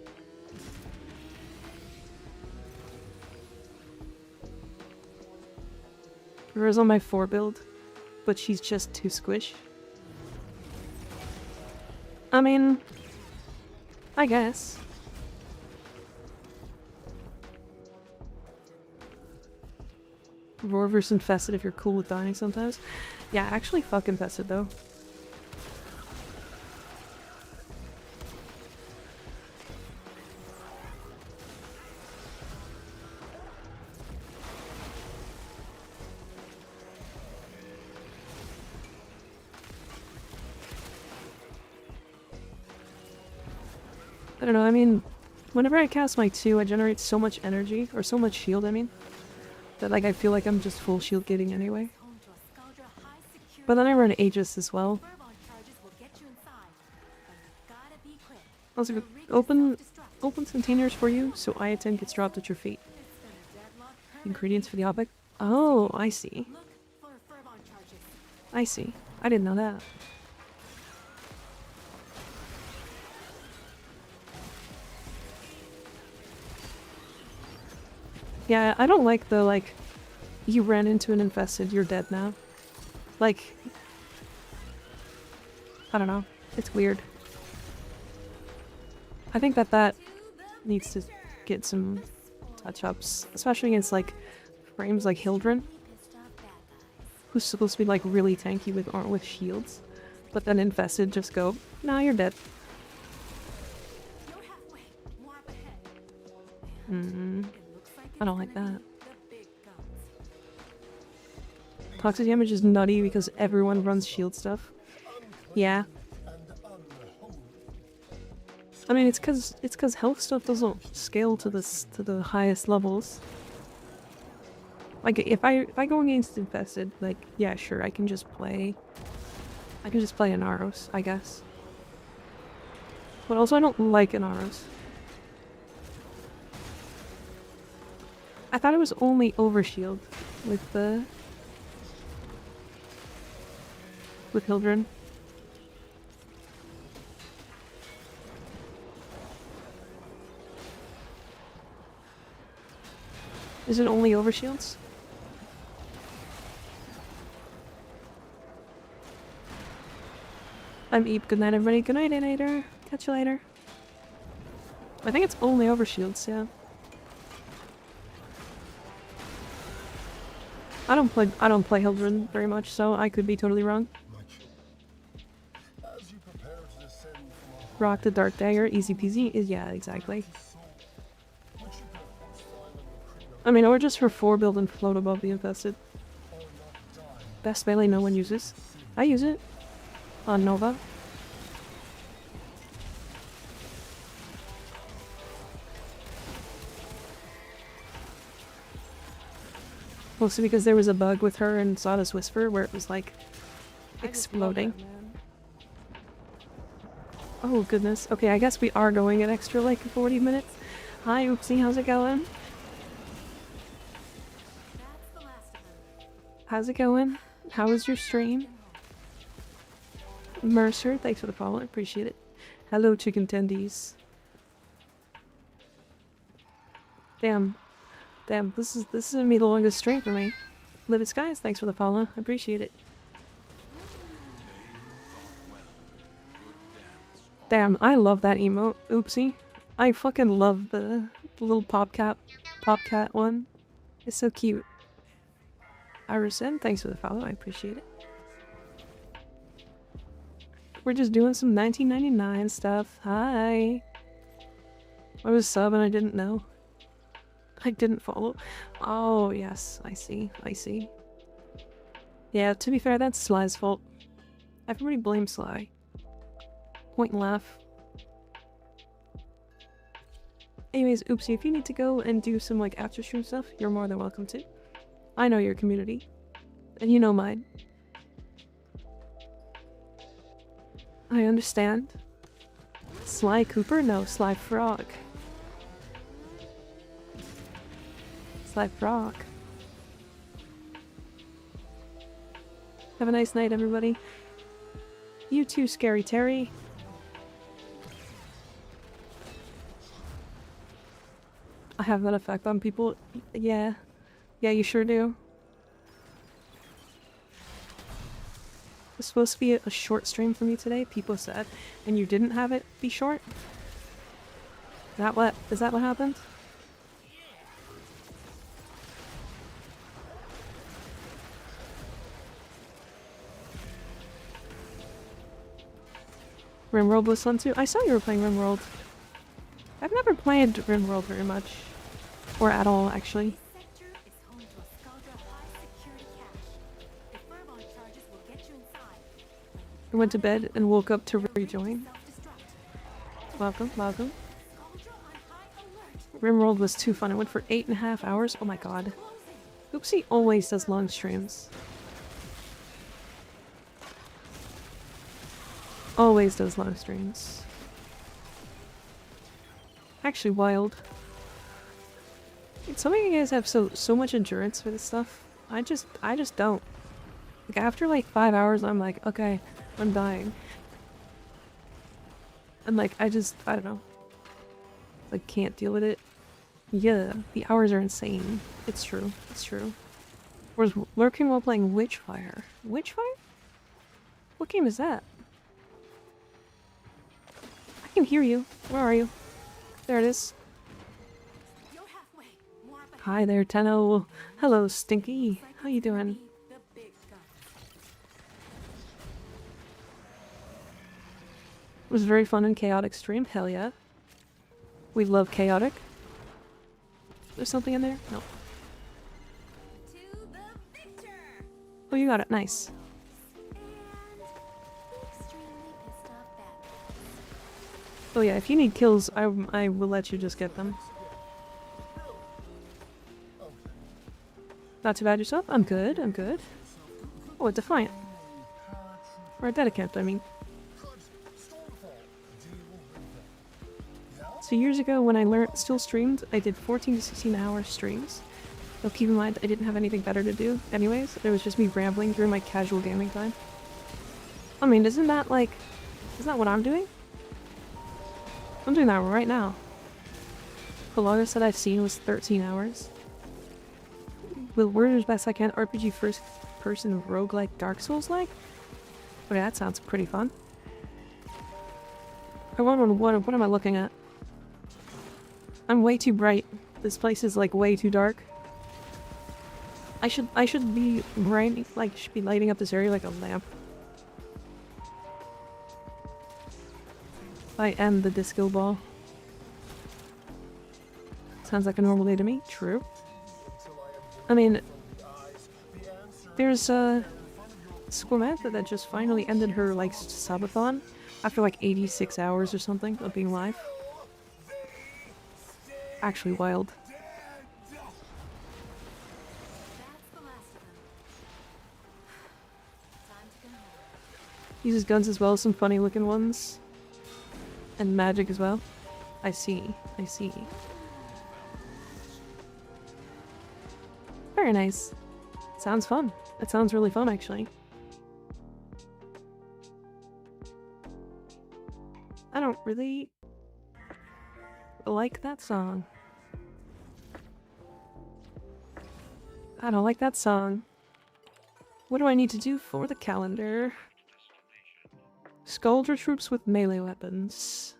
Roar's on my 4 build, but she's just too squish. I mean, I guess. Roar versus Infested if you're cool with dying sometimes. Yeah, actually fuck Infested though. I don't know, I mean, whenever I cast my 2, I generate so much energy, or so much shield, I mean, that like I feel like I'm just full shield getting anyway. Home to a Scaldra high security. But then I run Aegis as well. Furbon charges will get you inside, but you gotta be quick. Also, The rig is open self-destruct. containers for you, so I-10 gets dropped at your feet. It's gonna deadlock Ingredients for the OPEC? Oh, I see. permanently. Look for Furbon charges. I see. I didn't know that. Yeah, I don't like the, like, you ran into an infested, you're dead now. Like, I don't know. It's weird. I think that needs to get some touch-ups, especially against like frames like Hildren, who's supposed to be like really tanky with shields, but then Infested just go, nah, you're dead. I don't like that. Toxic damage is nutty because everyone runs shield stuff. Yeah. I mean, it's cause health stuff doesn't scale to the highest levels. Like if I go against Infested, like yeah, sure, I can just play Inaros, I guess. But also I don't like Inaros. I thought it was only overshield with Hildren. Is it only overshields? I'm Eep. Good night, everybody. Good night, Nader. Catch you later. I think it's only overshields, yeah. I don't play Hildren very much, so I could be totally wrong. Rock the Dark Dagger, easy peasy. Yeah, exactly. I mean, or just for 4 build and float above the Infested. Best melee no one uses. I use it. On Nova. Mostly because there was a bug with her and Sawdust Whisper where it was like exploding. Oh goodness. Okay, I guess we are going an extra like 40 minutes. Hi Oopsie, how's it going? How's it going? How was your stream? Mercer, thanks for the follow, I appreciate it. Hello chicken tendies. Damn, this is gonna be the longest stream for me. Livid Skies, thanks for the follow, I appreciate it. Damn, I love that emote, Oopsie. I fucking love the little popcat one. It's so cute. Irison, thanks for the follow, I appreciate it. We're just doing some 1999 stuff. Hi. I was subbing, I didn't know. I didn't follow. Oh, yes, I see. Yeah, to be fair, that's Sly's fault. Everybody blames Sly. Point and laugh. Anyways, Oopsie, if you need to go and do some like after stream stuff, you're more than welcome to. I know your community. And you know mine. I understand. Sly Cooper? No, Sly Frog. Sly Frog. Have a nice night, everybody. You too, Scary Terry. I have that effect on people. Yeah. Yeah, you sure do. It's supposed to be a short stream for me today, people said, and you didn't have it be short? Is that what happened? RimWorld was fun too? I saw you were playing RimWorld. I've never played RimWorld very much. Or at all, actually. I went to bed and woke up to rejoin. Welcome, welcome. RimWorld was too fun. I went for 8.5 hours. Oh my god. Oopsie always does long streams. Always does long streams. Actually wild. Some of you guys have so much endurance for this stuff. I just don't. Like after like 5 hours I'm like, okay, I'm dying. And like I don't know. Like can't deal with it. Yeah, the hours are insane. It's true. It's true. Whereas lurking while playing Witchfire. Witchfire? What game is that? can hear you. Where are you? There it is. You're halfway. More up ahead. Hi there, Tenno. Hello, Stinky. How you doing? The big gun. It was very fun and chaotic stream. Hell yeah. We love chaotic. There's something in there? No. To the victor. Oh, you got it. Nice. And extremely pissed off bad. Oh yeah, if you need kills, I will let you just get them. Not too bad yourself? I'm good, I'm good. Oh, a Defiant. Or a Dedicant, I mean. So years ago when I still streamed, I did 14 to 16 hour streams. Though keep in mind, I didn't have anything better to do anyways. It was just me rambling during my casual gaming time. I mean, isn't that what I'm doing? I'm doing that right now. The longest that I've seen was 13 hours. Will word as best I can RPG first person roguelike Dark Souls like? Okay, that sounds pretty fun. What am I looking at? I'm way too bright. This place is like way too dark. I should be lighting up this area like a lamp. I am the disco ball. Sounds like a normal day to me. True. I mean, there's Squamantha that just finally ended her like subathon after like 86 hours or something of being live. Actually wild. That's the last of them. Time to go home. Uses guns as well as some funny looking ones. And magic as well. I see. I see. Very nice. Sounds fun. It sounds really fun actually. I don't really like that song. I don't like that song. What do I need to do for the calendar? Scoldra troops with melee weapons.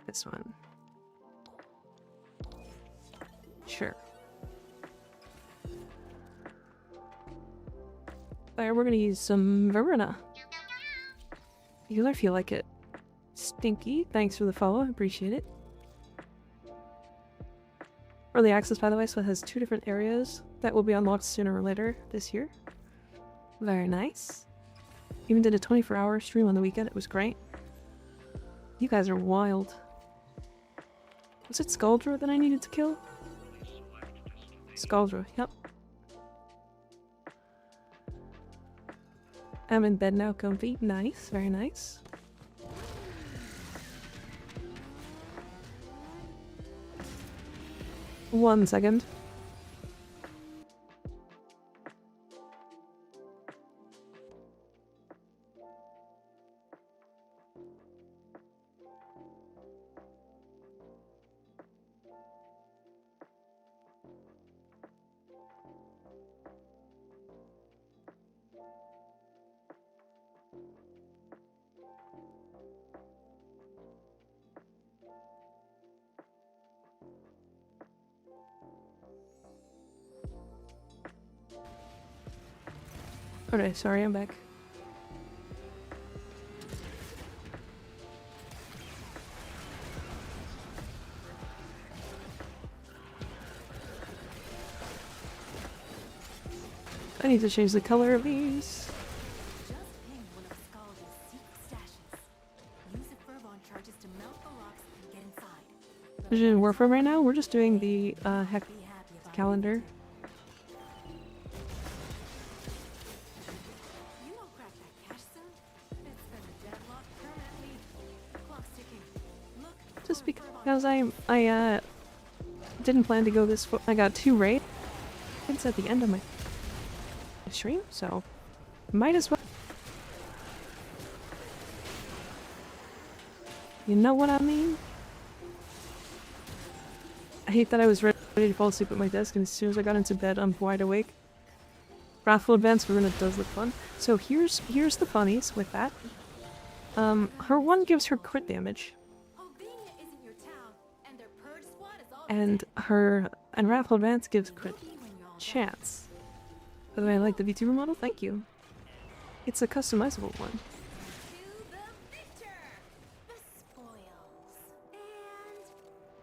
This one. Sure. There, we're gonna use some Verona. You'll feel like it. Stinky, thanks for the follow, I appreciate it. Early access, by the way, so it has 2 different areas that will be unlocked sooner or later this year. Very nice. Even did a 24-hour stream on the weekend, it was great. You guys are wild. Was it Scoldra that I needed to kill? Scoldra, yep. I'm in bed now, comfy. Nice, very nice. One second. Okay, sorry, I'm back. I need to change the color of these. Just ping one of Scalda's secret stashes. Use the Furbon charges to melt the locks and get inside. We're doing Warframe right now. We're just doing the heck Be happy about calendar. it. You won't crack that cache soon. It's been deadlocked permanently. Clock's ticking. Look. Just for because I didn't plan to go this far. I got 2 raid. It's at the end of my stream, so might as well. You know what I mean? I hate that I was ready to fall asleep at my desk, and as soon as I got into bed, I'm wide awake. Wrathful Advance Verona does look fun. So here's the funnies with that. Her one gives her crit damage, Albania isn't your town, and their purge squad is all and Wrathful Advance gives crit when you're all done. chance. By the way, I like the VTuber model, thank you. It's a customizable one. To the victor! The spoils. And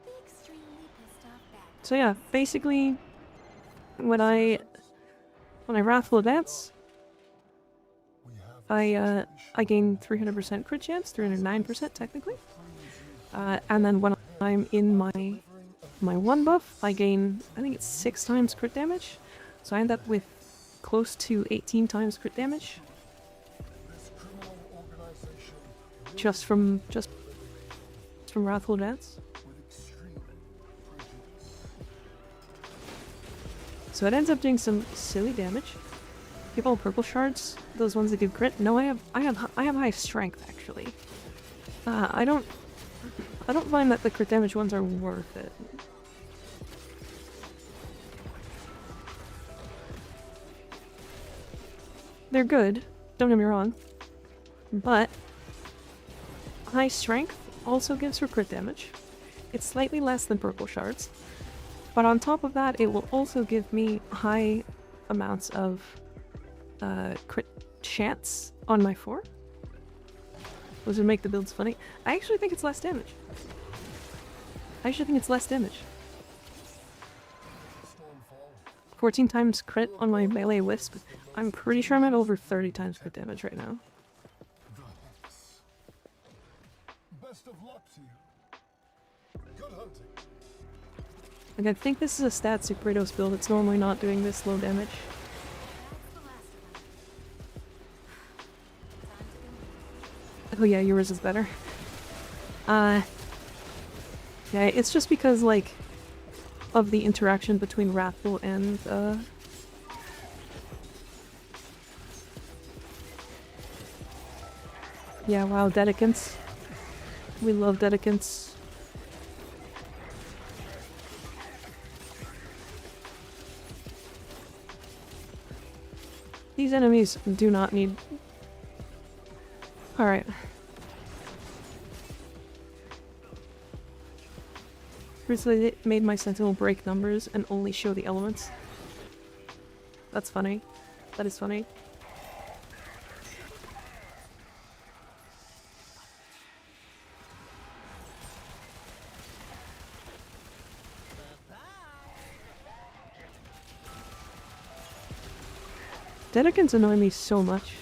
the extremely pissed off bad So yeah, basically, when I Wrathful Advance, I gain 300% crit chance, 309% technically. And then when I'm in my one buff, I gain, I think it's 6 times crit damage. So I end up with close to 18 times crit damage. Just from Wrathful Advance. So it ends up doing some silly damage. People with purple shards, those ones that give crit. No, I have high strength actually. I don't find that the crit damage ones are worth it. They're good, don't get me wrong, but high strength also gives her crit damage. It's slightly less than purple shards, but on top of that, it will also give me high amounts of crit chance on my 4. Which would make the builds funny. I actually think it's less damage. 14 times crit on my melee wisp. I'm pretty sure I'm at over 30 times crit damage right now. Best of luck to you. Good hunting. Like, I think this is a stat Super Kratos build. It's normally not doing this low damage. Oh yeah, yours is better. Yeah, it's just because, like, of the interaction between Wrathful and, yeah, wow, Dedicants. We love Dedicants. These enemies do not need... Alright. Recently made my sentinel break numbers and only show the elements. That's funny. That is funny. Dedicants annoy me so much.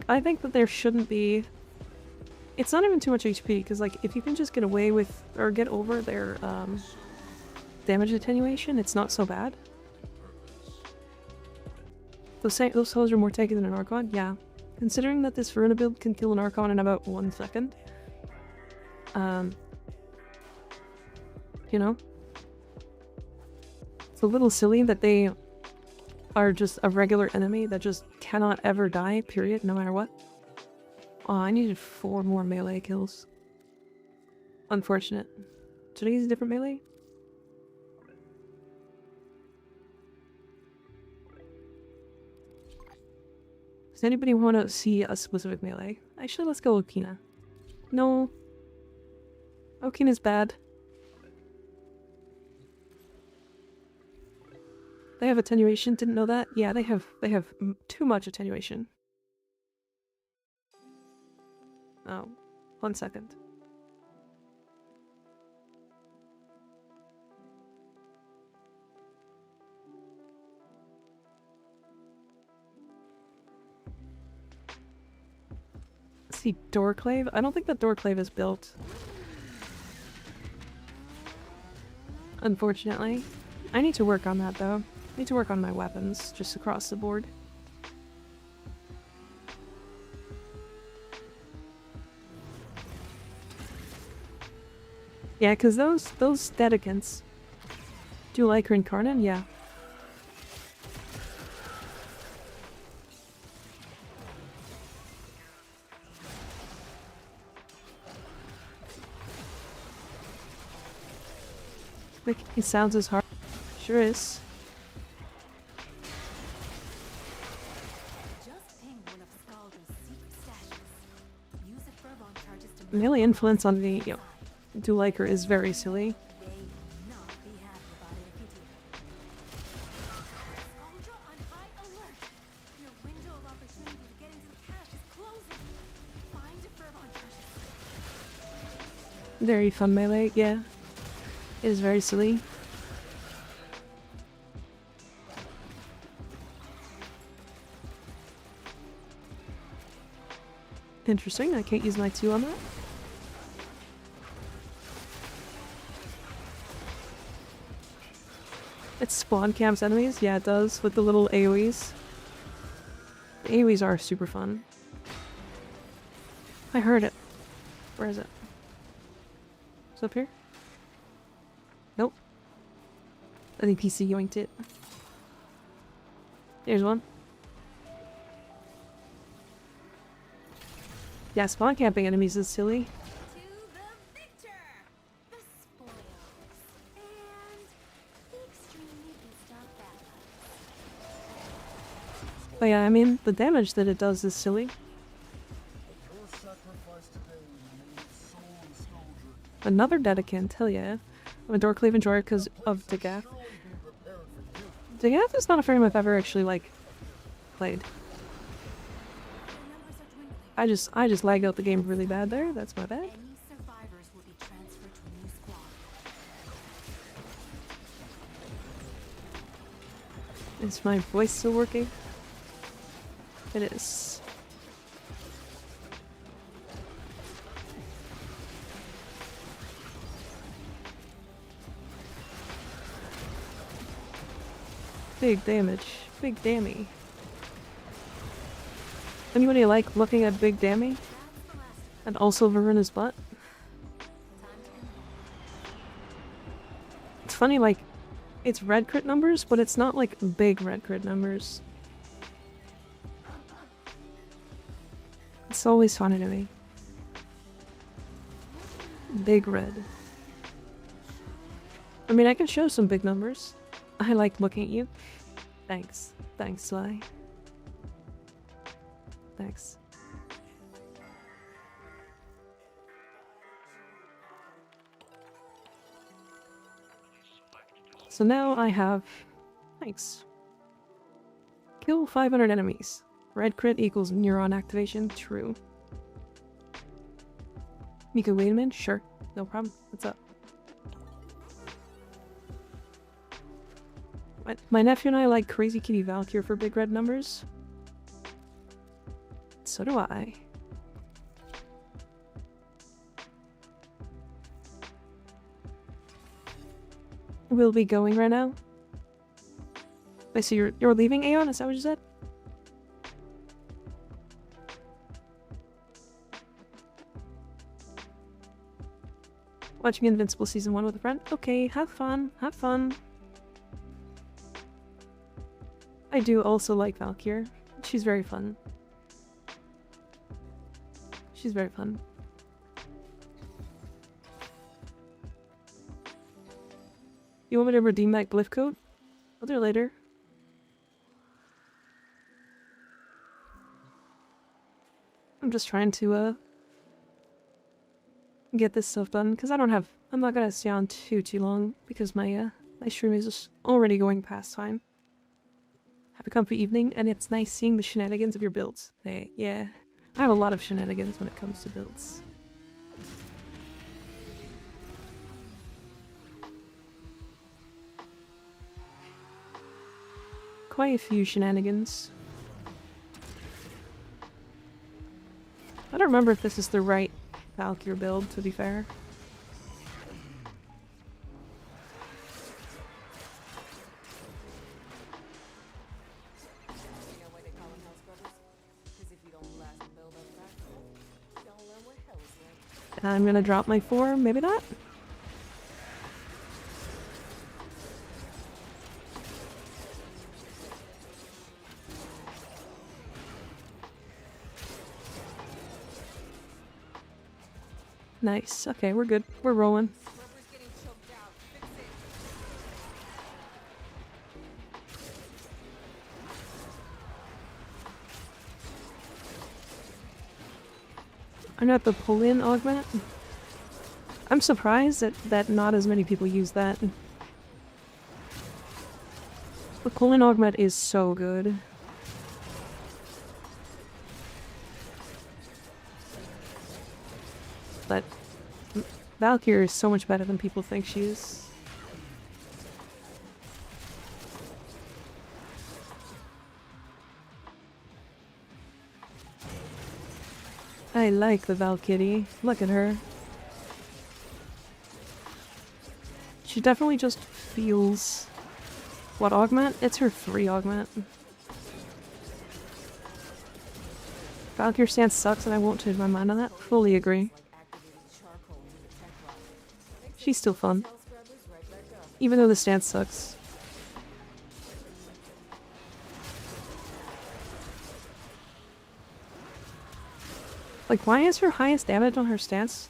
I think that there shouldn't be... It's not even too much HP, because, like, if you can just get away with, or get over their, damage attenuation, it's not so bad. Those souls are more tanky than an Archon? Yeah. Considering that this Verona build can kill an Archon in about 1 second. You know? It's a little silly that they are just a regular enemy that just cannot ever die, period, no matter what. Oh, I needed 4 more melee kills. Unfortunate. Should I use a different melee? Does anybody want to see a specific melee? Actually, let's go Okina. No. Okina's bad. They have attenuation, didn't know that? Yeah, they have too much attenuation. Oh, 1 second. See, Doorclave? I don't think that Doorclave is built. Unfortunately. I need to work on that though. I need to work on my weapons, just across the board. Yeah, because those Dedicants. Do you like Reincarnate? Yeah. Making sounds is hard. Sure is. Just ping one of Scaldra's secret stashes. Use a fervon charges to Melee influence on the Dueliker is very silly. They will not be happy about it if you do. Scaldra on high alert. Your window of opportunity to get into the cache is closing. Find a fervon charges. Very fun melee, yeah. It is very silly. Interesting, I can't use my 2 on that. It spawn camps enemies? Yeah, it does, with the little AoEs. The AoEs are super fun. I heard it. Where is it? It's up here? Nope. I think PC yoinked it. There's one. Yeah, spawn camping enemies is silly. To the victor! The spoils. And the extremely pissed off bad But yeah, I mean, the damage that it does is silly. Your sacrifice today remains soul and Scaldra. Another Dedicant, hell yeah. I'm a Doorcleave enjoyer because of Place Dagath. has surely been prepared for you. Dagath is not a frame I've ever actually, like, played. Your numbers are dwindling. I just lagged out the game really bad there, that's my bad. Any survivors will be transferred to a new squad. Is my voice still working? It is. Big damage. Big dammy. Anybody like looking at Big Dammy? That's the last of And also Varuna's butt? them. Time to end. It's funny, like, it's red crit numbers, but it's not like big red crit numbers. It's always funny to me. Big red. I mean, I can show some big numbers. I like looking at you. Thanks. Thanks, Sly. Thanks. So now I have... Thanks. Kill 500 enemies. Red crit equals neuron activation. True. Mika, wait a minute? Sure. No problem. What's up? My nephew and I like Crazy Kitty Valkyr for big red numbers. So do I. We'll be going right now. Wait, so you're leaving, Aeon? Is that what you said? Watching Invincible Season 1 with a friend? Okay, have fun. Have fun. I do also like Valkyr. She's very fun. She's very fun. You want me to redeem that glyph code? I'll do it later. I'm just trying to get this stuff done because I'm not gonna stay on too long because my stream is just already going past time. Have a comfy evening, and it's nice seeing the shenanigans of your builds. Hey, yeah, I have a lot of shenanigans when it comes to builds. Quite a few shenanigans. I don't remember if this is the right Valkyr build, to be fair. I'm gonna drop my 4, maybe not? Nice. Okay, we're good. We're rolling. I got the pull-in augment. I'm surprised that not as many people use that. The pull-in augment is so good. But Valkyrie is so much better than people think she is. I like the Valkyrie. Look at her. She definitely just feels... What augment? It's her 3 augment. Valkyrie stance sucks and I won't change my mind on that. Fully agree. She's still fun. Even though the stance sucks. Like, why is her highest damage on her stance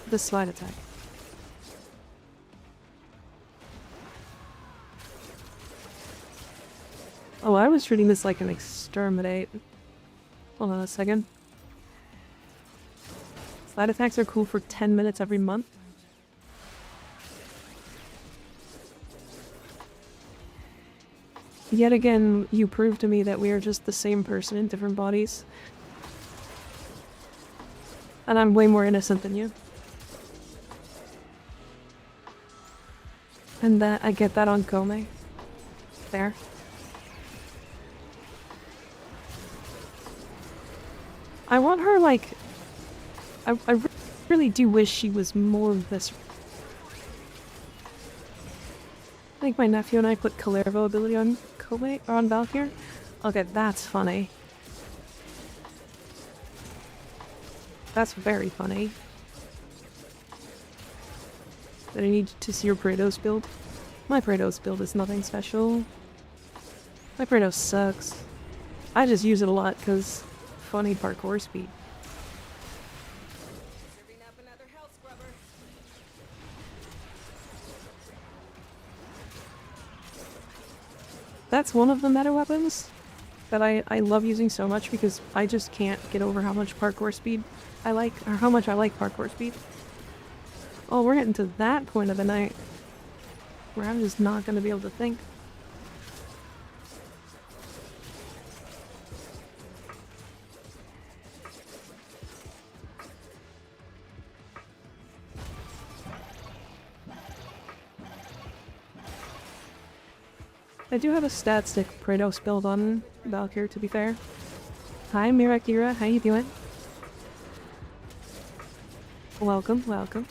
the slide attack? Oh, I was treating this like an exterminate. Hold on a second. Slide attacks are cool for 10 minutes every month. Yet again, you prove to me that we are just the same person in different bodies. And I'm way more innocent than you. And that I get that on Kome. There. I want her, like... I really do wish she was more of this. I think my nephew and I put Calervo ability on Kome, or on Valkyr. Okay, that's funny. That's very funny. That I need to see your Praetos build. My Praetos build is nothing special. My Praetos sucks. I just use it a lot because funny parkour speed. That's one of the meta weapons that I love using so much because I just can't get over how much parkour speed I like, or how much I like parkour speed. Oh, we're getting to that point of the night where I'm just not going to be able to think. I do have a stat stick Praetos build on Valkyr, to be fair. Hi Mirakira, how you doing? Welcome, welcome.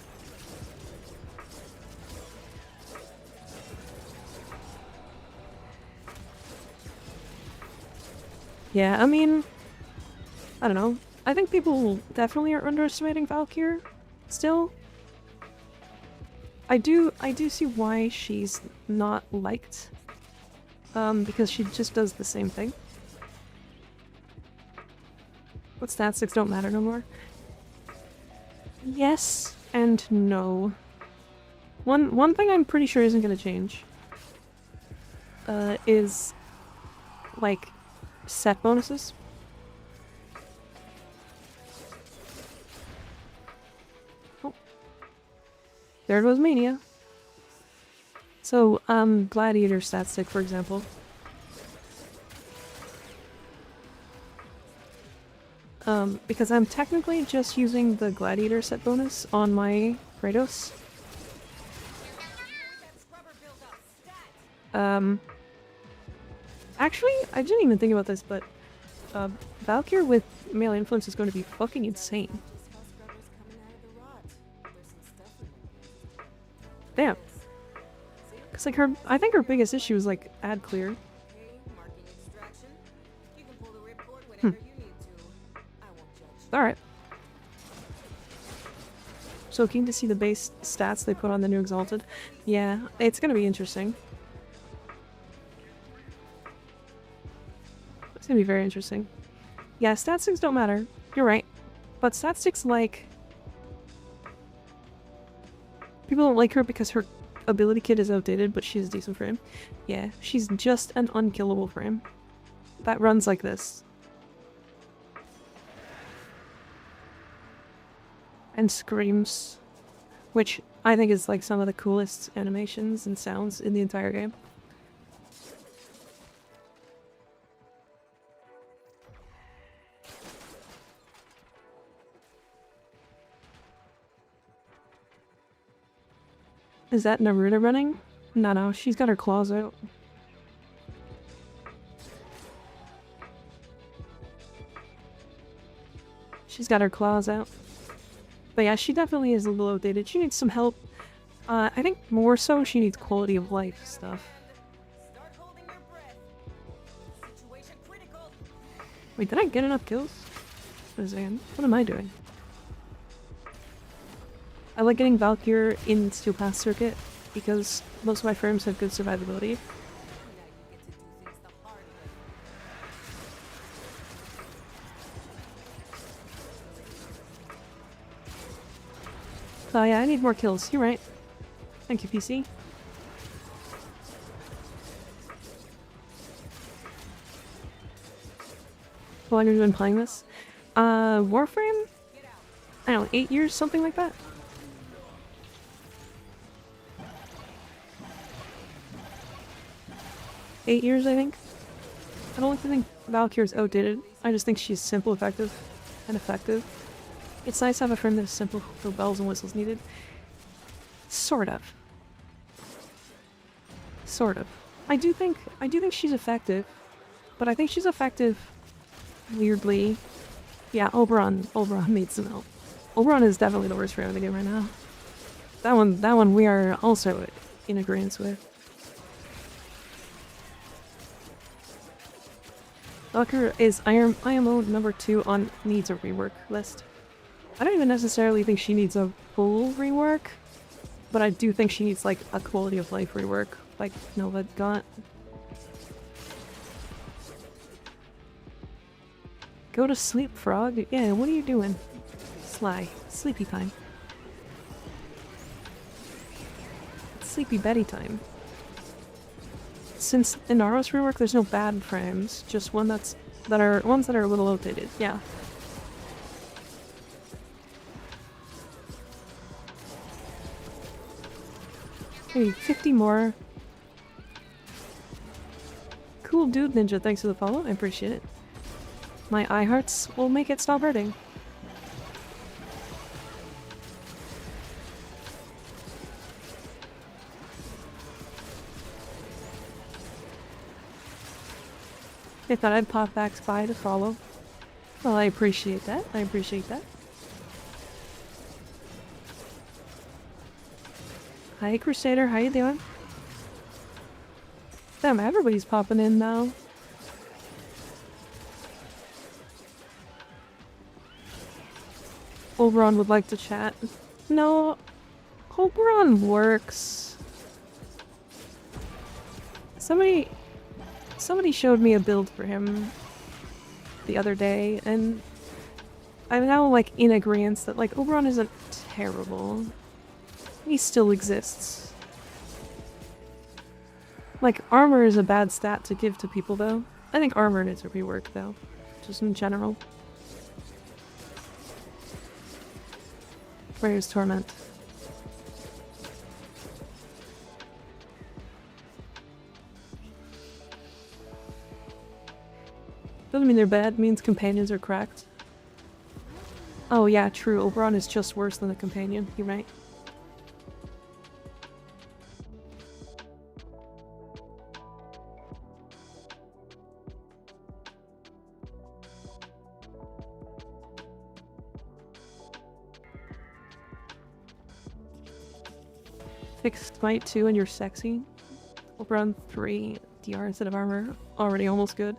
Yeah, I mean, I don't know. I think people definitely are underestimating Valkyr still. I do see why she's not liked. Because she just does the same thing. But stat sticks don't matter no more. Yes and no. One thing I'm pretty sure isn't gonna change is like set bonuses. Oh. There goes Mania. So, Gladiator stat stick, for example. Because I'm technically just using the Gladiator set bonus on my Kratos. Actually, I didn't even think about this, but, Valkyr with male influence is going to be fucking insane. Damn. Cause like I think her biggest issue is like ad clear. Alright. So keen to see the base stats they put on the new Exalted. Yeah, it's gonna be interesting. It's gonna be very interesting. Yeah, stat sticks don't matter. You're right. But stat sticks like... People don't like her because her ability kit is outdated, but she's a decent frame. Yeah, she's just an unkillable frame. That runs like this. and screams, which I think is like some of the coolest animations and sounds in the entire game. Is that Naruto running? No, she's got her claws out. She's got her claws out. But yeah, she definitely is a little outdated. She needs some help. I think more so she needs quality of life stuff. Wait, did I get enough kills? What am I doing? I like getting Valkyr in Steel Path Circuit because most of my frames have good survivability. Oh yeah, I need more kills. You're right. Thank you, PC. How long have you been playing this? Warframe? I don't know, 8 years, something like that? Eight years, I think. I don't like to think Valkyr's outdated. I just think she's simple, effective, and effective. It's nice to have a frame that's simple, no bells and whistles needed. Sort of. Sort of. I do think she's effective, but I think she's effective weirdly. Yeah, Oberon needs some help. Oberon is definitely the worst frame of the game right now. That one we are also in agreement with. Valkyr is IMO number 2 on needs a rework list. I don't even necessarily think she needs a full rework, but I do think she needs like a quality of life rework, like Nova got. Go to sleep, Frog. Yeah, what are you doing? Sly. Sleepy time. It's Sleepy Betty time. Since in Naro's rework there's no bad frames, just ones that are a little outdated. Yeah. Hey, 50 more. Cool dude, Ninja, thanks for the follow, I appreciate it. My eye hearts will make it stop hurting. I thought I'd pop back by to follow. Well, I appreciate that. I appreciate that. Hi, Crusader. How you doing? Damn, everybody's popping in now. Oberon would like to chat. No, Oberon works. Somebody showed me a build for him the other day, and I'm now like in agreement that like Oberon isn't terrible. He still exists. Like, armor is a bad stat to give to people though. I think armor needs a rework though, just in general. Where's Torment? Doesn't mean they're bad, means companions are cracked. Oh yeah, true, Oberon is just worse than a companion, you're right. Fix Smite 2 and you're sexy. Oberon 3 DR instead of armor. Already almost good.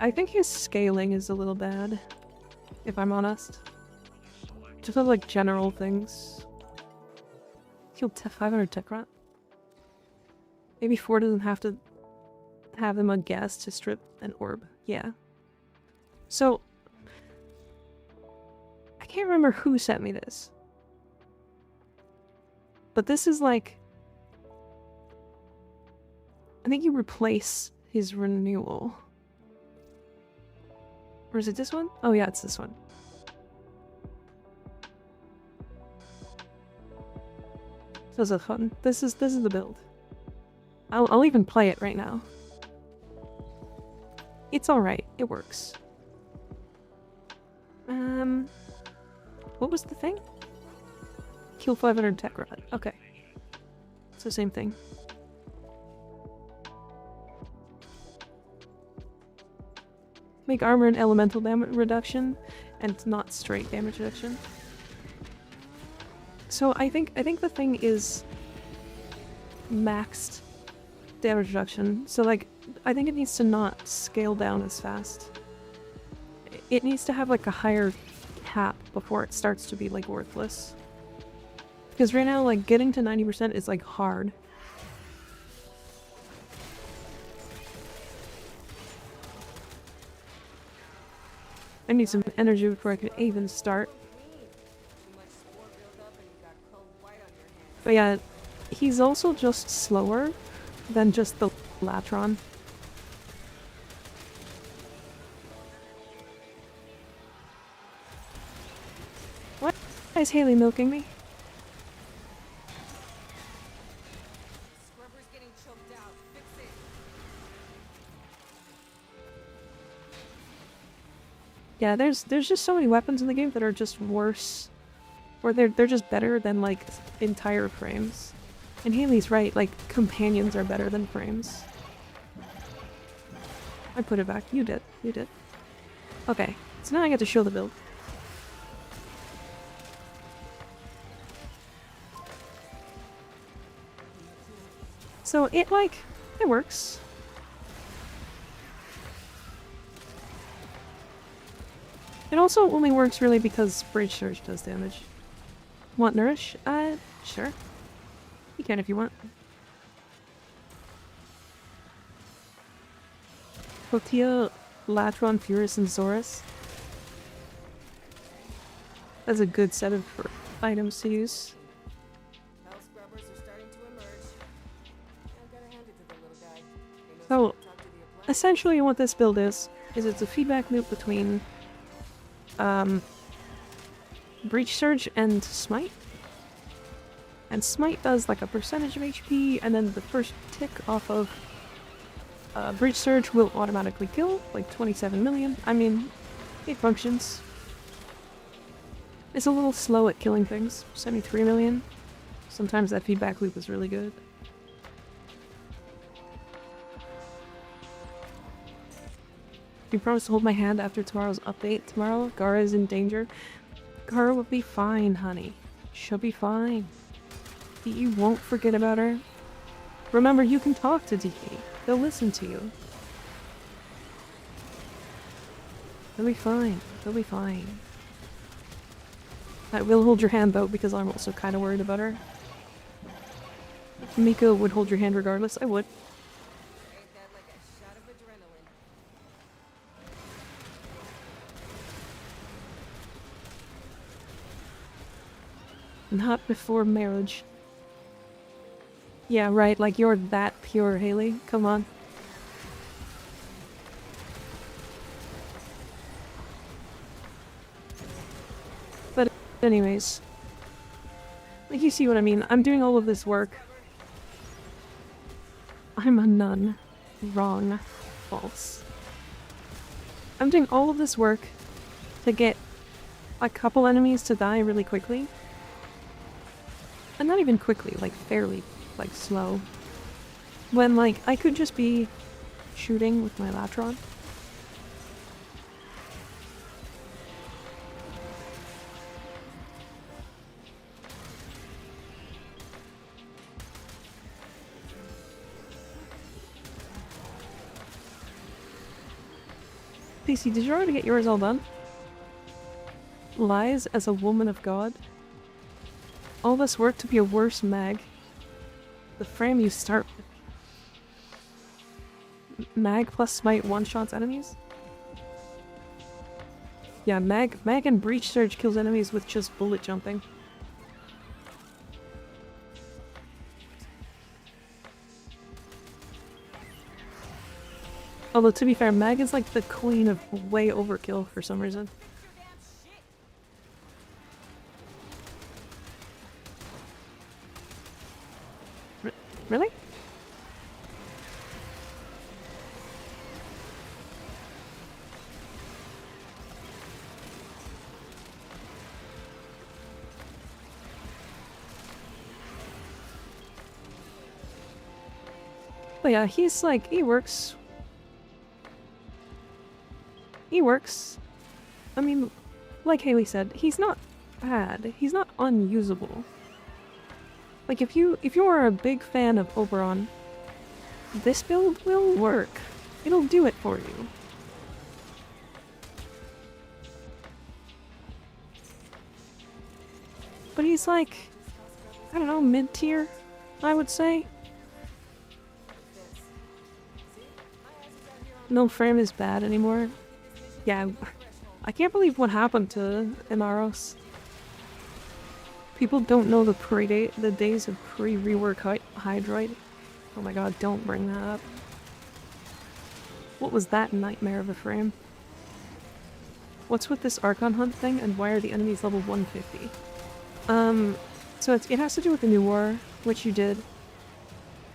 I think his scaling is a little bad, if I'm honest. Just on like general things. Killed 500 tech rot. Maybe 4 doesn't have to have them a guess to strip an orb. Yeah. So I can't remember who sent me this. But this is like, I think you replace his renewal. Or is it this one? Oh yeah, it's this one. This is fun. This is the build. I'll even play it right now. It's alright. It works. What was the thing? Kill 500 tech rod. Okay. It's the same thing. Make armor and elemental damage reduction, and not straight damage reduction. So I think the thing is maxed damage reduction. So like, I think it needs to not scale down as fast. It needs to have like a higher cap before it starts to be like worthless. Because right now, like, getting to 90% is like hard. I need some energy before I can even start. But yeah, he's also just slower than just the Latron. What? Why is Haley milking me? Yeah, there's just so many weapons in the game that are just worse. Or they're just better than, like, entire frames. And Haley's right, like, companions are better than frames. I put it back. You did. You did. Okay, so now I get to show the build. So it, like, it works. It also only works really because Bridge Surge does damage. Want Nourish? Sure. You can if you want. Protea, Latron, Furus, and Zorus. That's a good set of items to use. So, essentially what this build is it's a feedback loop between Breach Surge and Smite. And Smite does like a percentage of HP, and then the first tick off of Breach Surge will automatically kill, like 27 million. I mean, it functions. It's a little slow at killing things, 73 million. Sometimes that feedback loop is really good. You promise to hold my hand after tomorrow's update. Tomorrow, Gara is in danger. Gara will be fine, honey. She'll be fine. You won't forget about her. Remember, you can talk to DK. They'll listen to you. They'll be fine. They'll be fine. I will hold your hand, though, because I'm also kind of worried about her. If Miko would hold your hand regardless, I would. Not before marriage. Yeah, right, like you're that pure, Haley. Come on. But anyways. Like, you see what I mean. I'm doing all of this work. I'm a nun. Wrong. False. I'm doing all of this work to get a couple enemies to die really quickly. And not even quickly, like fairly, like slow. When like, I could just be shooting with my Latron. PC, did you already get yours all done? Lies as a woman of God. All this work to be a worse mag. The frame you start with. Mag plus Smite one-shots enemies? Yeah, Mag and Breach Surge kills enemies with just bullet jumping. Although, to be fair, Mag is like the queen of way overkill for some reason. Really? But yeah, he's like, he works. He works. I mean, like Haley said, he's not bad. He's not unusable. Like if you are a big fan of Oberon, this build will work. It'll do it for you. But he's like, I don't know, mid-tier, I would say. No frame is bad anymore. Yeah, I can't believe what happened to MR0. People don't know the days of pre-rework Hydroid. Oh my god, don't bring that up. What was that nightmare of a frame? What's with this Archon Hunt thing, and why are the enemies level 150? So it has to do with the new war, which you did.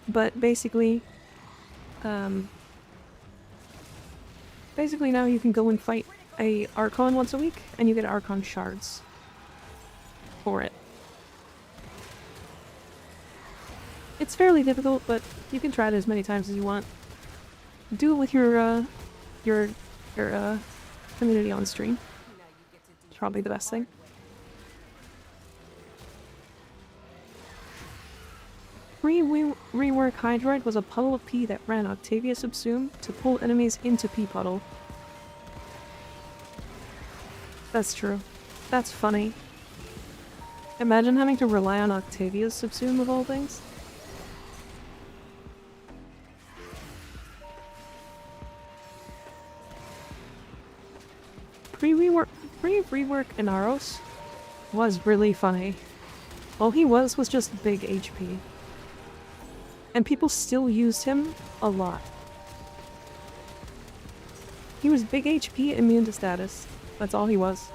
But basically, basically now you can go and fight a Archon once a week, and you get Archon shards for it. It's fairly difficult, but you can try it as many times as you want. Do it with your community on stream. It's probably the best thing. Rework Hydroid was a puddle of pee that ran Octavia Subsume to pull enemies into pee puddle. That's true. That's funny. Imagine having to rely on Octavia's Subsume of all things. Pre-rework Inaros was really funny. All he was just big HP. And people still used him a lot. He was big HP, immune to status. That's all he was.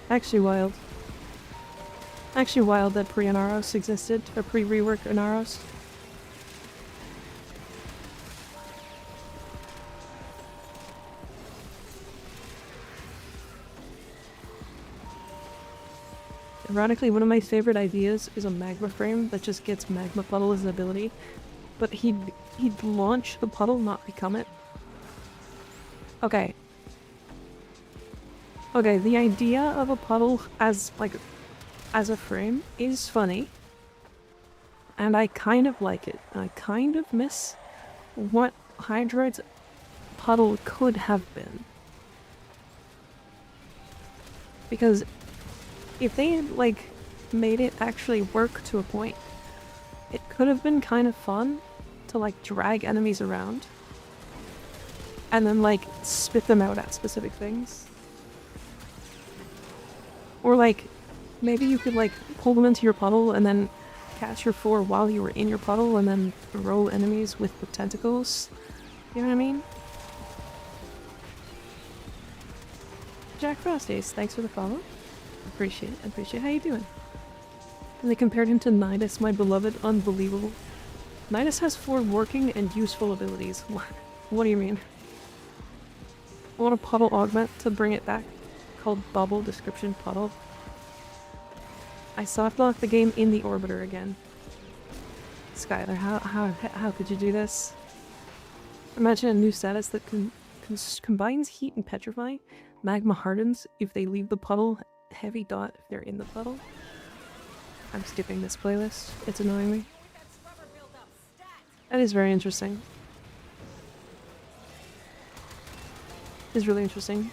Actually wild. Actually wild that pre-Inaros existed, or pre-rework Inaros. Ironically, one of my favorite ideas is a magma frame that just gets magma puddle as an ability, but he'd launch the puddle, not become it. Okay. Okay, the idea of a puddle as a frame is funny, and I kind of like it. I kind of miss what Hydroid's puddle could have been. Because if they had, like, made it actually work to a point, it could have been kind of fun to, like, drag enemies around and then, like, spit them out at specific things. Or, like, maybe you could, like, pull them into your puddle and then catch your 4 while you were in your puddle and then throw enemies with the tentacles. You know what I mean? Jack Frost Ace, thanks for the follow. Appreciate how you doing. And they compared him to Nidus, my beloved. Unbelievable. Nidus has 4 working and useful abilities. What do you mean? I want a puddle augment to bring it back, called Bubble Description Puddle. I softlocked the game in the Orbiter again. Skylar, how could you do this? Imagine a new status that combines heat and petrify. Magma hardens if they leave the puddle. Heavy dot if they're in the puddle. I'm skipping this playlist. It's annoying me. That is very interesting. It's really interesting.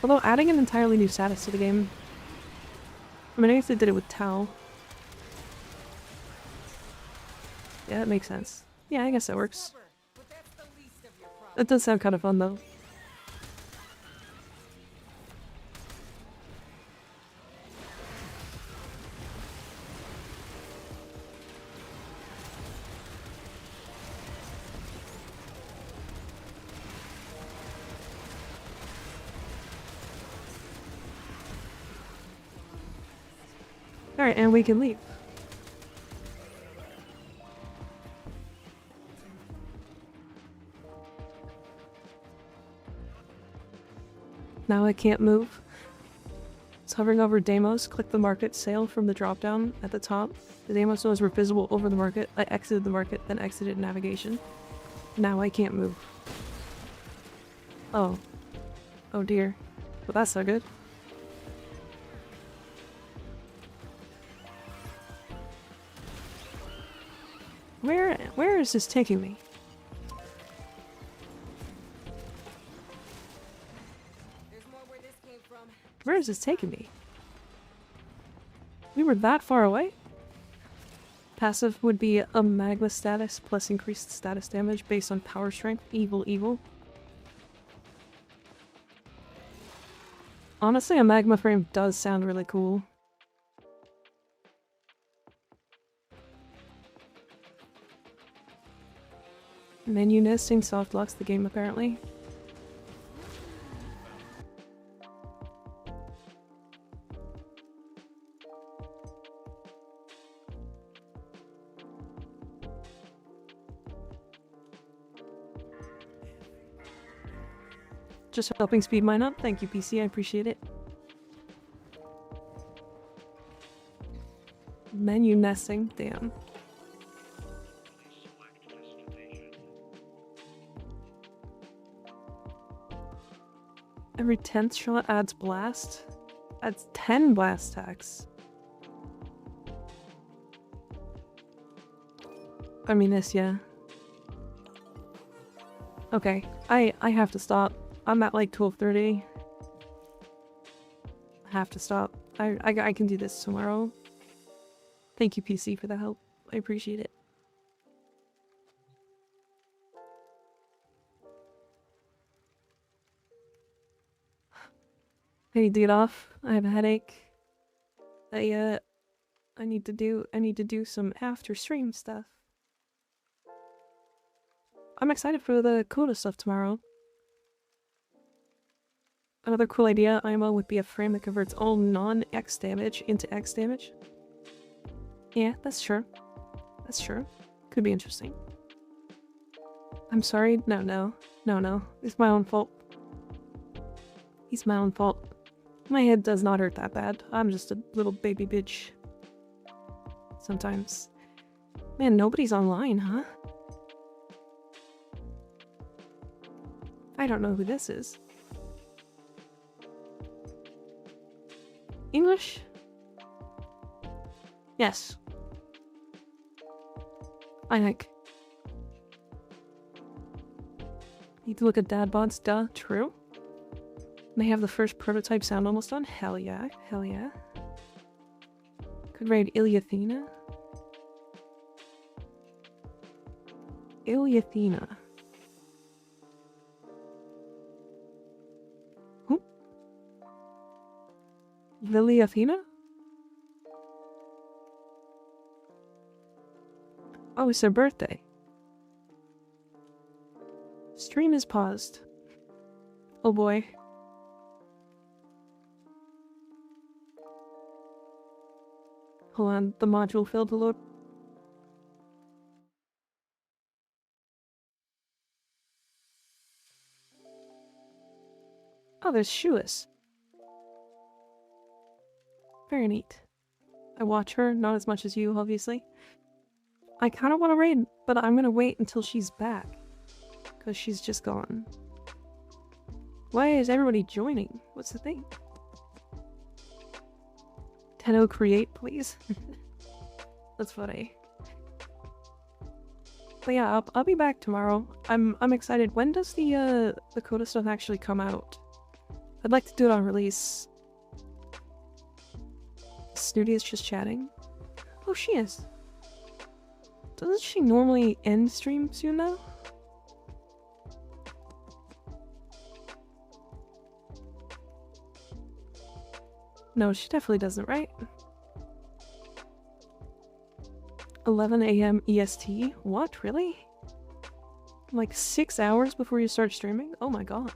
Although adding an entirely new status to the game... I mean, I guess they did it with Tau. Yeah, that makes sense. Yeah, I guess that works. That does sound kind of fun, though. Alright, and we can leave. Now I can't move. It's hovering over Deimos. Click the market sale from the drop-down at the top. The Deimos nodes were visible over the market. I exited the market, then exited navigation. Now I can't move. Oh. Oh dear. Well, that's not good. Where is this taking me? Where is this taking me? We were that far away? Passive would be a magma status plus increased status damage based on power strength. Evil, evil. Honestly, a magma frame does sound really cool. Menu nesting soft locks the game apparently. Just helping speed mine up. Thank you, PC. I appreciate it. Menu nesting. Damn. Every 10th shot adds blast. Adds 10 blast attacks. I mean this, yeah. Okay, I have to stop. I'm at like 12:30. I have to stop. I can do this tomorrow. Thank you, PC, for the help. I appreciate it. I need to get off. I have a headache. I need to do some after stream stuff. I'm excited for the Coda stuff tomorrow. Another cool idea, IMO, would be a frame that converts all non-X damage into X damage. Yeah, that's true. That's true. Could be interesting. I'm sorry. No. It's my own fault. It's my own fault. My head does not hurt that bad. I'm just a little baby bitch. Sometimes. Man, nobody's online, huh? I don't know who this is. English? Yes. I think. Need to look at dad bods, duh, true. They have the first prototype sound almost done? Hell yeah, hell yeah. Could raid Ilyathena? Ilyathena. Who? Lily Athena? Oh, it's her birthday. Stream is paused. Oh boy. Hold on, the module failed to load. Oh, there's Shuis. Very neat. I watch her, not as much as you, obviously. I kind of want to raid, but I'm gonna wait until she's back. Because she's just gone. Why is everybody joining? What's the thing? Tenno create, please. That's funny. But yeah, I'll be back tomorrow. I'm excited. When does the Coda stuff actually come out? I'd like to do it on release. Snooty is just chatting. Oh, she is. Doesn't she normally end stream soon though? No, she definitely doesn't, right? 11 AM EST? What? Really? Like 6 hours before you start streaming? Oh my god.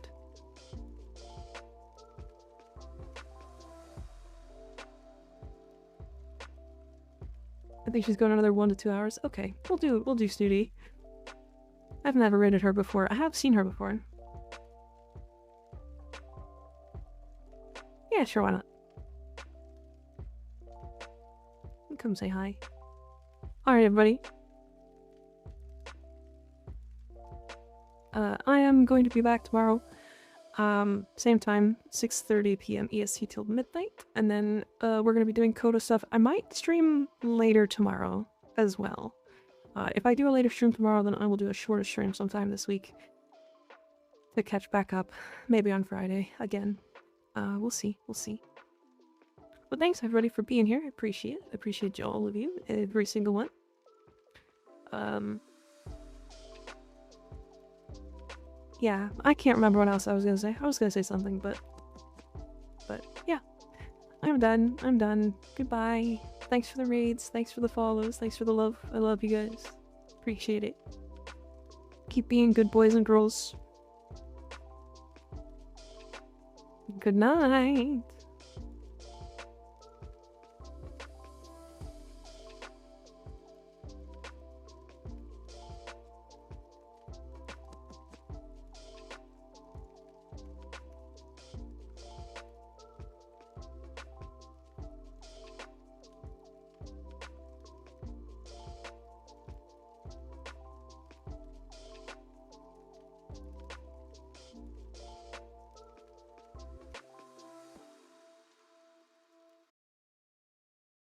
I think she's going another 1 to 2 hours. Okay, we'll do Snooty. I've never rated her before. I have seen her before. Yeah, sure, why not? Come say hi. Alright, everybody. I am going to be back tomorrow. Same time, 6:30 p.m. EST till midnight. And then we're going to be doing Coda stuff. I might stream later tomorrow as well. If I do a later stream tomorrow, then I will do a shorter stream sometime this week to catch back up. Maybe on Friday again. We'll see. We'll see. But thanks everybody for being here. I appreciate it. I appreciate all of you. Every single one. Yeah, I can't remember what else I was gonna say. I was gonna say something, but yeah. I'm done. I'm done. Goodbye. Thanks for the raids. Thanks for the follows. Thanks for the love. I love you guys. Appreciate it. Keep being good boys and girls. Good night.